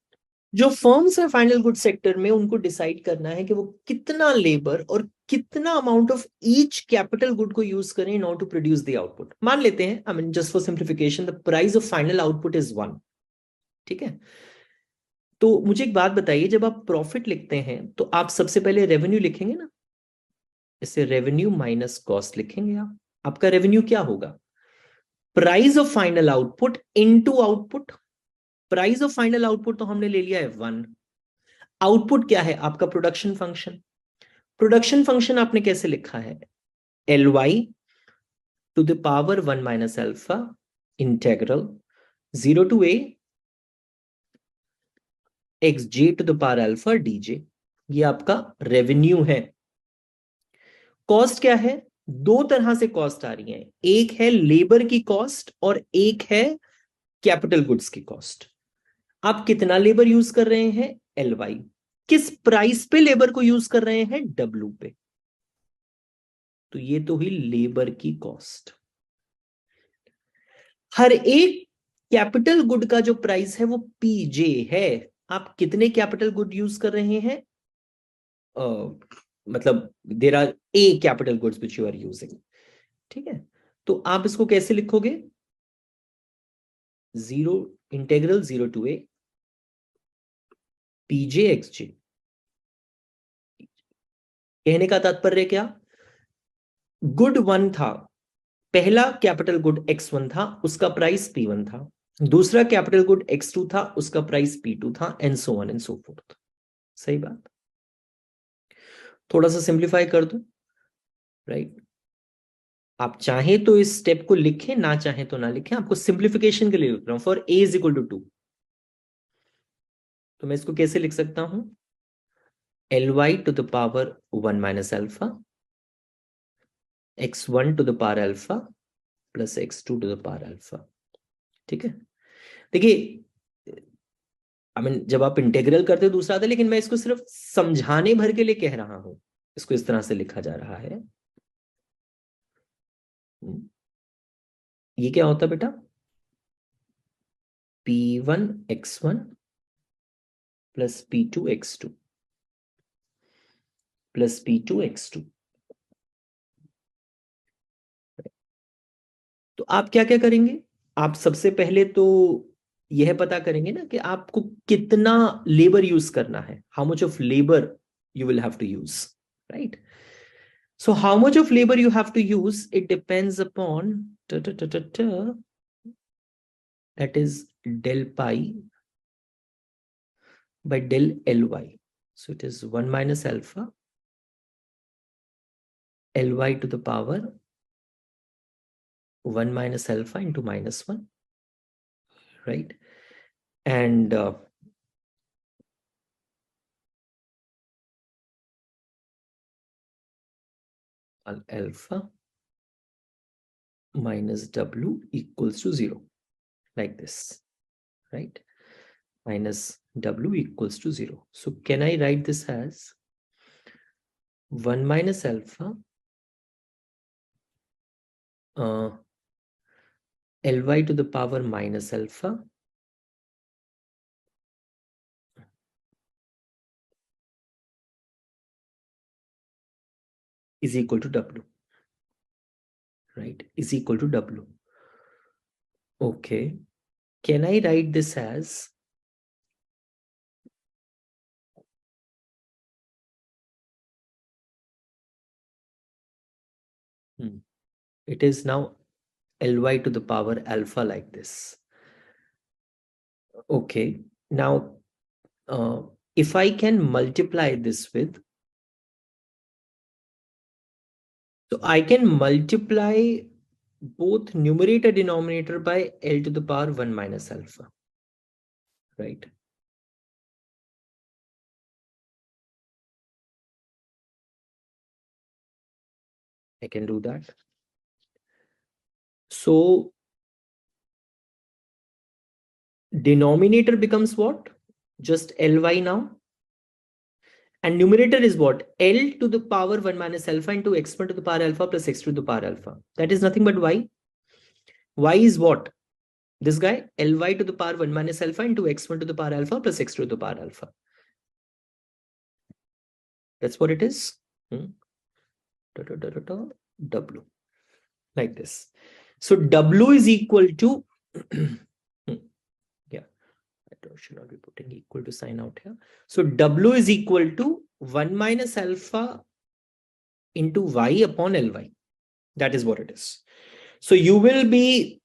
जो फर्म्स है फाइनल गुड सेक्टर में, उनको डिसाइड करना है कि वो कितना लेबर और कितना amount of each capital good को यूज करें in order to produce the output. मान लेते हैं, I mean just for simplification, the price of final output is 1, ठीक है। तो मुझे एक बात बताइए, जब आप प्रॉफिट लिखते हैं तो आप सबसे पहले रेवेन्यू लिखेंगे ना, इसे रेवेन्यू माइनस कॉस्ट लिखेंगे आप। आपका रेवेन्यू क्या होगा? Price of final output into output. Price of final output तो हमने ले लिया है 1। आउटपुट क्या है? आपका प्रोडक्शन फंक्शन। प्रोडक्शन फंक्शन आपने कैसे लिखा है? L Y to the power 1 minus alpha integral 0 to a xj to the power alpha dj। ये आपका रेवेन्यू है। कॉस्ट क्या है? दो तरह से कॉस्ट आ रही है, एक है लेबर की कॉस्ट और एक है कैपिटल गुड्स की कॉस्ट। आप कितना लेबर यूज कर रहे हैं? LY। किस प्राइस पे लेबर को यूज कर रहे हैं? W पे। तो ये तो हुई लेबर की कॉस्ट। हर एक कैपिटल गुड का जो प्राइस है वो PJ है। आप कितने कैपिटल गुड यूज कर रहे हैं? मतलब there are A capital goods which you are using. ठीक है, तो आप इसको कैसे लिखोगे? 0 integral 0 to a PJ XJ। कहने का तात्पर्य क्या? गुड 1 था, पहला कैपिटल गुड X1 था, उसका प्राइस P1 था। दूसरा कैपिटल गुड X2 था, उसका प्राइस P2 था, and so on and so fourth. सही बात। थोड़ा सा सिंप्लीफाई कर दो, राइट। आप चाहें तो इस स्टेप को लिखें, ना चाहें तो ना लिखें, आपको सिंप्लीफिकेशन के लिए लिख रहा हूं। For a is equal to 2, तो मैं इसको कैसे लिख सकता हूं? Ly to the power 1 minus alpha x1 to the power alpha plus x2 to the power alpha. ठीक है, देखिए आई मीन जब आप इंटीग्रल करते हो दूसरा आता है, लेकिन मैं इसको सिर्फ समझाने भर के लिए कह रहा हूं, इसको इस तरह से लिखा जा रहा है। ये क्या होता बेटा? P1 x1 plus P2 x2 plus P2 x2। तो आप क्या क्या करेंगे? आप सबसे पहले तो यह पता करेंगे ना कि आपको कितना लेबर यूज करना है, how much of labour you will have to use, right? So how much of labor you have to use, it depends upon that is del pi by del Ly. So it is 1 minus alpha Ly to the power 1 minus alpha into minus 1, right? And alpha minus W equals to 0, like this, right? Minus W equals to 0. So can I write this as 1 minus alpha Ly to the power minus alpha is equal to W, right? Is equal to W. Okay. Can I write this as it is now Ly to the power alpha like this. Okay. Now, if I can multiply this with, so I can multiply both numerator denominator by L to the power 1 minus alpha, right? I can do that. So denominator becomes what? Just Ly now. And numerator is what? L to the power 1 minus alpha into x1 to the power alpha plus x2 to the power alpha. That is nothing but y. Y is what? This guy, Ly to the power 1 minus alpha into x1 to the power alpha plus x2 to the power alpha. That's what it is. W. Like this. So W is equal to, yeah, I should not be putting equal to sign out here. So W is equal to 1 minus alpha into y upon Ly. That is what it is. So you will be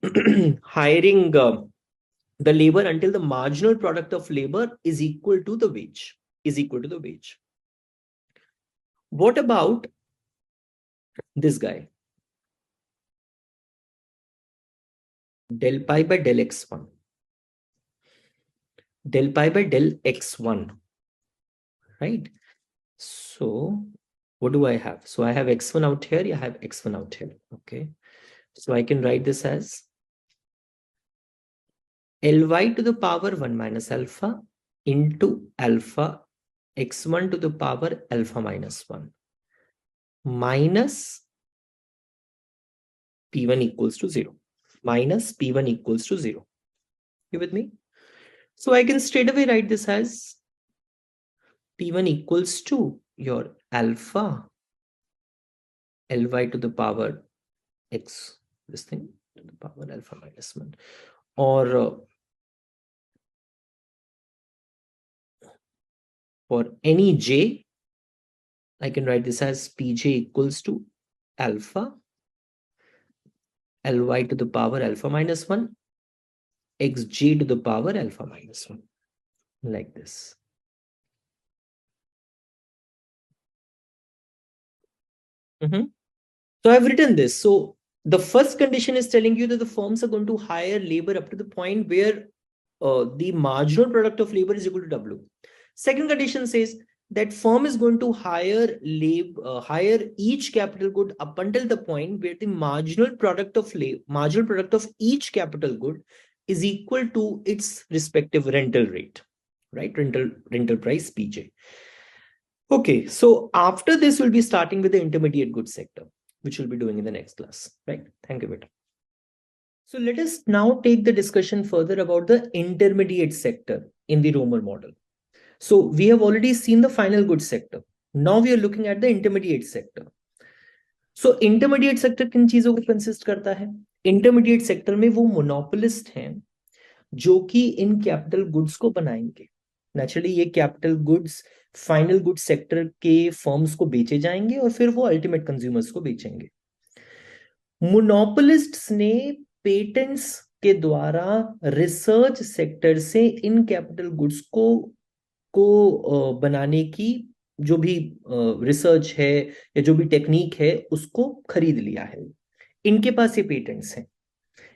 hiring the labor until the marginal product of labor is equal to the wage, is equal to the wage. What about this guy? del pi by del x1, del pi by del x1, right? So what do I have? So I have x1 out here, I have x1 out here. Okay, so I can write this as Ly to the power 1 minus alpha into alpha x1 to the power alpha minus 1 minus p1 equals to 0, minus p1 equals to 0. You with me? So I can straight away write this as p1 equals to your alpha Ly to the power x, this thing to the power alpha minus 1, or for any j, I can write this as pj equals to alpha Ly to the power alpha minus 1 xj to the power alpha minus 1, like this. So I've written this. So the first condition is telling you that the firms are going to hire labor up to the point where the marginal product of labor is equal to W. Second condition says that firm is going to hire each capital good up until the point where the marginal product of each capital good is equal to its respective rental rate, right? Rental price PJ. Okay, so after this, we'll be starting with the intermediate goods sector, which we'll be doing in the next class, right? Thank you, Beta. So let us now take the discussion further about the intermediate sector in the Romer model. So we have already seen the final goods sector. Now we are looking at the intermediate sector. So intermediate sector किन चीजों को consist करता है? Intermediate sector में वो monopolist हैं जो कि इन कैपिटल गुड्स को बनाएंगे. नेचुरली ये capital goods final goods sector के फर्म्स को बेचे जाएंगे और फिर वो अल्टीमेट कंज्यूमर्स को बेचेंगे. मोनोपोलिस्ट्स ने पेटेंट्स के द्वारा रिसर्च सेक्टर से इन कैपिटल गुड्स को बनाने की जो भी रिसर्च है या जो भी टेक्निक है उसको खरीद लिया है. इनके पास ये पेटेंट्स हैं,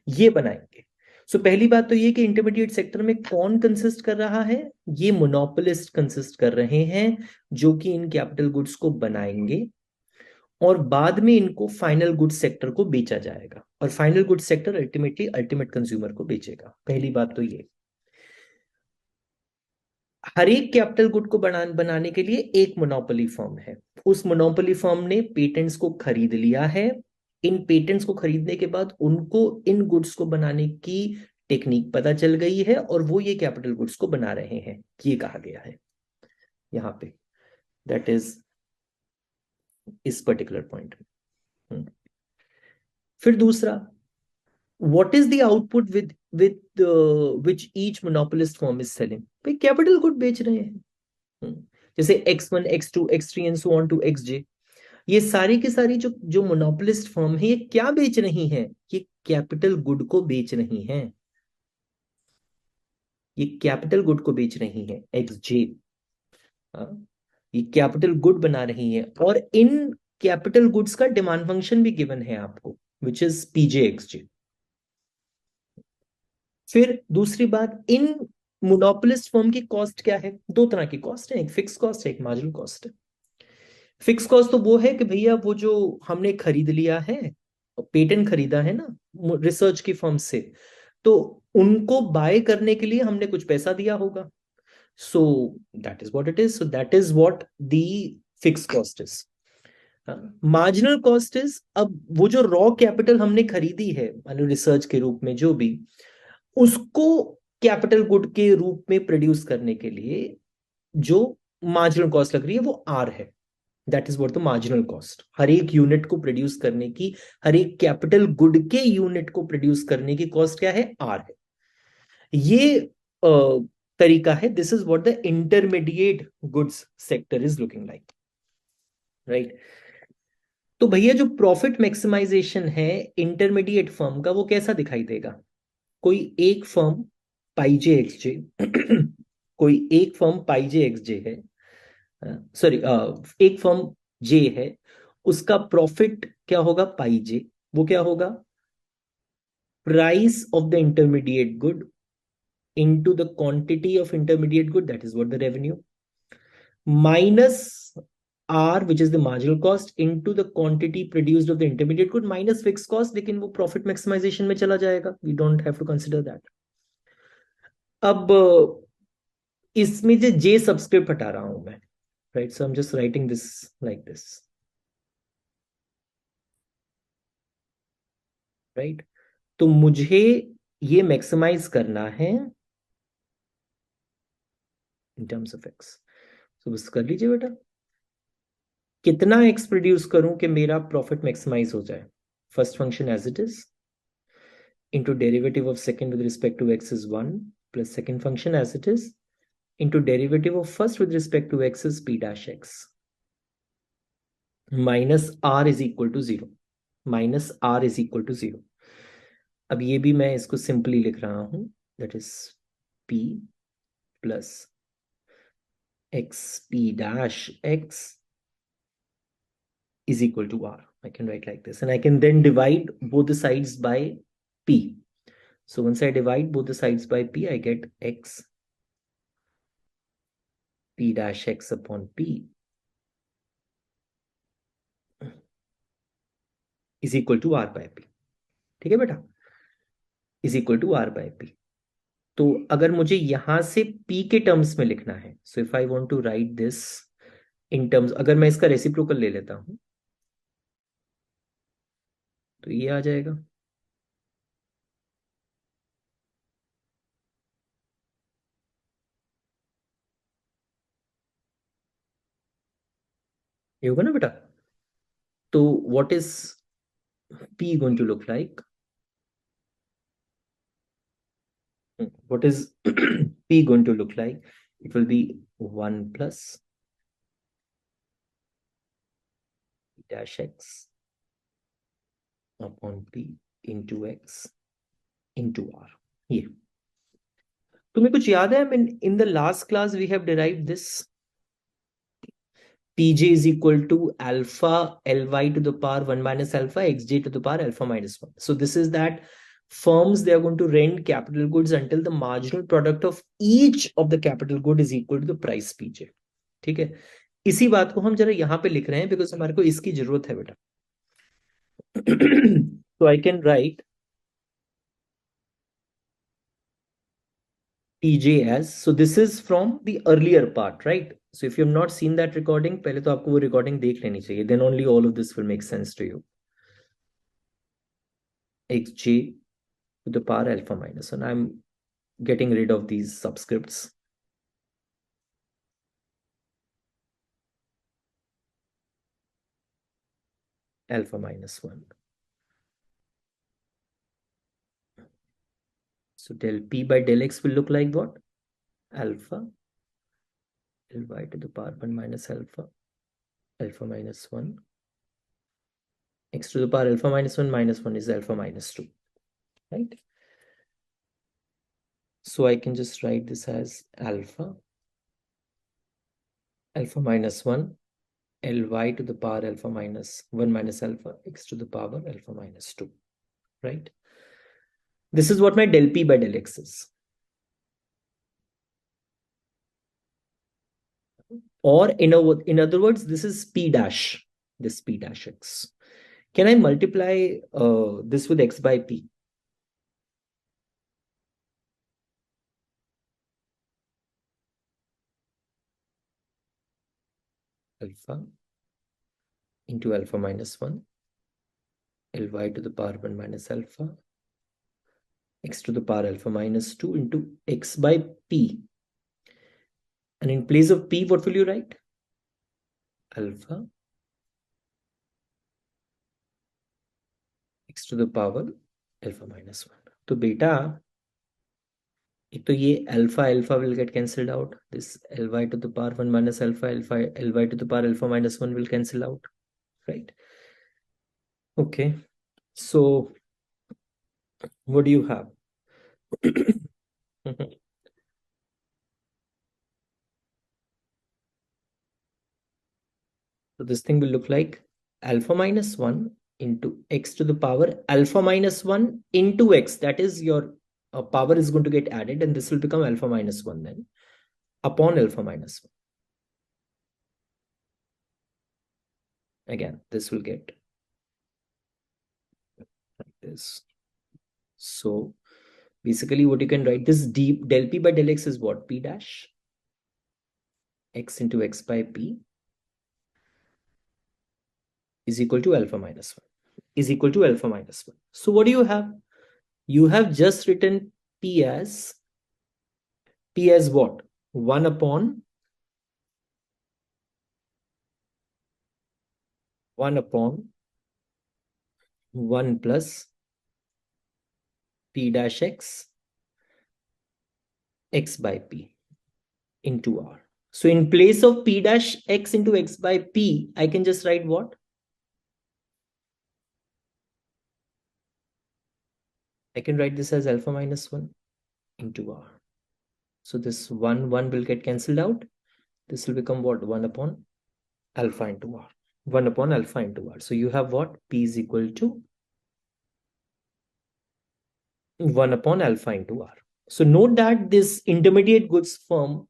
ये बनाएंगे. सो पहली बात तो ये कि इंटरमीडिएट सेक्टर में कौन कंसिस्ट कर रहा है? ये मोनोपोलिस्ट कंसिस्ट कर रहे हैं जो कि इन कैपिटल गुड्स को बनाएंगे और बाद में इनको फाइनल गुड्स सेक्टर को बेचा जाएगा और final goods sector ultimately ultimate consumer को बेचेगा. पहली बात तो ये. हर एक कैपिटल गुड को बनाने के लिए एक मोनोपोली फर्म है. उस मोनोपोली फर्म ने पेटेंट्स को खरीद लिया है. इन पेटेंट्स को खरीदने के बाद उनको इन गुड्स को बनाने की टेक्निक पता चल गई है और वो ये कैपिटल गुड्स को बना रहे हैं, ये कहा गया है यहां पे. दैट इज इस पर्टिकुलर पॉइंट में. फिर दूसरा, what is the output with which each monopolist firm is selling? भाई कैपिटल गुड बेच रहे हैं. जैसे x1 x2 x3 and so on to xj, ये सारी की सारी जो मोनोपोलिस्ट फर्म है ये क्या बेच रही हैं? ये कैपिटल गुड को बेच रही हैं. ये कैपिटल गुड को बेच रही हैं xj. ये कैपिटल गुड बना रही है और इन कैपिटल गुड्स का डिमांड फंक्शन भी गिवन है आपको, विच इज pj xj. फिर दूसरी बात, इन मोनोपोलिस्ट फर्म की कॉस्ट क्या है? दो तरह की कॉस्ट है, एक फिक्स कॉस्ट है, एक मार्जिनल कॉस्ट है. फिक्स कॉस्ट तो वो है कि भैया वो जो हमने खरीद लिया है, पेटेंट खरीदा है ना रिसर्च की फर्म से, तो उनको बाय करने के लिए हमने कुछ पैसा दिया होगा. So that is what it is. So that is what the fix cost is. Marginal cost is, अब वो जो रॉ कैपिटल हमने खरीदी है रिसर्च के रूप में जो भी, उसको कैपिटल गुड के रूप में प्रोड्यूस करने के लिए जो मार्जिनल कॉस्ट लग रही है वो आर है. That is what the marginal cost. हर एक यूनिट को प्रोड्यूस करने की, हर एक कैपिटल गुड के यूनिट को प्रोड्यूस करने की कॉस्ट क्या है? आर है. ये तरीका है. This is what the intermediate goods sector is looking like, right. तो भैया जो प्रॉफिट मैक्सिमाइजेशन है इंटरमीडिएट फर्म का वो कैसा दिखाई देगा? कोई एक फर्म पाई जे एक्स जे कोई एक फर्म पाई जे एक्स जे है, सॉरी एक फर्म जे है, उसका प्रॉफिट क्या होगा? पाई जे. वो क्या होगा? price of the intermediate good into the quantity of intermediate good, that is what the revenue, minus R, which is the marginal cost, into the quantity produced of the intermediate good minus fixed cost, लेकिन वो profit maximization में चला जाएगा. We don't have to consider that. अब इसमें जो J subscript हटा रहा हूं मैं, right? So I'm just writing this like this, right? तो मुझे ये मैक्सिमाइज करना है in terms of x. So बस कर लीजिए बेटा, कितना x प्रोड्यूस करूं कि मेरा प्रॉफिट मैक्सिमाइज हो जाए. First function as it is into derivative of second with respect to x is 1 plus second function as it is into derivative of first with respect to x is p dash x minus r is equal to 0. minus r is equal to 0. अब ये भी मैं इसको simply लिख रहा हूं, that is p plus xp dash x is equal to r. I can write like this, and I can then divide both the sides by p. So once I divide both the sides by p, I get x p dash x upon p is equal to r by p. ठीक है बेटा, is equal to r by p. तो अगर मुझे यहां से p के terms में लिखना है, so if I want to write this in terms, अगर मैं इसका रेसिप्रोकल ले लेता हूं तो ये आ जाएगा. ये होगा ना बेटा. तो what is p going to look like? What is p going to look like? It will be 1 plus p dash x upon p into x into r. ये तुम्हें कुछ याद है? In the last class we have derived this. Pj is equal to alpha ly to the power 1 minus alpha xj to the power alpha minus 1. So this is that firms, they are going to rent capital goods until the marginal product of each of the capital good is equal to the price pj. ठीक है, इसी बात को हम जरा यहाँ पे लिख रहे हैं बिकॉज हमारे को इसकी जरूरत है बेटा. So I can write pj as, so this is from the earlier part, right? So if you have not seen that recording, पहले तो आपको वो recording देख लेनी चाहिए, then only all of this will make sense to you. xj to the power alpha minus 1. I'm getting rid of these subscripts. Alpha minus 1. So del p by del x will look like what? Alpha ly to the power 1 minus alpha, alpha minus 1, x to the power alpha minus 1 minus 1 is alpha minus 2, right? So I can just write this as alpha minus 1 ly to the power alpha minus 1 minus alpha x to the power alpha minus 2, right? This is what my del p by del x is. Or in other words, this is p dash, this p dash x. Can I multiply this with x by p? Alpha into alpha minus 1 ly to the power 1 minus alpha x to the power alpha minus 2 into x by p. And in place of p, what will you write? Alpha x to the power alpha minus 1. तो बेटा एक तो ये alpha will get cancelled out. This ly to the power 1 minus alpha ly to the power alpha minus 1 will cancel out, right? Okay, so what do you have? So this thing will look like alpha minus 1 into x to the power alpha minus 1 into x. That is your power is going to get added, and this will become alpha minus 1 then upon alpha minus 1. Again, this will get like this. So basically what you can write, this del p by del x is what? P dash x into x by p is equal to alpha minus 1 is equal to alpha minus 1. So what do you have? You have just written p as what? 1 upon 1 plus p dash x by p into r. So in place of p dash x into x by p, I can just write what? I can write this as alpha minus 1 into r. So this 1 will get cancelled out. This will become what? 1 upon alpha into r. 1 upon alpha into r. So you have what? P is equal to 1 upon alpha into r. So note that this intermediate goods firm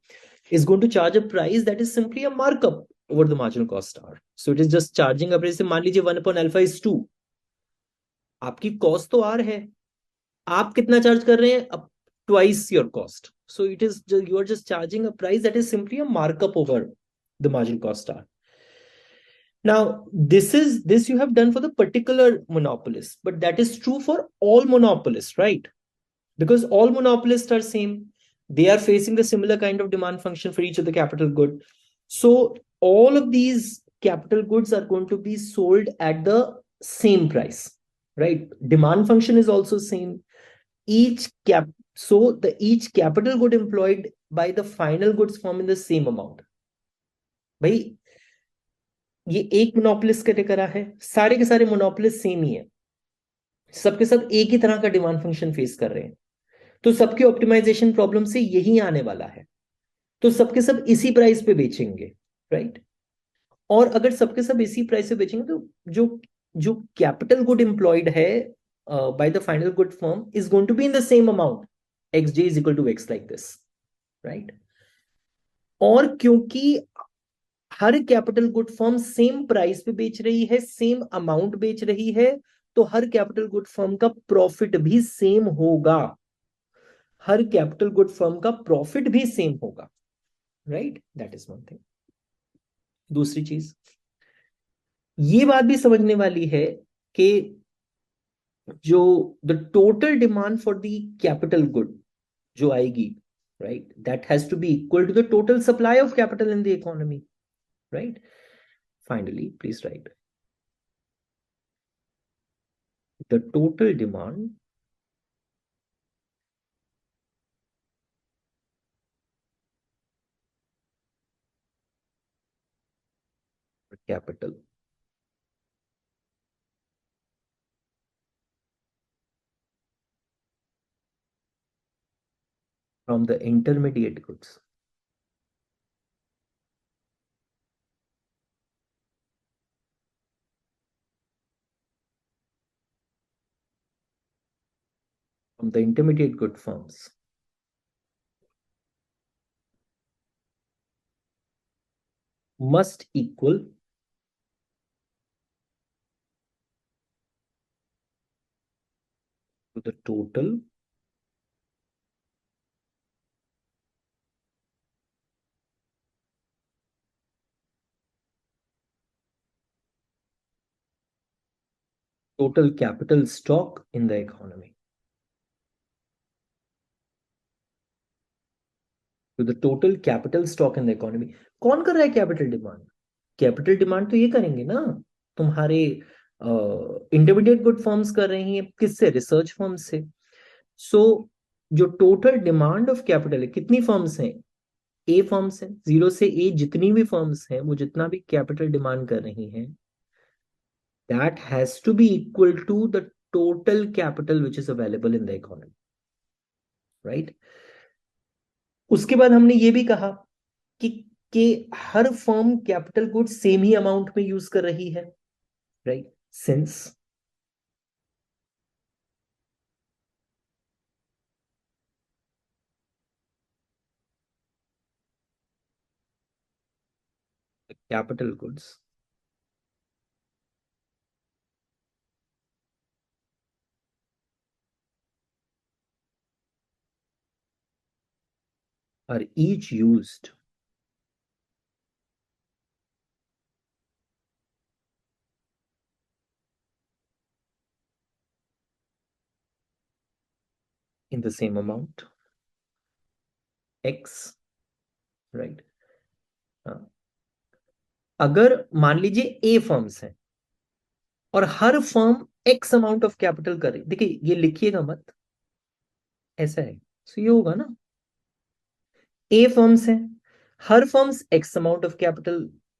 is going to charge a price that is simply a markup over the marginal cost r. So it is just charging a price. मान लीजिए 1 upon alpha is 2. आपकी cost तो r है. आप कितना charge कर रहे हैं? Twice your cost. So it is you are just charging a price that is simply a markup over the marginal cost r. Now, this you have done for the particular monopolist, but that is true for all monopolists, right? Because all monopolists are same. They are facing the similar kind of demand function for each of the capital good. So all of these capital goods are going to be sold at the same price, right? Demand function is also same. Each capital good employed by the final goods firm in the same amount. भाई ये एक monopolist का टेकरा है, सारे के सारे monopolist same ही है, सबके सब एक ही तरह का डिमांड फंक्शन फेस कर रहे हैं, तो सबके ऑप्टिमाइजेशन प्रॉब्लम से यही आने वाला है, तो सबके सब इसी प्राइस पे बेचेंगे, राइट? और अगर सबके सब इसी प्राइस पे बेचेंगे तो जो कैपिटल गुड एम्प्लॉयड है by the final good firm is going to be in the same amount, x j is equal to x like this, right? और क्योंकि हर capital good firm same price पे बेच रही है, सेम अमाउंट बेच रही है, तो हर कैपिटल गुड फर्म का प्रॉफिट भी सेम होगा, हर कैपिटल गुड फर्म का प्रॉफिट भी सेम होगा, right? That is one thing. दूसरी चीज ये बात भी समझने वाली है कि जो the total demand for the capital good जो आएगी, right, that has to be equal to the total supply of capital in the economy, right? Finally, please write the total demand for capital from the intermediate goods good firms must equal to the total capital stock in the economy, to the total capital stock in the economy. कौन कर रहा है capital demand? Capital demand तो ये करेंगे ना तुम्हारे intermediate good firms कर रही हैं, किससे? रिसर्च फर्म से. सो जो टोटल डिमांड ऑफ कैपिटल है, कितनी फर्म्स हैं? ए फर्म्स हैं, 0 से ए जितनी भी फर्म्स हैं, वो जितना भी कैपिटल डिमांड कर रही हैं, that has to be equal to the total capital which is available in the economy, right? उसके बाद हमने ये भी कहा कि हर फर्म कैपिटल गुड्स सेम ही अमाउंट में यूज कर रही है, right? Since The capital goods are each used in the same amount x, right? अगर मान लीजिए ए फर्म्स हैं और हर firm x amount of capital करे, देखिए ये लिखिएगा मत, ऐसा है, सो ये होगा ना, ए फर्म्स हैं, हर firms x amount of capital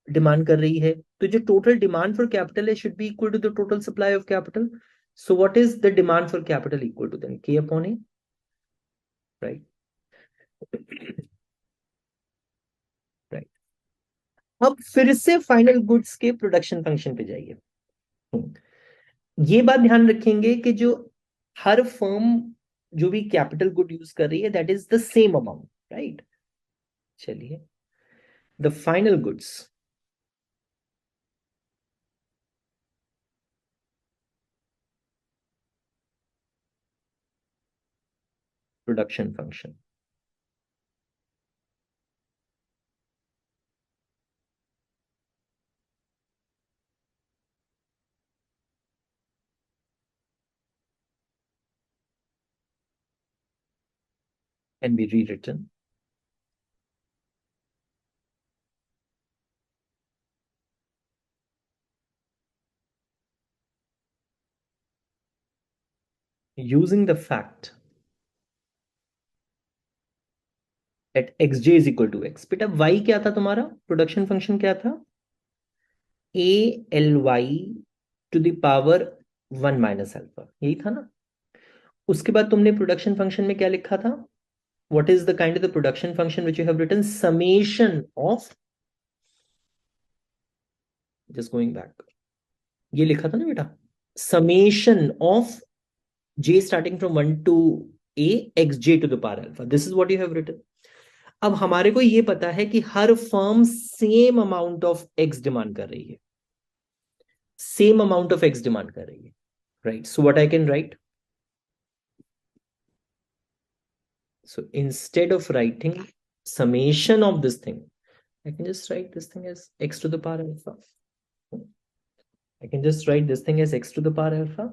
demand कर रही है, तो जो टोटल डिमांड फॉर कैपिटल है should be equal to the total supply of capital. So what is the demand for capital equal to then K upon A, right? Right. अब फिर से final goods के प्रोडक्शन फंक्शन पे जाइए. ये बात ध्यान रखेंगे कि जो हर फर्म जो भी कैपिटल गुड यूज कर रही है that is the same amount, right? चलिए, the final goods production function can be rewritten using the fact that xj is equal to x. बेटा y क्या था तुम्हारा, प्रोडक्शन फंक्शन क्या था? a ly to the power 1 minus alpha, यही था ना? उसके बाद तुमने प्रोडक्शन फंक्शन में क्या लिखा था? what is the kind of the production function which you have written? Summation of, just going back, ये लिखा था ना बेटा, summation of j starting from 1 to a xj to the power alpha. This is what you have written. अब हमारे को ये पता है कि हर firm same amount of x demand कर रही है, same amount of x demand कर रही है, right? So what I can write, so instead of writing summation of this thing, I can just write this thing as x to the power alpha. I can just write this thing as x to the power alpha.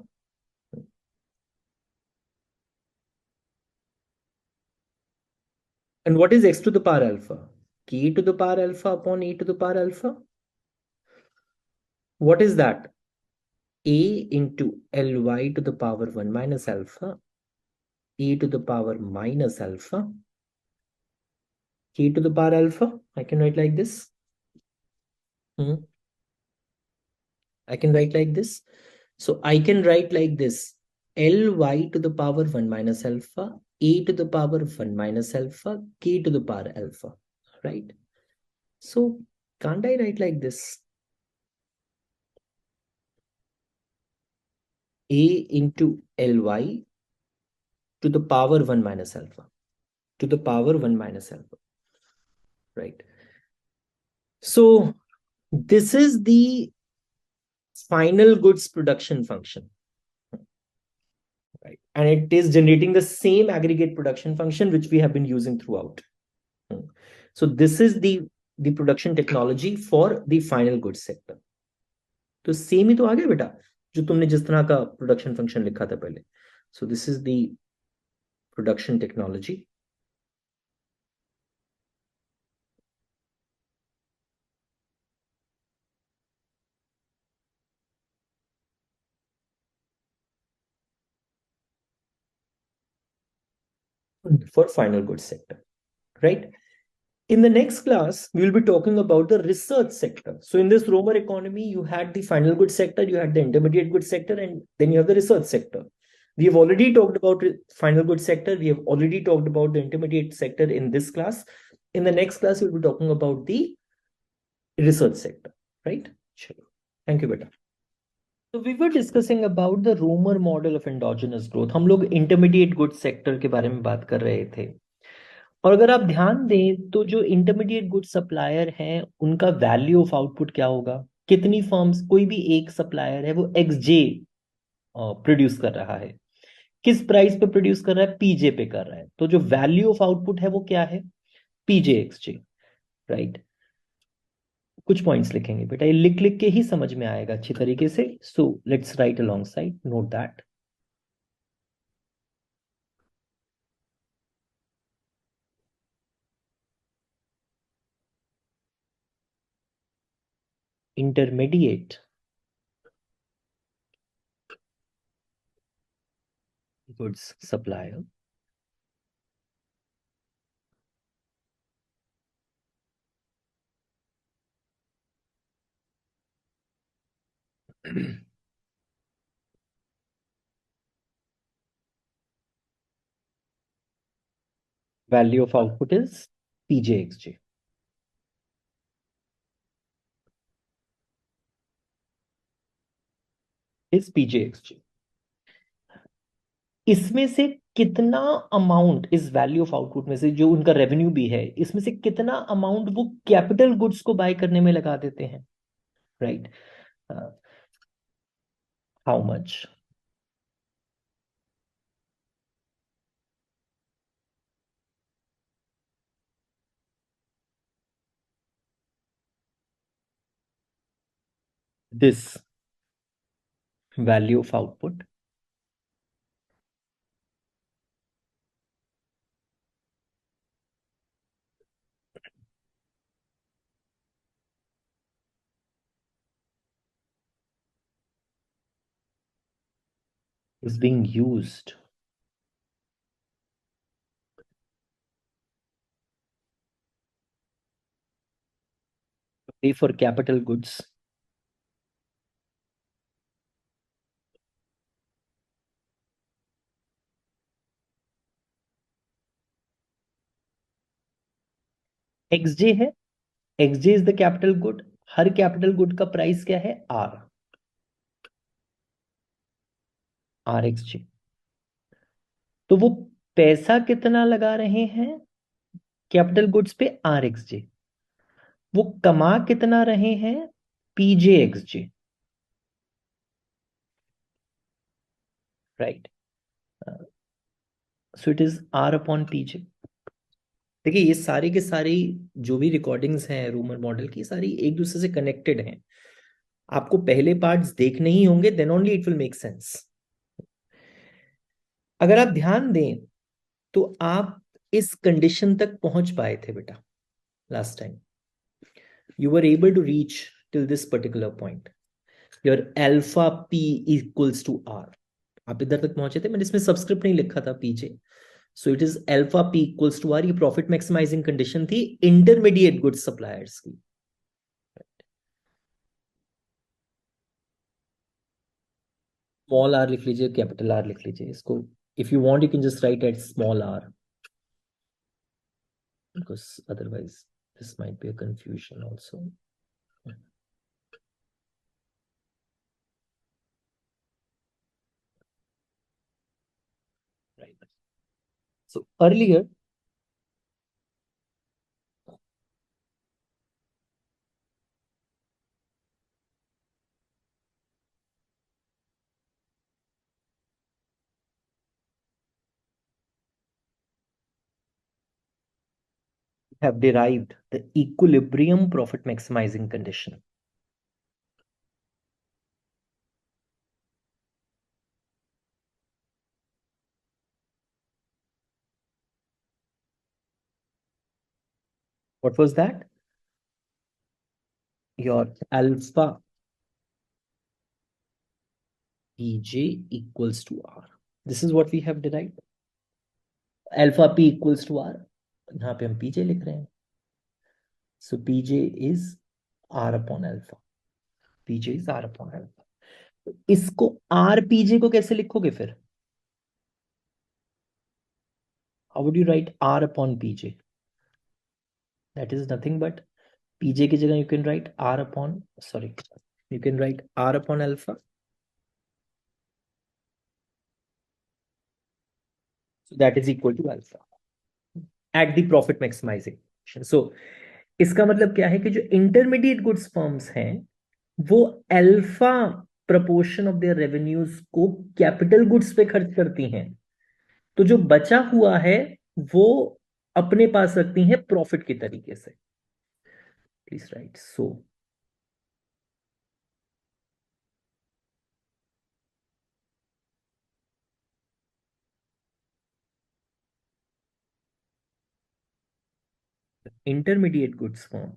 And what is x to the power alpha? K to the power alpha upon e to the power alpha. What is that? A into ly to the power 1 minus alpha, e to the power minus alpha, k to the power alpha. I can write like this. I can write like this. So I can write like this: ly to the power 1 minus alpha, e to the power 1 minus alpha, k to the power alpha, right? So can't I write like this? A into ly to the power 1 minus alpha, to the power 1 minus alpha, right? So this is the final goods production function, right? And it is generating the same aggregate production function which we have been using throughout. So this is the production technology for the final goods sector. तो same ही तो आ गया बेटा जो तुमने जिस तरह का production function लिखा था पहले. So this is the production technology for final goods sector, right? In the next class, we will be talking about the research sector. So in this Romer economy, you had the final goods sector, you had the intermediate goods sector, and then you have the research sector. We have already talked about final goods sector. We have already talked about the intermediate sector in this class. In the next class, we'll be talking about the research sector, right? Sure. Thank you, beta. So we were discussing about the Romer model of endogenous growth. हम लोग intermediate goods sector के बारे में बात कर रहे थे. और अगर आप ध्यान दें तो जो इंटरमीडिएट गुड सप्लायर हैं उनका वैल्यू ऑफ आउटपुट क्या होगा? कितनी फर्म्स, कोई भी एक सप्लायर है वो एक्स जे प्रोड्यूस कर रहा है, किस प्राइस पे प्रोड्यूस कर रहा है? पीजे पे कर रहा है, तो जो वैल्यू ऑफ आउटपुट है वो क्या है? पीजे एक्स जे, राइट? कुछ पॉइंट्स लिखेंगे बेटा, ये लिख लिख के ही समझ में आएगा अच्छी तरीके से। So let's write along side, note that. Intermediate goods supplier value of output is pjxj, is pjxj। इसमें से कितना अमाउंट, इस वैल्यू ऑफ आउटपुट में से जो उनका रेवेन्यू भी है, इसमें से कितना अमाउंट वो कैपिटल गुड्स को बाय करने में लगा देते हैं, right? How much? This value of output is being used to pay for capital goods xj है। xj is the capital good, हर कैपिटल गुड का प्राइस क्या है? R, R x j. तो वो पैसा कितना लगा रहे हैं कैपिटल गुड्स पे? R x j. वो कमा कितना रहे हैं? Pj x j, right? So it is R upon pj. देखिए ये सारी के सारी जो भी रिकॉर्डिंग्स हैं रूमर मॉडल की, सारी एक दूसरे से कनेक्टेड हैं। आपको पहले पार्ट्स देखने ही होंगे, then only it will make sense. अगर आप ध्यान दें तो आप इस कंडीशन तक पहुंच पाए थे बेटा last time. You were able to reach till this particular point, your alpha P equals to R. आप इधर तक पहुंचे थे, मैंने इसमें सबस्क्रिप्ट नहीं लिखा था pj. So it is alpha P equals to R. ये प्रॉफिट मैक्सिमाइजिंग कंडीशन थी इंटरमीडिएट गुड्स सप्लायर्स की। स्मॉल आर लिख लीजिए, कैपिटल आर लिख लीजिए इसको। If you want you can just write at small R, because otherwise this might be a confusion also. Right. So earlier we have derived the equilibrium profit maximizing condition. What was that? Your alpha pj equals to r. This is what we have derived. Alpha p equals to r. यहाँ पे हम pj लिख रहे हैं. So pj is r upon alpha. pj is r upon alpha. इसको r pj को कैसे लिखोगे फिर? How would you write r upon pj? That is nothing but pj की जगह you can write r upon, sorry, you can write r upon alpha. So that is equal to alpha. At the profit maximisation. So इसका मतलब क्या है कि जो intermediate goods firms हैं वो alpha proportion of their revenues को capital goods पे खर्च करती हैं, तो जो बचा हुआ है वो अपने पास रखती हैं प्रॉफिट के तरीके से। Please right. So intermediate goods firm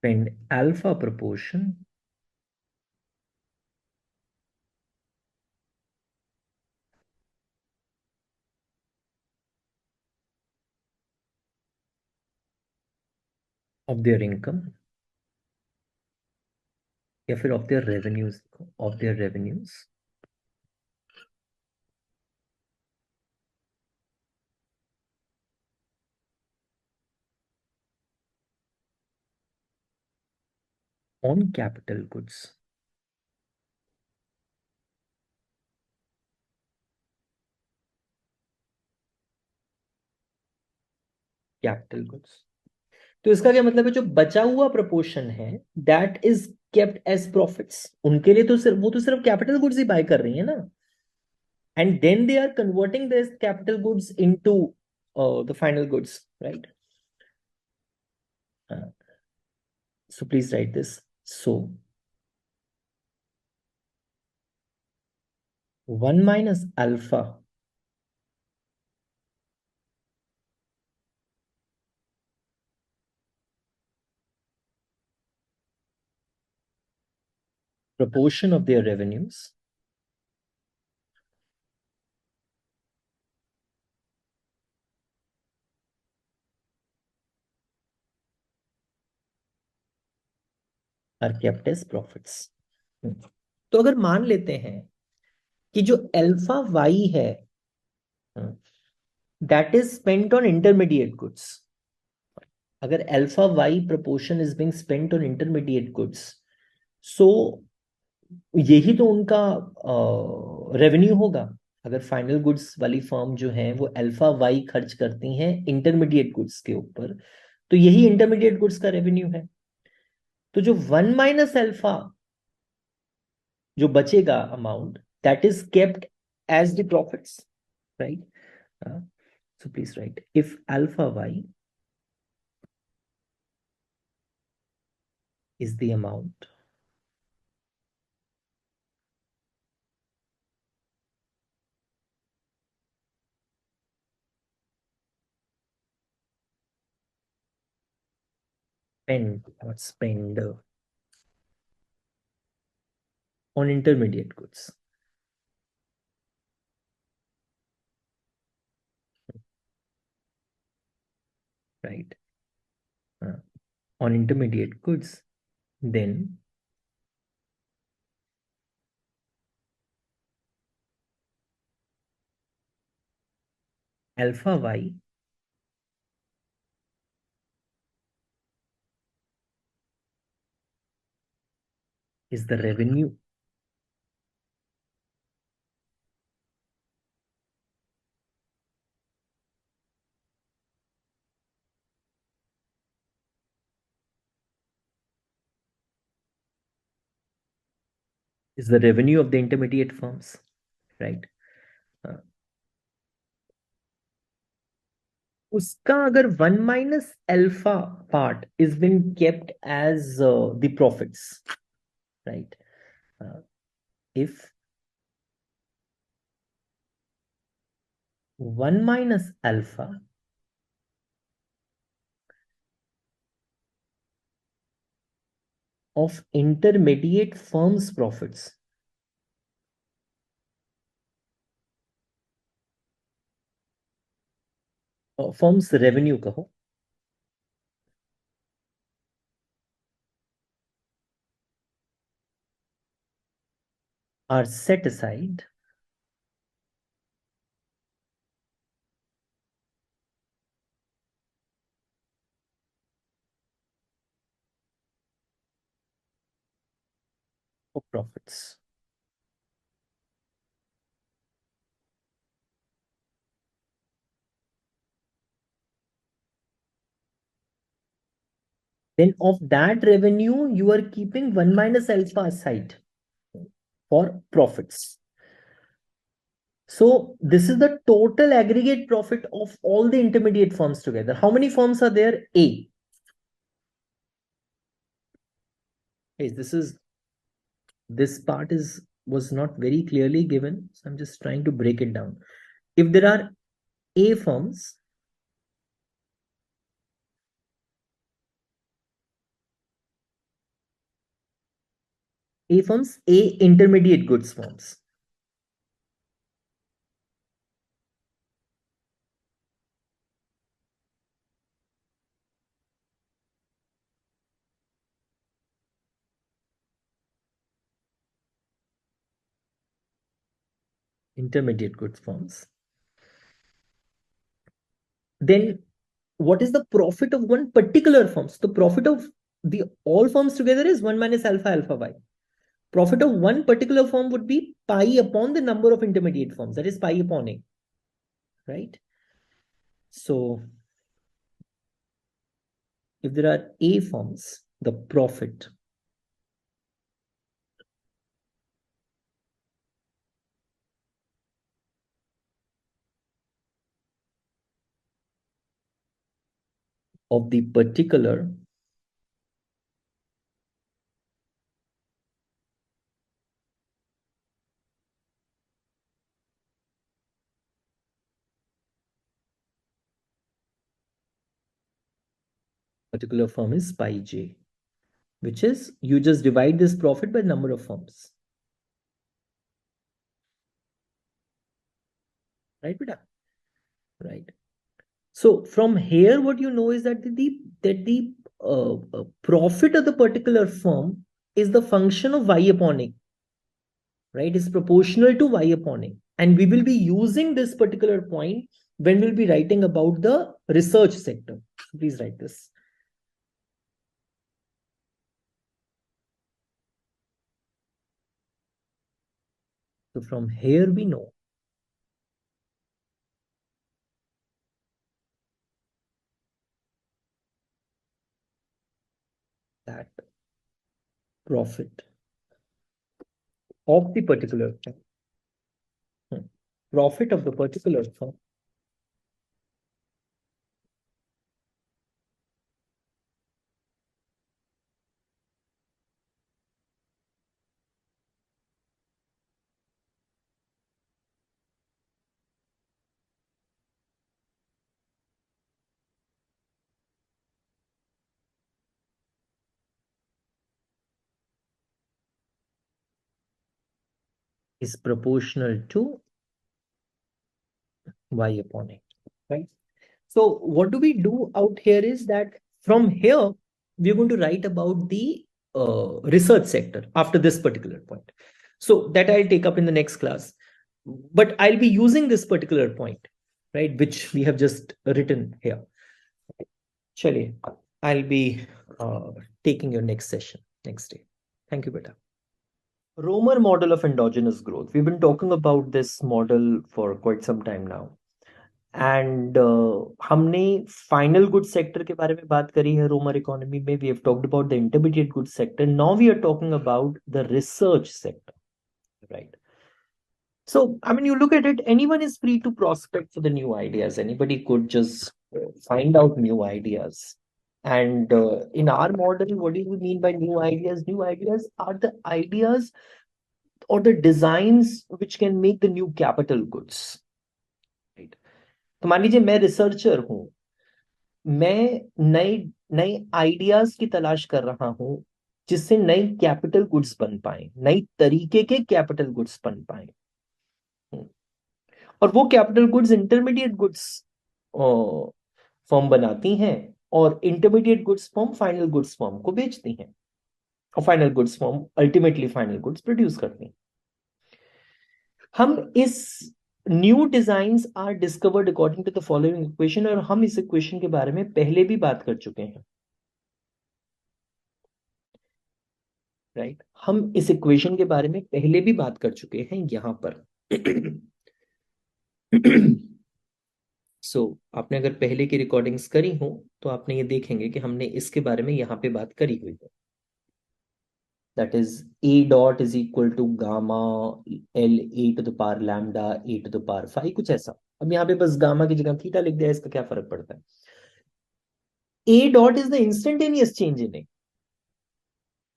spend alpha proportion of their income या फिर of their revenues, of their revenues on capital goods। Capital goods, तो इसका क्या मतलब है, जो बचा हुआ प्रपोर्शन है that is kept as profits, उनके लिए तो सिर्फ वो तो सिर्फ कैपिटल गुड्स ही बाय कर रही है ना, and then they are converting this capital goods into the final goods, right. So please write this. So 1 minus alpha proportion of their revenues are kept as profits। तो अगर मान लेते हैं कि जो अल्फा वाई है that is spent on intermediate goods, अगर alpha Y proportion is being spent on intermediate goods, so यही तो उनका रेवेन्यू होगा। अगर फाइनल गुड्स वाली फर्म जो है वो अल्फा वाई खर्च करती हैं इंटरमीडिएट गुड्स के ऊपर, तो यही इंटरमीडिएट गुड्स का रेवेन्यू है। तो जो 1 माइनस अल्फा जो बचेगा amount that is kept as the profits, right. So please write if alpha Y is the amount spent or spend on intermediate goods, right, on intermediate goods, then alpha y is the revenue is the revenue of the intermediate firms, right। उसका अगर 1 minus alpha part is been kept as the profits, right. If 1 minus alpha of intermediate firms profits firms revenue कहो, are set aside of profits. Then of that revenue, you are keeping 1 minus alpha aside for profits. So this is the total aggregate profit of all the intermediate firms together. How many firms are there? A. Hey, this part was not very clearly given, so I'm just trying to break it down. If there are A firms, A intermediate goods firms. Intermediate goods firms. Then what is the profit of one particular firm? So the profit of the all firms together is 1 minus alpha alpha y. Profit of one particular firm would be pi upon the number of intermediate firms. That is pi upon A. Right? So if there are A firms, the profit of the particular firm is pi j, which is you just divide this profit by number of firms. Right, beta? Right. So from here, what you know is that the profit of the particular firm is the function of y upon A, right? Is proportional to y upon A. And we will be using this particular point when we'll be writing about the research sector. Please write this. So from here, we know that profit of the particular firm, profit of the particular firm is proportional to y upon A, right? So what do we do out here is that from here, we're going to write about the research sector after this particular point. So that I'll take up in the next class. But I'll be using this particular point, right, which we have just written here. Chaliye, I'll be taking your next session next day. Thank you, beta. Romer model of endogenous growth. We've been talking about this model for quite some time now. And हमने final good sector के बारे में बात करी है Romer economy में. We have talked about the intermediate good sector. Now we are talking about the research sector, right? So I mean, you look at it, anyone is free to prospect for the new ideas. Anybody could just find out new ideas. And in our model, what do we mean by new ideas? New ideas are the ideas or the designs which can make the new capital goods, right? तो मान लीजिए मैं researcher हूं, मैं नए नए ideas की तलाश कर रहा हूं जिससे नई कैपिटल गुड्स बन पाए, नई तरीके के कैपिटल गुड्स बन पाए. और वो capital goods intermediate goods firm बनाती हैं और intermediate goods firm final goods firm को बेचती हैं और final goods firm ultimately final goods produce करती हैं. हम इस new designs are discovered according to the following equation, और हम इस इक्वेशन के बारे में पहले भी बात कर चुके हैं, राइट। हम इस इक्वेशन के बारे में पहले भी बात कर चुके हैं यहां पर। आपने अगर पहले की रिकॉर्डिंग्स करी हो तो आपने ये देखेंगे कि हमने इसके बारे में यहाँ पे बात करी हुई है। That is A dot is equal to gamma L A to the power lambda A to the power 5, कुछ ऐसा। अब यहाँ पे बस गामा की जगह थीटा लिख दिया, इसका क्या फर्क पड़ता है। A dot is the instantaneous change in A,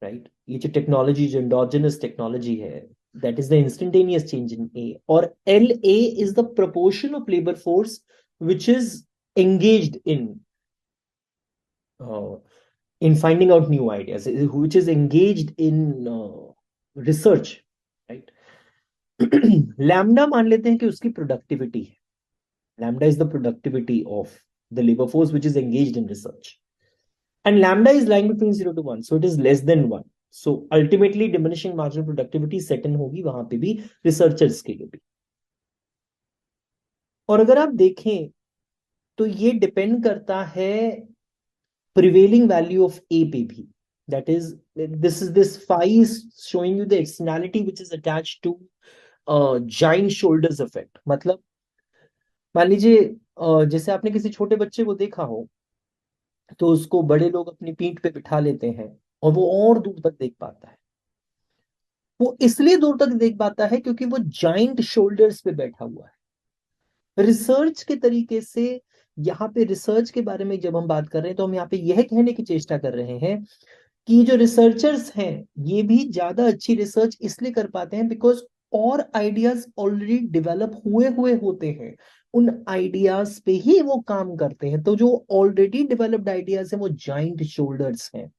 right. ये जो टेक्नोलॉजी, जो एंडोजेनस टेक्नोलॉजी है, that is the instantaneous change in A. और L A is the proportion of labour force which is engaged in finding out new ideas, which is engaged in research, right? Lambda मान लेते हैं कि उसकी productivity है। Lambda is the productivity of the labour force which is engaged in research, and lambda is lying between 0 to 1, so it is less than 1. So ultimately diminishing marginal productivity set in होगी वहां पे भी, researchers के लिए भी। और अगर आप देखें तो ये डिपेंड करता है prevailing value of A पे भी। That is, this phi is showing you the externality which is attached to giant shoulders effect। मतलब मान लीजिए जैसे आपने किसी छोटे बच्चे को देखा हो तो उसको बड़े लोग अपनी पीठ पे बिठा लेते हैं और वो और दूर तक देख पाता है। वो इसलिए दूर तक देख पाता है क्योंकि वो जाइंट शोल्डर्स पे बैठा हुआ है। रिसर्च के तरीके से यहाँ पे रिसर्च के बारे में जब हम बात कर रहे हैं तो हम यहाँ पे यह कहने की चेष्टा कर रहे हैं कि जो रिसर्चर्स हैं ये भी ज्यादा अच्छी रिसर्च इसलिए कर पाते हैं बिकॉज और आइडियाज ऑलरेडी डेवलप हुए हुए होते हैं, उन आइडियाज पे ही वो काम करते हैं। तो जो ऑलरेडी डेवलप्ड आइडियाज हैं वो जाइंट शोल्डर्स हैं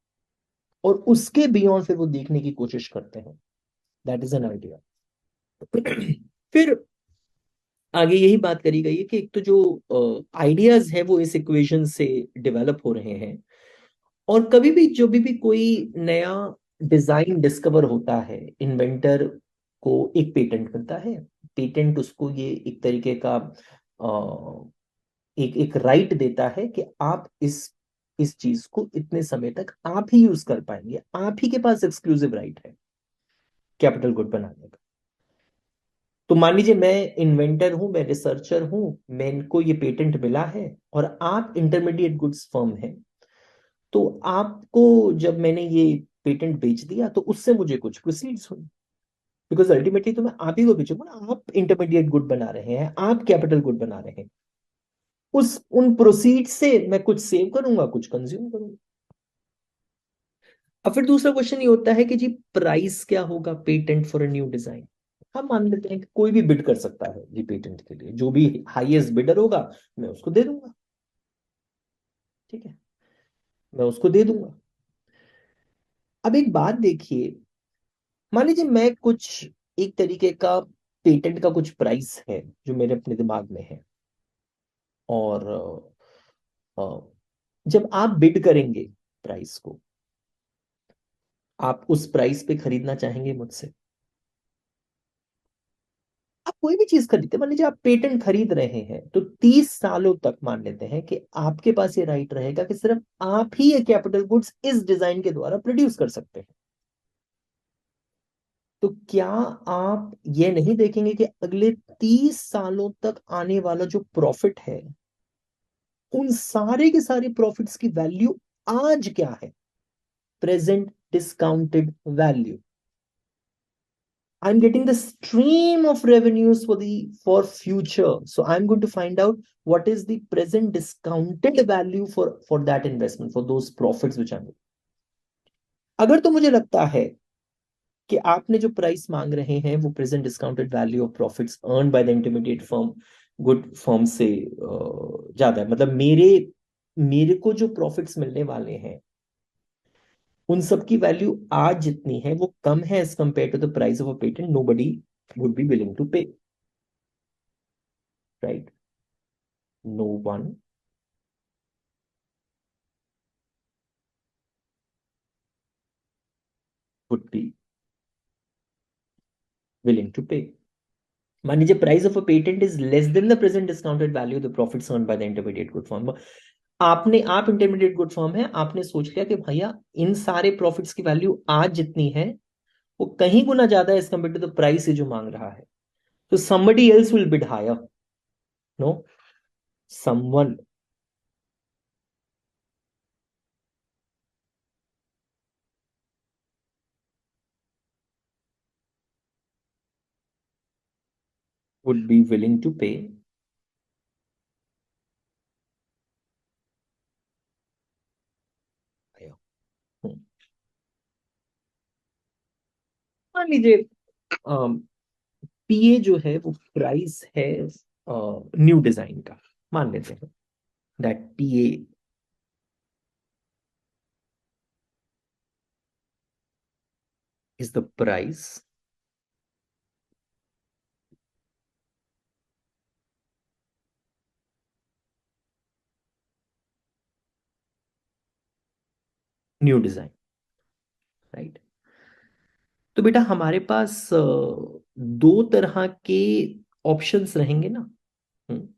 और उसके बियॉन्ड फिर वो देखने की कोशिश करते हैं। That is an idea. फिर आगे यही बात करी गई है कि एक तो जो आइडियाज है वो इस इक्वेशन से डेवलप हो रहे हैं, और कभी भी जो भी कोई नया डिजाइन डिस्कवर होता है, इन्वेंटर को एक पेटेंट मिलता है। पेटेंट उसको ये एक तरीके का एक एक राइट देता है कि आप इस चीज को इतने समय तक आप ही यूज कर पाएंगे, आप ही के पास एक्सक्लूसिव राइट है कैपिटल गुड बनाने का। तो मान लीजिए मैं इन्वेंटर हूं, मैं रिसर्चर हूं, मैं इनको ये पेटेंट मिला है और आप इंटरमीडिएट गुड्स फर्म है। तो आपको जब मैंने ये पेटेंट बेच दिया तो उससे मुझे कुछ प्रोसीड्स हुई, बिकॉज अल्टीमेटली तो मैं आप ही को बेचूंगा ना। आप इंटरमीडिएट गुड बना रहे हैं, आप कैपिटल गुड बना रहे हैं, उस उन प्रोसीड से मैं कुछ सेव करूंगा, कुछ कंज्यूम करूंगा। अब फिर दूसरा क्वेश्चन ये होता है कि जी प्राइस क्या होगा patent for a new design. हम मान लेते हैं कि कोई भी बिड कर सकता है जी पेटेंट के लिए, जो भी हाईएस्ट बिडर होगा मैं उसको दे दूंगा। ठीक है, मैं उसको दे दूंगा। अब एक बात देखिए, मान लीजिए मैं कुछ एक तरीके का पेटेंट का कुछ प्राइस है जो मेरे अपने दिमाग में है, और जब आप बिड करेंगे प्राइस को, आप उस प्राइस पे खरीदना चाहेंगे मुझसे। आप कोई भी चीज खरीदते, मान लीजिए आप पेटेंट खरीद रहे हैं तो 30 सालों तक मान लेते हैं कि आपके पास ये राइट रहेगा कि सिर्फ आप ही ये कैपिटल गुड्स इस डिजाइन के द्वारा प्रोड्यूस कर सकते हैं। तो क्या आप ये नहीं देखेंगे कि अगले 30 सालों तक आने वाला जो प्रॉफिट है, उन सारे के सारे प्रॉफिट्स की वैल्यू आज क्या है, present discounted value. I'm getting the stream of revenues for future. So I'm going to find out what is the present discounted value for that investment, for those profits which I'm. अगर तो मुझे लगता है कि आपने जो price मांग रहे हैं वो present discounted value of profits earn by the intermediate firm, good firm से ज्यादा है, मतलब मेरे मेरे को जो प्रॉफिट्स मिलने वाले हैं उन सब की वैल्यू आज जितनी है वो कम है as compare to the price of a patent, nobody would be willing to pay, right. No one would be willing to pay. मान लीजिए price of a patent is less than the present discounted value the profits earn by the intermediate good firm. आप intermediate good firm है, आपने सोच लिया कि भैया इन सारे प्रॉफिट्स की वैल्यू आज जितनी है वो कहीं गुना ज्यादा है as compare to the price जो मांग रहा है, तो somebody else will bid higher. No, someone would be willing to pay higher. मान लीजिए पीए जो है वो प्राइस है न्यू डिजाइन का, मान लेते हैं that PA is the price new design, right. तो बेटा हमारे पास दो तरह के ऑप्शंस रहेंगे ना। हम्म,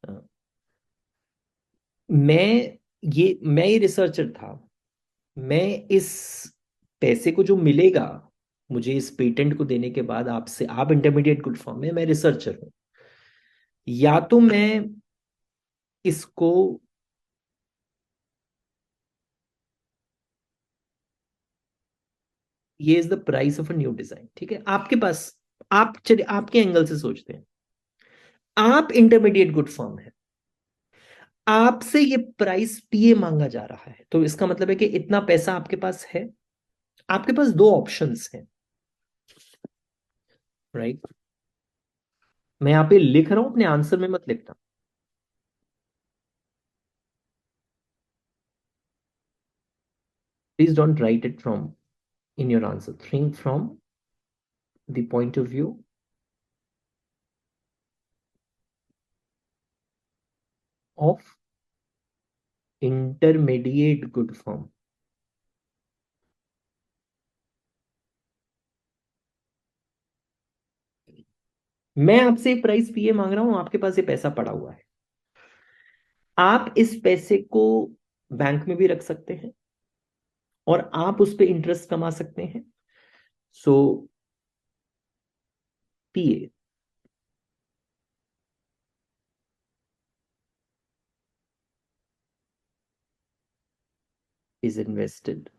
अ, मैं ये रिसर्चर था, मैं इस पैसे को जो मिलेगा मुझे इस पेटेंट को देने के बाद आपसे, आप इंटरमीडिएट गुड फॉर्म में, मैं रिसर्चर हूं, या तो मैं इसको ये is the price of a new design, ठीक है आपके पास, आप चलिए आपके एंगल से सोचते हैं, आप इंटरमीडिएट गुड फॉर्म है, आपसे ये प्राइस पीए मांगा जा रहा है, तो इसका मतलब है कि इतना पैसा आपके पास है, आपके पास दो ऑप्शंस हैं, राइट। मैं यहां पे लिख रहा हूं, अपने आंसर में मत लिखना। Please don't write it from in your answer. Think from the point of view of intermediate good form. मैं आपसे प्राइस पीए मांग रहा हूं, आपके पास ये पैसा पड़ा हुआ है, आप इस पैसे को बैंक में भी रख सकते हैं और आप उस पर इंटरेस्ट कमा सकते हैं। सो पीए is invested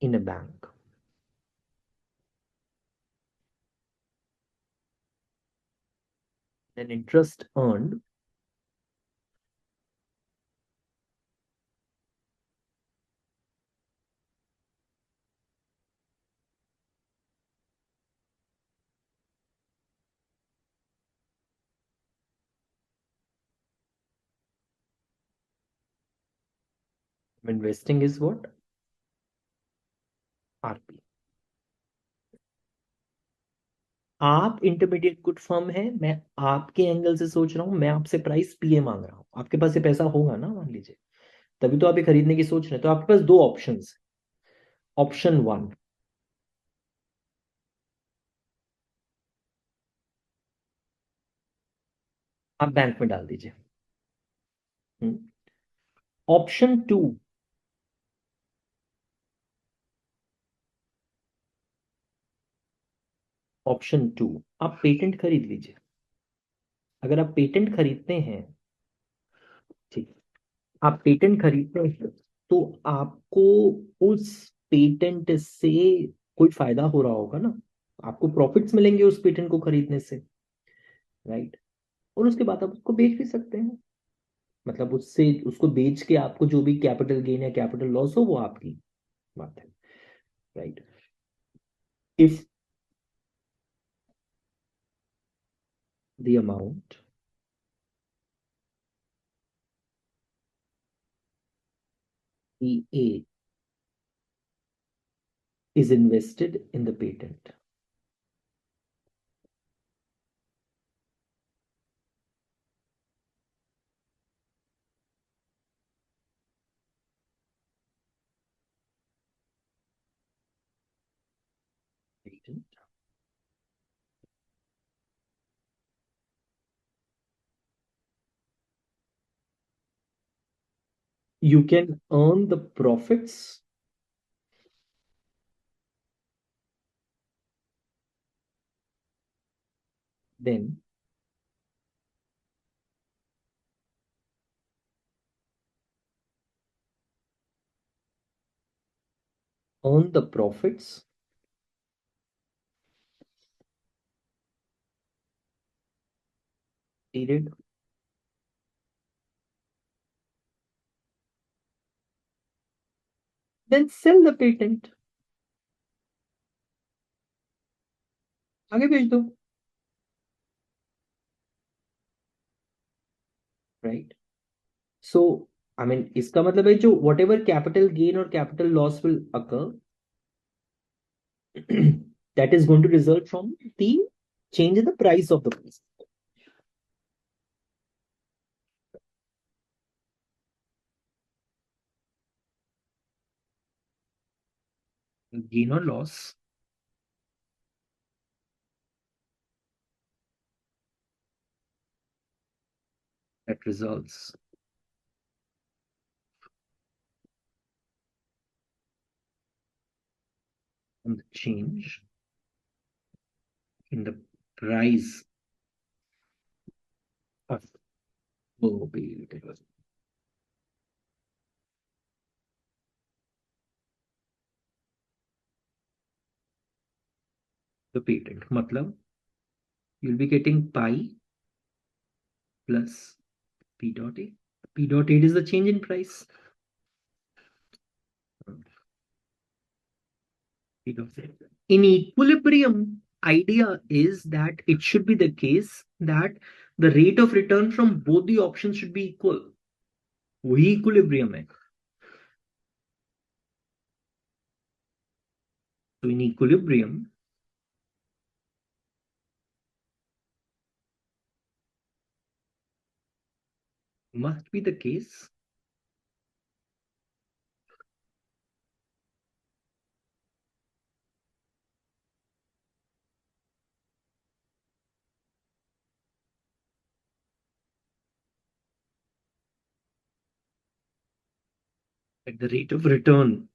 in a bank. Then interest earned investing is what? RP. आप इंटरमीडिएट गुड फर्म है, मैं आपके एंगल से सोच रहा हूं, मैं आपसे प्राइस पीए मांग रहा हूं, आपके पास ये पैसा होगा ना मान लीजिए, तभी तो आप ये खरीदने की सोच रहे हैं, तो आपके पास दो ऑप्शंस। ऑप्शन वन, आप बैंक में डाल दीजिए। ऑप्शन टू, ऑप्शन टू, आप पेटेंट खरीद लीजिए। अगर आप पेटेंट खरीदते हैं, ठीक, आप पेटेंट खरीदते हैं तो आपको उस पेटेंट से कोई फायदा हो रहा होगा ना, आपको प्रॉफिट्स मिलेंगे उस पेटेंट को खरीदने से, राइट। और उसके बाद आप उसको बेच भी सकते हैं, मतलब उससे उसको बेच के आपको जो भी कैपिटल गेन या कैपिटल लॉस हो वो आपकी बात है, right. If the amount EA is invested in the patent, patent you can earn the profits then earn the profits period then sell the patent. आगे भेज दो. Right. So, I mean, इसका मतलब है जो whatever capital gain or capital loss will occur, that is going to result from the change in the price of the piece. Gain or loss that results from the change in the price of the patent. मतलब you'll be getting pi plus P dot A. P dot A is the change in price. P dot A. In equilibrium, idea is that it should be the case that the rate of return from both the options should be equal. वही equilibrium है. So in equilibrium, must be the case that the rate of return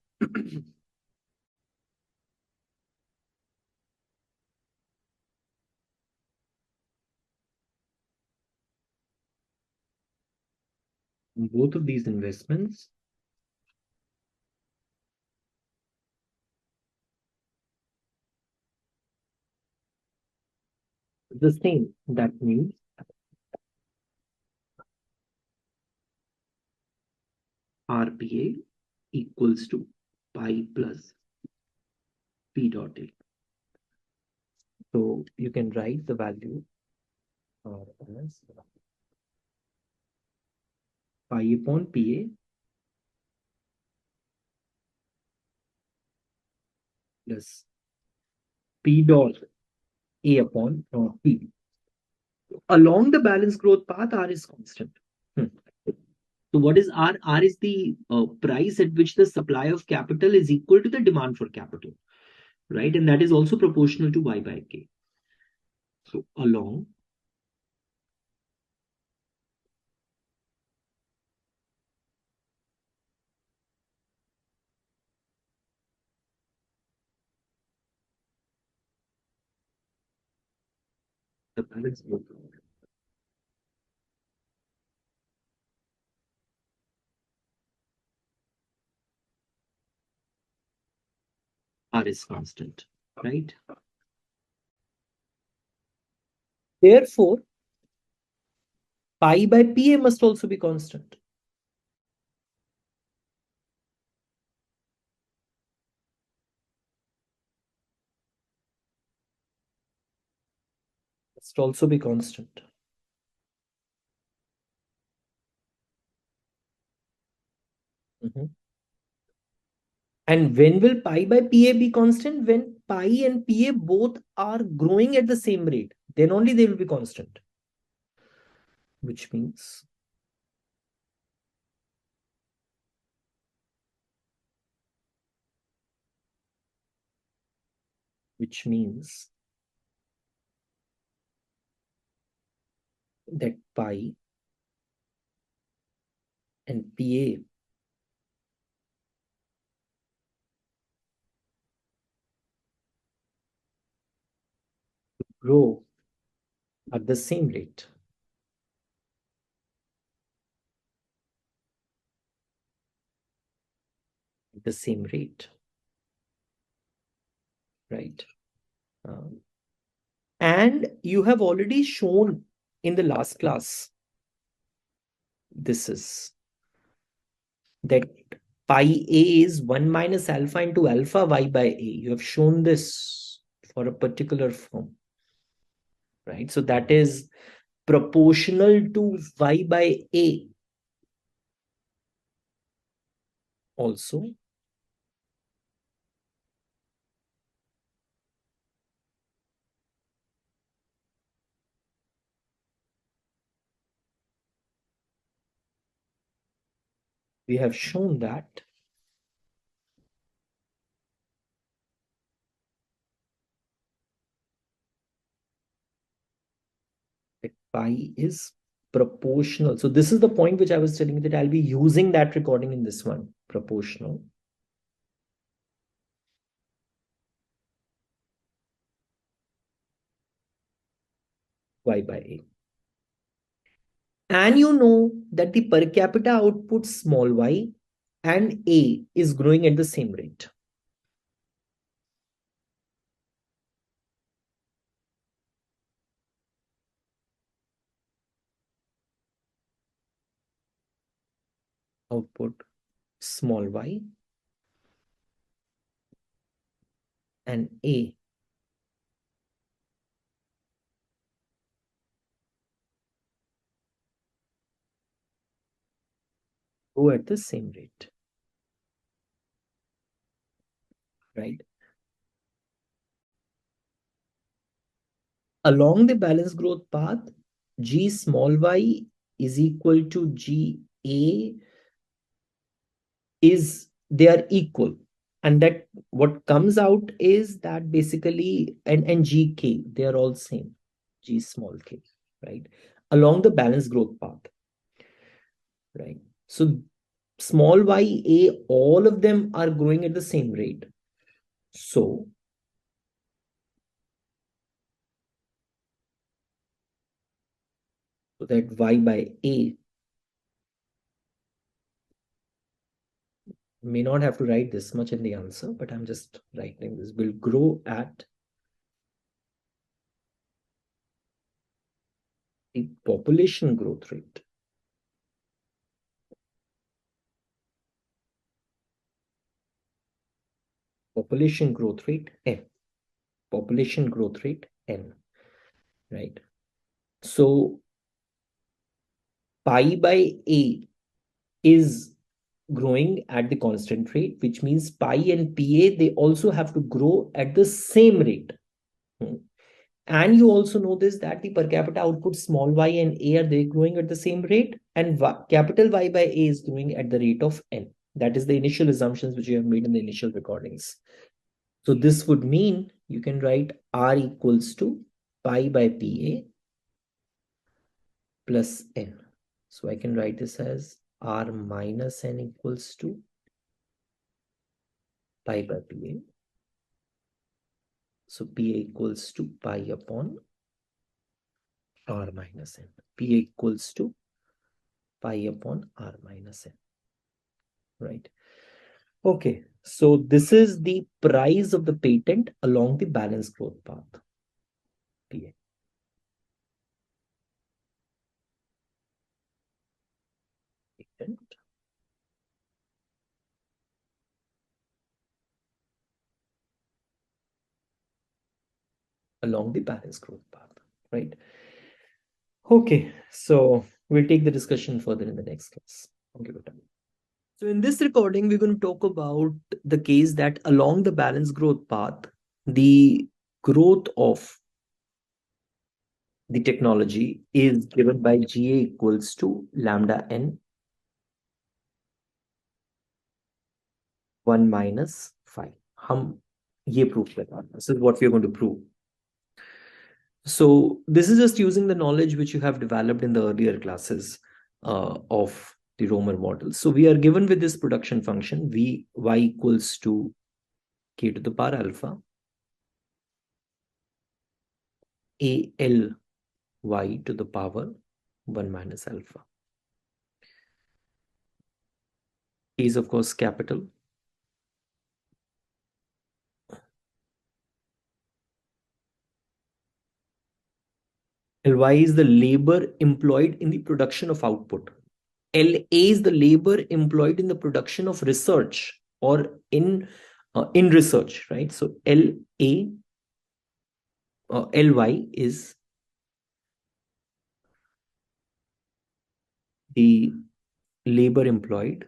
in both of these investments is the same. That means RPA equals to pi plus P dot A. So you can write the value as pi upon PA plus P dot A upon P. Along the balanced growth path, R is constant. So what is R? R is the price at which the supply of capital is equal to the demand for capital, right? And that is also proportional to Y by K. So along the balanced growth R is constant, right? Therefore, pi by PA must also be constant. Must also be constant. And when will pi by PA be constant? When pi and PA both are growing at the same rate, then only they will be constant. Which means that pi and PA grow at the same rate. At the same rate, right? And you have already shown in the last class, this is that pi a is 1 minus alpha into alpha y by a. You have shown this for a particular form, right? So that is proportional to y by a also. We have shown that pi is proportional. So this is the point which I was telling you that I'll be using that recording in this one, proportional y by a. And you know that the per capita output small y and a is growing at the same rate. Output small y and a grow at the same rate, right? Along the balanced growth path, g small y is equal to g a is they are equal, and that what comes out is that basically and gk they are all same, g small k, right, along the balanced growth path, right? So small y a, all of them are growing at the same rate. So that y by a, may not have to write this much in the answer, but I'm just writing this, will grow at the population growth rate. Population growth rate n. Population growth rate n, right? So pi by a is growing at the constant rate, which means pi and pa, they also have to grow at the same rate. And you also know this, that the per capita output small y and a are they growing at the same rate, and capital Y by a is growing at the rate of n. That is the initial assumptions which you have made in the initial recordings. So this would mean you can write r equals to pi by pa plus n. So I can write this as r minus n equals to pi by pa. So pa equals to pi upon r minus n. Pa equals to pi upon r minus n, right? Okay, so this is the price of the patent along the balanced growth path. PA. Patent along the balanced growth path, right? Okay, so we'll take the discussion further in the next class. Thank you for time. So in this recording, we're going to talk about the case that along the balanced growth path, the growth of the technology is given by GA equals to lambda n 1 minus 5. हम ये prove करेंगे. This is what we are going to prove. So this is just using the knowledge which you have developed in the earlier classes of the Romer model. So we are given with this production function v y equals to k to the power alpha ALY to the power 1 minus alpha. A is of course capital. Ly is the labor employed in the production of output. LA is the labor employed in the production of research or in research, right? So LA, Ly is the labor employed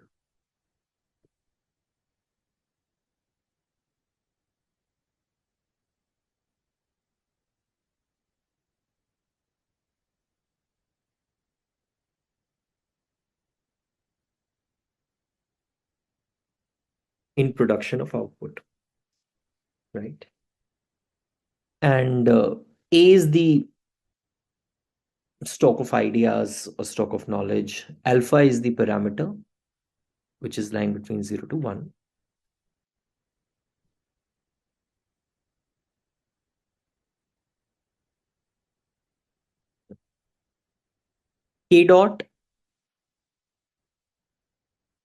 in production of output, right? And A is the stock of ideas or stock of knowledge. Alpha is the parameter, which is lying between 0 to 1. K dot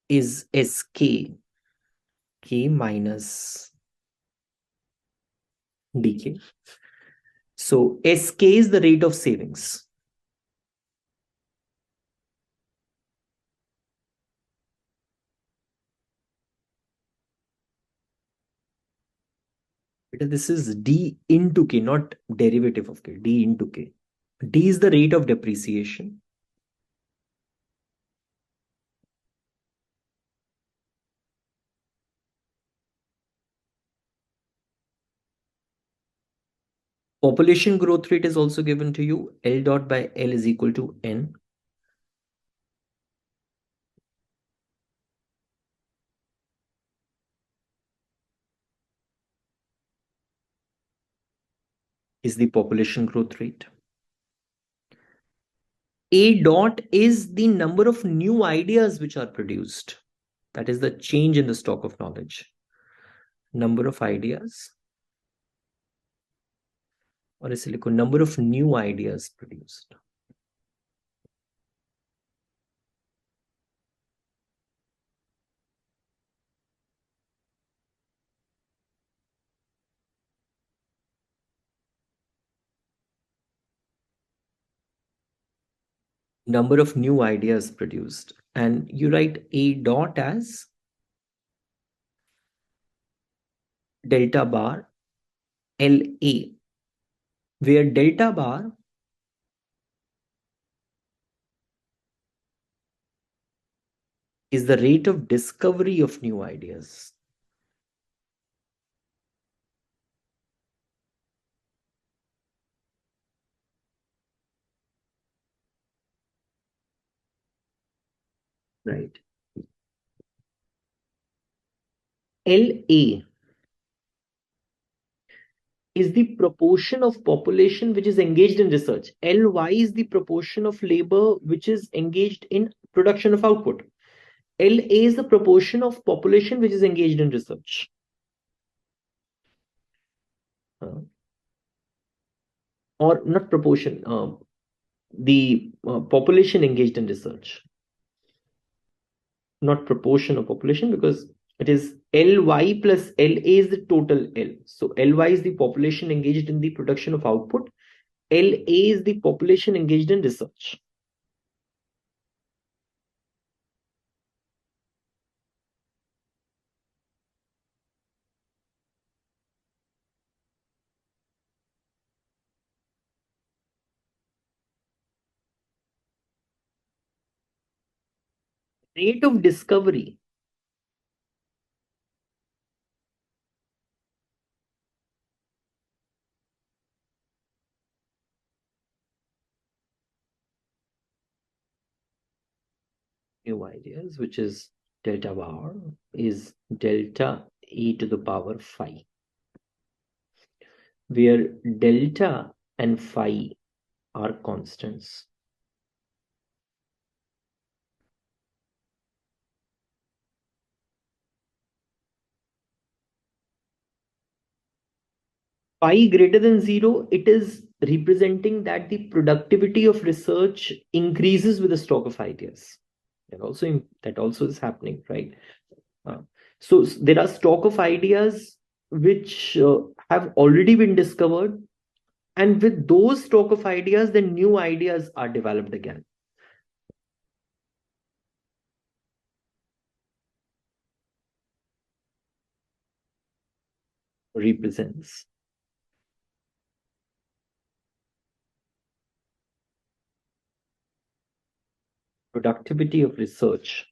is SK, K minus DK. So SK is the rate of savings. This is D into K, not derivative of K, D into K. D is the rate of depreciation. Population growth rate is also given to you. L dot by L is equal to N. Is the population growth rate. A dot is the number of new ideas which are produced. That is the change in the stock of knowledge. Number of ideas, or is it number of new ideas produced. Number of new ideas produced. And you write A dot as delta bar LA, where delta bar is the rate of discovery of new ideas. Right. LA is the proportion of population which is engaged in research. Ly is the proportion of labor which is engaged in production of output. La is the proportion of population which is engaged in research. Or not proportion, the population engaged in research. Not proportion of population, because it is Ly plus La is the total L. So Ly is the population engaged in the production of output. La is the population engaged in research. Rate of discovery new ideas, which is delta bar, is delta e to the power phi, where delta and phi are constants. Phi greater than 0, it is representing that the productivity of research increases with the stock of ideas. That also is happening, right? Uh, so there are stock of ideas which have already been discovered, and with those stock of ideas, then new ideas are developed again. Represents productivity of research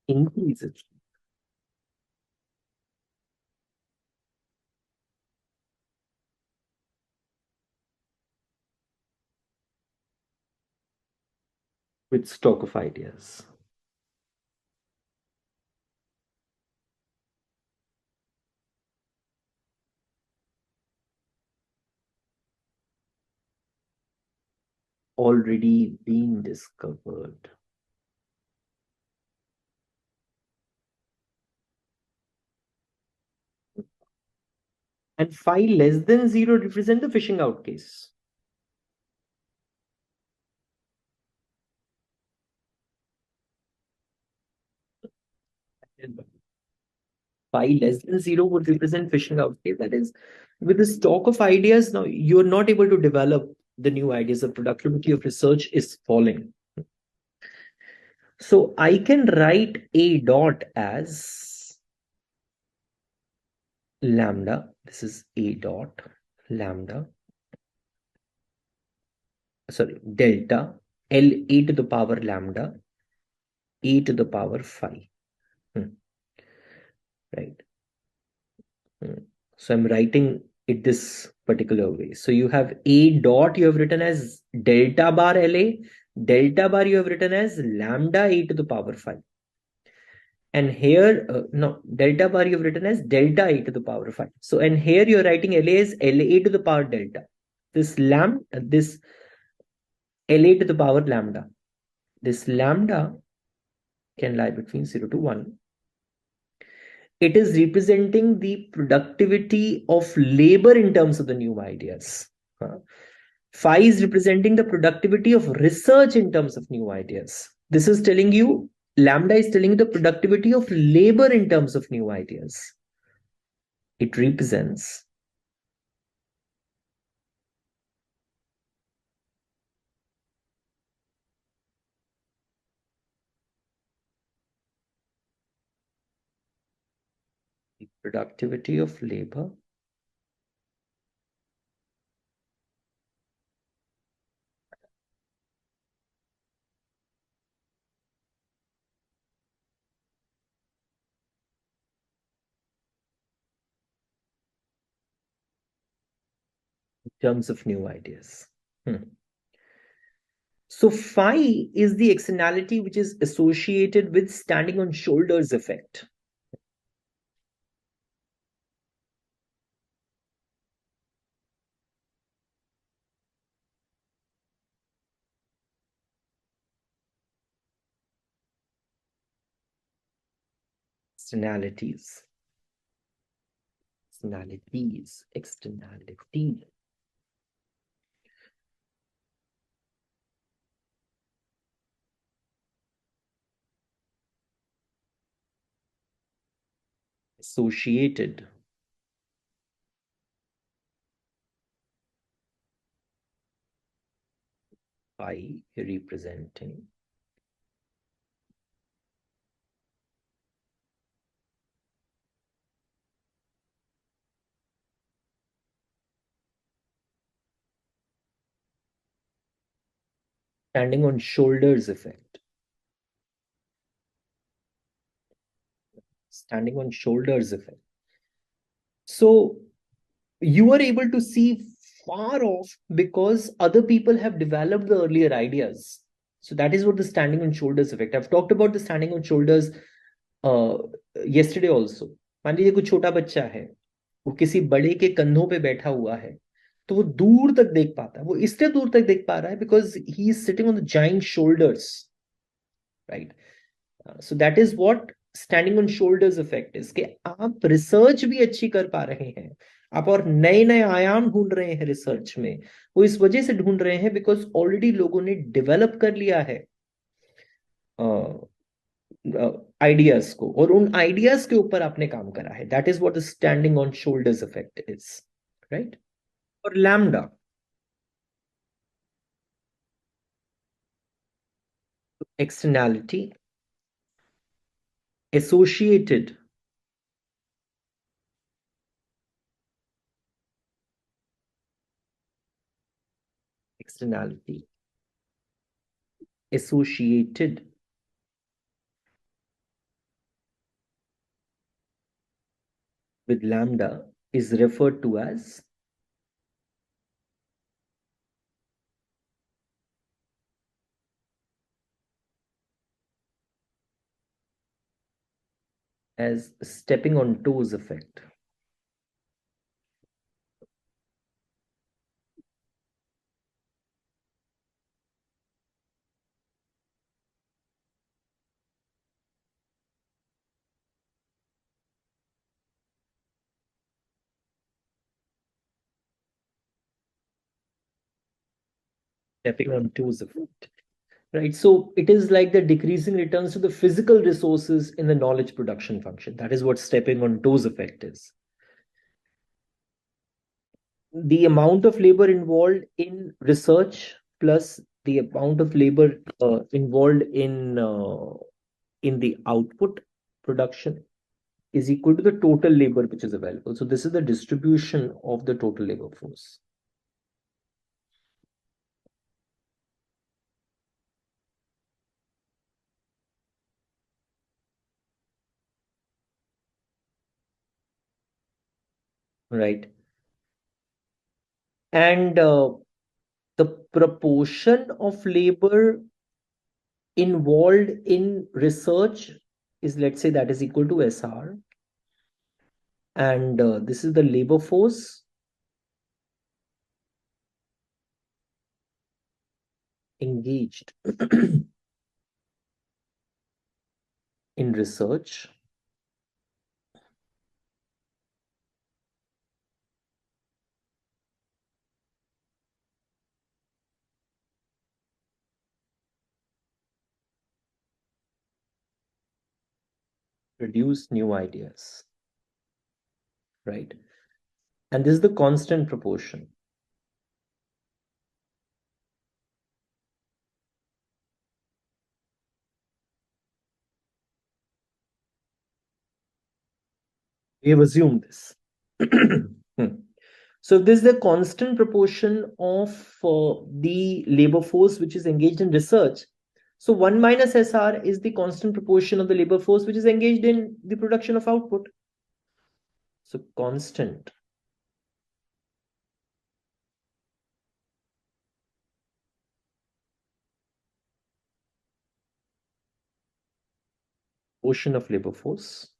increases with stock of ideas. Already been discovered. And phi less than 0 represent the fishing out case. Phi less than 0 would represent fishing out case. That is, with the stock of ideas, now you're not able to develop the new ideas. The productivity of research is falling. So I can write A dot as lambda. This is A dot lambda. Sorry, delta L A to the power lambda A to the power phi. Right. So I'm writing it this particular way. So you have A dot you have written as delta bar LA, delta bar you have written as lambda A to the power phi. And here, no, delta bar you have written as delta A to the power phi. So, and here you're writing LA as LA to the power delta. This LA to the power lambda. This lambda can lie between 0 to 1. It is representing the productivity of labor in terms of the new ideas. Phi is representing the productivity of research in terms of new ideas. This is telling you, lambda is telling you the productivity of labor in terms of new ideas. It represents the productivity of labor in terms of new ideas. So phi is the externality which is associated with standing on shoulders effect. Externalities. Externality. Associated by representing standing on shoulders effect. Standing on shoulders effect. So you are able to see far off because other people have developed the earlier ideas. So that is what the standing on shoulders effect. I've talked about the standing on shoulders yesterday also. मान लीजिए कोई छोटा बच्चा है, वो किसी बड़े के कंधों पे बैठा हुआ है, तो वो दूर तक देख पाता है. वो इसलिए दूर तक देख पा रहा है because he is sitting on the giant shoulders, right? So that is what standing on shoulders effect is कि आप रिसर्च भी अच्छी कर पा रहे हैं, आप और नए नए आयाम ढूंढ रहे हैं रिसर्च में। वो इस वजह से ढूंढ रहे हैं बिकॉज ऑलरेडी लोगों ने डेवलप कर लिया है आइडियाज को, और उन आइडियाज के ऊपर आपने काम करा है। That is what the standing on shoulders effect is, right? और lambda, externality associated externality associated with lambda is referred to as stepping on toes effect. Stepping on toes effect. Right. So it is like the decreasing returns to the physical resources in the knowledge production function. That is what stepping on toes effect is. The amount of labor involved in research plus the amount of labor involved in the output production is equal to the total labor which is available. So this is the distribution of the total labor force. Right. And the proportion of labor involved in research is, let's say, that is equal to SR. And this is the labor force engaged in research produce new ideas, right? And this is the constant proportion. We have assumed this. So this is the constant proportion of the labor force which is engaged in research. So 1 minus SR is the constant proportion of the labor force which is engaged in the production of output. So constant portion of labor force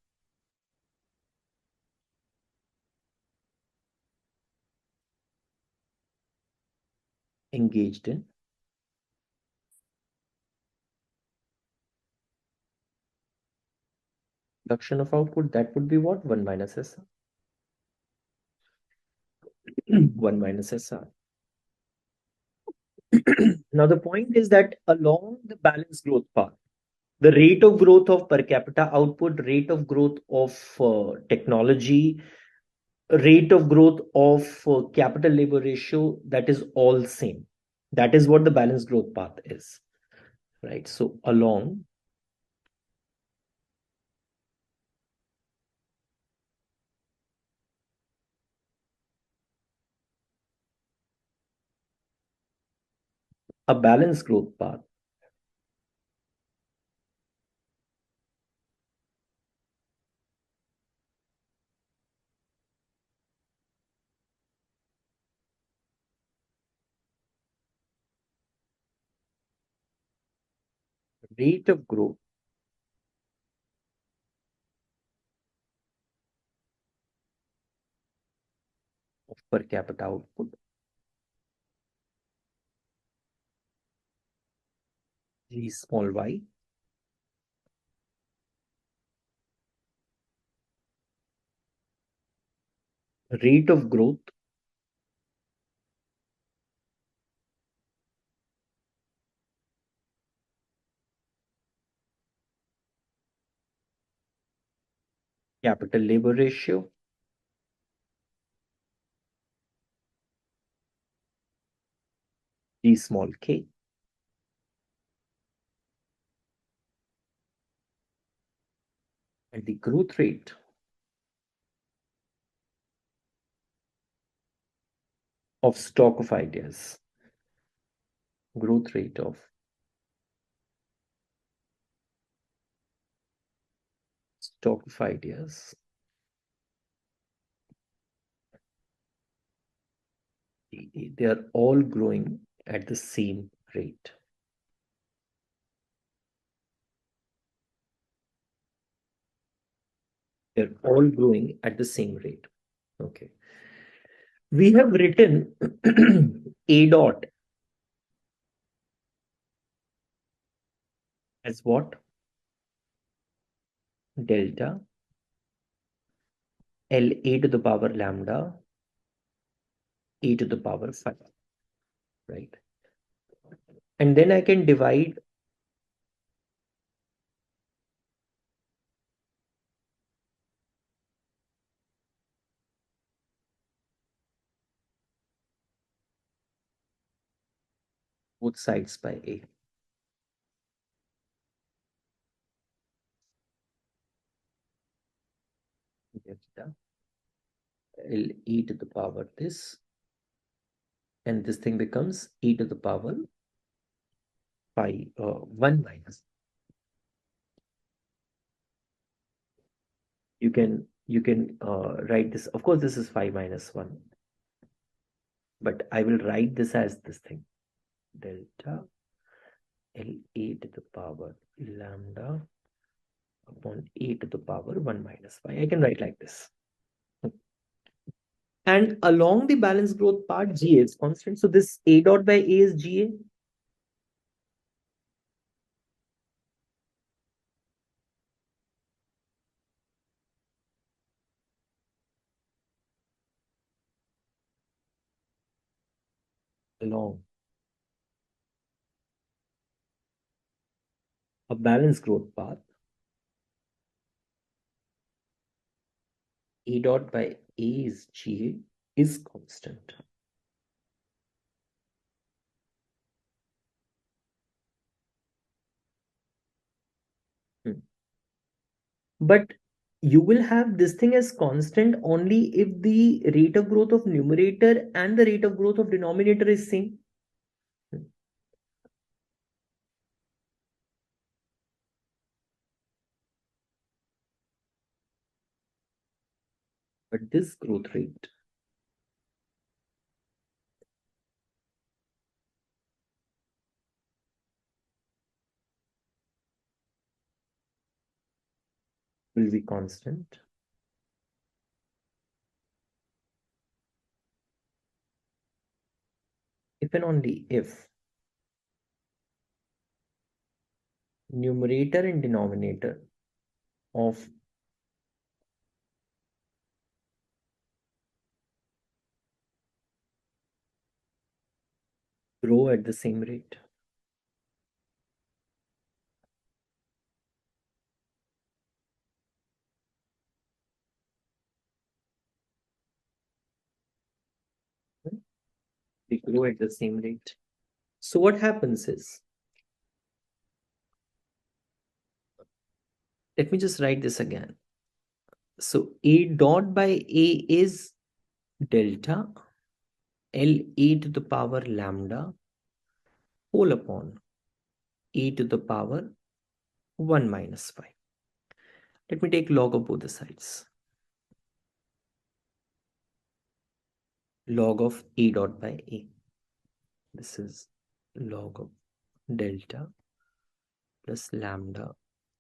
engaged in production of output, that would be what? 1 minus SR. 1 minus SR. Now the point is that along the balanced growth path, the rate of growth of per capita output, rate of growth of technology, rate of growth of capital labor ratio, that is all same. That is what the balanced growth path is, right? So along a balanced growth path, rate of growth of per capita output, G small y, rate of growth capital labor ratio G small k and the growth rate of stock of ideas, growth rate of stock of ideas, they are all growing at the same rate. They're all growing at the same rate. Okay. We have written A dot as what? Delta LA to the power lambda A to the power 5, right? And then I can divide both sides by A. Delta LE to the power this, and this thing becomes e to the power 1 minus. You can write this. Of course, this is 5 minus 1, but I will write this as this thing, delta LA to the power lambda upon A to the power 1 minus 5. I can write like this. And along the balance growth part, GA is constant. So this A dot by A is GA. Along a balance growth path, A dot by A is GA is constant. But you will have this thing as constant only if the rate of growth of numerator and the rate of growth of denominator is same. But this growth rate will be constant if and only if numerator and denominator of grow at the same rate. They grow at the same rate. So what happens is, let me just write this again. So A dot by A is delta LA to the power lambda whole upon A to the power 1 minus 5. Let me take log of both the sides. Log of A dot by A. This is log of delta plus lambda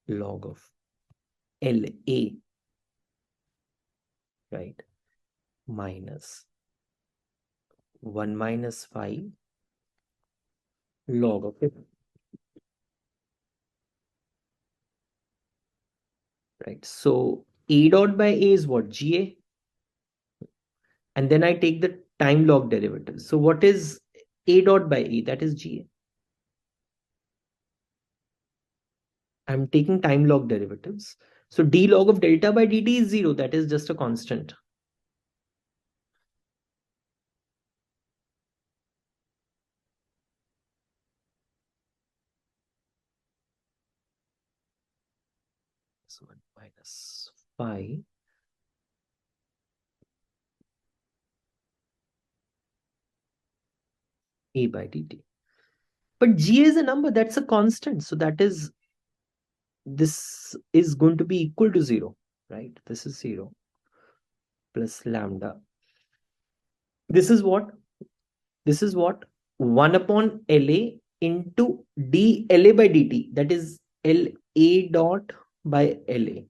log of LA, right, minus 1 minus 5 log of it, right? So A dot by A is what? GA. and then I take the time log derivative. So what is A dot by A? That is GA. I'm taking time log derivatives. So d log of delta by dt is 0. That is just a constant. So 1 minus phi A by dt. But G is a number, that's a constant. So that is, this is going to be equal to 0, right? This is 0 plus lambda. This is what? This is what? 1 upon LA into d LA by dt. That is LA dot by LA.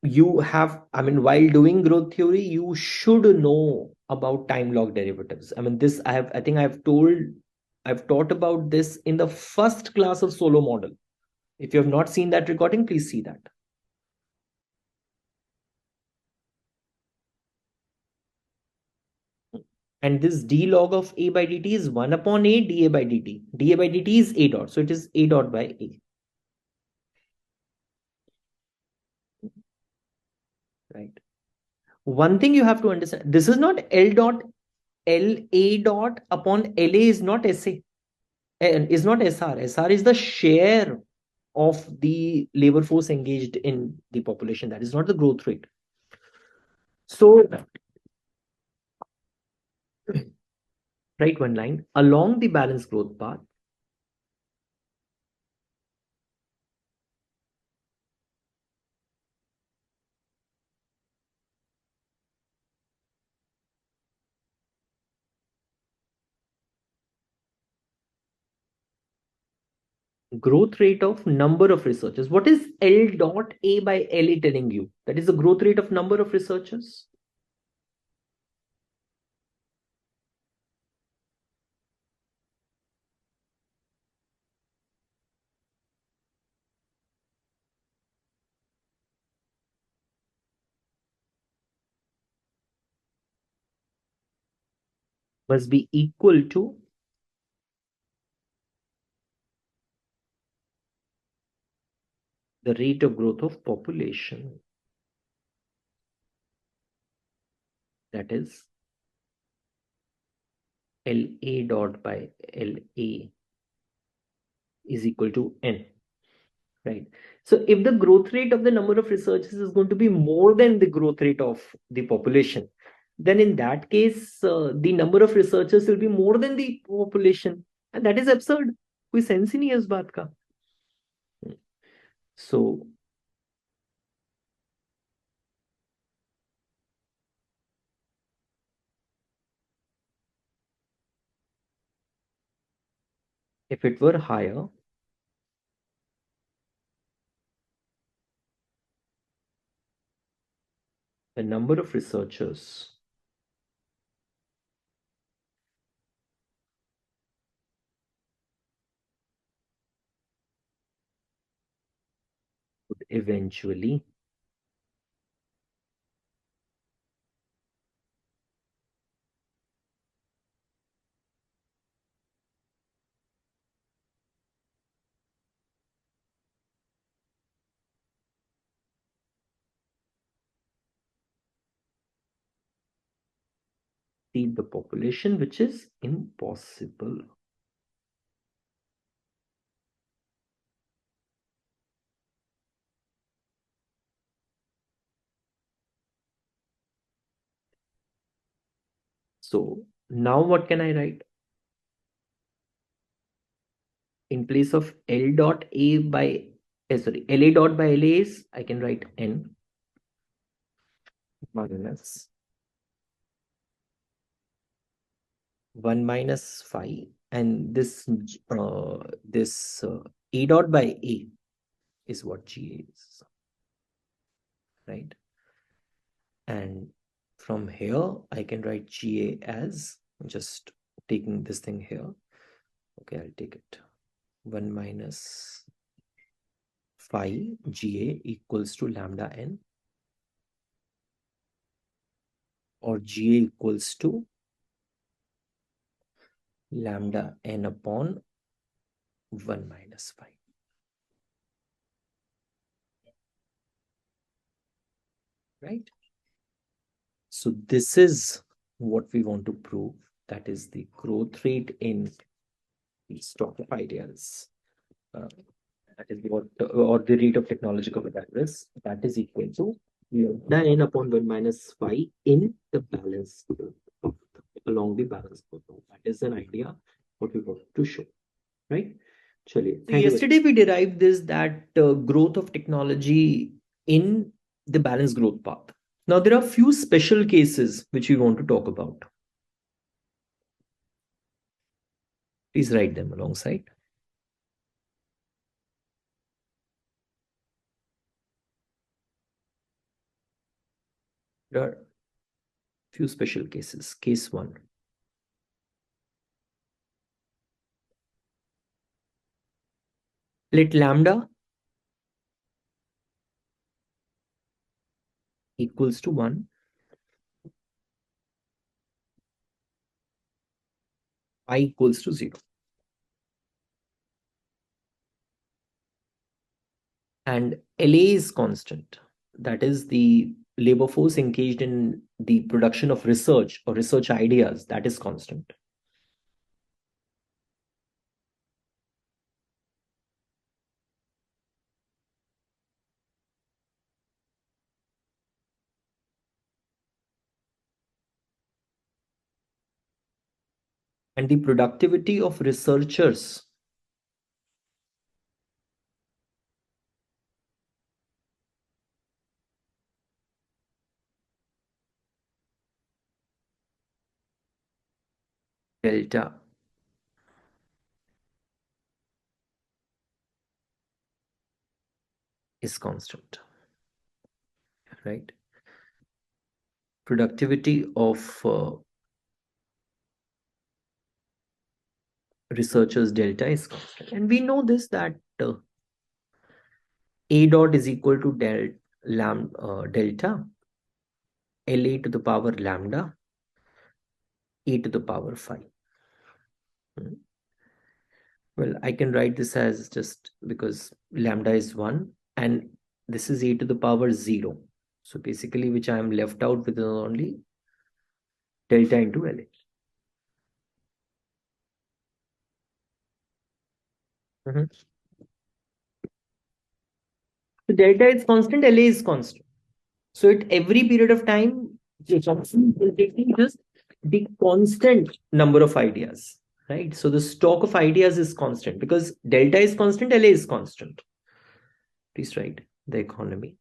You have, I mean, while doing growth theory, you should know about time log derivatives. I mean, this I think I've taught about this in the first class of Solow model. If you have not seen that recording, please see that. And this d log of A by dt is 1 upon A dA by dt. dA by dt is A dot. So it is A dot by A. Right. One thing you have to understand, this is not L dot, LA dot upon LA is not SA. Is not SR. SR is the share of the labor force engaged in the population. That is not the growth rate. So write one line along the balanced growth path. Growth rate of number of researchers. What is L dot A by LA telling you? That is the growth rate of number of researchers. Must be equal to the rate of growth of population. That is LA dot by LA is equal to N. Right. So if the growth rate of the number of researchers is going to be more than the growth rate of the population, then in that case, the number of researchers will be more than the population. And that is absurd. कोई sense ही नहीं है उस बात का. So if it were higher, the number of researchers would eventually exceed the population, which is impossible. So now what can I write? In place of L dot A by, LA dot by LA is, I can write N minus 1 minus phi, and this A dot by A is what G is, right? And from here, I can write GA as, just taking this thing here. Okay, I'll take it. 1 minus phi GA equals to lambda N. or GA equals to lambda n upon 1 minus 5. Right? So this is what we want to prove. That is the growth rate in the stock of ideas. That is what, or the rate of technological progress, that is equal to lambda n upon 1 minus 5 in the balance curve, along the balance curve. That is an idea what we want to show, right? Chaliye, So yesterday we derived this, that growth of technology in the balanced growth path. Now there are few special cases which we want to talk about. Please write them alongside. There are few special cases. Case 1. Let lambda equals to 1, I equals to 0. And LA is constant. That is the labor force engaged in the production of research or research ideas. That is constant. And the productivity of researchers delta is constant, right? Productivity of researchers delta is constant. And we know this, that A dot is equal to delta LA to the power lambda E to the power 5. Well, I can write this as just because lambda is 1 and this is E to the power 0. So basically, which I am left out with only delta into LA. So delta is constant, LA is constant. So at every period of time, the function is taking just the constant number of ideas, right? So the stock of ideas is constant because delta is constant, LA is constant. Please write the economy.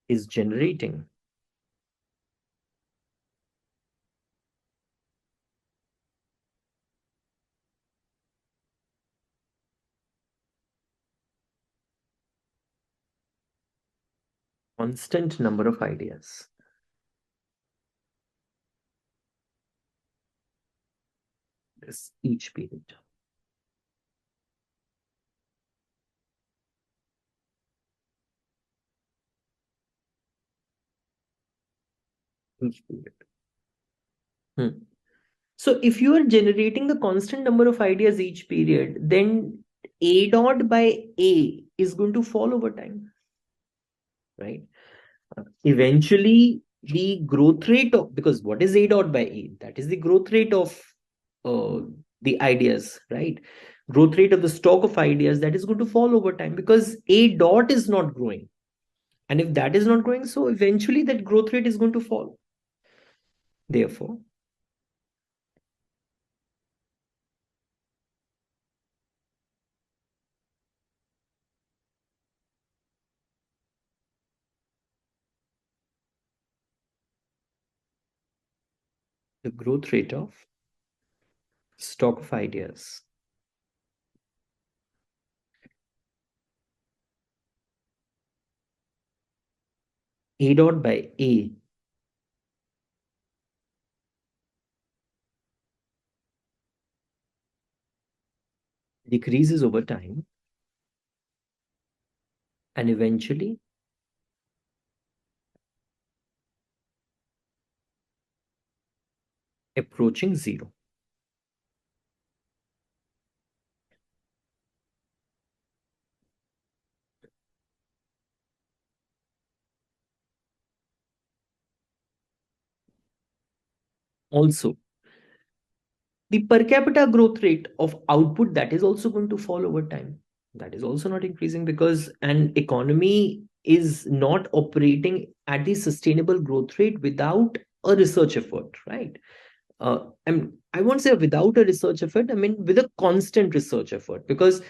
Is generating constant number of ideas. This each period. Each period. So if you are generating the constant number of ideas each period, then A dot by A is going to fall over time, right? Eventually, the growth rate of, because what is A dot by A? That is the growth rate of the ideas, right? Growth rate of the stock of ideas, that is going to fall over time because A dot is not growing. And if that is not growing, so eventually that growth rate is going to fall. Therefore, the growth rate of stock of ideas A dot by A decreases over time, and eventually approaching zero. Also, the per capita growth rate of output, that is also going to fall over time. That is also not increasing, because an economy is not operating at the sustainable growth rate without a research effort, right? I won't say without a research effort, I mean with a constant research effort, because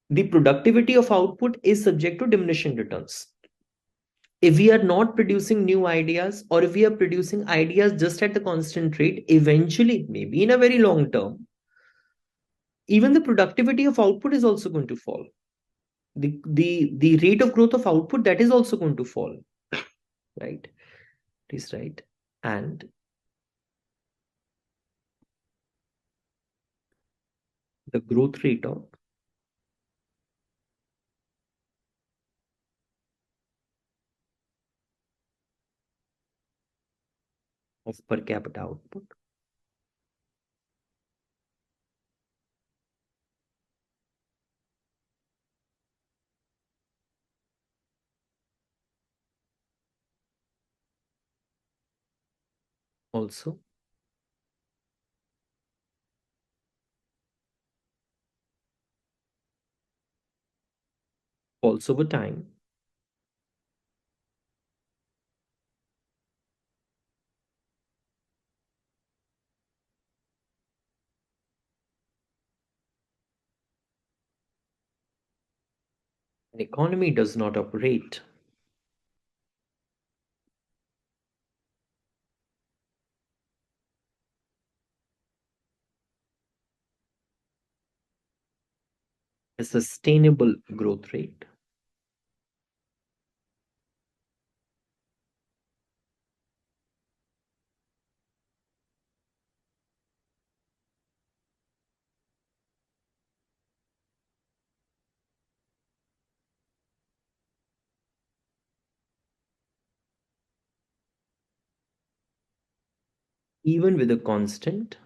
the productivity of output is subject to diminishing returns. If we are not producing new ideas, or if we are producing ideas just at the constant rate, eventually, maybe in a very long term, even the productivity of output is also going to fall. The rate of growth of output, that is also going to fall, right? It is right. And the growth rate of per capita output also falls over time, an economy does not operate a sustainable growth rate even with a constant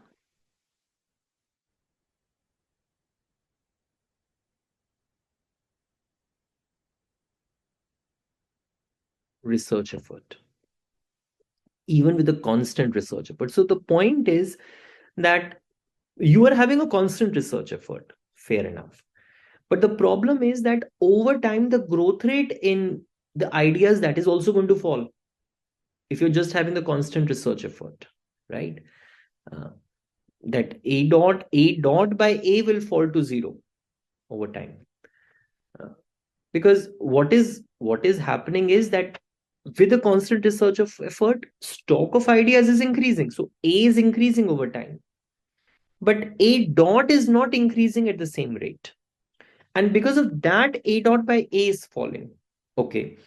research effort. Even with a constant research effort. So the point is that you are having a constant research effort, fair enough. But the problem is that over time, the growth rate in the ideas, that is also going to fall if you're just having the constant research effort, right? Uh, that a dot by a will fall to zero over time. Because what is happening is that with the constant research of effort, stock of ideas is increasing. So a is increasing over time, but a dot is not increasing at the same rate. And because of that, a dot by a is falling. Okay.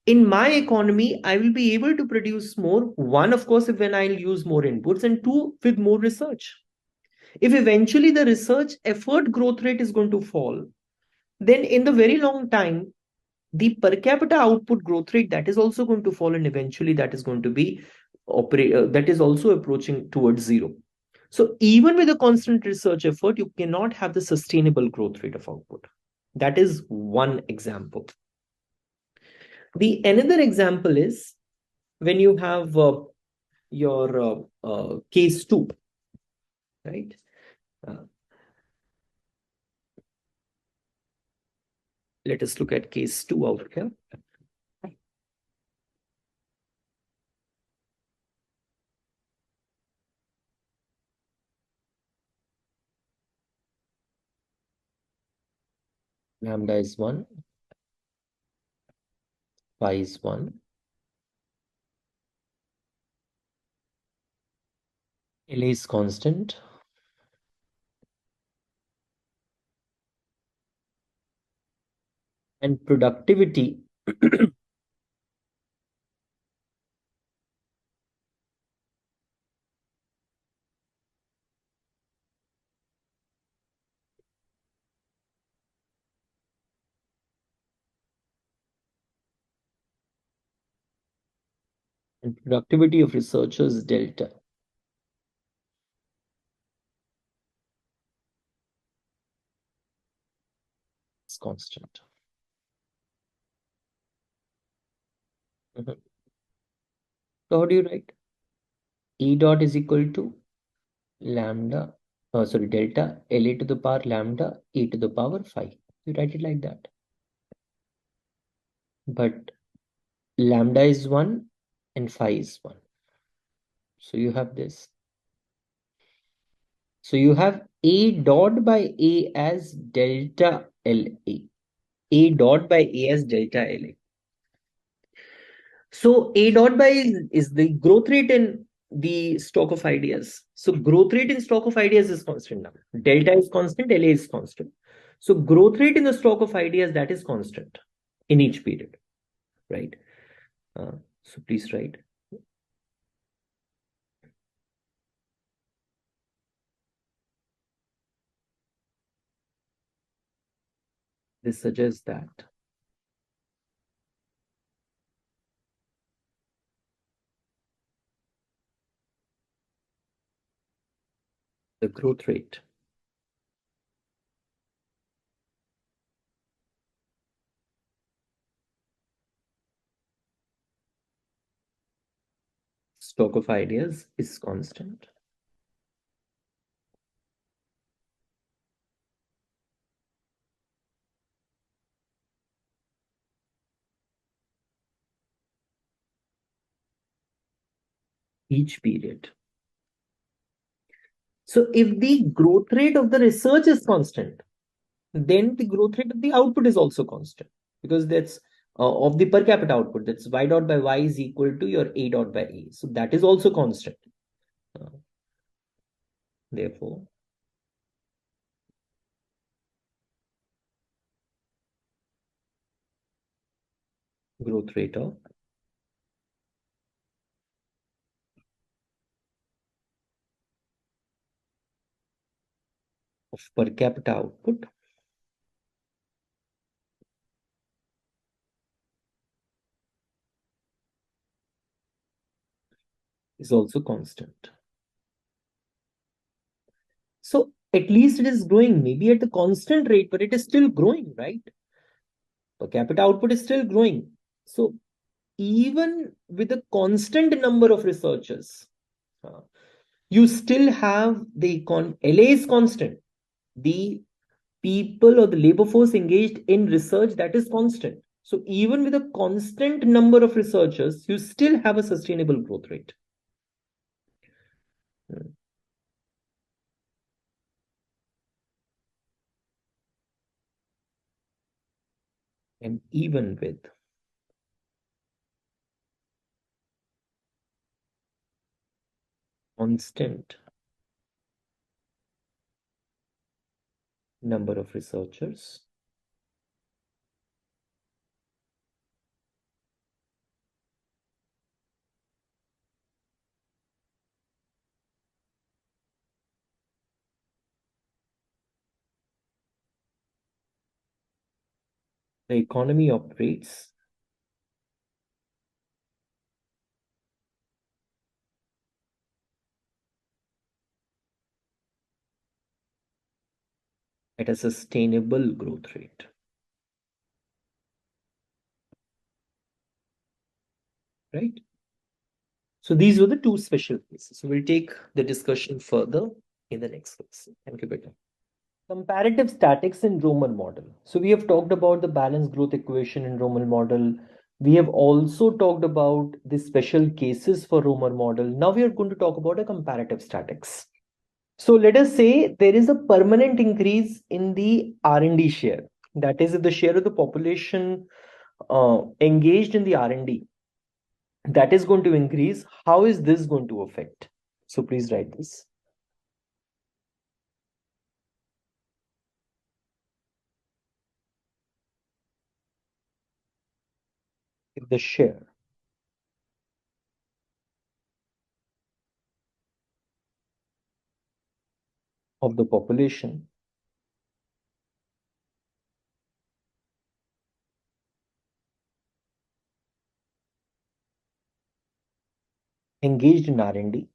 In my economy, I will be able to produce more. One, of course, if when I'll use more inputs, and two, with more research. If eventually the research effort growth rate is going to fall, then in the very long time, the per capita output growth rate, that is also going to fall, and eventually that is going to be that is also approaching towards zero. So even with a constant research effort, you cannot have the sustainable growth rate of output. That is one example. The another example is when you have your case 2, right? Let us look at case 2 out here. Lambda is 1, phi is 1, LA is constant, and productivity and productivity of researchers delta is constant. Mhm. So how do you write? E dot is equal to lambda, delta LA to the power lambda E to the power phi. You write it like that. But lambda is 1 and phi is 1. So you have this. So you have A dot by A as delta LA. A dot by A as delta LA. So A dot by is the growth rate in the stock of ideas. So growth rate in stock of ideas is constant now. Delta is constant, LA is constant. So growth rate in the stock of ideas, that is constant in each period, right? So please write. This suggests that the growth rate stock of ideas is constant. Each period. So if the growth rate of the research is constant, then the growth rate of the output is also constant, because that's of the per capita output. That's y dot by y is equal to your A dot by A. So that is also constant. Therefore, growth rate of per capita output is also constant. So at least it is growing, maybe at the constant rate, but it is still growing, right? Per capita output is still growing. So even with a constant number of researchers, you still have the LA is constant. The people or the labor force engaged in research, that is constant. So even with a constant number of researchers, you still have a sustainable growth rate. And even with constant number of researchers, the economy operates at a sustainable growth rate. Right? So these were the two special cases. So we'll take the discussion further in the next class. Thank you, Beta. Comparative statics in Roman model. So we have talked about the balanced growth equation in Roman model. We have also talked about the special cases for Roman model. Now we are going to talk about a comparative statics. So let us say there is a permanent increase in the R&D share. That is, if the share of the population engaged in the R&D, that is going to increase. How is this going to affect? So please write this. If the share of the population engaged in R&D,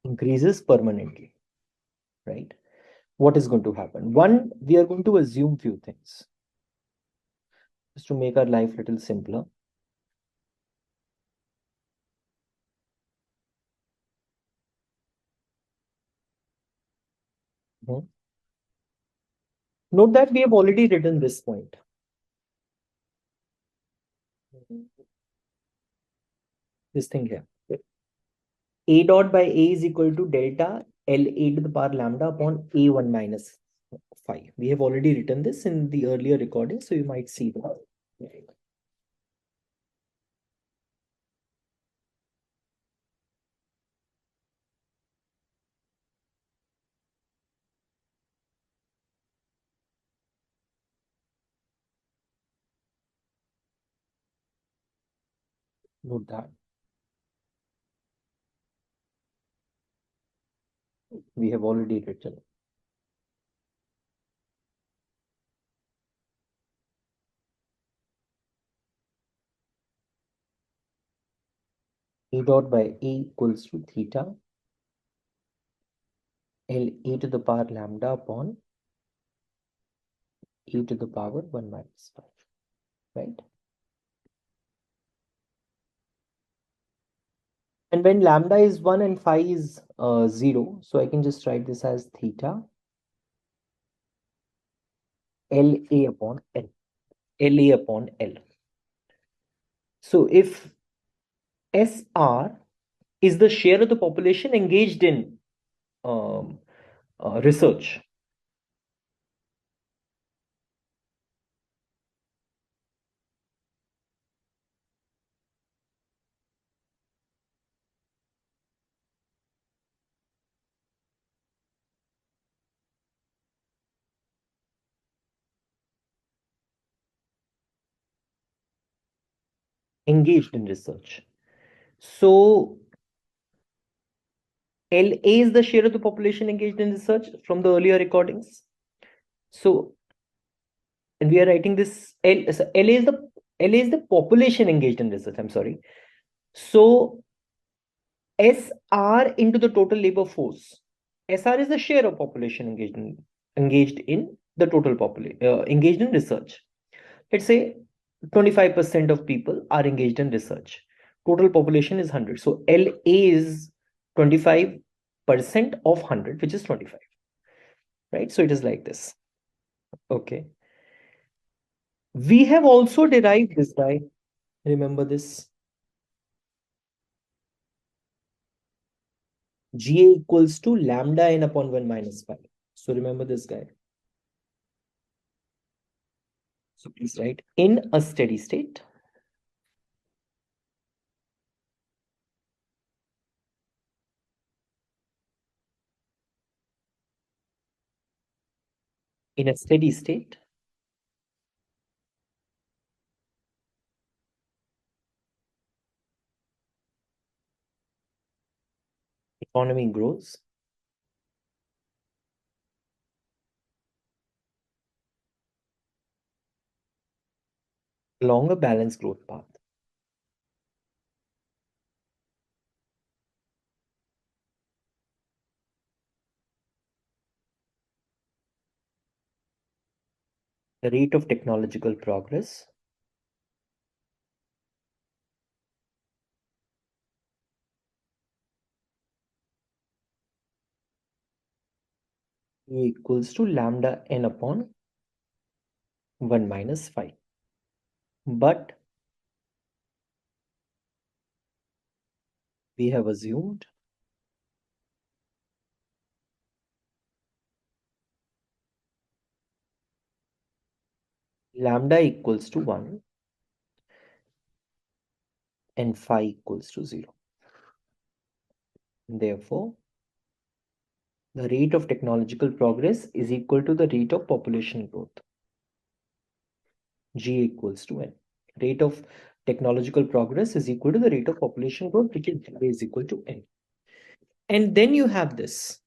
increases permanently, right? What is going to happen? One, we are going to assume few things just to make our life a little simpler. Mhm. Note that we have already written this point. This thing here. A dot by A is equal to delta LA to the power lambda upon A1 minus 5. We have already written this in the earlier recording, so you might see that. Note that. We have already written. A dot by A equals to theta LA to the power lambda upon A to the power 1 minus 5, right? And when lambda is 1 and phi is 0, so I can just write this as theta LA upon L. LA upon L. So if SR is the share of the population engaged in research, engaged in research. So LA is the share of the population engaged in research from the earlier recordings. So, and we are writing this so LA is the population engaged in research. I'm sorry. So SR into the total labor force. SR is the share of population engaged in the total population engaged in research. Let's say 25% of people are engaged in research. Total population is 100. So LA is 25% of 100, which is 25. Right? So it is like this. Okay. We have also derived this guy. Remember this. GA equals to lambda n upon 1 minus 5. So remember this guy. So please write in a steady state. In a steady state, economy grows. Along a balanced growth path. The rate of technological progress equals to lambda n upon 1 minus 5. But we have assumed lambda equals to 1 and phi equals to 0. Therefore, the rate of technological progress is equal to the rate of population growth. G equals to N. Rate of technological progress is equal to the rate of population growth, which is equal to N. And then you have this.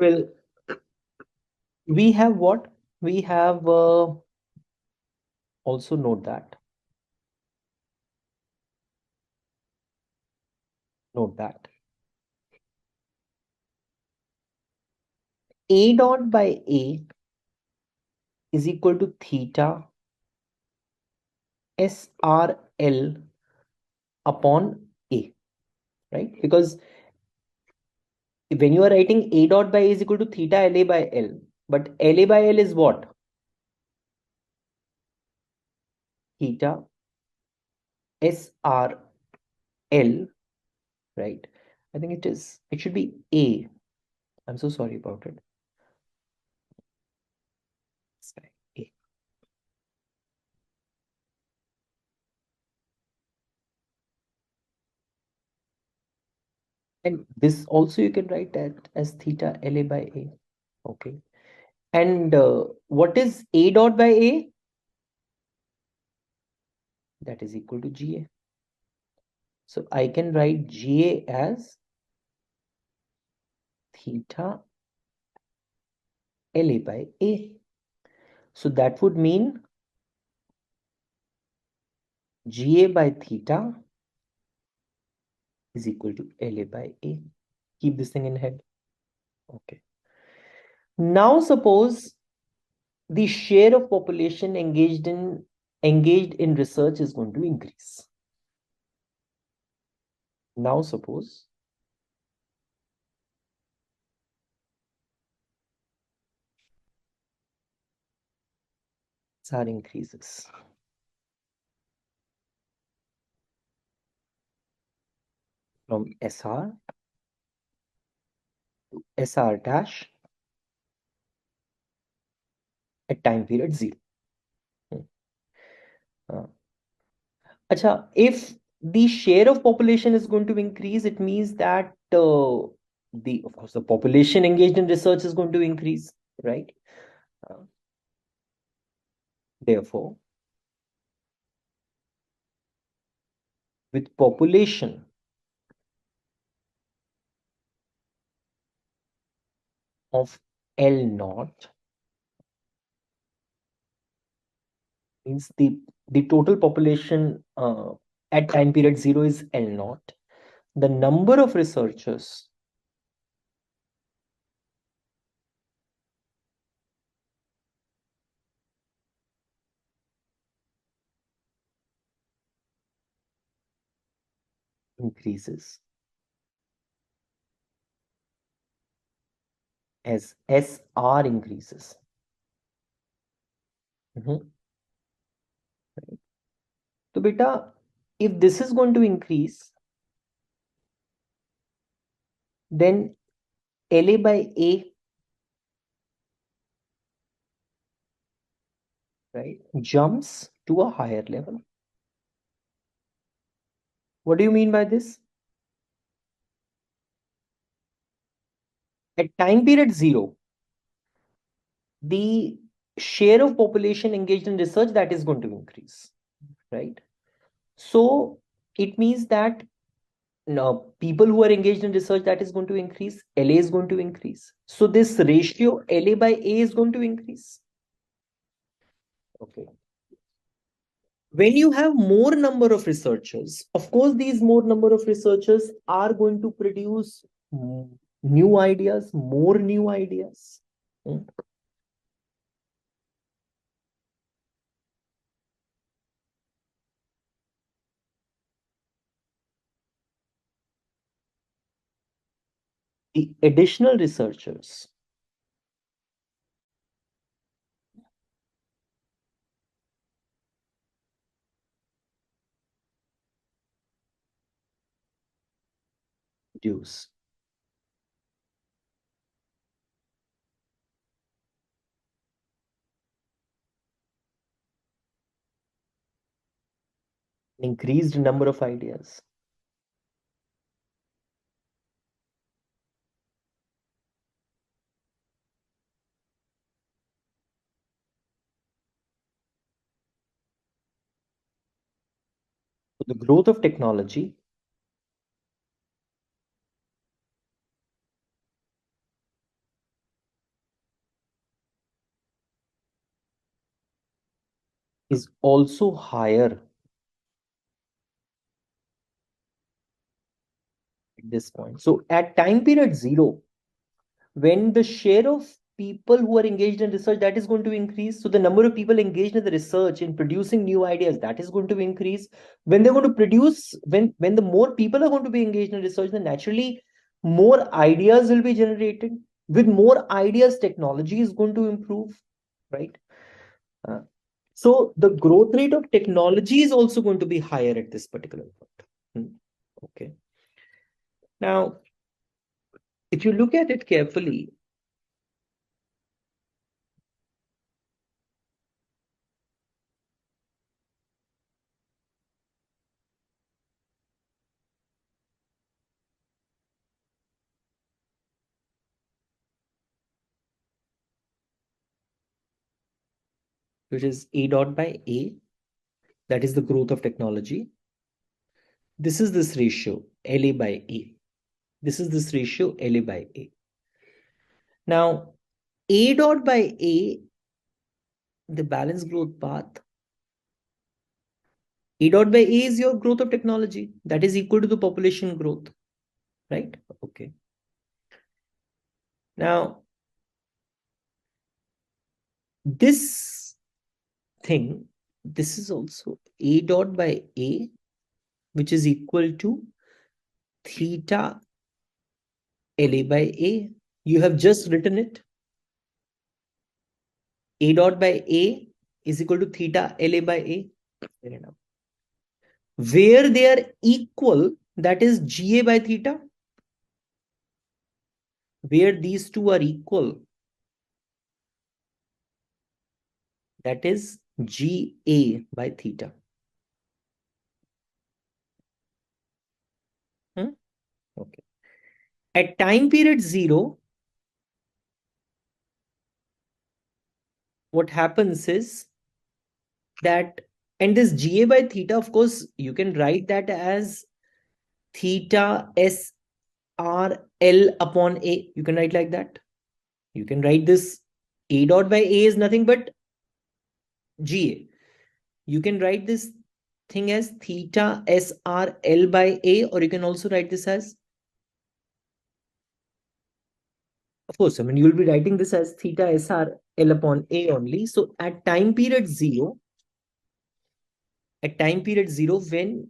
Well, we have what? We have also note that. Note that. A dot by A is equal to theta SRL upon A, right? Because when you are writing A dot by A is equal to theta LA by L, but LA by L is what? Theta SRL, right? I think it should be A. I'm so sorry about it. A. And this also you can write that as theta LA by A. Okay. And what is A dot by A? That is equal to GA. So I can write GA as theta LA by A. So that would mean GA by theta is equal to LA by A. Keep this thing in head. Okay. Now suppose the share of population engaged in research is going to increase. Now suppose SR increases. From SR to SR dash at time period 0. If the share of population is going to increase, it means that of course, the population engaged in research is going to increase, right? Therefore, with population of L naught, means the total population at time period 0 is L naught. The number of researchers increases as SR increases. So beta, if this is going to increase, then LA by A, right, jumps to a higher level. What do you mean by this? At time period 0, the share of population engaged in research, that is going to increase, right? So it means that now people who are engaged in research, that is going to increase, LA is going to increase. So this ratio LA by A is going to increase. Okay. When you have more number of researchers, of course, these more number of researchers are going to produce new ideas, more new ideas. The additional researchers produce an increased number of ideas. So the growth of technology is also higher at this point. So at time period 0, when the share of people who are engaged in research, that is going to increase. So the number of people engaged in the research in producing new ideas, that is going to increase. When they're going to produce, when the more people are going to be engaged in research, then naturally more ideas will be generated. With more ideas, technology is going to improve, right? So the growth rate of technology is also going to be higher at this particular point. Okay. Now, if you look at it carefully, which is A dot by A, that is the growth of technology. This is this ratio, LA by A. This is this ratio, LA by A. Now, A dot by A, the balanced growth path, A dot by A is your growth of technology. That is equal to the population growth, right? Okay. Now, this thing, this is also A dot by A, which is equal to theta LA by A. You have just written it. A dot by A is equal to theta LA by A. Fair enough. Where they are equal, that is GA by theta. Where these two are equal, that is GA by theta. Okay. At time period 0, what happens is that, and this GA by theta, of course, you can write that as theta S R L upon A. You can write like that. You can write this A dot by A is nothing but GA. You can write this thing as theta S R L by A, or you can also write this as, of course, I mean, you'll be writing this as theta S R L upon A only. So at time period 0, when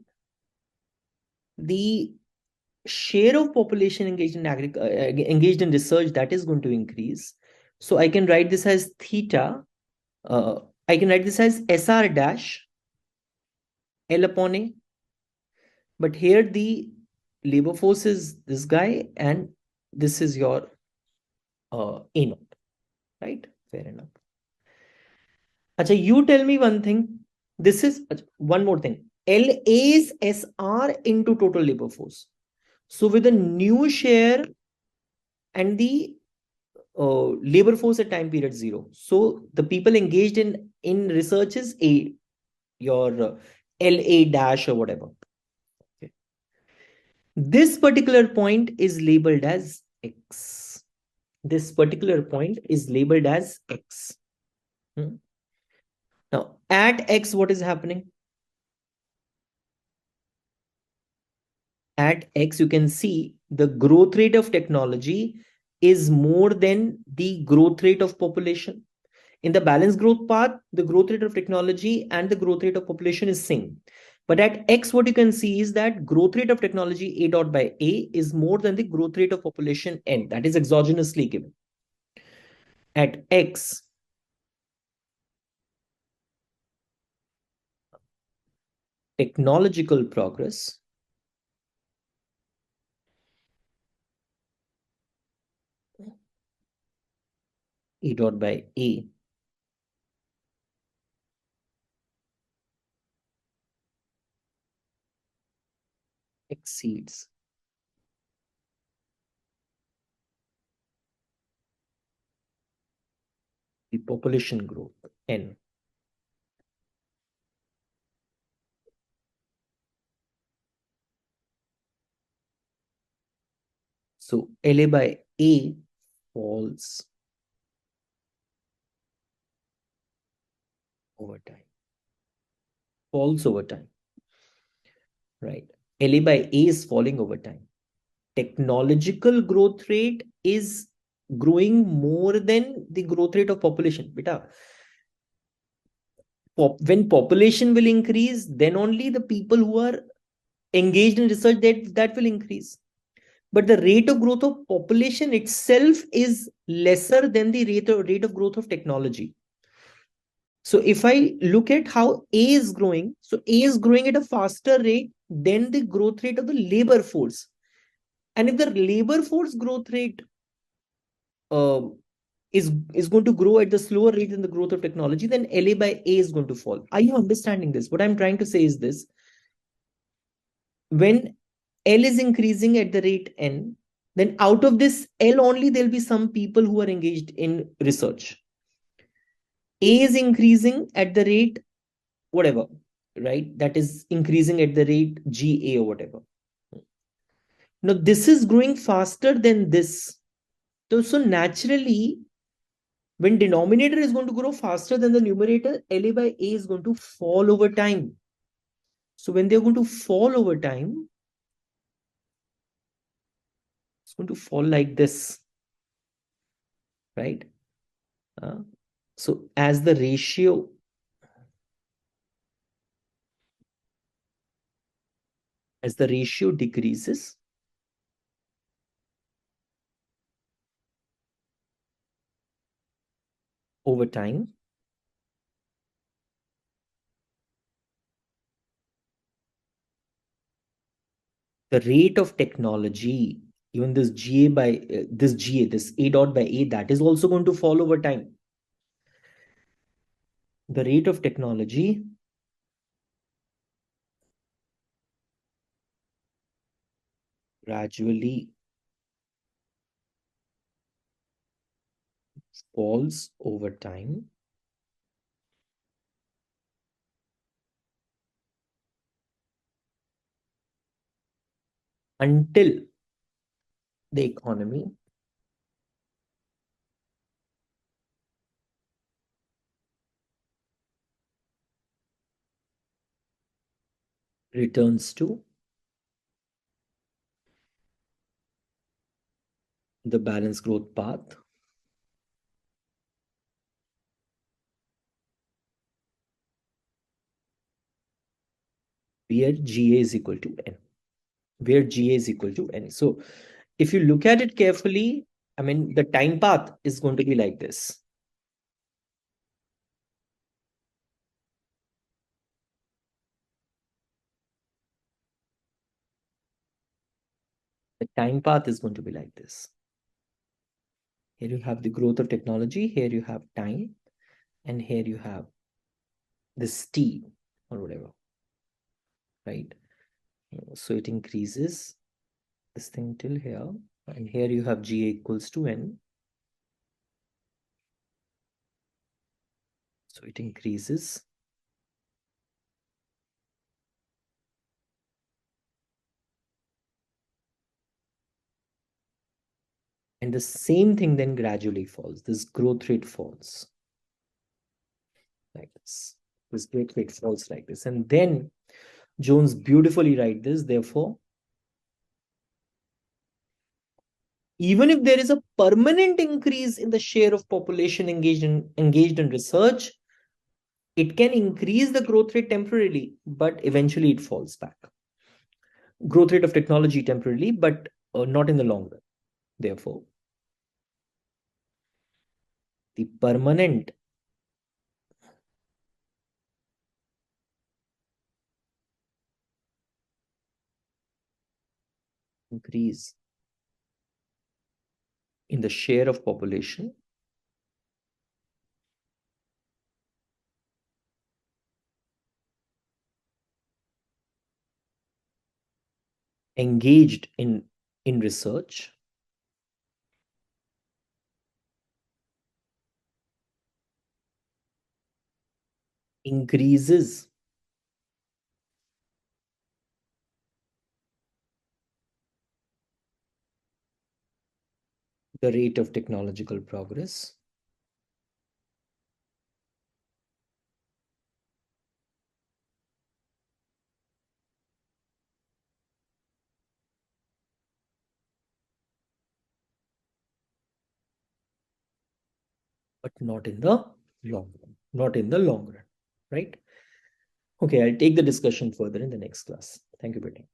the share of population engaged in research, that is going to increase. So I can write this as theta. I can write this as SR dash L upon A. But here the labor force is this guy, and this is your A naught, right? Fair enough. Acha, you tell me one thing. This is one more thing. LA is SR into total labor force. So with the new share and the labor force at time period 0. So the people engaged in research is A, your LA dash or whatever. Okay. This particular point is labeled as X. This particular point is labeled as X. Now, at X, what is happening? At X, you can see the growth rate of technology is more than the growth rate of population. In the balanced growth path, the growth rate of technology and the growth rate of population is same. But at X, what you can see is that growth rate of technology A dot by A is more than the growth rate of population N. That is exogenously given. At X, technological progress A dot by A exceeds the population growth N. So LA by A falls over time. falls over time, right? LA by A is falling over time. Technological growth rate is growing more than the growth rate of population. Beta, when population will increase, then only the people who are engaged in research that will increase. But the rate of growth of population itself is lesser than the rate of growth of technology. So if I look at how A is growing, so A is growing at a faster rate than the growth rate of the labor force. And if the labor force growth rate uh, is going to grow at the slower rate than the growth of technology, then LA by A is going to fall. Are you understanding this? What I'm trying to say is this. When L is increasing at the rate N, then out of this L only, there'll be some people who are engaged in research. A is increasing at the rate whatever, right? That is increasing at the rate GA or whatever. Now, this is growing faster than this. So naturally, when denominator is going to grow faster than the numerator, LA by A is going to fall over time. So when they're going to fall over time, it's going to fall like this, right? So as the ratio decreases, over time, the rate of technology, even this GA by this A dot by A, that is also going to fall over time. The rate of technology gradually falls over time until the economy returns to the balanced growth path where GA is equal to N. Where GA is equal to N. So if you look at it carefully, I mean, the time path is going to be like this. The time path is going to be like this. Here you have the growth of technology, here you have time, and here you have this T or whatever, right? So it increases this thing till here, and here you have GA equals to N. So it increases. And the same thing then gradually falls. This growth rate falls like this. This growth rate falls like this. And then Jones beautifully write this. Therefore, even if there is a permanent increase in the share of population engaged in research, it can increase the growth rate temporarily, but eventually it falls back. Growth rate of technology temporarily, but not in the long run. Therefore, the permanent increase in the share of population engaged in research increases the rate of technological progress . but not in the long run. Not in the long run, right? Okay, I'll take the discussion further in the next class. Thank you, Betty.